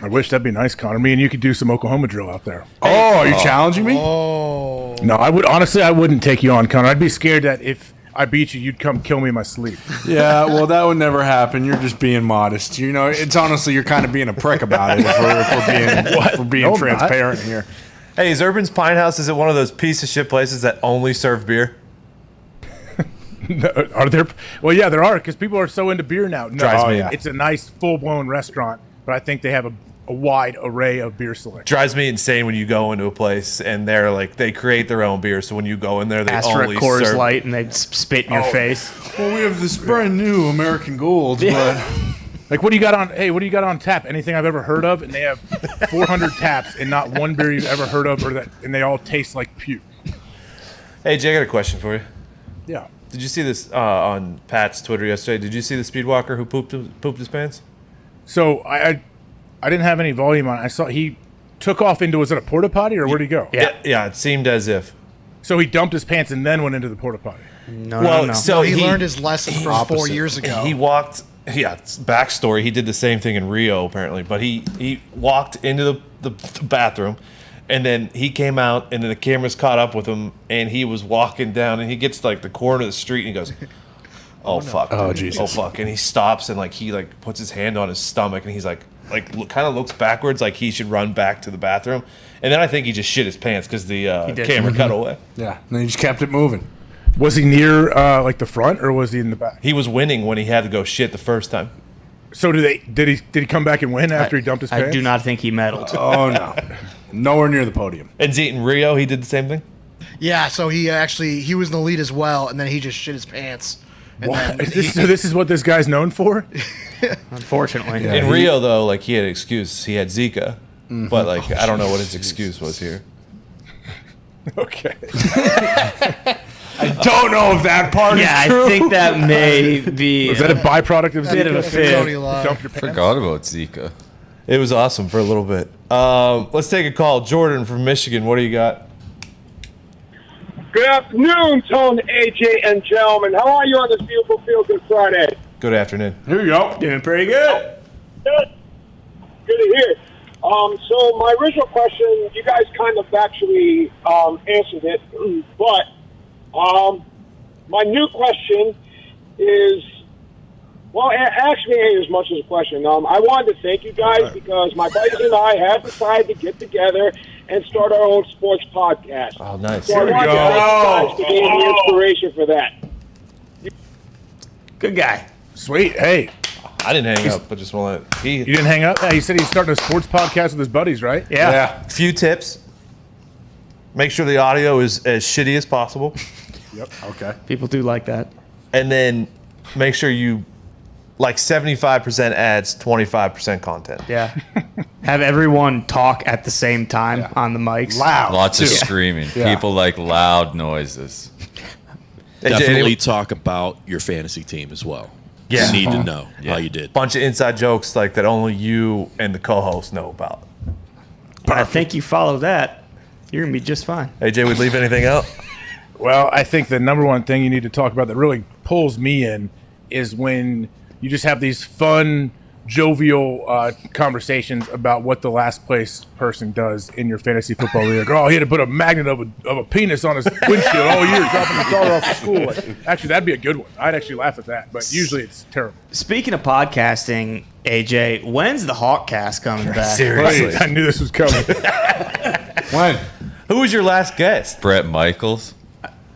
I wish that'd be nice, Connor. Me and you could do some Oklahoma drill out there. Oh, are you challenging me? Oh. No, I wouldn't take you on, Connor. I'd be scared that if I beat you, you'd come kill me in my sleep. Yeah, well, that would never happen. You're just being modest. You know, it's honestly, you're kind of being a prick about it if we're being transparent here. Hey, is Urban's Pine House, is it one of those piece of shit places that only serve beer? Are there? Well, yeah, there are, because people are so into beer now. No, Drives me. It's a nice, full-blown restaurant, but I think they have a wide array of beer selection. Drives me insane when you go into a place and they're like, they create their own beer. So when you go in there, they ask for a only Coors serve Light and they spit in your face. Well, we have this brand new American Gold, but like, what do you got on? Hey, what do you got on tap? Anything I've ever heard of? And they have 400 taps, and not one beer you've ever heard of, and they all taste like puke. Hey, Jay, I got a question for you. Yeah. Did you see this on Pat's Twitter yesterday? Did you see the Speedwalker who pooped his pants? So I didn't have any volume on. I saw he took off into, was it a porta potty or where'd he go? Yeah, it seemed as if. So he dumped his pants and then went into the porta potty. No. So he learned his lesson from 4 years ago. He walked. Yeah, backstory. He did the same thing in Rio apparently, but he walked into the bathroom, and then he came out, and then the cameras caught up with him, and he was walking down, and he gets to, like, the corner of the street, and he goes, "Oh fuck! Oh Jesus! Oh fuck!" And he stops and he puts his hand on his stomach, and he's kind of looks backwards, like he should run back to the bathroom, and then I think he just shit his pants because the camera cut away. Yeah, and then he just kept it moving. Was he near the front or was he in the back? He was winning when he had to go shit the first time. So did he come back and win after he dumped his pants? I do not think he medaled. Oh no, nowhere near the podium. And Zeton Rio, he did the same thing. Yeah, so he was in the lead as well, and then he just shit his pants. And then this is what this guy's known for? Unfortunately. Yeah, in Rio, though, like he had an excuse. He had Zika, but like I don't know what his excuse was here. Okay. I don't know if that part is true. I think that may be. Was that a byproduct of bit of a fit? Dump your pants? Forgot about Zika. It was awesome for a little bit. Let's take a call. Jordan from Michigan. What do you got? Good afternoon, Tone, AJ, and gentlemen. How are you on this beautiful Feel-Good Friday? Good afternoon. Here you go. Doing pretty good. Good to hear. So my original question, you guys kind of actually answered it, but my new question is, well, actually ain't as much as a question. I wanted to thank you guys because my buddies and I have decided to get together and start our own sports podcast. Oh, nice. So I wanted to thank you guys for being the inspiration for that. Good guy. Sweet. Hey. I didn't hang up, but just want to. You didn't hang up? Yeah, he said he's starting a sports podcast with his buddies, right? Yeah. Few tips. Make sure the audio is as shitty as possible. Yep. Okay. People do like that. And then make sure you like 75% ads, 25% content. Yeah. Have everyone talk at the same time on the mics. Loud. Lots of screaming. Yeah. People like loud noises. Definitely talk about your fantasy team as well. Yeah. You need to know how you did. Bunch of inside jokes like that only you and the co-host know about. I think you follow that, you're going to be just fine. AJ, would leave anything out? Well, I think the number one thing you need to talk about that really pulls me in is when you just have these fun, jovial conversations about what the last place person does in your fantasy football league. Oh, he had to put a magnet of a penis on his windshield all year, dropping his daughter off to school. Like, actually, that'd be a good one. I'd actually laugh at that, but usually it's terrible. Speaking of podcasting, AJ, when's the Hawkcast coming back? Seriously. I knew this was coming. When? Who was your last guest? Brett Michaels.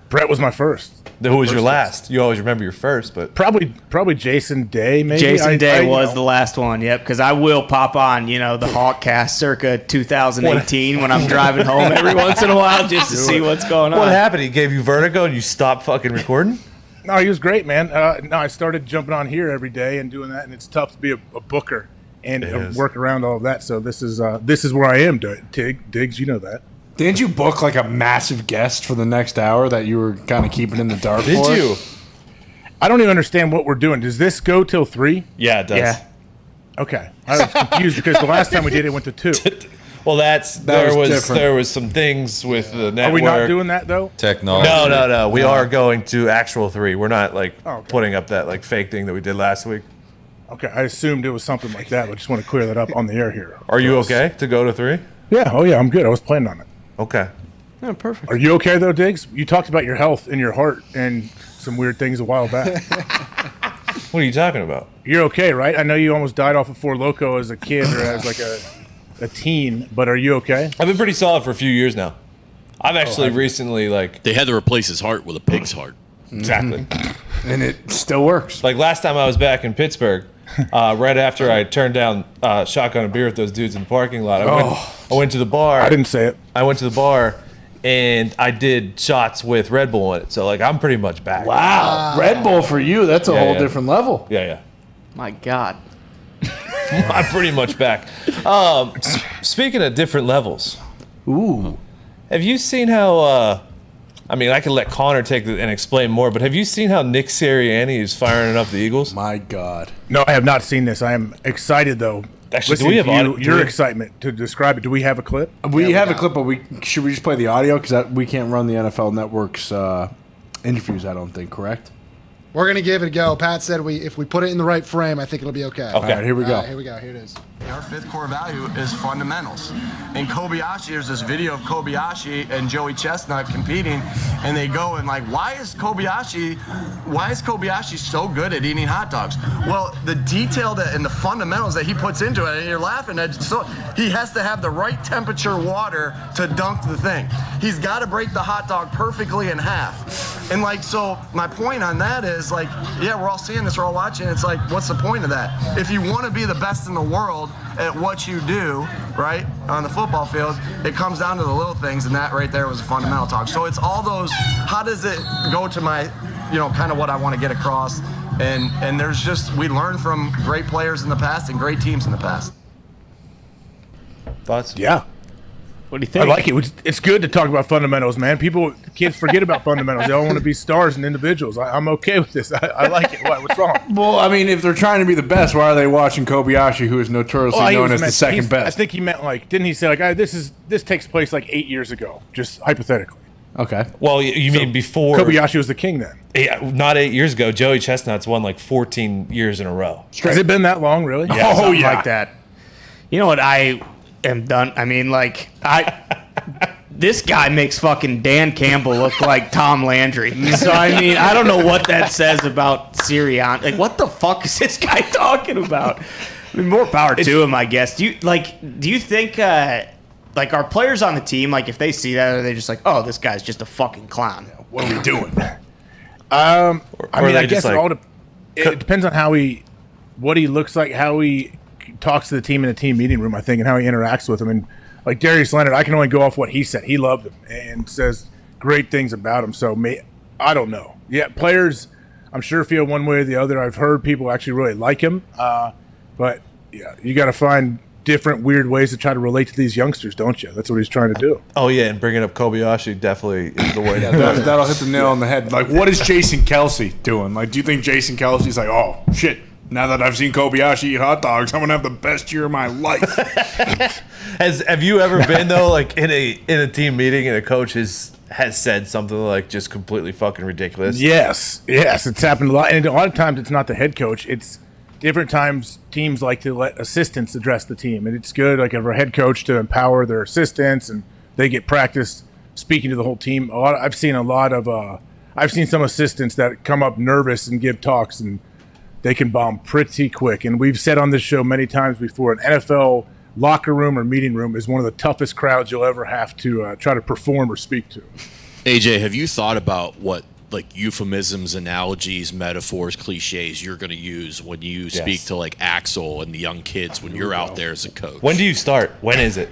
Brett was my first. Who was your last? You always remember your first, but probably Jason Day. Maybe Jason Day was the last one. Yep, because I will pop on, the Hawkcast circa 2018 when I'm driving home every once in a while just to see what's going on. What happened? He gave you vertigo and you stopped fucking recording? No, he was great, man. I started jumping on here every day and doing that, and it's tough to be a booker and work around all of that. So this is where I am. Diggs, you know that. Didn't you book like a massive guest for the next hour that you were kind of keeping in the dark for? Did you? I don't even understand what we're doing. Does this go till 3? Yeah, it does. Yeah. Okay. I was confused because the last time we did it went to 2. Well, there was some things with the network. Are we not doing that though? Technology. No. We are going to actual 3. We're not putting up that fake thing that we did last week. Okay, I assumed it was something like that. I just want to clear that up on the air here. Are you okay to go to 3? Yeah. Oh yeah, I'm good. I was planning on it. Okay. Oh, perfect. Are you okay though, Diggs? You talked about your health and your heart and some weird things a while back. What are you talking about? You're okay, right? I know you almost died off of Four Loko as a kid or as like a teen, but are you okay? I've been pretty solid for a few years now. I've actually recently They had to replace his heart with a pig's heart. Exactly. And it still works. Like last time I was back in Pittsburgh, right after I turned down shotgun a beer with those dudes in the parking lot, I went to the bar. I didn't say it. I went to the bar and I did shots with Red Bull in it. So like I'm pretty much back. Wow. Red Bull for you, that's a whole different level. Yeah. My God. I'm pretty much back. Speaking of different levels. Ooh. Have you seen how I can let Connor take it and explain more, but have you seen how Nick Sirianni is firing up the Eagles? My God. No, I have not seen this. I am excited though. Actually, do we have your excitement to describe it? Do we have a clip? We have a clip, but should we just play the audio? Because we can't run the NFL Network's interviews, I don't think, correct? We're going to give it a go. Pat said if we put it in the right frame, I think it'll be okay. Okay. All right, here we go. Here we go. Here it is. Our 5th core value is fundamentals. In Kobayashi, there's this video of Kobayashi and Joey Chestnut competing, and they go and why is Kobayashi so good at eating hot dogs? Well, the detail and the fundamentals that he puts into it, and you're laughing at, so he has to have the right temperature water to dunk the thing. He's got to break the hot dog perfectly in half. And like, so my point on that is like, yeah, we're all seeing this, we're all watching. It's like, what's the point of that? If you want to be the best in the world at what you do, right, on the football field, it comes down to the little things, and that right there was a fundamental talk. So it's all those, how does it go to my, kind of what I want to get across. And there's just, we learn from great players in the past and great teams in the past. Thoughts? Yeah. What do you think? I like it. It's good to talk about fundamentals, man. Kids forget about fundamentals. They all want to be stars and individuals. I'm okay with this. I like it. What's wrong? Well, I mean, if they're trying to be the best, why are they watching Kobayashi, who is notoriously known as the second best? I think he meant didn't he say this takes place 8 years ago, just hypothetically. Okay. Well, you mean before Kobayashi was the king then? Yeah, not 8 years ago. Joey Chestnut's won 14 years in a row. Has it been that long, really? Yeah, something like that. You know what I am done? I mean, this guy makes fucking Dan Campbell look like Tom Landry. So I mean, I don't know what that says about Sirianni. What the fuck is this guy talking about? I mean, more power to him, I guess. Do you think our players on the team, if they see that, are they just like, oh, this guy's just a fucking clown? What are we doing? I guess it depends on what he looks like, how he talks to the team in a team meeting room, I think, and how he interacts with them. And Darius Leonard, I can only go off what he said. He loved him and says great things about him. So I don't know. Yeah, players, I'm sure feel one way or the other. I've heard people actually really like him, but yeah, you got to find different weird ways to try to relate to these youngsters, don't you? That's what he's trying to do. Oh yeah, and bringing up Kobayashi definitely is the way. That'll hit the nail on the head. What is Jason Kelsey doing? Do you think Jason Kelsey's like, oh shit? Now that I've seen Kobayashi eat hot dogs, I'm gonna have the best year of my life. Have you ever been though, in a team meeting and a coach has said something just completely fucking ridiculous? Yes, it's happened a lot, and a lot of times it's not the head coach. It's different times teams like to let assistants address the team, and it's good for a head coach to empower their assistants, and they get practice speaking to the whole team. I've seen some assistants that come up nervous and give talks, and they can bomb pretty quick. And we've said on this show many times before, an NFL locker room or meeting room is one of the toughest crowds you'll ever have to try to perform or speak to. AJ, have you thought about what euphemisms, analogies, metaphors, cliches you're going to use when you speak to Axel and the young kids when you're out there as a coach? When do you start? When is it?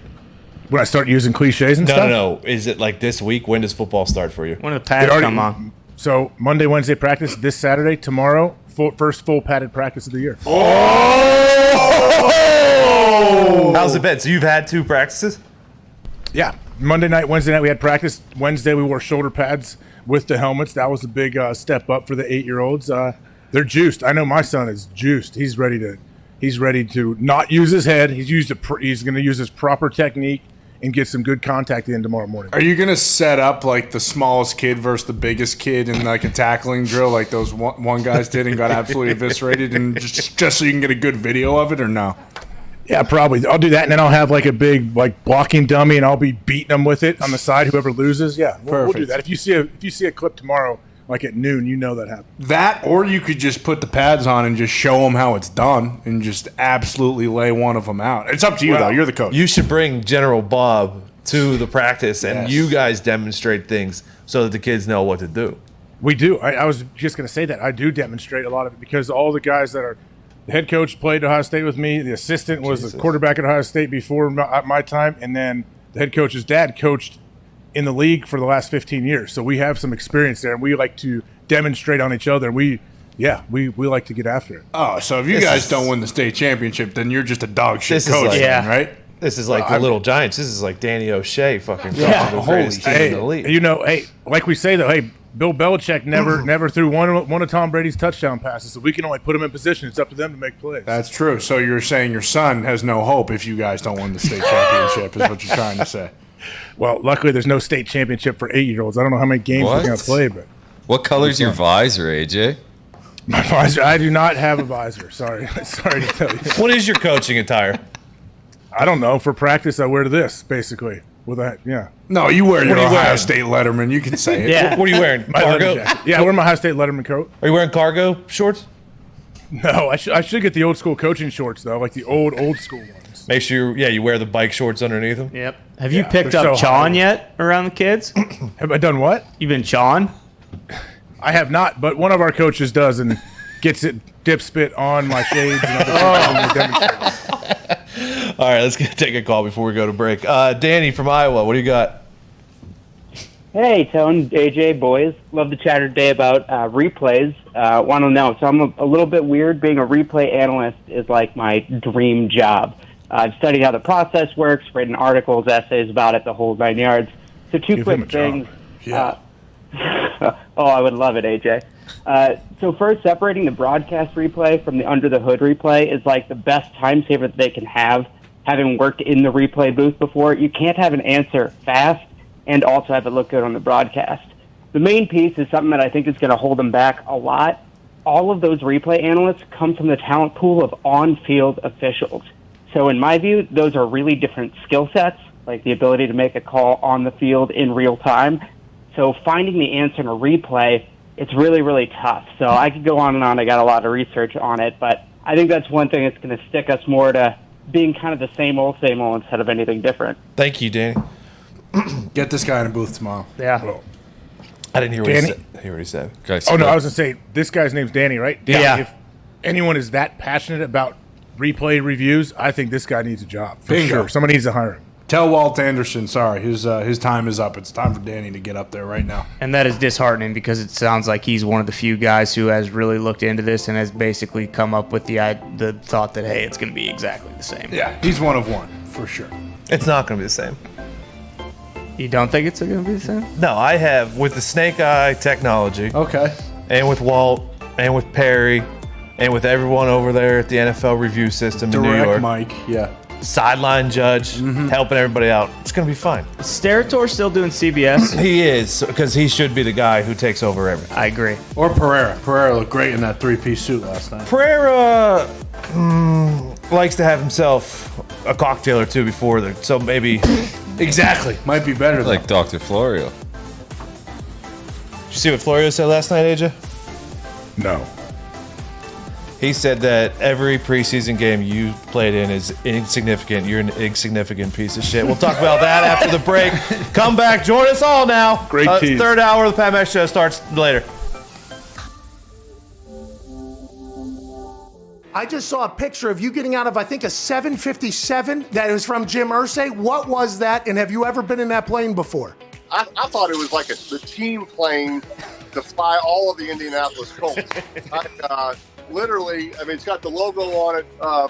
When I start using cliches and stuff? No. Is it this week? When does football start for you? When the pads come on. So Monday, Wednesday practice, this Saturday, tomorrow, first full padded practice of the year. Oh! How's it been? So you've had 2 practices? Yeah. Monday night, Wednesday night we had practice. Wednesday we wore shoulder pads with the helmets. That was a big step up for the 8-year-olds. They're juiced. I know my son is juiced. He's ready to not use his head. He's going to use his proper technique and get some good contact in tomorrow morning. Are you going to set up the smallest kid versus the biggest kid in a tackling drill like those one guys did and got absolutely eviscerated, and just so you can get a good video of it, or no? Yeah, probably. I'll do that, and then I'll have a big blocking dummy, and I'll be beating them with it on the side. Whoever loses, yeah, we'll do that. If you see a clip tomorrow, at noon, that happened. That, or you could just put the pads on and just show them how it's done, and just absolutely lay one of them out. It's up to you though. You're the coach. You should bring General Bob to the practice, and you guys demonstrate things so that the kids know what to do. We do. I was just going to say that I do demonstrate a lot of it because all the guys that are. The head coach played at Ohio State with me. The assistant was the quarterback at Ohio State before my time. And then the head coach's dad coached in the league for the last 15 years. So we have some experience there, and we like to demonstrate on each other. We like to get after it. Oh, so if you guys don't win the state championship, then you're just a dog shit coach, right? This is the Little Giants. This is Danny O'Shea fucking coaching the greatest team in the league. Like we say, though, Bill Belichick never threw one of Tom Brady's touchdown passes, so we can only put him in position. It's up to them to make plays. That's true. So you're saying your son has no hope if you guys don't win the state championship is what you're trying to say. Well, luckily there's no state championship for 8-year-olds. I don't know how many games we're going to play, but what color's your visor, AJ? My visor? I do not have a visor. Sorry to tell you. What is your coaching attire? I don't know. For practice, I wear this basically. With that, yeah. No, you wear your Ohio State Letterman. You can say it. Yeah. What are you wearing? Cargo? Yeah, I wear my Ohio State Letterman coat. Are you wearing cargo shorts? No, I should get the old school coaching shorts though, like the old school ones. Make sure you wear the bike shorts underneath them. Yep. Have you picked up Chon yet around the kids? Have I done what? You've been Chon? I have not, but one of our coaches does and gets it dip spit on my shades and other things. All right, let's take a call before we go to break. Danny from Iowa, what do you got? Hey, Tone, AJ, boys. Love the chatter today about replays. Want to know, so I'm a little bit weird. Being a replay analyst is like my dream job. I've studied how the process works, written articles, essays about it, the whole 9 yards. So two quick things. Yeah. Oh, I would love it, AJ. So first, separating the broadcast replay from the under-the-hood replay is like the best time saver that they can have. Having worked in the replay booth before, you can't have an answer fast and also have it look good on the broadcast. The main piece is something that I think is going to hold them back a lot. All of those replay analysts come from the talent pool of on-field officials. So in my view, those are really different skill sets, like the ability to make a call on the field in real time. So finding the answer in a replay, it's really, really tough. So I could go on and on. I got a lot of research on it, but I think that's one thing that's going to stick us more to being kind of the same old instead of anything different. Thank you, Danny. Get this guy in a booth tomorrow. Yeah. Well, I didn't hear what Danny? he said. Hear what he said. Oh, no, I was going to say, this guy's name's Danny, right? Yeah. If anyone is that passionate about replay reviews, I think this guy needs a job. For Bingo. sure. Somebody needs to hire him. Tell Walt Anderson, sorry, his time is up. It's time for Danny to get up there right now. And that is disheartening because it sounds like he's one of the few guys who has really looked into this and has basically come up with the thought that, hey, it's going to be exactly the same. Yeah, he's one of one, for sure. It's not going to be the same. You don't think it's going to be the same? No, I have with the snake eye technology. Okay. And with Walt and with Perry and with everyone over there at the NFL review system in New York. Direct Mike, yeah. Sideline judge, helping everybody out. It's going to be fine. Is Sterator still doing CBS? He is, because he should be the guy who takes over everything. I agree. Or Pereira. Pereira looked great in that three-piece suit last night. Pereira likes to have himself a cocktail or two before the, so maybe. Exactly. Might be better though. Like Dr. Florio. Did you see what Florio said last night, AJ? No. He said that every preseason game you played in is insignificant. You're an insignificant piece of shit. We'll talk about that after the break. Come back. Join us all now. Great tease. Third hour of the Pat Mac Show starts later. I just saw a picture of you getting out of, I think, a 757 that is from Jim Irsay. What was that, and have you ever been in that plane before? I thought it was like the team plane to fly all of the Indianapolis Colts. Literally, I mean, it's got the logo on it,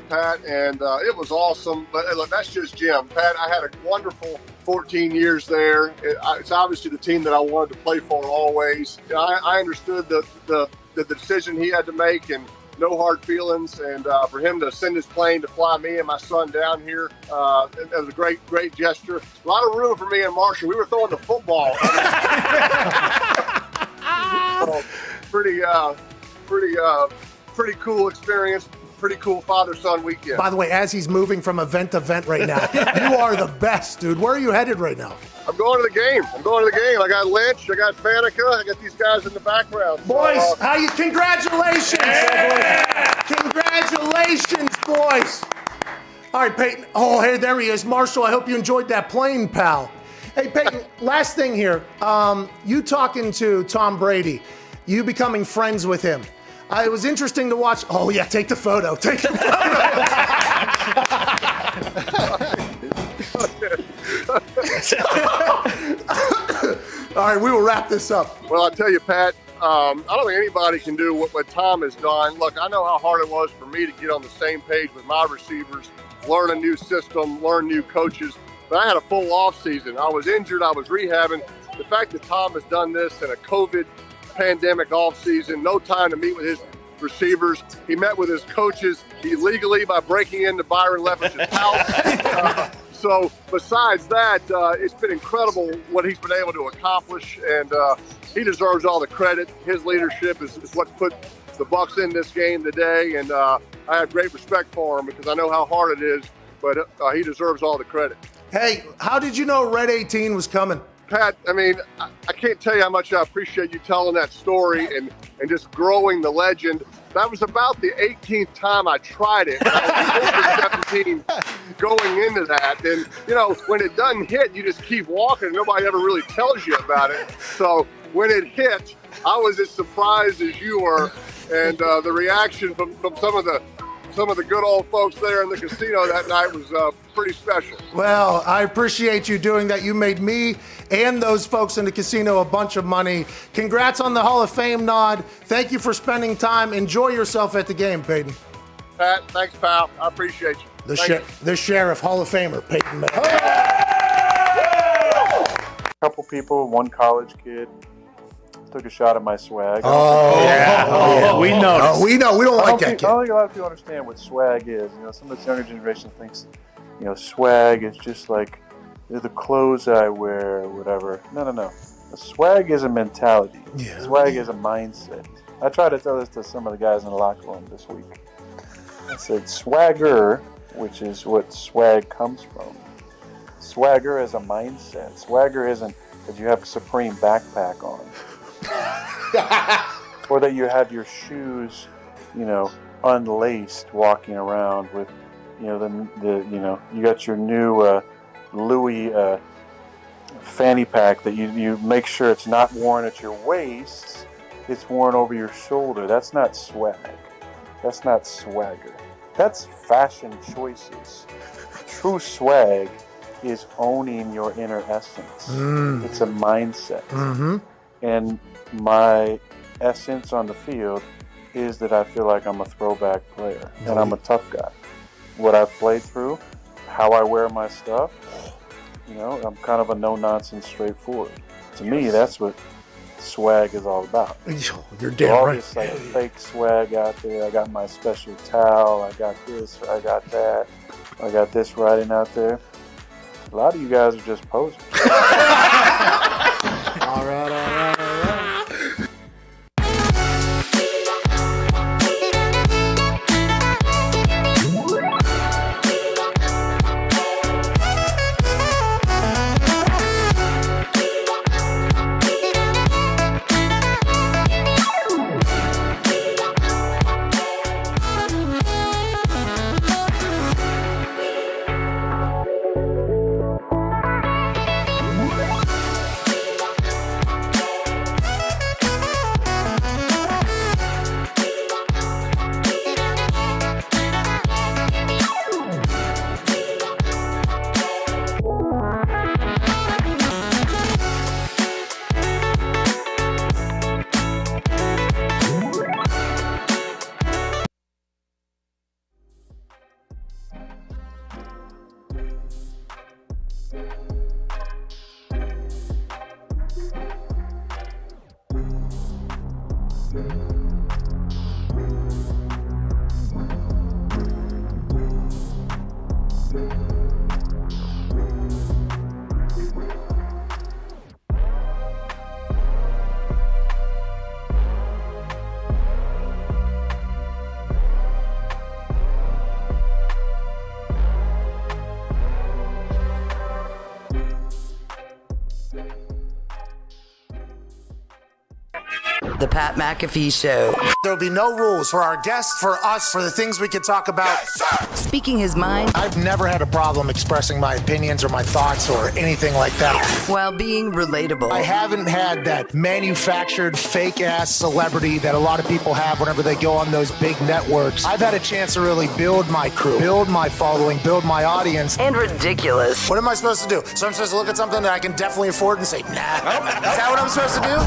Pat, and it was awesome. But look, that's just Jim. Pat, I had a wonderful 14 years there. It's obviously the team that I wanted to play for always. I understood the decision he had to make, and no hard feelings. And for him to send his plane to fly me and my son down here, it was a great gesture. A lot of room for me and Marshall. We were throwing the football. So, pretty cool experience. Pretty cool father-son weekend. By the way, as he's moving from event to event right now, you are the best, dude. Where are you headed right now? I'm going to the game. I got Lynch. I got Faneca. I got these guys in the background. Boys, congratulations. Yeah. Congratulations, boys. All right, Peyton. Oh, hey, there he is. Marshall, I hope you enjoyed that plane, pal. Hey, Peyton, last thing here. You talking to Tom Brady, you becoming friends with him. It was interesting to watch. Oh, yeah, take the photo. Take the photo. All right, we will wrap this up. Well, I'll tell you, Pat, I don't think anybody can do what Tom has done. Look, I know how hard it was for me to get on the same page with my receivers, learn a new system, learn new coaches. But I had a full off season. I was injured. I was rehabbing. The fact that Tom has done this in a COVID pandemic off season, no time to meet with his receivers. He met with his coaches illegally by breaking into Byron Leftwich's house. So besides that, it's been incredible what he's been able to accomplish, and he deserves all the credit. His leadership is what's put the Bucs in this game today, and I have great respect for him because I know how hard it is, but he deserves all the credit. Hey, how did you know Red 18 was coming? Pat, I mean, I can't tell you how much I appreciate you telling that story and just growing the legend. That was about the 18th time I tried it. I was over 17 going into that. And, you know, when it doesn't hit, you just keep walking. Nobody ever really tells you about it. So when it hit, I was as surprised as you were. And the reaction from some of the good old folks there in the casino that night was pretty special. Well, I appreciate you doing that. You made me and those folks in the casino a bunch of money. Congrats on the Hall of Fame nod. Thank you for spending time. Enjoy yourself at the game, Peyton. Pat, thanks, pal. I appreciate you. The Sheriff, Hall of Famer, Peyton Manning. A couple people, one college kid, took a shot at my swag. We noticed. We know. We don't like that I kid. don't think a lot of people understand what swag is. You know, some of this younger generation thinks, you know, swag is just like the clothes I wear or whatever. No. A swag is a mentality. Yeah. Swag is a mindset. I tried to tell this to some of the guys in the locker room this week. I said swagger, which is what swag comes from. Swagger is a mindset. Swagger isn't that you have a Supreme backpack on. Or that you have your shoes, you know, unlaced, walking around with, you know, the you know, you got your new Louis fanny pack that you make sure it's not worn at your waist, it's worn over your shoulder. That's not swag. That's not swagger. That's fashion choices. True swag is owning your inner essence. It's a mindset. Mm-hmm. And my essence on the field is that I feel like I'm a throwback player and I'm a tough guy. What I've played through, how I wear my stuff, you know, I'm kind of a no-nonsense, straightforward. To me, that's what swag is all about. You're damn all right. this like fake swag out there. I got my special towel. I got this. I got that. I got this writing out there. A lot of you guys are just posing. All right. The Pat McAfee Show. There'll be no rules for our guests, for us, for the things we can talk about. Speaking his mind. I've never had a problem expressing my opinions or my thoughts or anything like that. While being relatable. I haven't had that manufactured fake-ass celebrity that a lot of people have whenever they go on those big networks. I've had a chance to really build my crew, build my following, build my audience. And ridiculous. What am I supposed to do? So I'm supposed to look at something that I can definitely afford and say, nah. Is that what I'm supposed to do?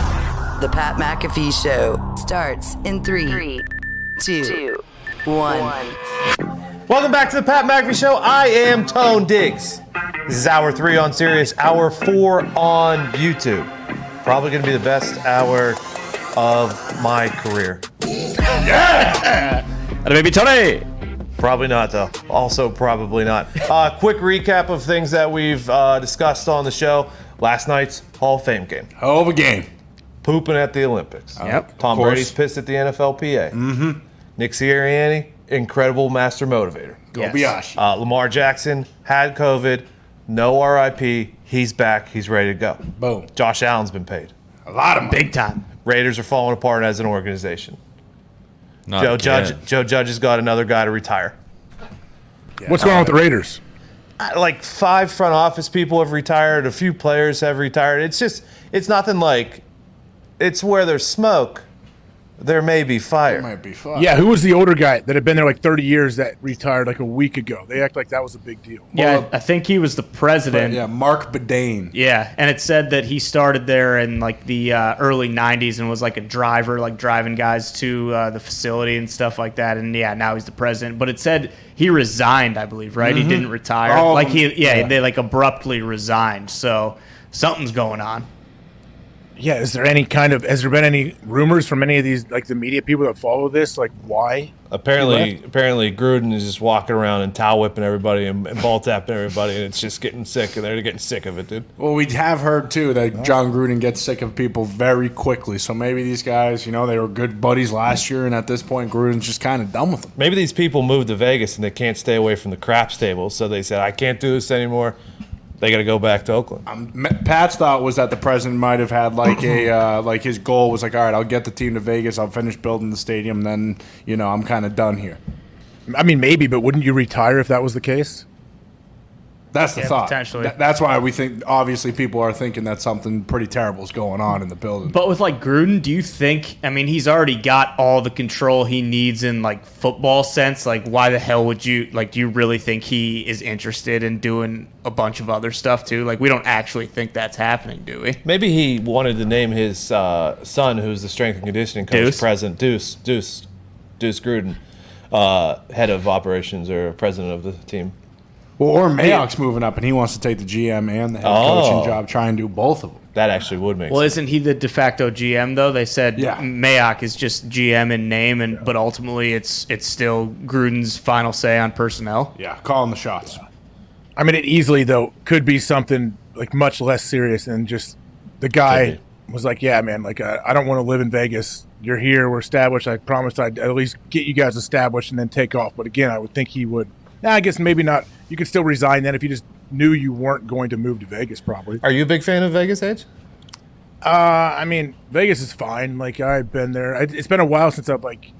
The Pat McAfee Show starts in 3, 2, 1. Welcome back to the Pat McAfee Show. I am Tone Diggs. This is hour 3 on Sirius, hour 4 on YouTube. Probably going to be the best hour of my career. Yeah! And maybe Tony. Probably not, though. Also, probably not. Quick recap of things that we've discussed on the show. Last night's Hall of Fame game. Hell of a game. Pooping at the Olympics. Yep. Tom Brady's pissed at the NFLPA. Mm-hmm. Nick Sirianni, incredible master motivator. Go Biashi. Lamar Jackson had COVID. No RIP. He's back. He's ready to go. Boom. Josh Allen's been paid. A lot of money. Big time. Raiders are falling apart as an organization. Not Joe again. Judge has got another guy to retire. What's going on with the Raiders? Like 5 front office people have retired. A few players have retired. It's nothing like. It's where there's smoke, there may be fire. Might be fire. Yeah, who was the older guy that had been there like 30 years that retired like a week ago? They act like that was a big deal. Yeah, I think he was the president. Yeah, Mark Bedane. Yeah, and it said that he started there in like the early 90s and was like a driver, like driving guys to the facility and stuff like that. And yeah, now he's the president. But it said he resigned, I believe, right? He didn't retire. All of like them. they like abruptly resigned. So something's going on. Yeah, has there been any rumors from any of these, like the media people that follow this, like why? Apparently Gruden is just walking around and towel whipping everybody and ball tapping everybody, and it's just getting sick, and they're getting sick of it, dude. Well, we have heard, too, that Jon Gruden gets sick of people very quickly. So maybe these guys, they were good buddies last year, and at this point, Gruden's just kind of done with them. Maybe these people moved to Vegas, and they can't stay away from the craps table, so they said, I can't do this anymore. They got to go back to Oakland. Pat's thought was that the president might have had like like his goal was like, all right, I'll get the team to Vegas, I'll finish building the stadium, then I'm kind of done here. I mean, maybe, but wouldn't you retire if that was the case? That's the thought. Potentially. That's why we think, obviously, people are thinking that something pretty terrible is going on in the building. But with like Gruden, do you think? I mean, he's already got all the control he needs in like football sense. Like, why the hell would you like? Do you really think he is interested in doing a bunch of other stuff too? Like, we don't actually think that's happening, do we? Maybe he wanted to name his son, who's the strength and conditioning coach, president, Deuce Gruden, head of operations or president of the team. Well, or Mayock's moving up, and he wants to take the GM and the head coaching job, try and do both of them. That actually would make sense. Well, isn't he the de facto GM though? They said Yeah. Mayock is just GM in name, but ultimately it's still Gruden's final say on personnel. Yeah, calling the shots. I mean, it easily though could be something like much less serious than just the guy was like, yeah, man, like I don't want to live in Vegas. You're here, we're established. I promised I'd at least get you guys established and then take off. But again, I would think he would. I guess maybe not. You could still resign then if you just knew you weren't going to move to Vegas, probably. Are you a big fan of Vegas, Edge? I mean, Vegas is fine. Like, I've been there. It's been a while since I've, like,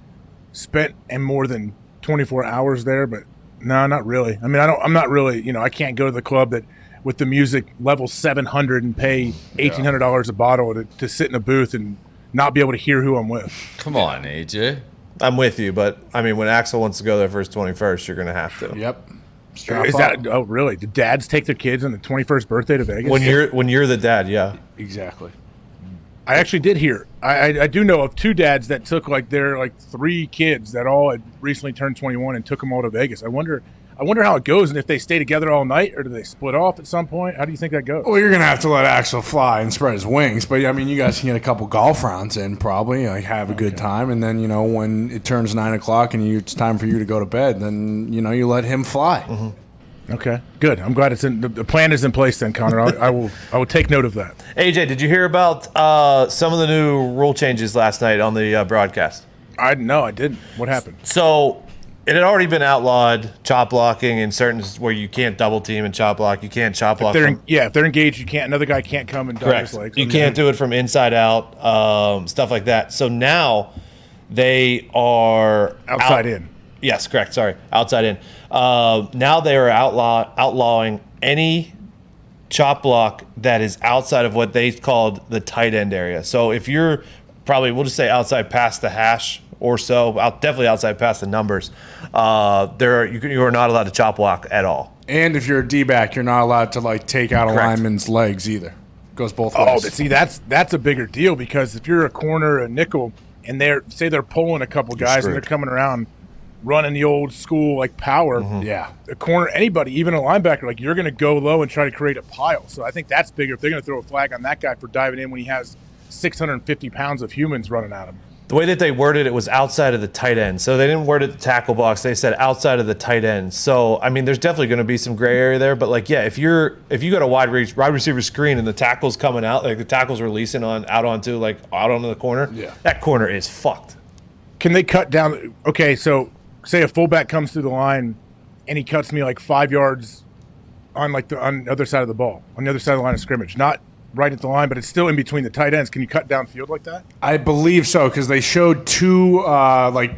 spent more than 24 hours there, but no, not really. I mean, I'm not really, I can't go to the club that with the music level 700 and pay $1,800 a bottle to sit in a booth and not be able to hear who I'm with. Come on, AJ. I'm with you, but I mean, when Axel wants to go there for his 21st, you're going to have to. Yep. Is that? Oh, really? Do dads take their kids on the 21st birthday to Vegas? When you're the dad, yeah. Exactly. I actually did hear. I do know of 2 dads that took their 3 kids that all had recently turned 21 and took them all to Vegas. I wonder how it goes and if they stay together all night or do they split off at some point? How do you think that goes? Well, you're going to have to let Axel fly and spread his wings. But, I mean, you guys can get a couple golf rounds in probably, have a good time. And then, when it turns 9 o'clock and it's time for you to go to bed, then, you let him fly. Mm-hmm. Okay, good. I'm glad the plan is in place then, Connor. I will take note of that. AJ, did you hear about some of the new rule changes last night on the broadcast? No, I didn't. What happened? So it had already been outlawed, chop blocking in certain where you can't double team and chop block. You can't chop block. If they're engaged, another guy can't come and double his legs. You can't do it from inside out, stuff like that. So now they are outside in. Yes, correct. Sorry, outside in. Now they are outlawing any chop block that is outside of what they called the tight end area. So if you're we'll just say outside past the hash or so, definitely outside past the numbers, you are not allowed to chop block at all. And if you're a D-back, you're not allowed to take out a lineman's legs either. Goes both ways. Oh, but see, that's a bigger deal because if you're a corner, a nickel, and they're pulling a couple guys and they're coming around running the old school power. Mm-hmm. Yeah. A corner, anybody, even a linebacker, you're going to go low and try to create a pile. So I think that's bigger if they're going to throw a flag on that guy for diving in when he has 650 pounds of humans running at him. The way that they worded it was outside of the tight end. So they didn't word it the tackle box. They said outside of the tight end. So, I mean, there's definitely going to be some gray area there. But, if you got a wide receiver screen and the tackle's coming out, the tackle's releasing out onto the corner, that corner is fucked. Can they cut down? Okay, so say a fullback comes through the line and he cuts me 5 yards on the other side of the ball, on the other side of the line of scrimmage. Not right at the line, but it's still in between the tight ends. Can you cut downfield like that? I believe so, because they showed two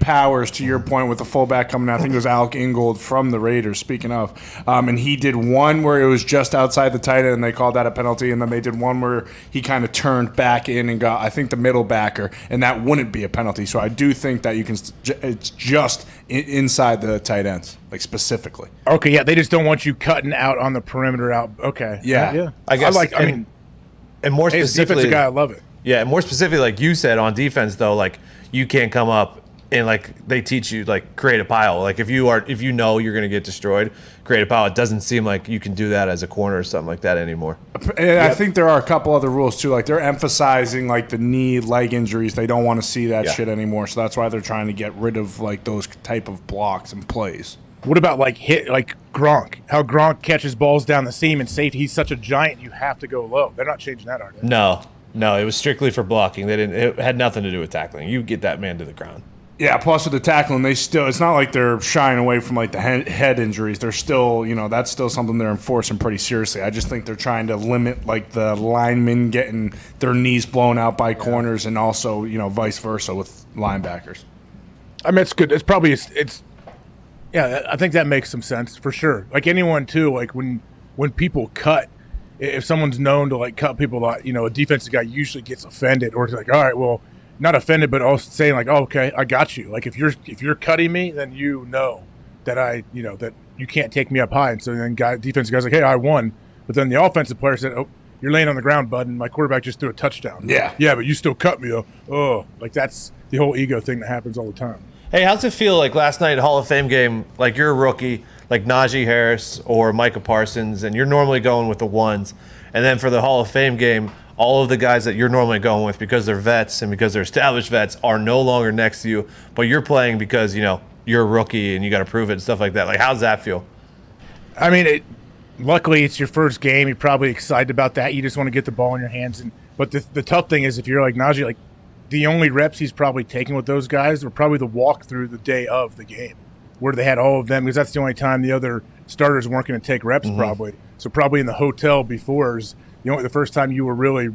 powers, to your point, with the fullback coming out. I think it was Alec Ingold from the Raiders, speaking of. And he did one where it was just outside the tight end, and they called that a penalty. And then they did one where he kind of turned back in and got, I think, the middle backer, and that wouldn't be a penalty. So I do think that you can it's just inside the tight ends, like specifically. Okay, yeah, they just don't want you cutting out on the perimeter out. Okay. Yeah. I guess. And more as a specifically, defensive guy, I love it. Yeah, and more specifically, like you said, on defense though, like you can't come up and like they teach you like create a pile. Like if you know you're going to get destroyed, create a pile. It doesn't seem like you can do that as a corner or something like that anymore. And I think there are a couple other rules too. Like they're emphasizing like the knee, leg injuries. They don't want to see that shit anymore. So that's why they're trying to get rid of like those type of blocks and plays. What about like Gronk? How Gronk catches balls down the seam and safety? He's such a giant, you have to go low. They're not changing that, are they? No, it was strictly for blocking. It had nothing to do with tackling. You get that man to the ground. Yeah, plus with the tackling, it's not like they're shying away from like the head injuries. They're still, that's still something they're enforcing pretty seriously. I just think they're trying to limit like the linemen getting their knees blown out by corners, and also, vice versa with linebackers. I mean, it's good. It's probably yeah, I think that makes some sense for sure. Like anyone too, like when people cut, if someone's known to like cut people, a defensive guy usually gets offended, or it's like, all right, well, not offended, but also saying like, oh, okay, I got you. Like if you're cutting me, then that that you can't take me up high. And so then defensive guy's like, hey, I won. But then the offensive player said, oh, you're laying on the ground, bud, and my quarterback just threw a touchdown. Yeah, but you still cut me though. Oh, like that's the whole ego thing that happens all the time. Hey, how's it feel like last night Hall of Fame game, like you're a rookie, like Najee Harris or Micah Parsons, and you're normally going with the ones, and then for the Hall of Fame game, all of the guys that you're normally going with because they're vets and because they're established vets are no longer next to you, but you're playing because, you're a rookie and you got to prove it and stuff like that. Like, how's that feel? I mean, luckily it's your first game. You're probably excited about that. You just want to get the ball in your hands. But the tough thing is if you're like Najee, like, the only reps he's probably taking with those guys were probably the walkthrough the day of the game, where they had all of them, because that's the only time the other starters weren't going to take reps probably. So probably in the hotel before is the first time you were really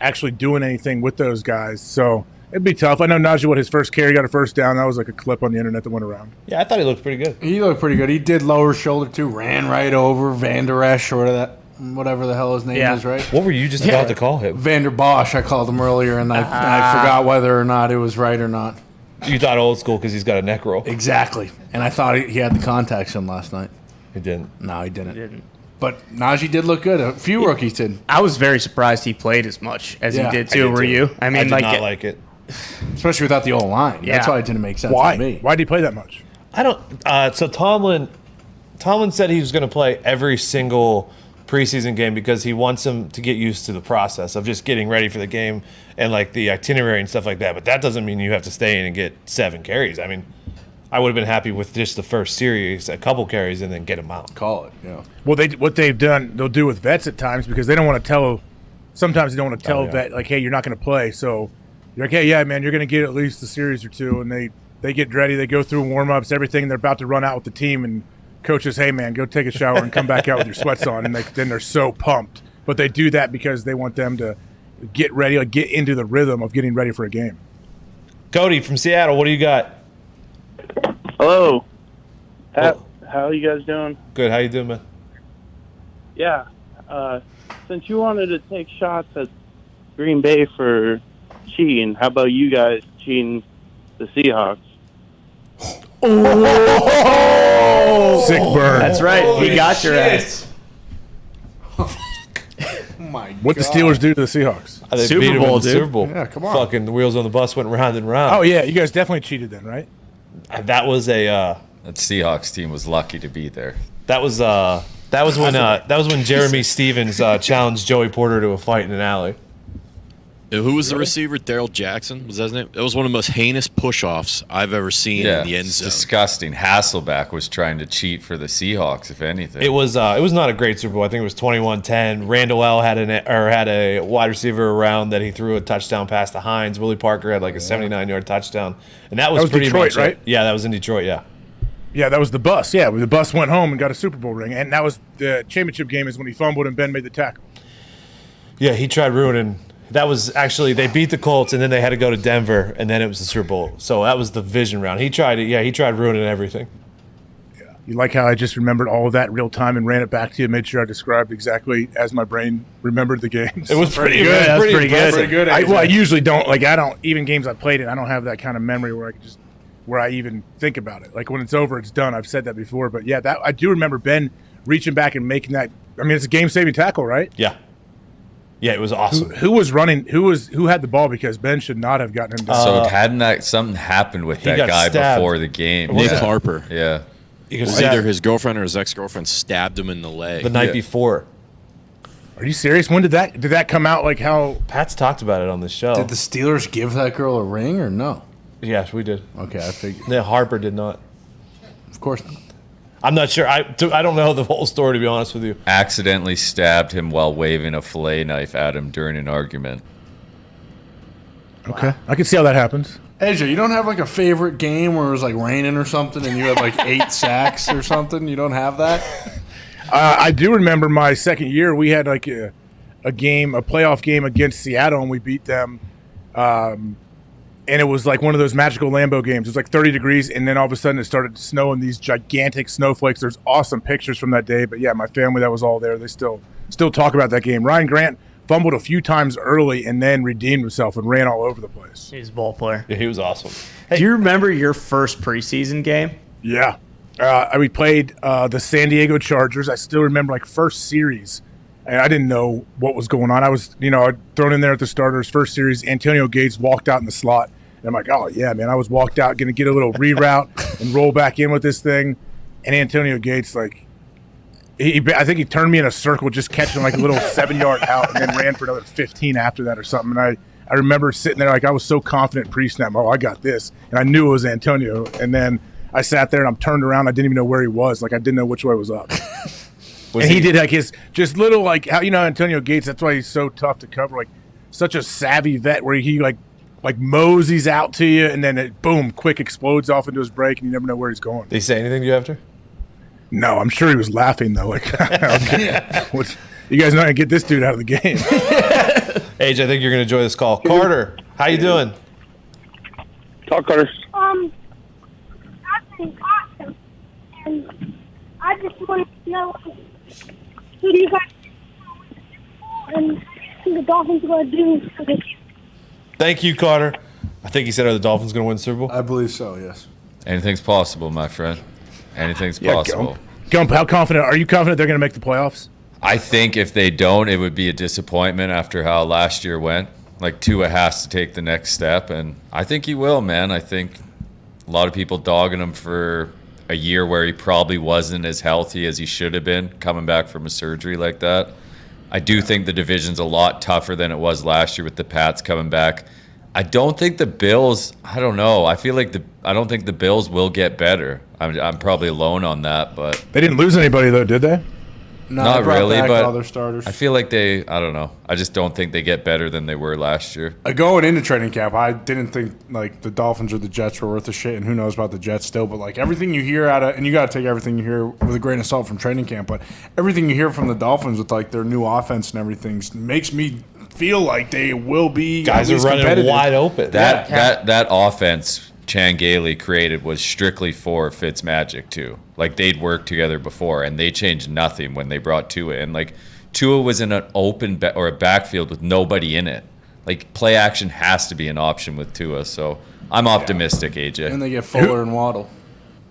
actually doing anything with those guys. So it'd be tough. I know Najee, his first carry got a first down. That was like a clip on the internet that went around. Yeah, I thought he looked pretty good. He looked pretty good. He did lower shoulder too, ran right over Van Der Esch or that. Whatever the hell his name is, right? What were you just about to call him? Vander Bosch, I called him earlier, and I forgot whether or not it was right or not. You thought old school because he's got a neck roll. Exactly. And I thought he had the contacts in last night. He didn't. No, he didn't. But Najee did look good. A few rookies did. I was very surprised he played as much as he did too. Were you? I mean, I did not like it. Especially without the O-line. Yeah. That's why it didn't make sense to me. Why did he play that much? I don't. So Tomlin said he was going to play every single preseason game because he wants him to get used to the process of just getting ready for the game and like the itinerary and stuff like that. But that doesn't mean you have to stay in and get 7 carries. I mean, I would have been happy with just the first series, a couple carries, and then get him out. Call it, yeah. Well, they'll do with vets at times because they don't want to tell. Sometimes they don't want to tell a vet like, hey, you're not going to play. So you're like, hey, yeah, man, you're going to get at least a series or two, and they get ready. They go through warm-ups, everything. They're about to run out with the team, and coach says, hey, man, go take a shower and come back out with your sweats on. And then they're so pumped. But they do that because they want them to get ready, like get into the rhythm of getting ready for a game. Cody from Seattle, what do you got? Hello. How are you guys doing? Good. How you doing, man? Yeah. Since you wanted to take shots at Green Bay for cheating, how about you guys cheating the Seahawks? Oh! Sick burn. That's right. He got your ass. What the Steelers do to the Seahawks? They beat them in the Super Bowl. Yeah, come on. Fucking the wheels on the bus went round and round. Oh, yeah. You guys definitely cheated then, right? That was that Seahawks team was lucky to be there. That was when Jeremy Stevens challenged Joey Porter to a fight in an alley. Who was the receiver? Daryl Jackson? Was that his name? It was one of the most heinous push-offs I've ever seen in the end zone. It's disgusting. Hasselbeck was trying to cheat for the Seahawks, if anything. It was not a great Super Bowl. I think it was 21-10. Randall L had a wide receiver around that he threw a touchdown pass to Hines. Willie Parker had like a 79-yard touchdown, and that was pretty Detroit, much right? Yeah, that was in Detroit. Yeah. Yeah, that was the bus. Yeah, the bus went home and got a Super Bowl ring, and that was the championship game is when he fumbled and Ben made the tackle. Yeah, he tried ruining. That was actually, they beat the Colts, and then they had to go to Denver, and then it was the Super Bowl. So that was the division round. He tried it. Yeah, he tried ruining everything. You like how I just remembered all of that real time and ran it back to you, made sure I described exactly as my brain remembered the games. It was pretty good. That's pretty good. Pretty good. I usually don't, like, I don't, even games I played in, I don't have that kind of memory where I can just, where I even think about it. Like when it's over, it's done. I've said that before, but yeah, that I do remember Ben reaching back and making that. I mean, it's a game-saving tackle, right? Yeah. Yeah, it was awesome. Who was running? Who had the ball? Because Ben should not have gotten him down. So hadn't that something happened with that guy stabbed. before the game? Nick Harper. Yeah. Either his girlfriend or his ex-girlfriend stabbed him in the leg the night before. Are you serious? When did that come out? Like how Pat's talked about it on the show. Did the Steelers give that girl a ring or no? Yes, we did. Okay, I figured. Yeah, Harper did not. Of course not. I'm not sure. I don't know the whole story, to be honest with you. Accidentally stabbed him while waving a fillet knife at him during an argument. Okay, I can see how that happens. AJ, you don't have like a favorite game where it was like raining or something and you had like 8 sacks or something? You don't have that? I do remember my second year. We had like a playoff game against Seattle, and we beat them. And it was like one of those magical Lambeau games. It was like 30 degrees, and then all of a sudden it started snowing, these gigantic snowflakes. There's awesome pictures from that day. But yeah, my family that was all there, they still talk about that game. Ryan Grant fumbled a few times early and then redeemed himself and ran all over the place. He's a ball player. Yeah, he was awesome. Hey, do you remember your first preseason game? Yeah. We played the San Diego Chargers. I still remember like first series. And I didn't know what was going on. I was, thrown in there at the starters. First series, Antonio Gates walked out in the slot. And I'm like, oh, yeah, man. I was walked out, going to get a little reroute and roll back in with this thing. And Antonio Gates, like, I think he turned me in a circle, just catching like a little 7-yard out, and then ran for another 15 after that or something. And I remember sitting there like I was so confident pre-snap. Oh, I got this. And I knew it was Antonio. And then I sat there and I'm turned around. I didn't even know where he was. Like I didn't know which way was up. And he did like his just little like how Antonio Gates. That's why he's so tough to cover. Like such a savvy vet where he like moseys out to you and then it boom quick explodes off into his break and you never know where he's going. Did he say anything to you after? No, I'm sure he was laughing though. Like, you guys know how to get this dude out of the game. Age, I think you're going to enjoy this call. Carter, how you doing? Talk, Carter. I've been awesome, and I just want to know who do you guys and who the Dolphins are going to do for this year. Thank you, Carter. I think he said, are the Dolphins going to win the Super Bowl? I believe so, yes. Anything's possible, my friend. Anything's possible. Gump, how confident are you confident they're going to make the playoffs? I think if they don't, it would be a disappointment after how last year went. Like Tua has to take the next step, and I think he will, man. I think a lot of people dogging him for a year where he probably wasn't as healthy as he should have been coming back from a surgery like that. I do think the division's a lot tougher than it was last year with the Pats coming back. I don't think the Bills, I don't know. I feel like I don't think the Bills will get better. I'm probably alone on that, but they didn't lose anybody though, did they? No, not they brought really, back but all their starters. I feel like I don't know. I just don't think they get better than they were last year. Going into training camp, I didn't think like the Dolphins or the Jets were worth a shit, and who knows about the Jets still. But like everything you hear and you got to take everything you hear with a grain of salt from training camp. But everything you hear from the Dolphins with like their new offense and everything makes me feel like they will be guys are running wide open. That offense Chan Gailey created was strictly for Fitzmagic too. Like they'd worked together before, and they changed nothing when they brought Tua in. Like Tua was in an open or a backfield with nobody in it. Like play action has to be an option with Tua. So I'm optimistic, AJ. And they get Fuller and Waddle.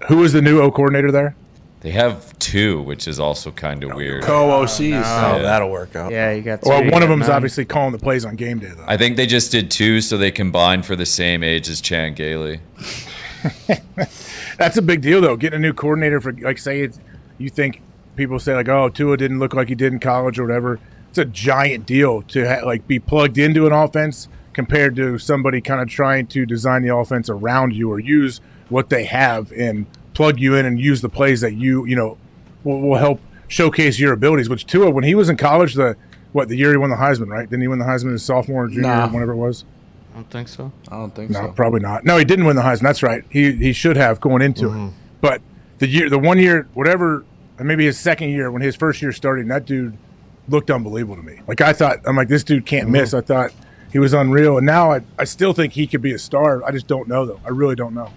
Who is the new O coordinator there? They have 2, which is also kind of weird. Co-OCs. Oh, that'll work out. Yeah, you got 2. Well, one of them is obviously calling the plays on game day, though. I think they just did 2 so they combined for the same age as Chan Gailey. That's a big deal, though. Getting a new coordinator for, like, say, you think people say, like, oh, Tua didn't look like he did in college or whatever. It's a giant deal to, be plugged into an offense compared to somebody kind of trying to design the offense around you or use what they have and plug you in and use the plays that will help showcase your abilities. Which Tua, when he was in college, the year he won the Heisman, right? Didn't he win the Heisman his sophomore or junior, whenever it was? I don't think so. I don't think so. No, probably not. No, he didn't win the Heisman. That's right. He should have going into it. But the 1 year, whatever, maybe his second year, when his first year started, that dude looked unbelievable to me. Like I'm like, this dude can't miss. I thought he was unreal, and now I still think he could be a star. I just don't know though. I really don't know.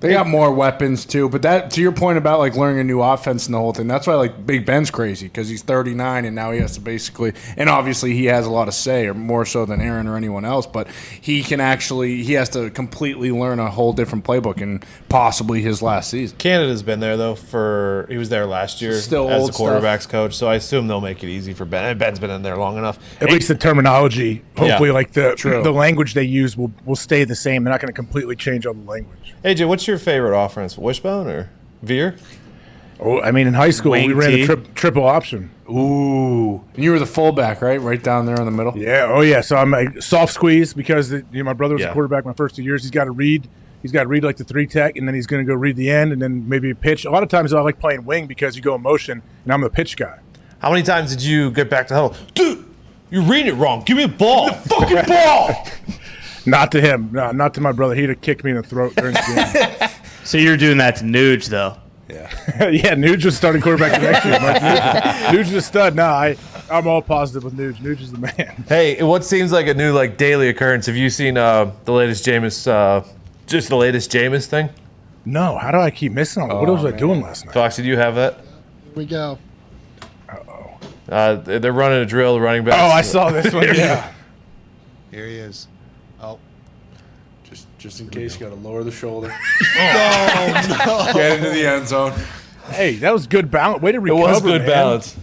They got more weapons too, but that to your point about like learning a new offense and the whole thing. That's why like Big Ben's crazy because he's 39 and now he has to basically, and obviously he has a lot of say, or more so than Aaron or anyone else. But he has to completely learn a whole different playbook in possibly his last season. Canada's been there though he was there last year Still as old the quarterbacks coach, so I assume they'll make it easy for Ben. And Ben's been in there long enough. At least the terminology, hopefully, like True. the language they use will stay the same. They're not going to completely change all the language. AJ, what's your favorite offense? Wishbone or Veer? Oh, I mean, in high school, we ran the triple option. Ooh. And you were the fullback, right? Right down there in the middle? Yeah. Oh, yeah. So I'm a soft squeeze because my brother was a quarterback my first 2 years. He's got to read. He's got to read like the 3-tech, and then he's going to go read the end, and then maybe a pitch. A lot of times I like playing wing because you go in motion, and I'm the pitch guy. How many times did you get back to the huddle? Dude, you're reading it wrong. Give me the ball. Give me the fucking ball. Not to him. No, not to my brother. He'd have kicked me in the throat during the game. So you're doing that to Nuge, though. Yeah. Yeah, Nuge was starting quarterback the next year. Nuge is a stud. No, I'm all positive with Nuge. Nuge is the man. Hey, what seems like a new daily occurrence? Have you seen the latest Jameis, just the latest Jameis thing? No. How do I keep missing on it? What was I doing last night? Fox, did you have that? Here we go. They're running a drill, the running backs. Oh, I saw this one. Yeah. Here he is. Oh. Just in case, you got to lower the shoulder. No. Get into the end zone. Hey, that was good balance. Way to recover, It was good man. balance.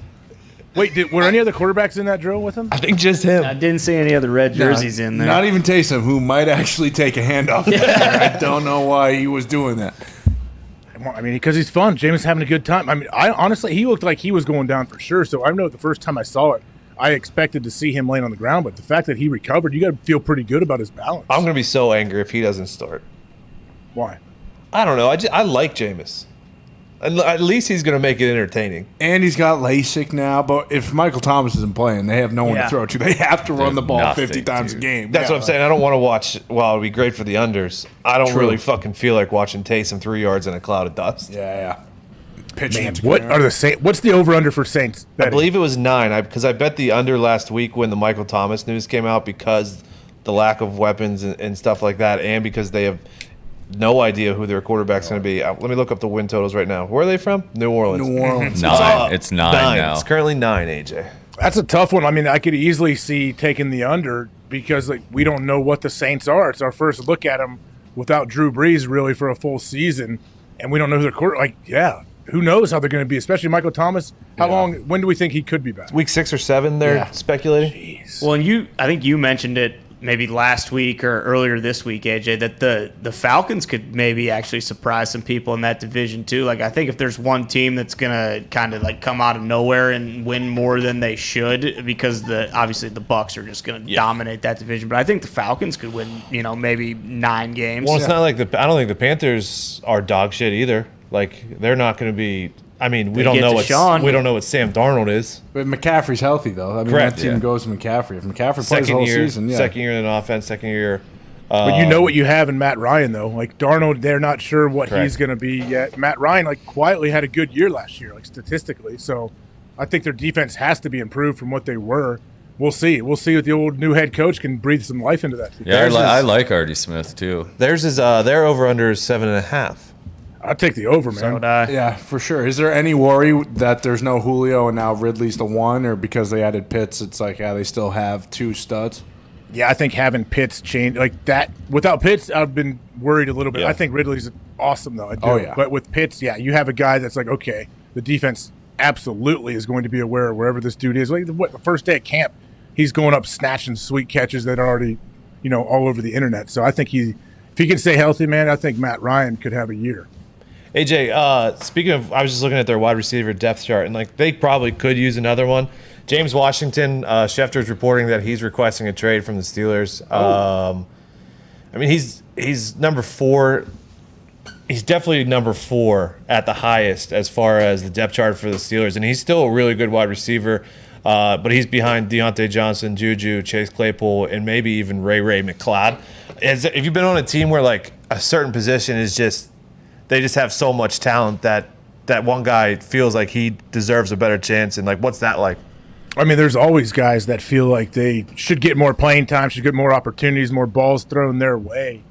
Wait, were any other quarterbacks in that drill with him? I think just him. I didn't see any other red jerseys in there. Not even Taysom, who might actually take a handoff. I don't know why he was doing that. I mean, because he's fun. Jameis having a good time. I mean, honestly, he looked like he was going down for sure. So I know the first time I saw it, I expected to see him laying on the ground. But the fact that he recovered, you got to feel pretty good about his balance. I'm going to be so angry if he doesn't start. Why? I don't know. I like Jameis. At least he's going to make it entertaining. And he's got LASIK now, but if Michael Thomas isn't playing, they have no one to throw to. They have to run the ball 50 times a game. That's what I'm saying. I don't want to watch, well, it'd be great for the unders. I don't really fucking feel like watching Taysom 3 yards in a cloud of dust. Yeah. Pitching. Man, what are the Saints? What's the over-under for Saints betting? I believe it was 9, because I bet the under last week when the Michael Thomas news came out because the lack of weapons and stuff like that, and because they have no idea who their quarterback's going to be. Let me look up the win totals right now. Where are they from? New Orleans. New Orleans. 9. It's 9 now. It's currently 9, AJ. That's a tough one. I mean, I could easily see taking the under because we don't know what the Saints are. It's our first look at them without Drew Brees really for a full season, and we don't know who their quarterback. Who knows how they're going to be, especially Michael Thomas. How long? When do we think he could be back? Week 6 or 7, they're speculating. Jeez. Well, and I think you mentioned it maybe last week or earlier this week, AJ, that the Falcons could maybe actually surprise some people in that division too. Like, I think if there's one team that's gonna kind of come out of nowhere and win more than they should, because obviously the Bucs are just gonna dominate that division. But I think the Falcons could win, maybe 9 games. Well, it's not like I don't think the Panthers are dog shit either. Like, they're not going to be. I mean, we don't know what Sam Darnold is. But McCaffrey's healthy though. I mean, that team goes to McCaffrey. If McCaffrey plays the whole season, second year in offense, second year. But you know what you have in Matt Ryan though. Like Darnold, they're not sure what he's going to be yet. Matt Ryan quietly had a good year last year, statistically. So I think their defense has to be improved from what they were. We'll see. We'll see if the old new head coach can breathe some life into that. Yeah, I like Artie Smith too. Theirs is their over under is 7.5. I'll take the over, man. So would I. Yeah, for sure. Is there any worry that there's no Julio and now Ridley's the one, or because they added Pitts, it's they still have 2 studs? Yeah, I think having Pitts change like that. Without Pitts, I've been worried a little bit. Yeah. I think Ridley's awesome, though. I do. Oh, yeah. But with Pitts, you have a guy that's okay, the defense absolutely is going to be aware of wherever this dude is. The first day at camp, he's going up snatching sweet catches that are already, all over the internet. So I think if he can stay healthy, man, I think Matt Ryan could have a year. AJ, speaking of, I was just looking at their wide receiver depth chart, and they probably could use another one. James Washington, Schefter's reporting that he's requesting a trade from the Steelers. I mean, he's number 4. He's definitely number 4 at the highest as far as the depth chart for the Steelers, and he's still a really good wide receiver. But he's behind Deontay Johnson, Juju, Chase Claypool, and maybe even Ray McLeod. Have you been on a team where a certain position is they just have so much talent that one guy feels like he deserves a better chance, and what's that like? I mean, there's always guys that feel like they should get more playing time, should get more opportunities, more balls thrown their way.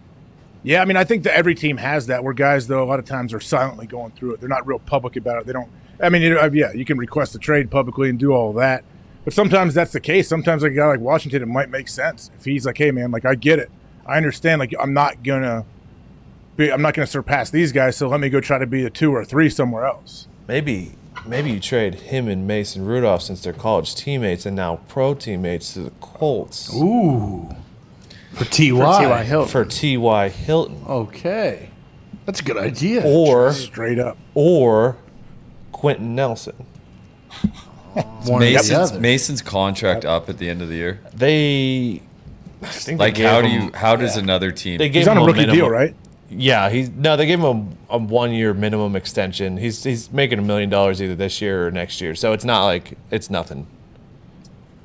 Yeah, I mean, I think that every team has that, where guys, though, a lot of times are silently going through it. They're not real public about it. They don't – I mean, you can request a trade publicly and do all of that. But sometimes that's the case. Sometimes like a guy like Washington, it might make sense. If he's like, hey, man, like I get it. I understand. Like I'm not going to surpass these guys, so let me go try to be a 2 or a 3 somewhere else. Maybe you trade him and Mason Rudolph, since they're college teammates and now pro teammates, to the Colts. Ooh. For T.Y. Hilton. For T.Y. Hilton. Okay. That's a good idea. Or straight up. Or Quentin Nelson. Mason's contract up at the end of the year? Like how does another team? He's on a rookie deal, right? Yeah, they gave him a 1-year minimum extension. He's making $1 million either this year or next year, so it's not like it's nothing.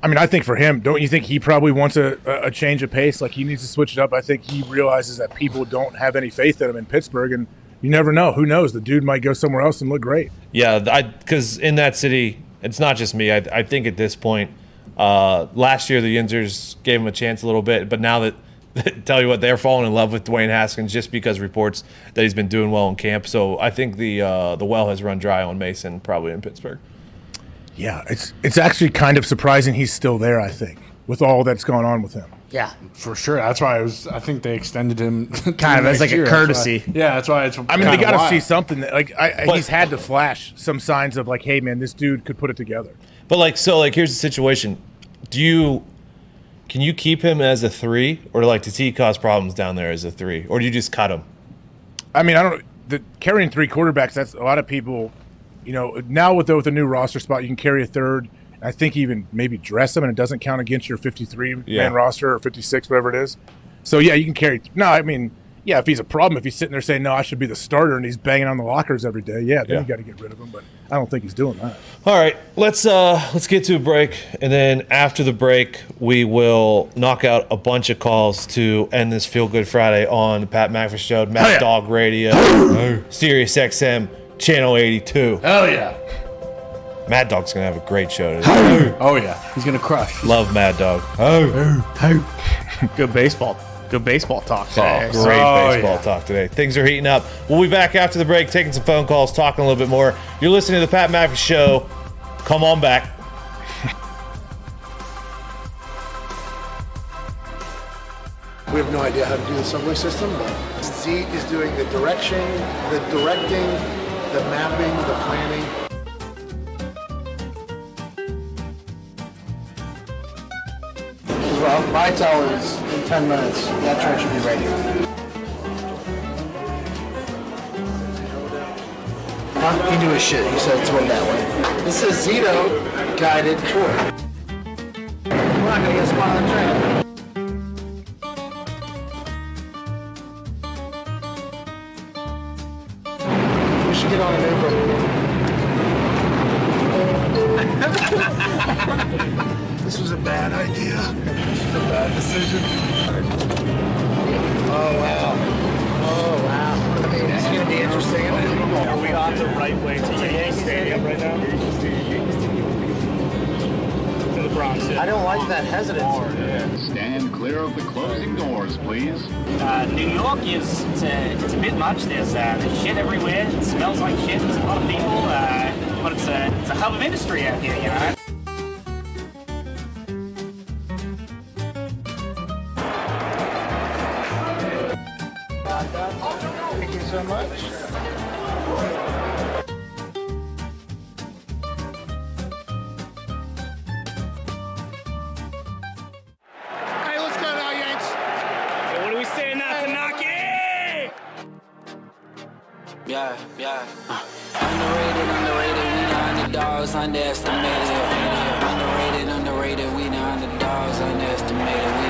I mean, I think for him, don't you think he probably wants a change of pace? Like he needs to switch it up. I think he realizes that people don't have any faith in him in Pittsburgh, and you never know. Who knows? The dude might go somewhere else and look great. Yeah, because in that city, it's not just me. I think at this point, last year the Yinzers gave him a chance a little bit, but now that tell you what, they're falling in love with Dwayne Haskins just because reports that he's been doing well in camp. So I think the well has run dry on Mason, probably in Pittsburgh. Yeah, it's actually kind of surprising he's still there, I think, with all that's going on with him. Yeah, for sure. That's why I think they extended him kind of as like a courtesy. That's why it's. I mean, they got to see something that, he's had to flash some signs of like, hey, man, this dude could put it together. But here's the situation: can you keep him as a 3, or does he cause problems down there as a 3, or do you just cut him? I mean, carrying 3 quarterbacks. That's a lot of people. You know, now with the new roster spot, you can carry a 3rd. I think even maybe dress him, and it doesn't count against your 53-man roster or 56, whatever it is. So, yeah, you can carry – no, I mean, yeah, if he's a problem, if he's sitting there saying, no, I should be the starter, and he's banging on the lockers every day, then you got to get rid of him. But I don't think he's doing that. All right, let's get to a break, and then after the break, we will knock out a bunch of calls to end this Feel Good Friday on the Pat McAfee Show, Mad Dog Radio, Sirius XM, Channel 82. Hell yeah. Mad Dog's going to have a great show today. Oh, yeah. He's going to crush. Love Mad Dog. Good baseball talk today. Great baseball talk today. Things are heating up. We'll be back after the break, taking some phone calls, talking a little bit more. You're listening to the Pat McAfee Show. Come on back. We have no idea how to do the subway system, but Zeke is doing the directing, the mapping, the planning. Well, my tell is in 10 minutes. That train should be ready. He knew his shit. He said it's way that way. This is Zito guided tour. We're not gonna get a spot on the train. We should get on an Uber. This was a bad idea. This was a bad decision. Oh, wow. I mean, it's going to be interesting. Are we on the right way to Yankee Stadium right now? To the Bronx. I don't like that hesitancy. Stand clear of the closing doors, please. New York it's a bit much. There's shit everywhere. It smells like shit. There's a lot of people. But it's a hub of industry out here, you know? Thank you so much. Hey, let's go now, Yanks. Hey, what are we saying now, Kanaki? Yeah. Underrated, we the underdogs, underestimated. Underrated, we the underdogs, underestimated. We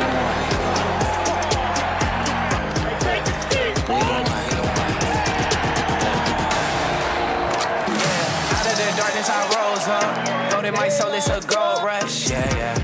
the darkness I rose up. Gold in my soul, it's a gold rush. Yeah.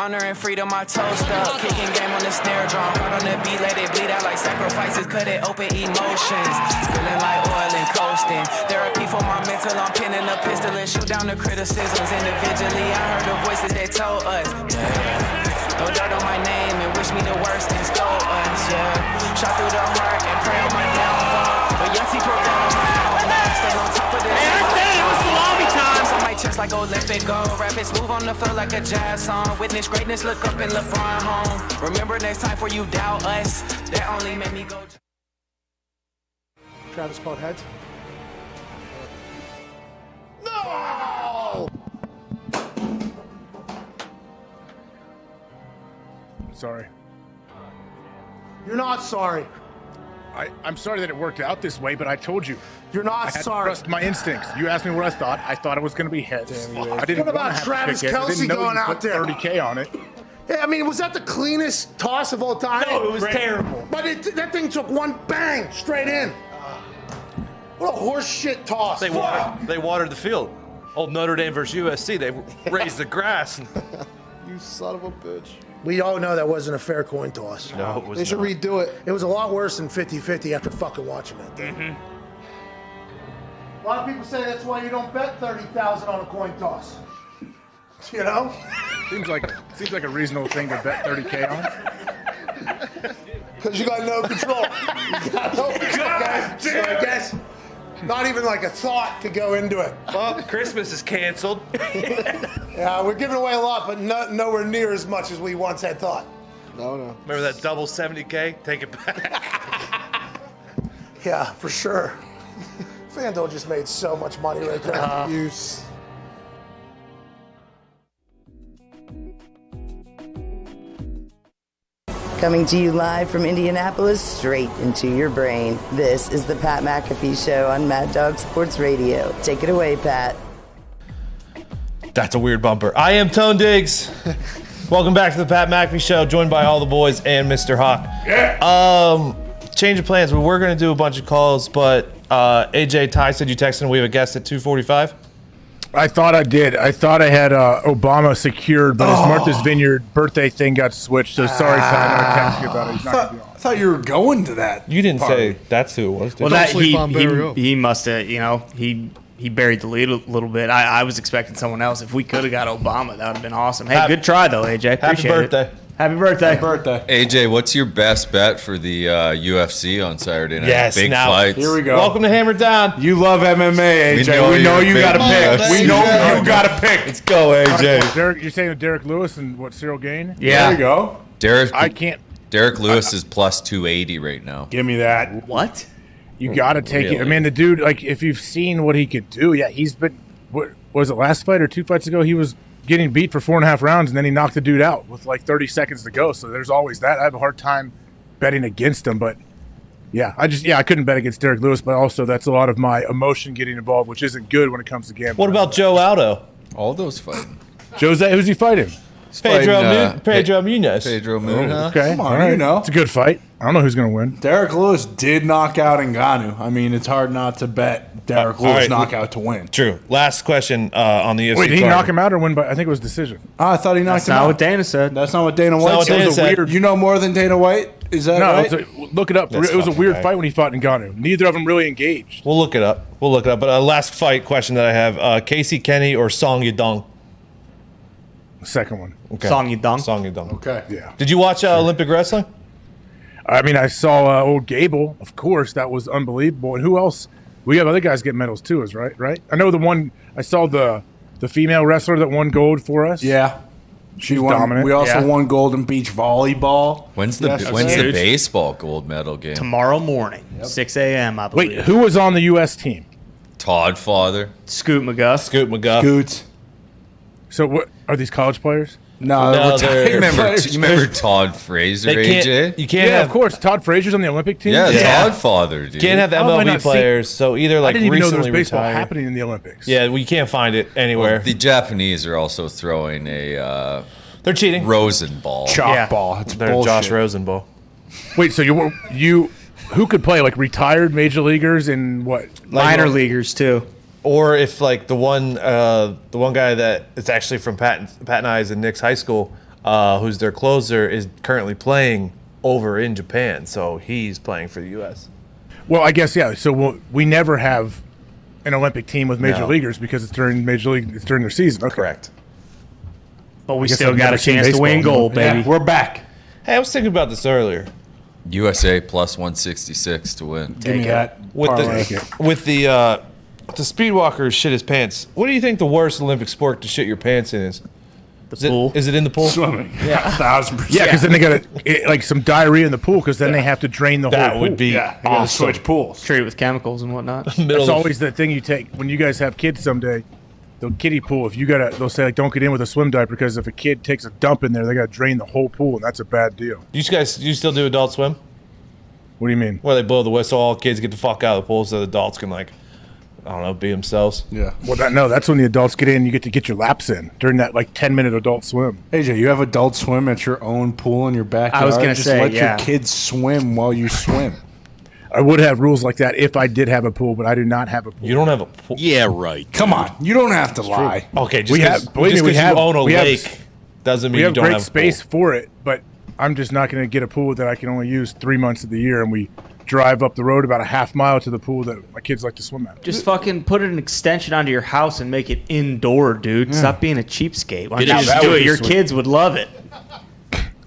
On the and freedom, I toast up. Kicking game on the snare drum. Hard on the beat, let it bleed out like sacrifices. Cut it open, emotions. Spilling like oil and coasting. Therapy for my mental, I'm pinning a pistol and shoot down the criticisms individually. I heard the voices that told us, yeah. No dirt on my name and wish me the worst and stole us, yeah. Shot through the heart and pray on my downfall. But yes, he prevailed on my own. Stay on top of this. Hey, I said it was salami time. On my chest like Olympic gold. Rapids move on the field like a jazz song. Witness greatness, look up and LeBron home. Remember next time for you doubt us. That only made me go. Travis called heads. No! Sorry. You're not sorry. I'm sorry that it worked out this way, but I told you. You're not I had sorry. To trust my instincts. You asked me what I thought. I thought it was going to be heads. I didn't What about wanna have Travis to pick it. I Kelce didn't know going you out put there? 30K on it. Yeah, I mean, was that the cleanest toss of all time? No, it was terrible. But that thing took one bang straight in. What a horse shit toss. They watered the field. Old Notre Dame versus USC. They raised the grass. You son of a bitch. We all know that wasn't a fair coin toss. No, it was They should not. redo it. It was a lot worse than 50-50 after fucking watching that thing. A lot of people say that's why you don't bet 30,000 on a coin toss. You know? Seems like a reasonable thing to bet 30K on. Because you got no control. You got no control, guys. So I guess not even like a thought could go into it. Well, Christmas is canceled. Yeah, we're giving away a lot, but nowhere near as much as we once had thought. No. Remember that double 70K? Take it back. Yeah, for sure. FanDuel just made so much money right there. Use. Coming to you live from Indianapolis, straight into your brain. This is the Pat McAfee Show on Mad Dog Sports Radio. Take it away, Pat. That's a weird bumper. I am Tone Diggs. Welcome back to the Pat McAfee Show, joined by all the boys and Mr. Hawk. Yeah. Change of plans. We were going to do a bunch of calls, but AJ, Ty said you texted and we have a guest at 2:45. I thought I did. I thought I had Obama secured, but his Martha's Vineyard birthday thing got switched. So sorry, Ty. I'm going to text you about it. He's not going to be on. I thought you were going to that. You didn't say that's who it was. Well, that he must have, he buried the lead a little bit. I was expecting someone else. If we could have got Obama, that would have been awesome. Hey, good try though, AJ. Appreciate it. Happy birthday. Happy birthday. AJ, what's your best bet for the UFC on Saturday night? Yes, big now, fights. Here we go. Welcome to Hammer Down. You love MMA, AJ. We know you got to pick. We know you got to pick. Let's go, AJ. Derek, you're saying Derek Lewis and what, Cyril Gain? Yeah. There you go. Derek Lewis is plus 280 right now. Give me that. What? You got to take it. I mean, the dude, like, if you've seen what he could do, yeah, he's been, what was it, last fight or 2 fights ago? He was getting beat for 4.5 rounds, and then he knocked the dude out with like 30 seconds to go. So there's always that. I have a hard time betting against him, but yeah, I couldn't bet against Derek Lewis, but also that's a lot of my emotion getting involved, which isn't good when it comes to gambling. What about Joe Aldo? All those fighting. Jose, who's he fighting? Pedro Munoz. Pedro Munoz. Okay, Come on, all right. you know. It's a good fight. I don't know who's going to win. Derek Lewis did knock out Ngannou. I mean, it's hard not to bet Derek Lewis knockout to win. True. Last question on the UFC. Wait, did he knock him out or win by? I think it was decision. I thought he knocked him out. That's not what Dana said. That's not what Dana White what said. Dana It was a said. weird. You know more than Dana White? Is that right? Look it up. That's it was a fucking weird right. fight when he fought Ngannou. Neither of them really engaged. We'll look it up. But last fight question that I have: Casey Kenny or Song Yadong? Second one. Okay. Song Yadong. Song Yadong. Okay. Yeah. Did you watch Olympic wrestling? I mean, I saw old Gable, of course. That was unbelievable. And who else? We have other guys get medals too, is right? I know the one. I saw the female wrestler that won gold for us. Yeah. She She's won. dominant. We also Yeah. won gold in beach volleyball. When's the huge. baseball gold medal game? Tomorrow morning, 6 a.m., I believe. Wait, who was on the U.S. team? Todd Father. Scoot McGuff. Scoots. So what are these college players? No, No, they're they're- You remember Todd Frazier, AJ? You can't Yeah, have of course. Todd Frazier's on the Olympic team. Yeah, Todd Father, dude. can't have How have I MLB not seen- players. So either like I didn't even know there was recently baseball retired. happening in the Olympics. Yeah, we can't find it anywhere. Well, the Japanese are also throwing a They're cheating. Rosenball. chalk ball. It's They're bullshit. Josh Rosenball. Wait, so you who could play, like retired major leaguers and what? Minor leaguers, too. Or if like the one guy that is actually from Pat and I's in Nick's high school, who's their closer, is currently playing over in Japan, so he's playing for the U.S. Well, I guess, yeah. So we never have an Olympic team with major leaguers because it's during it's during their season. Okay. Correct. But we still got a chance to win gold, baby. Yeah, we're back. Hey, I was thinking about this earlier. USA plus 166 to win. Give me that. With the speedwalker shit his pants. What do you think the worst Olympic sport to shit your pants in is? Pool. Is it in the pool? Swimming. Yeah, 1,000%. Yeah, because then they got like some diarrhea in the pool because then they have to drain the whole That pool. would be awesome. Switch pools. Treat it with chemicals and whatnot. That's always the thing you take when you guys have kids someday. The kiddie pool, if you they'll say like, don't get in with a swim diaper because if a kid takes a dump in there, they got to drain the whole pool, and that's a bad deal. You still do adult swim? What do you mean? Where they blow the whistle, all kids get the fuck out of the pool so the adults can be themselves. Yeah. Well, that's when the adults get in. You get to get your laps in during that 10-minute adult swim. AJ, you have adult swim at your own pool in your backyard. I was gonna Just say, let yeah. your kids swim while you swim. I would have rules like that if I did have a pool, but I do not have a pool. You don't have a pool? Yeah, right. Come on, you don't have to lie. Okay, just We because have- believe me, we you have- own a we have- lake doesn't mean We you have don't great have a space pool. for it, but I'm just not going to get a pool that I can only use 3 months of the year, and we drive up the road about a half mile to the pool that my kids like to swim at. Just fucking put an extension onto your house and make it indoor, dude. Stop being a cheapskate. Why don't you Yeah, just that do would it? be Your sweet. kids would love it.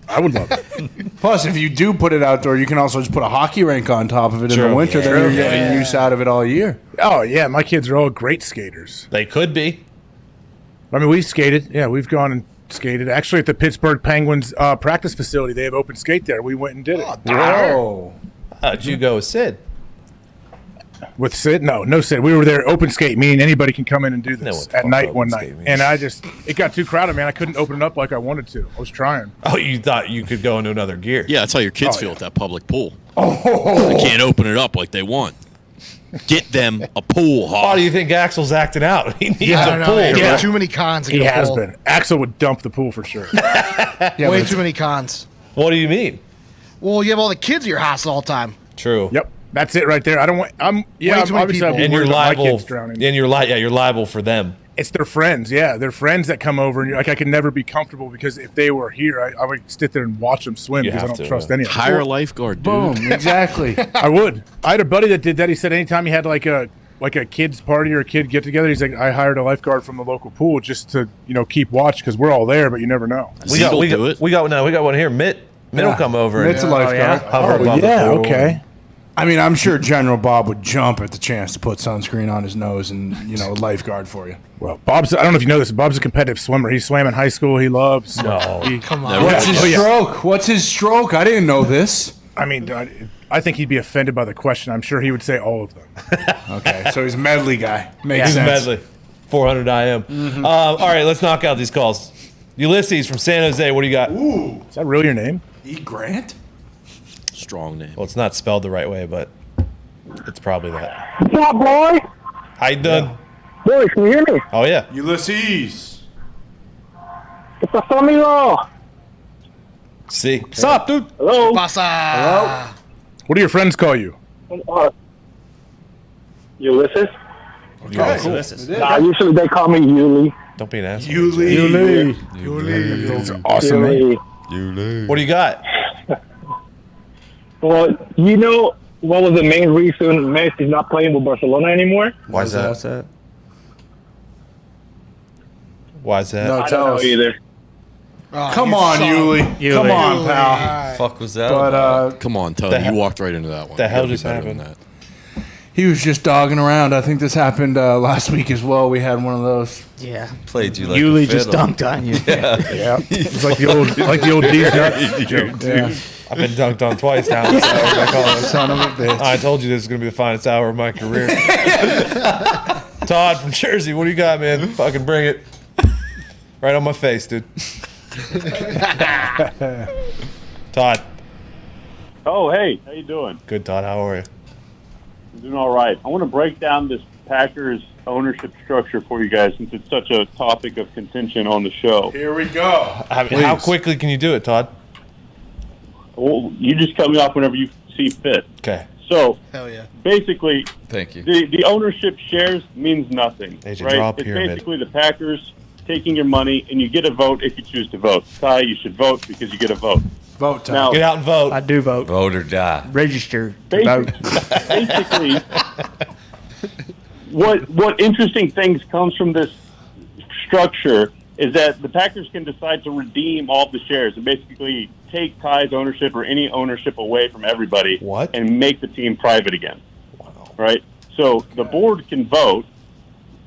I would love it. Plus, if you do put it outdoor, you can also just put a hockey rink on top of it in True. the winter. Yeah. Then you're True. getting use out of it all year. Oh, yeah, my kids are all great skaters. They could be. I mean, we've skated. Yeah, we've gone and skated. Actually, at the Pittsburgh Penguins practice facility, they have open skate there. We went and did it. Whoa. How'd you go with Sid? With Sid? No Sid. We were there open skate, meaning anybody can come in and do No, this what the at fuck night open one skate night. means? And it got too crowded, man. I couldn't open it up like I wanted to. I was trying. Oh, you thought you could go into another gear? Yeah, that's how your kids Oh, feel yeah. at that public pool. Oh. They can't open it up like they want. Get them a pool, Why Hawk. do you think Axel's acting out? He needs I a don't know. pool. man. Yeah. Too many cons. to He get a has pool. been. Axel would dump the pool for sure. Way too many cons. What do you mean? Well, you have all the kids at your house all the time. True. Yep. That's it right there. I don't want. I'm Way too many obviously people. I'd be And you're worried about my liable. kids drowning. And you're liable for them. It's their friends. Yeah, they're friends that come over, and you're like, I could never be comfortable because if they were here, I would sit there and watch them swim You because I have don't to, trust yeah. any of them. Hire a lifeguard, dude. Boom. Exactly. I would. I had a buddy that did that. He said anytime he had like a kids party or a kid get together, he's like, I hired a lifeguard from the local pool just to keep watch because we're all there, but you never know. We got one here. Mitt will Yeah. come over. Mitt's a and lifeguard. hover above the yeah, pool. okay. I mean, I'm sure General Bob would jump at the chance to put sunscreen on his nose and, a lifeguard for you. Well, Bob's. I don't know if you know this. Bob's a competitive swimmer. He swam in high school. He loves. No. Come on. Never What's had his one. stroke? What's his stroke? I didn't know this. I mean, I think he'd be offended by the question. I'm sure he would say all of them. Okay, so he's a medley guy. Makes He's a sense. medley. 400 IM. All right, let's knock out these calls. Ulysses from San Jose. What do you got? Ooh. Is that really your name? E. Grant? Strong name. Well, it's not spelled the right way, but it's probably that. What's up, boy? How you doing? Boys, can you hear me? Oh, yeah. Ulysses. ¿Qué pasó, amigo? See. What's up, dude? Hello? Pasa. What do your friends call you? Ulysses? Ulysses. Nah, usually they call me Yuli. Don't be an asshole. Yuli. That's an awesome name. Yuli. What do you got? Well, you know what was the main reason Messi's not playing with Barcelona anymore? Why is that? Why is that? No, I tell don't know us. either. Oh, Come you on, suck. Yuli. Come on, pal. Fuck was that? But Come on, Todd. You walked right into that one. The You hell gotta be just better than happened? that. he was just dogging around. I think this happened last week as well. We had one of those. Yeah. Played you like Yuli a just fiddle. dunked on you. Yeah. It's like the old D's nuts joke. Yeah. I've been dunked on twice now. This hour, I call it. Son of a bitch. I told you this is going to be the finest hour of my career. Todd from Jersey, what do you got, man? Fucking bring it. Right on my face, dude. Todd. Oh, hey, how you doing? Good, Todd. How are you? I'm doing all right. I want to break down this Packers ownership structure for you guys since it's such a topic of contention on the show. Here we go. I mean, how quickly can you do it, Todd? Well, you just cut me off whenever you see fit. Okay. So, Hell yeah. basically, Thank you. the ownership shares means nothing, AJ, right? draw a It's pyramid. basically the Packers taking your money, and you get a vote if you choose to vote. Ty, you should vote because you get a vote. Vote, Ty. Now, Get out and vote. I do vote. Vote or die. Register to vote. Basically, what interesting things comes from this structure is that the Packers can decide to redeem all the shares and basically take Ty's ownership or any ownership away from everybody and make the team private again. Right? So the board can vote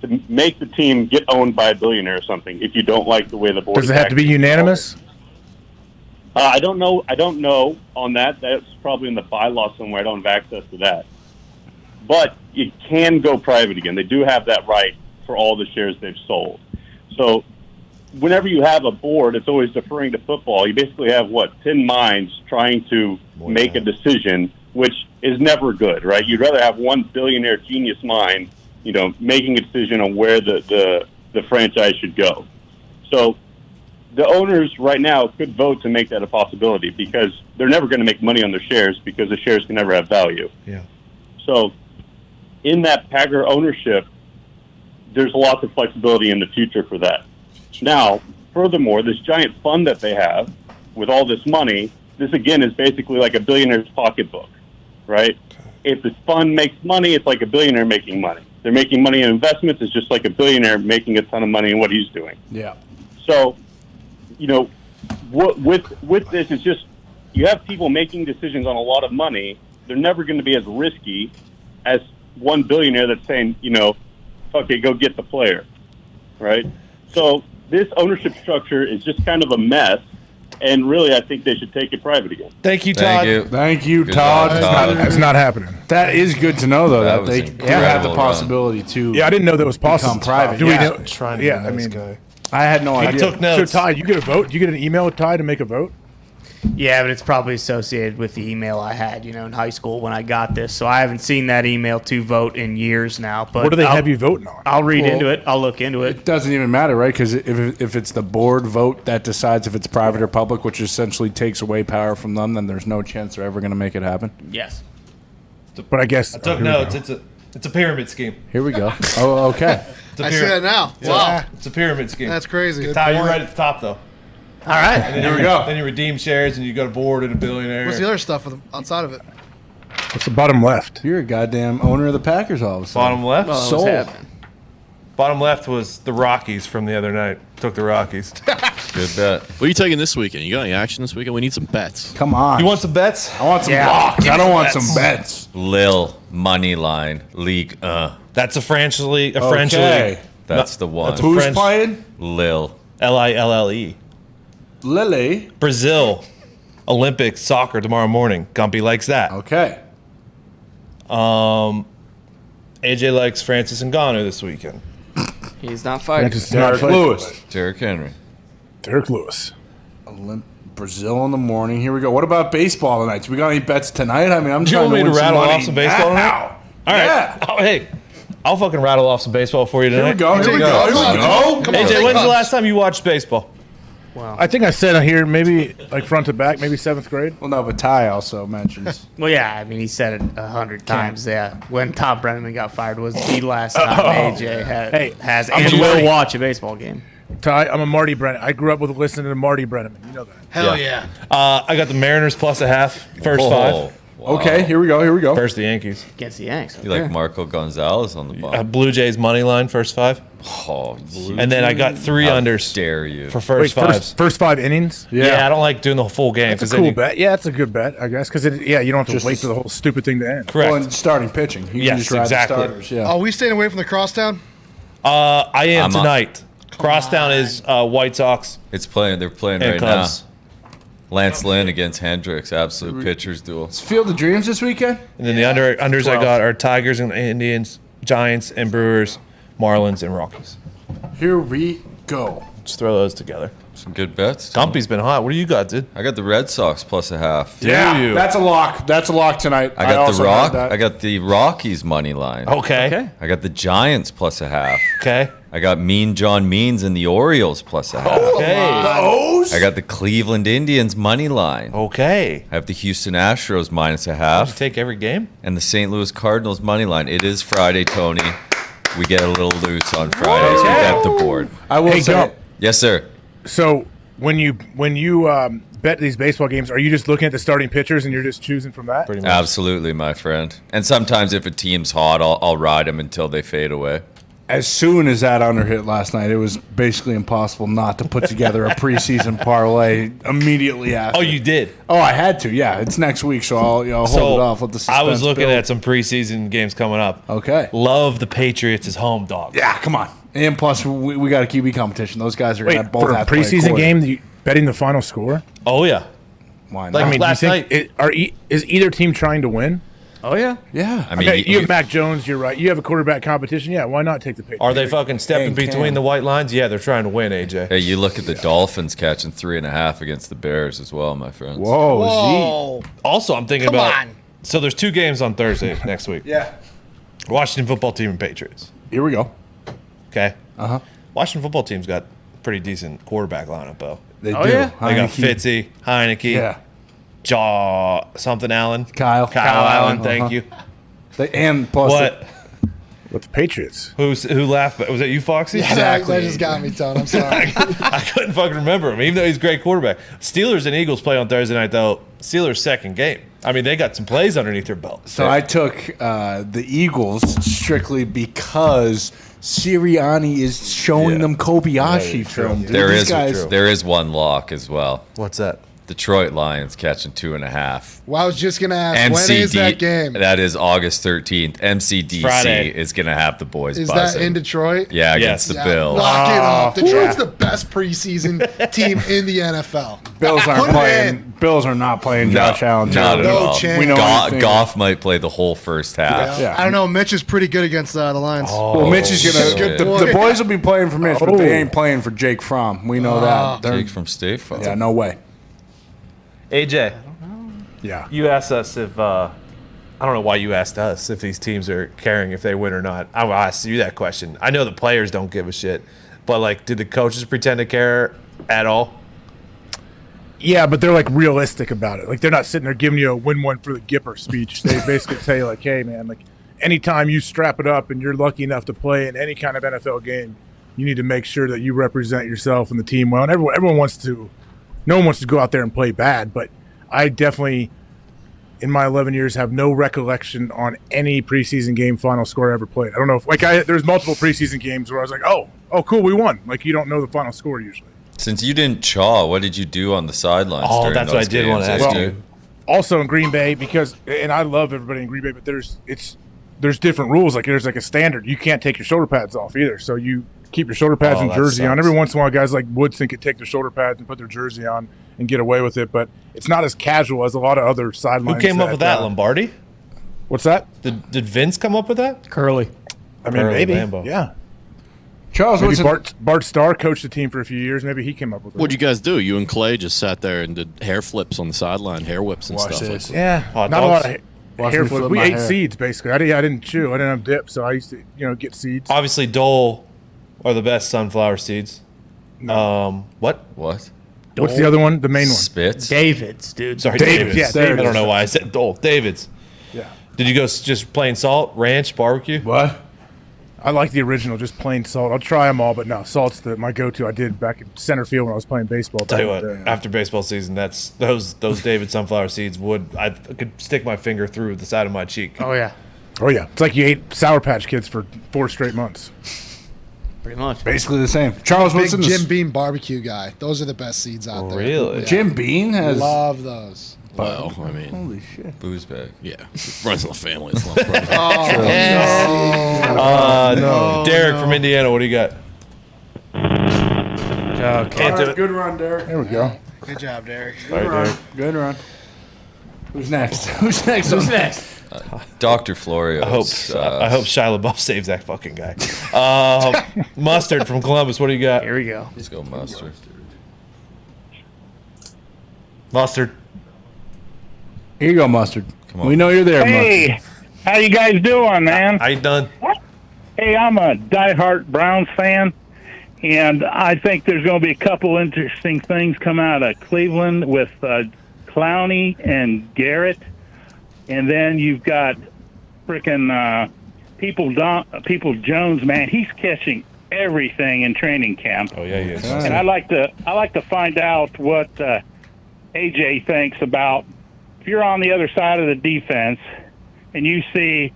to make the team get owned by a billionaire or something if you don't like the way the board Does it have to be unanimous? I don't know. I don't know on that. That's probably in the bylaw somewhere. I don't have access to that. But it can go private again. They do have that right for all the shares they've sold. So whenever you have a board, it's always deferring to football. You basically have, 10 minds trying to make a decision, which is never good, right? You'd rather have one billionaire genius mind, making a decision on where the franchise should go. So the owners right now could vote to make that a possibility because they're never going to make money on their shares because the shares can never have value. Yeah. So in that Packer ownership, there's lots of flexibility in the future for that. Now, furthermore, this giant fund that they have with all this money, this again is basically like a billionaire's pocketbook, right? If the fund makes money, it's like a billionaire making money. They're making money in investments. It's just like a billionaire making a ton of money in what he's doing. Yeah. So, with this, it's just you have people making decisions on a lot of money. They're never going to be as risky as one billionaire that's saying, okay, go get the player, right? So this ownership structure is just kind of a mess, and really, I think they should take it private again. Thank you, Todd. Thank you, Good Todd. job, Todd. It's not happening. That is good to know, though, That that was they an do have the incredible possibility to Yeah, I didn't know that was possible. become private. Do Yeah. we know? Trying to be a nice guy. I had no idea. took notes. So, Ty, you get a vote? You get an email with Ty to make a vote? Yeah, but it's probably associated with the email I had, in high school when I got this. So I haven't seen that email to vote in years now. But What do they have you voting on? I'll read into it. I'll look into it. It doesn't even matter, right? Because if it's the board vote that decides if it's private or public, which essentially takes away power from them, then there's no chance they're ever going to make it happen. Yes. But I guess I took notes. It's a pyramid scheme. Here we go. Oh, okay. It's a I see that now. Yeah. Wow. It's a pyramid scheme. That's crazy. Ty, you're right at the top, though. All right. And then Here we go. Then you redeem shares, and you got a board and a billionaire. What's the other stuff outside of it? What's the bottom left? You're a goddamn owner of the Packers all of a sudden. Bottom left? Well, Sold. what's happening? Bottom left was the Rockies from the other night. Took the Rockies. Good bet. What are you taking this weekend? You got any action this weekend? We need some bets. Come on. You want some bets? I want some Yeah. locks. Give I me don't some want bets. some bets. Lil money line league. That's a French league. A French Okay. league. That's the one. That's a Who's French- playing? Lil. Lille. Lily. Brazil. Olympic soccer tomorrow morning. Gumpy likes that. Okay. AJ likes Francis Ngannou this weekend. He's not fighting. Derek Lewis. Derrick Henry. Derek Lewis. Brazil in the morning. Here we go. What about baseball tonight? Do we got any bets tonight? I mean, I'm Do you trying want me to to win some rattle money off some baseball now. tonight? All right. Yeah. Oh, hey, I'll fucking rattle off some baseball for you tonight. Here we go. Here we go. Here we go. Come on, AJ, take when's the cups. last time you watched baseball? I think I said here maybe like front to back, maybe 7th grade. Well, no, but Ty also mentions. Well, yeah, I mean, he said it 100 times. Yeah, when Tom Brenneman got fired was the last time AJ has I'm and a will Marty. watch a baseball game. Ty, I'm a Marty Brennan. I grew up with listening to Marty Brenneman. You know that. Hell yeah. I got the Mariners plus a half. First five. Wow. Okay, here we go. Here we go. First the Yankees. Against the Yanks. You like Marco Gonzalez on the bottom. Blue Jays money line first five. Oh, And then I got three How unders dare you. for first fives. First 5 innings. Yeah. I don't like doing the full game. That's a 'cause then cool you- bet. Yeah, it's a good bet, I guess, because you don't have to wait for the whole stupid thing to end. Correct. Well, and starting pitching. You can Yes, just ride exactly. the starters. Yeah. Are we staying away from the crosstown? I am I'm tonight. Crosstown is White Sox. They're playing And right Cubs. now. Lance Lynn against Hendricks, absolute pitcher's duel. It's Field of Dreams this weekend? And then the unders I got are Tigers and Indians, Giants and Brewers, Marlins and Rockies. Here we go. Just throw those together. Some good bets. Dumpy's been hot. What do you got, dude? I got the Red Sox plus a half. Yeah, you? that's a lock. That's a lock tonight. I got also the had Rock. that. I got the Rockies money line. Okay. I got the Giants plus a half. Okay. I got Mean John Means and the Orioles plus a half. Okay. Those? I got the Cleveland Indians money line. Okay. I have the Houston Astros minus a You half. take every game? And the St. Louis Cardinals money line. It is Friday, Tony. we get a little loose on Fridays. We bet the board. I will say, Gump. Yes, sir. So when you bet these baseball games, are you just looking at the starting pitchers and you're just choosing from that? Absolutely, my friend. And sometimes if a team's hot, I'll ride them until they fade away. As soon as that under hit last night, it was basically impossible not to put together a preseason parlay immediately after. Oh, you did? Oh, I had to. Yeah, it's next week, so I'll hold it off. Let the suspense I was looking build. at some preseason games coming up. Okay. Love the Patriots as home dogs. Yeah, come on. And plus, we got a QB competition. Those guys are going to Wait, both for a have to play preseason quarter. game, betting the final score? Oh, yeah. Why not? Like I mean, last do you think is either team trying to win? Oh, yeah. Yeah. I mean, Okay, you have Mac Jones, you're right. You have a quarterback competition. Yeah, why not take the Patriots? Are they fucking stepping between the white lines? Yeah, they're trying to win, AJ. Hey, you look at the Dolphins catching 3.5 against the Bears as well, my friends. Whoa. Also, I'm thinking Come about. on. So there's 2 games on Thursday next week. Yeah. Washington football team and Patriots. Here we go. Okay. Uh-huh. Washington football team's got pretty decent quarterback lineup, though. They do. They got Heineke. Fitzy, Heineke, Yeah. something Allen. Kyle Allen, thank Uh-huh. you. And plus, What? With the Patriots. Who laughed? Was that you, Foxy? That just got me, Tone. I'm sorry. I couldn't fucking remember him, even though he's a great quarterback. Steelers and Eagles play on Thursday night, though. Steelers' second game. I mean, they got some plays underneath their belt. So I took the Eagles strictly because Sirianni is showing them Kobayashi film. Dude. There is one lock as well. What's that? Detroit Lions catching 2.5. Well, I was just going to ask, when is that game? That is August 13th. MCDC Friday. is going to have the boys Is buzzing. that in Detroit? Yeah, against the Bills. Lock it up. Detroit's the best preseason team in the NFL. Bills Put aren't it playing. in. Bills are not playing Josh Allen. Not at No all. chance. We know anything. Goff might play the whole first half. Yeah. I don't know. Mitch is pretty good against the Lions. Well, Mitch is gonna. shit. The boys will be playing for Mitch, but they ain't playing for Jake Fromm. We know that. They're- Jake from State Farm. Yeah, no way. AJ, Yeah. you asked us if I don't know why you asked us if these teams are caring if they win or not. I will ask you that question. I know the players don't give a shit, but like, did the coaches pretend to care at all? Yeah, but they're like realistic about it. Like they're not sitting there giving you a win one for the Gipper speech. They basically tell you like, hey man, like anytime you strap it up and you're lucky enough to play in any kind of NFL game, you need to make sure that you represent yourself and the team well. And everyone wants to, no one wants to go out there and play bad, but I definitely, in my 11 years, have no recollection on any preseason game final score I ever played. I don't know if there's multiple preseason games where I was like, oh cool, we won. Like you don't know the final score usually. Since you didn't chaw, what did you do on the sidelines? Oh, during that's what I those did want to games? ask Well, you. Also in Green Bay, and I love everybody in Green Bay, but there's different rules. Like there's like a standard. You can't take your shoulder pads off either. So you keep your shoulder pads and that jersey on. sucks. Every once in a while, guys like Woodson could take their shoulder pads and put their jersey on and get away with it. But it's not as casual as a lot of other sidelines. Who came up with that, Lombardi? What's that? Did Vince come up with that? Curly. I mean, Curly maybe. Lambeau. Yeah. Charles, Maybe what's Bart Starr coached the team for a few years. Maybe he came up with it. What'd you guys do? You and Clay just sat there and did hair flips on the sideline, hair whips and Watch stuff. this. Yeah, Hot not a lot dogs? of Watch hair me flip. flip We my ate hair. seeds basically. I didn't chew. I didn't have dip, so I used to get seeds. Obviously, Dole are the best sunflower seeds. What? What? What's the other one? The main one. Spitz? David's, dude. Sorry, David's, David's. yeah, David's. I don't know why I said Dole. David's. Yeah. Did you go just plain salt, ranch, barbecue? What? I like the original, just plain salt. I'll try them all, but no, salt's my go-to. I did back in center field when I was playing baseball. Tell you back what, in the day. after baseball season, that's those David sunflower seeds I could stick my finger through the side of my cheek. Oh, yeah. Oh yeah, it's like you ate Sour Patch Kids for 4 straight months. Pretty much. Basically the same. Charles, what's Big in Jim the Beam barbecue guy. Those are the best seeds out there. Really? Yeah. Jim Bean has. Love those. Well, I mean, Holy shit. Booze bag. yeah, runs in the family. It's not running. No. Derek from Indiana, what do you got? Can't do it. Good run, Derek. There we go. Good job, Derek. All right, Derek. Good run. Who's next? Who's next? Who's next? Dr. Florio. I hope Shia LaBeouf saves that fucking guy. Mustard from Columbus, what do you got? Here we go. Let's go, Mustard. Mustard. Here you go, Mustard. Come on. We know you're there, Hey, Mustard. how you guys doing, man? How you done? Hey, I'm a diehard Browns fan, and I think there's going to be a couple interesting things come out of Cleveland with Clowney and Garrett, and then you've got frickin' People Jones, man, he's catching everything in training camp. Oh yeah, he is. And I like to find out what AJ thinks about if you're on the other side of the defense and you see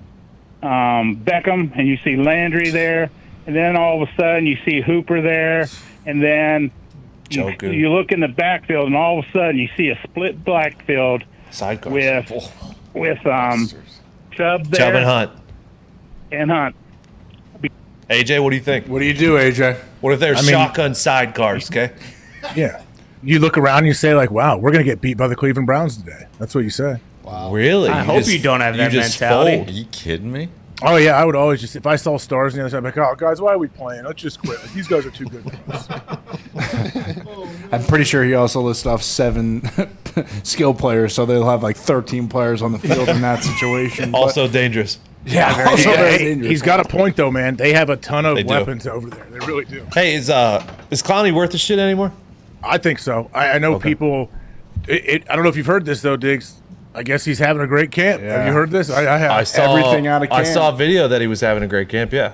Beckham and you see Landry there, and then all of a sudden you see Hooper there, and then you look in the backfield and all of a sudden you see a split backfield with Chubb there. Chubb and Hunt. AJ, what do you think? What do you do, AJ? What if there's shotgun sidecars, okay? Yeah. You look around and you say, like, wow, we're going to get beat by the Cleveland Browns today. That's what you say. Wow. Really? I hope you don't have that mentality. Are you kidding me? Oh, yeah, I would always just, if I saw stars on the other side, I'd be like, oh, guys, why are we playing? Let's just quit. Like, these guys are too good for us. I'm pretty sure he also lists off 7 skill players, so they'll have like 13 players on the field in that situation. Also dangerous. Yeah, also very dangerous. He's got a point, though, man. They have a ton of weapons over there. They really do. Hey, is Clowney worth the shit anymore? I think so. I know people. I don't know if you've heard this, though, Diggs. I guess he's having a great camp. Yeah. Have you heard this? I have. I saw everything out of camp. I saw a video that he was having a great camp, yeah.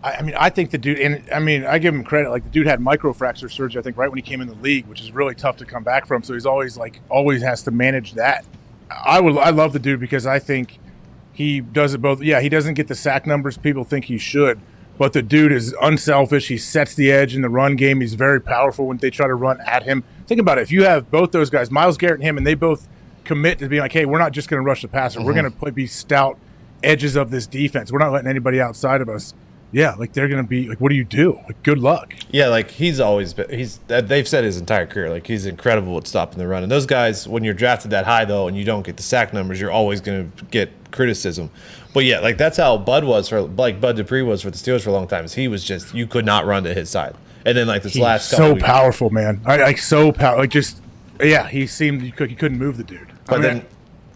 I think the dude, and I give him credit. Like, the dude had microfracture surgery, I think, right when he came in the league, which is really tough to come back from. So he's always has to manage that. I love the dude because I think he does it both. Yeah, he doesn't get the sack numbers people think he should, but the dude is unselfish. He sets the edge in the run game. He's very powerful when they try to run at him. Think about it. If you have both those guys, Myles Garrett and him, and they both commit to being like, hey, we're not just going to rush the passer. We're going to be stout edges of this defense. We're not letting anybody outside of us. Yeah, like they're going to be like, what do you do? Like, good luck. Yeah, like he's always been. They've said his entire career, like he's incredible at stopping the run. And those guys, when you're drafted that high though, and you don't get the sack numbers, you're always going to get criticism. But yeah, like that's how Bud Dupree was for the Steelers for a long time. Is he was just you could not run to his side. And then like this last couple so weeks, powerful, man. He seemed he couldn't move the dude. But then,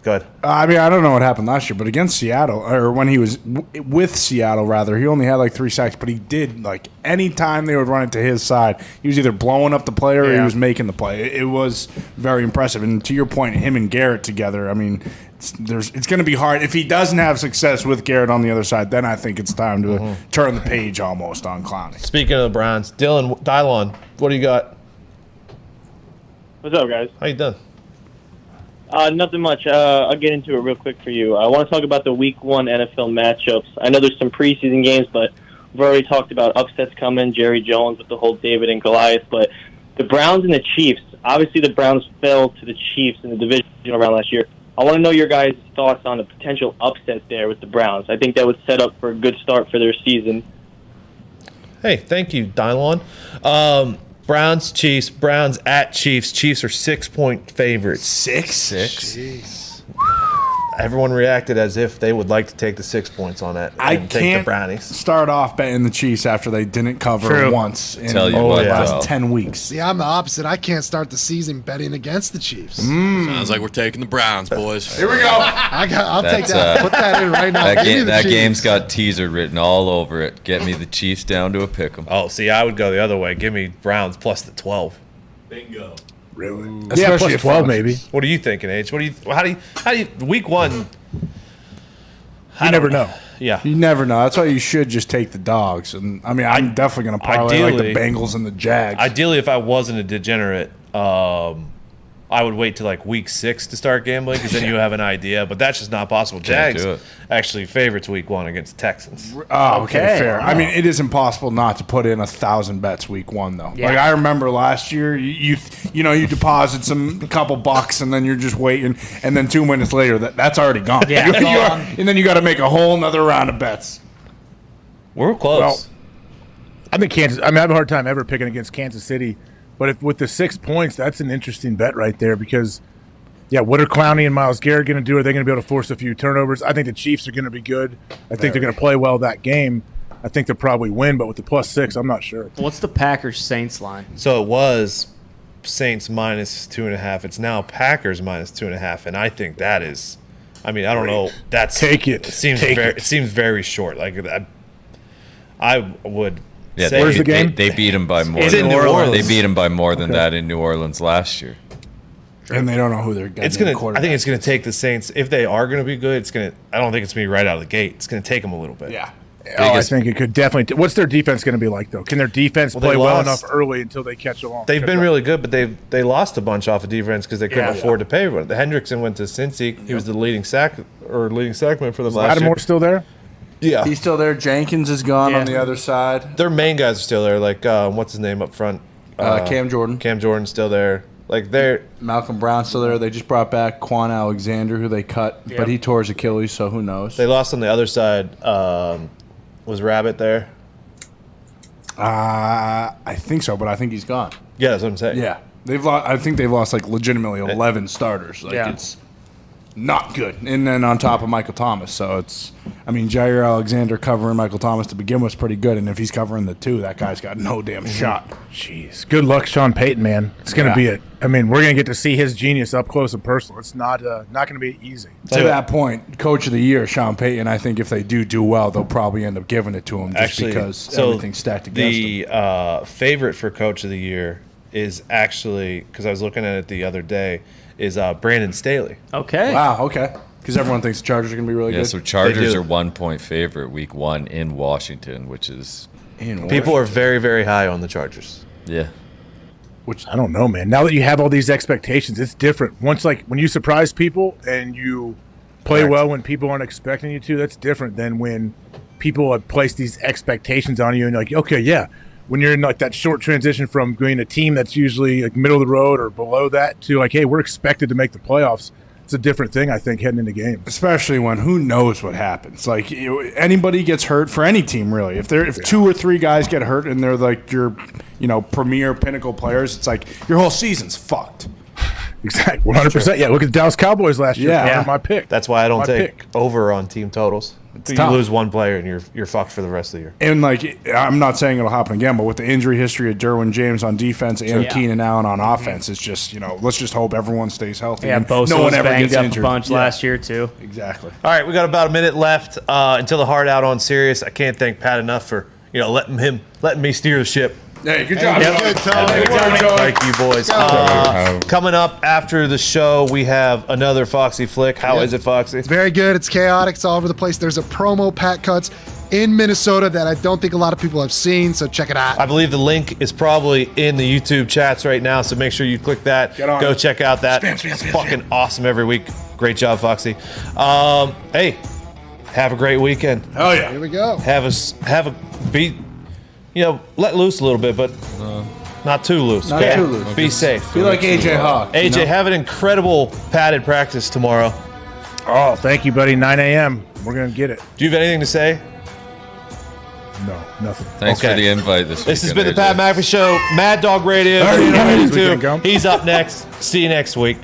go ahead. I don't know what happened last year, but against Seattle, or when he was with Seattle, rather, he only had like 3 sacks, but he did, like, any time they would run it to his side, he was either blowing up the player or he was making the play. It was very impressive. And to your point, him and Garrett together, it's going to be hard. If he doesn't have success with Garrett on the other side, then I think it's time to turn the page almost on Clowney. Speaking of the Browns, Dylon, what do you got? What's up, guys? How you doing? Nothing much. I'll get into it real quick for you. I want to talk about the Week 1 NFL matchups. I know there's some preseason games, but we've already talked about upsets coming, Jerry Jones with the whole David and Goliath. But the Browns and the Chiefs, obviously the Browns fell to the Chiefs in the divisional round last year. I want to know your guys' thoughts on a potential upset there with the Browns. I think that would set up for a good start for their season. Hey, thank you, Dylon. Browns, Chiefs, Browns at Chiefs. Chiefs are 6-point favorites. 6? Jeez. Everyone reacted as if they would like to take the 6 points on that and take the Brownies. Start off betting the Chiefs after they didn't cover once in the last 10 weeks. See, I'm the opposite. I can't start the season betting against the Chiefs. Sounds like we're taking the Browns, boys. Here we go. I'll take that. Put that in right now. That game's got teaser written all over it. Get me the Chiefs down to a pick 'em. Oh, see, I would go the other way. Give me Browns plus the 12. Bingo. Really? Yeah, plus 12 maybe. What are you thinking, H? How do you Week 1? You never know. Yeah, you never know. That's why you should just take the dogs. And I'm definitely going to parlay like the Bengals and the Jags. Ideally, if I wasn't a degenerate, I would wait till like Week 6 to start gambling because then you have an idea. But that's just not possible. Jags actually favorites Week 1 against the Texans. Oh, okay, fair. Wow. It is impossible not to put in 1,000 bets Week 1 though. Yeah. Like I remember last year, you deposit a couple bucks and then you're just waiting, and then 2 minutes later that's already gone. Yeah, and then you got to make a whole nother round of bets. We're close. Well, I think Kansas. I have a hard time ever picking against Kansas City. But with the 6 points, that's an interesting bet right there because, what are Clowney and Myles Garrett going to do? Are they going to be able to force a few turnovers? I think the Chiefs are going to be good. I think they're going to play well that game. I think they'll probably win, but with the plus 6, I'm not sure. What's the Packers-Saints line? So it was Saints minus 2.5. It's now Packers minus 2.5, and I think that is. I don't know. Take it. It seems very short. Like I would. Yeah, where's the game? They beat them by more. It's in New Orleans. They beat them by more than that in New Orleans last year. And they don't know who they're getting. I think it's gonna take the Saints if they are gonna be good. I don't think it's gonna be right out of the gate. It's gonna take them a little bit. Yeah. I think it could definitely. What's their defense going to be like, though? Can their defense play well enough early until they catch along? They've been really good, but they lost a bunch off of defense because they couldn't afford to pay everyone. The Hendrickson went to Cincy. He was the leading sackman for them last year. Lattimore still there? Yeah, he's still there. Jenkins is gone on the other side. Their main guys are still there. Like what's his name up front? Cam Jordan. Cam Jordan's still there. Like they're Malcolm Brown's still there. They just brought back Quan Alexander, who they cut, but he tore his Achilles, so who knows? They lost on the other side. Was Rabbit there? I think so, but I think he's gone. Yeah, that's what I'm saying. Yeah, they've lost. I think they've lost like legitimately 11 starters. Like it's not good. And then on top of Michael Thomas, so it's. I mean, Jair Alexander covering Michael Thomas to begin with is pretty good, and if he's covering the two, that guy's got no damn shot. Jeez, good luck, Sean Payton, man. It's going to be it. I mean, we're going to get to see his genius up close and personal. It's not going to be easy. To that point, Coach of the Year, Sean Payton, I think if they do well, they'll probably end up giving it to him just because everything's stacked against him. The favorite for Coach of the Year is actually, because I was looking at it the other day, is Brandon Staley. Okay. Wow, okay. Because everyone thinks the Chargers are going to be really good. Yeah, so Chargers are 1 point favorite week 1 in Washington, which is... People are very, very high on the Chargers. Yeah. Which I don't know, man. Now that you have all these expectations, it's different. Once, like, when you surprise people and you play well when people aren't expecting you to, that's different than when people have placed these expectations on you and you're like, okay, yeah. When you're in like that short transition from being a team that's usually like middle of the road or below that to like, hey, we're expected to make the playoffs. It's a different thing, I think, heading into games. Especially when who knows what happens. Like anybody gets hurt for any team, really. If 2 or 3 guys get hurt and they're like your, premier pinnacle players, it's like your whole season's fucked. Exactly, 100%. Yeah, look at the Dallas Cowboys last year. Yeah, my pick. That's why I don't take over on team totals. You tough. lose one player and you're fucked for the rest of the year. And I'm not saying it'll happen again, but with the injury history of Derwin James on defense and Keenan Allen on offense, it's just let's just hope everyone stays healthy. Yeah, Bosa no one was ever banged gets up injured. a bunch last year too. Exactly. All right, we got about a minute left until the hard out on Sirius. I can't thank Pat enough for letting me steer the ship. Hey, good job. Good Thank you, boys. Coming up after the show, we have another Foxy flick. How is it, Foxy? It's very good. It's chaotic. It's all over the place. There's a promo Pat Cuts in Minnesota that I don't think a lot of people have seen, so check it out. I believe the link is probably in the YouTube chats right now, so make sure you click that. Go check out that. It's fucking awesome every week. Great job, Foxy. Hey, have a great weekend. Oh yeah. Here we go. Let loose a little bit, but not too loose. Not too loose. Be safe. Be like AJ Hawk. AJ, have an incredible padded practice tomorrow. Oh, thank you, buddy. 9 a.m. We're going to get it. Do you have anything to say? No, nothing. Thanks for the invite this week. This has been the Pat McAfee Show, Mad Dog Radio. He's up next. See you next week.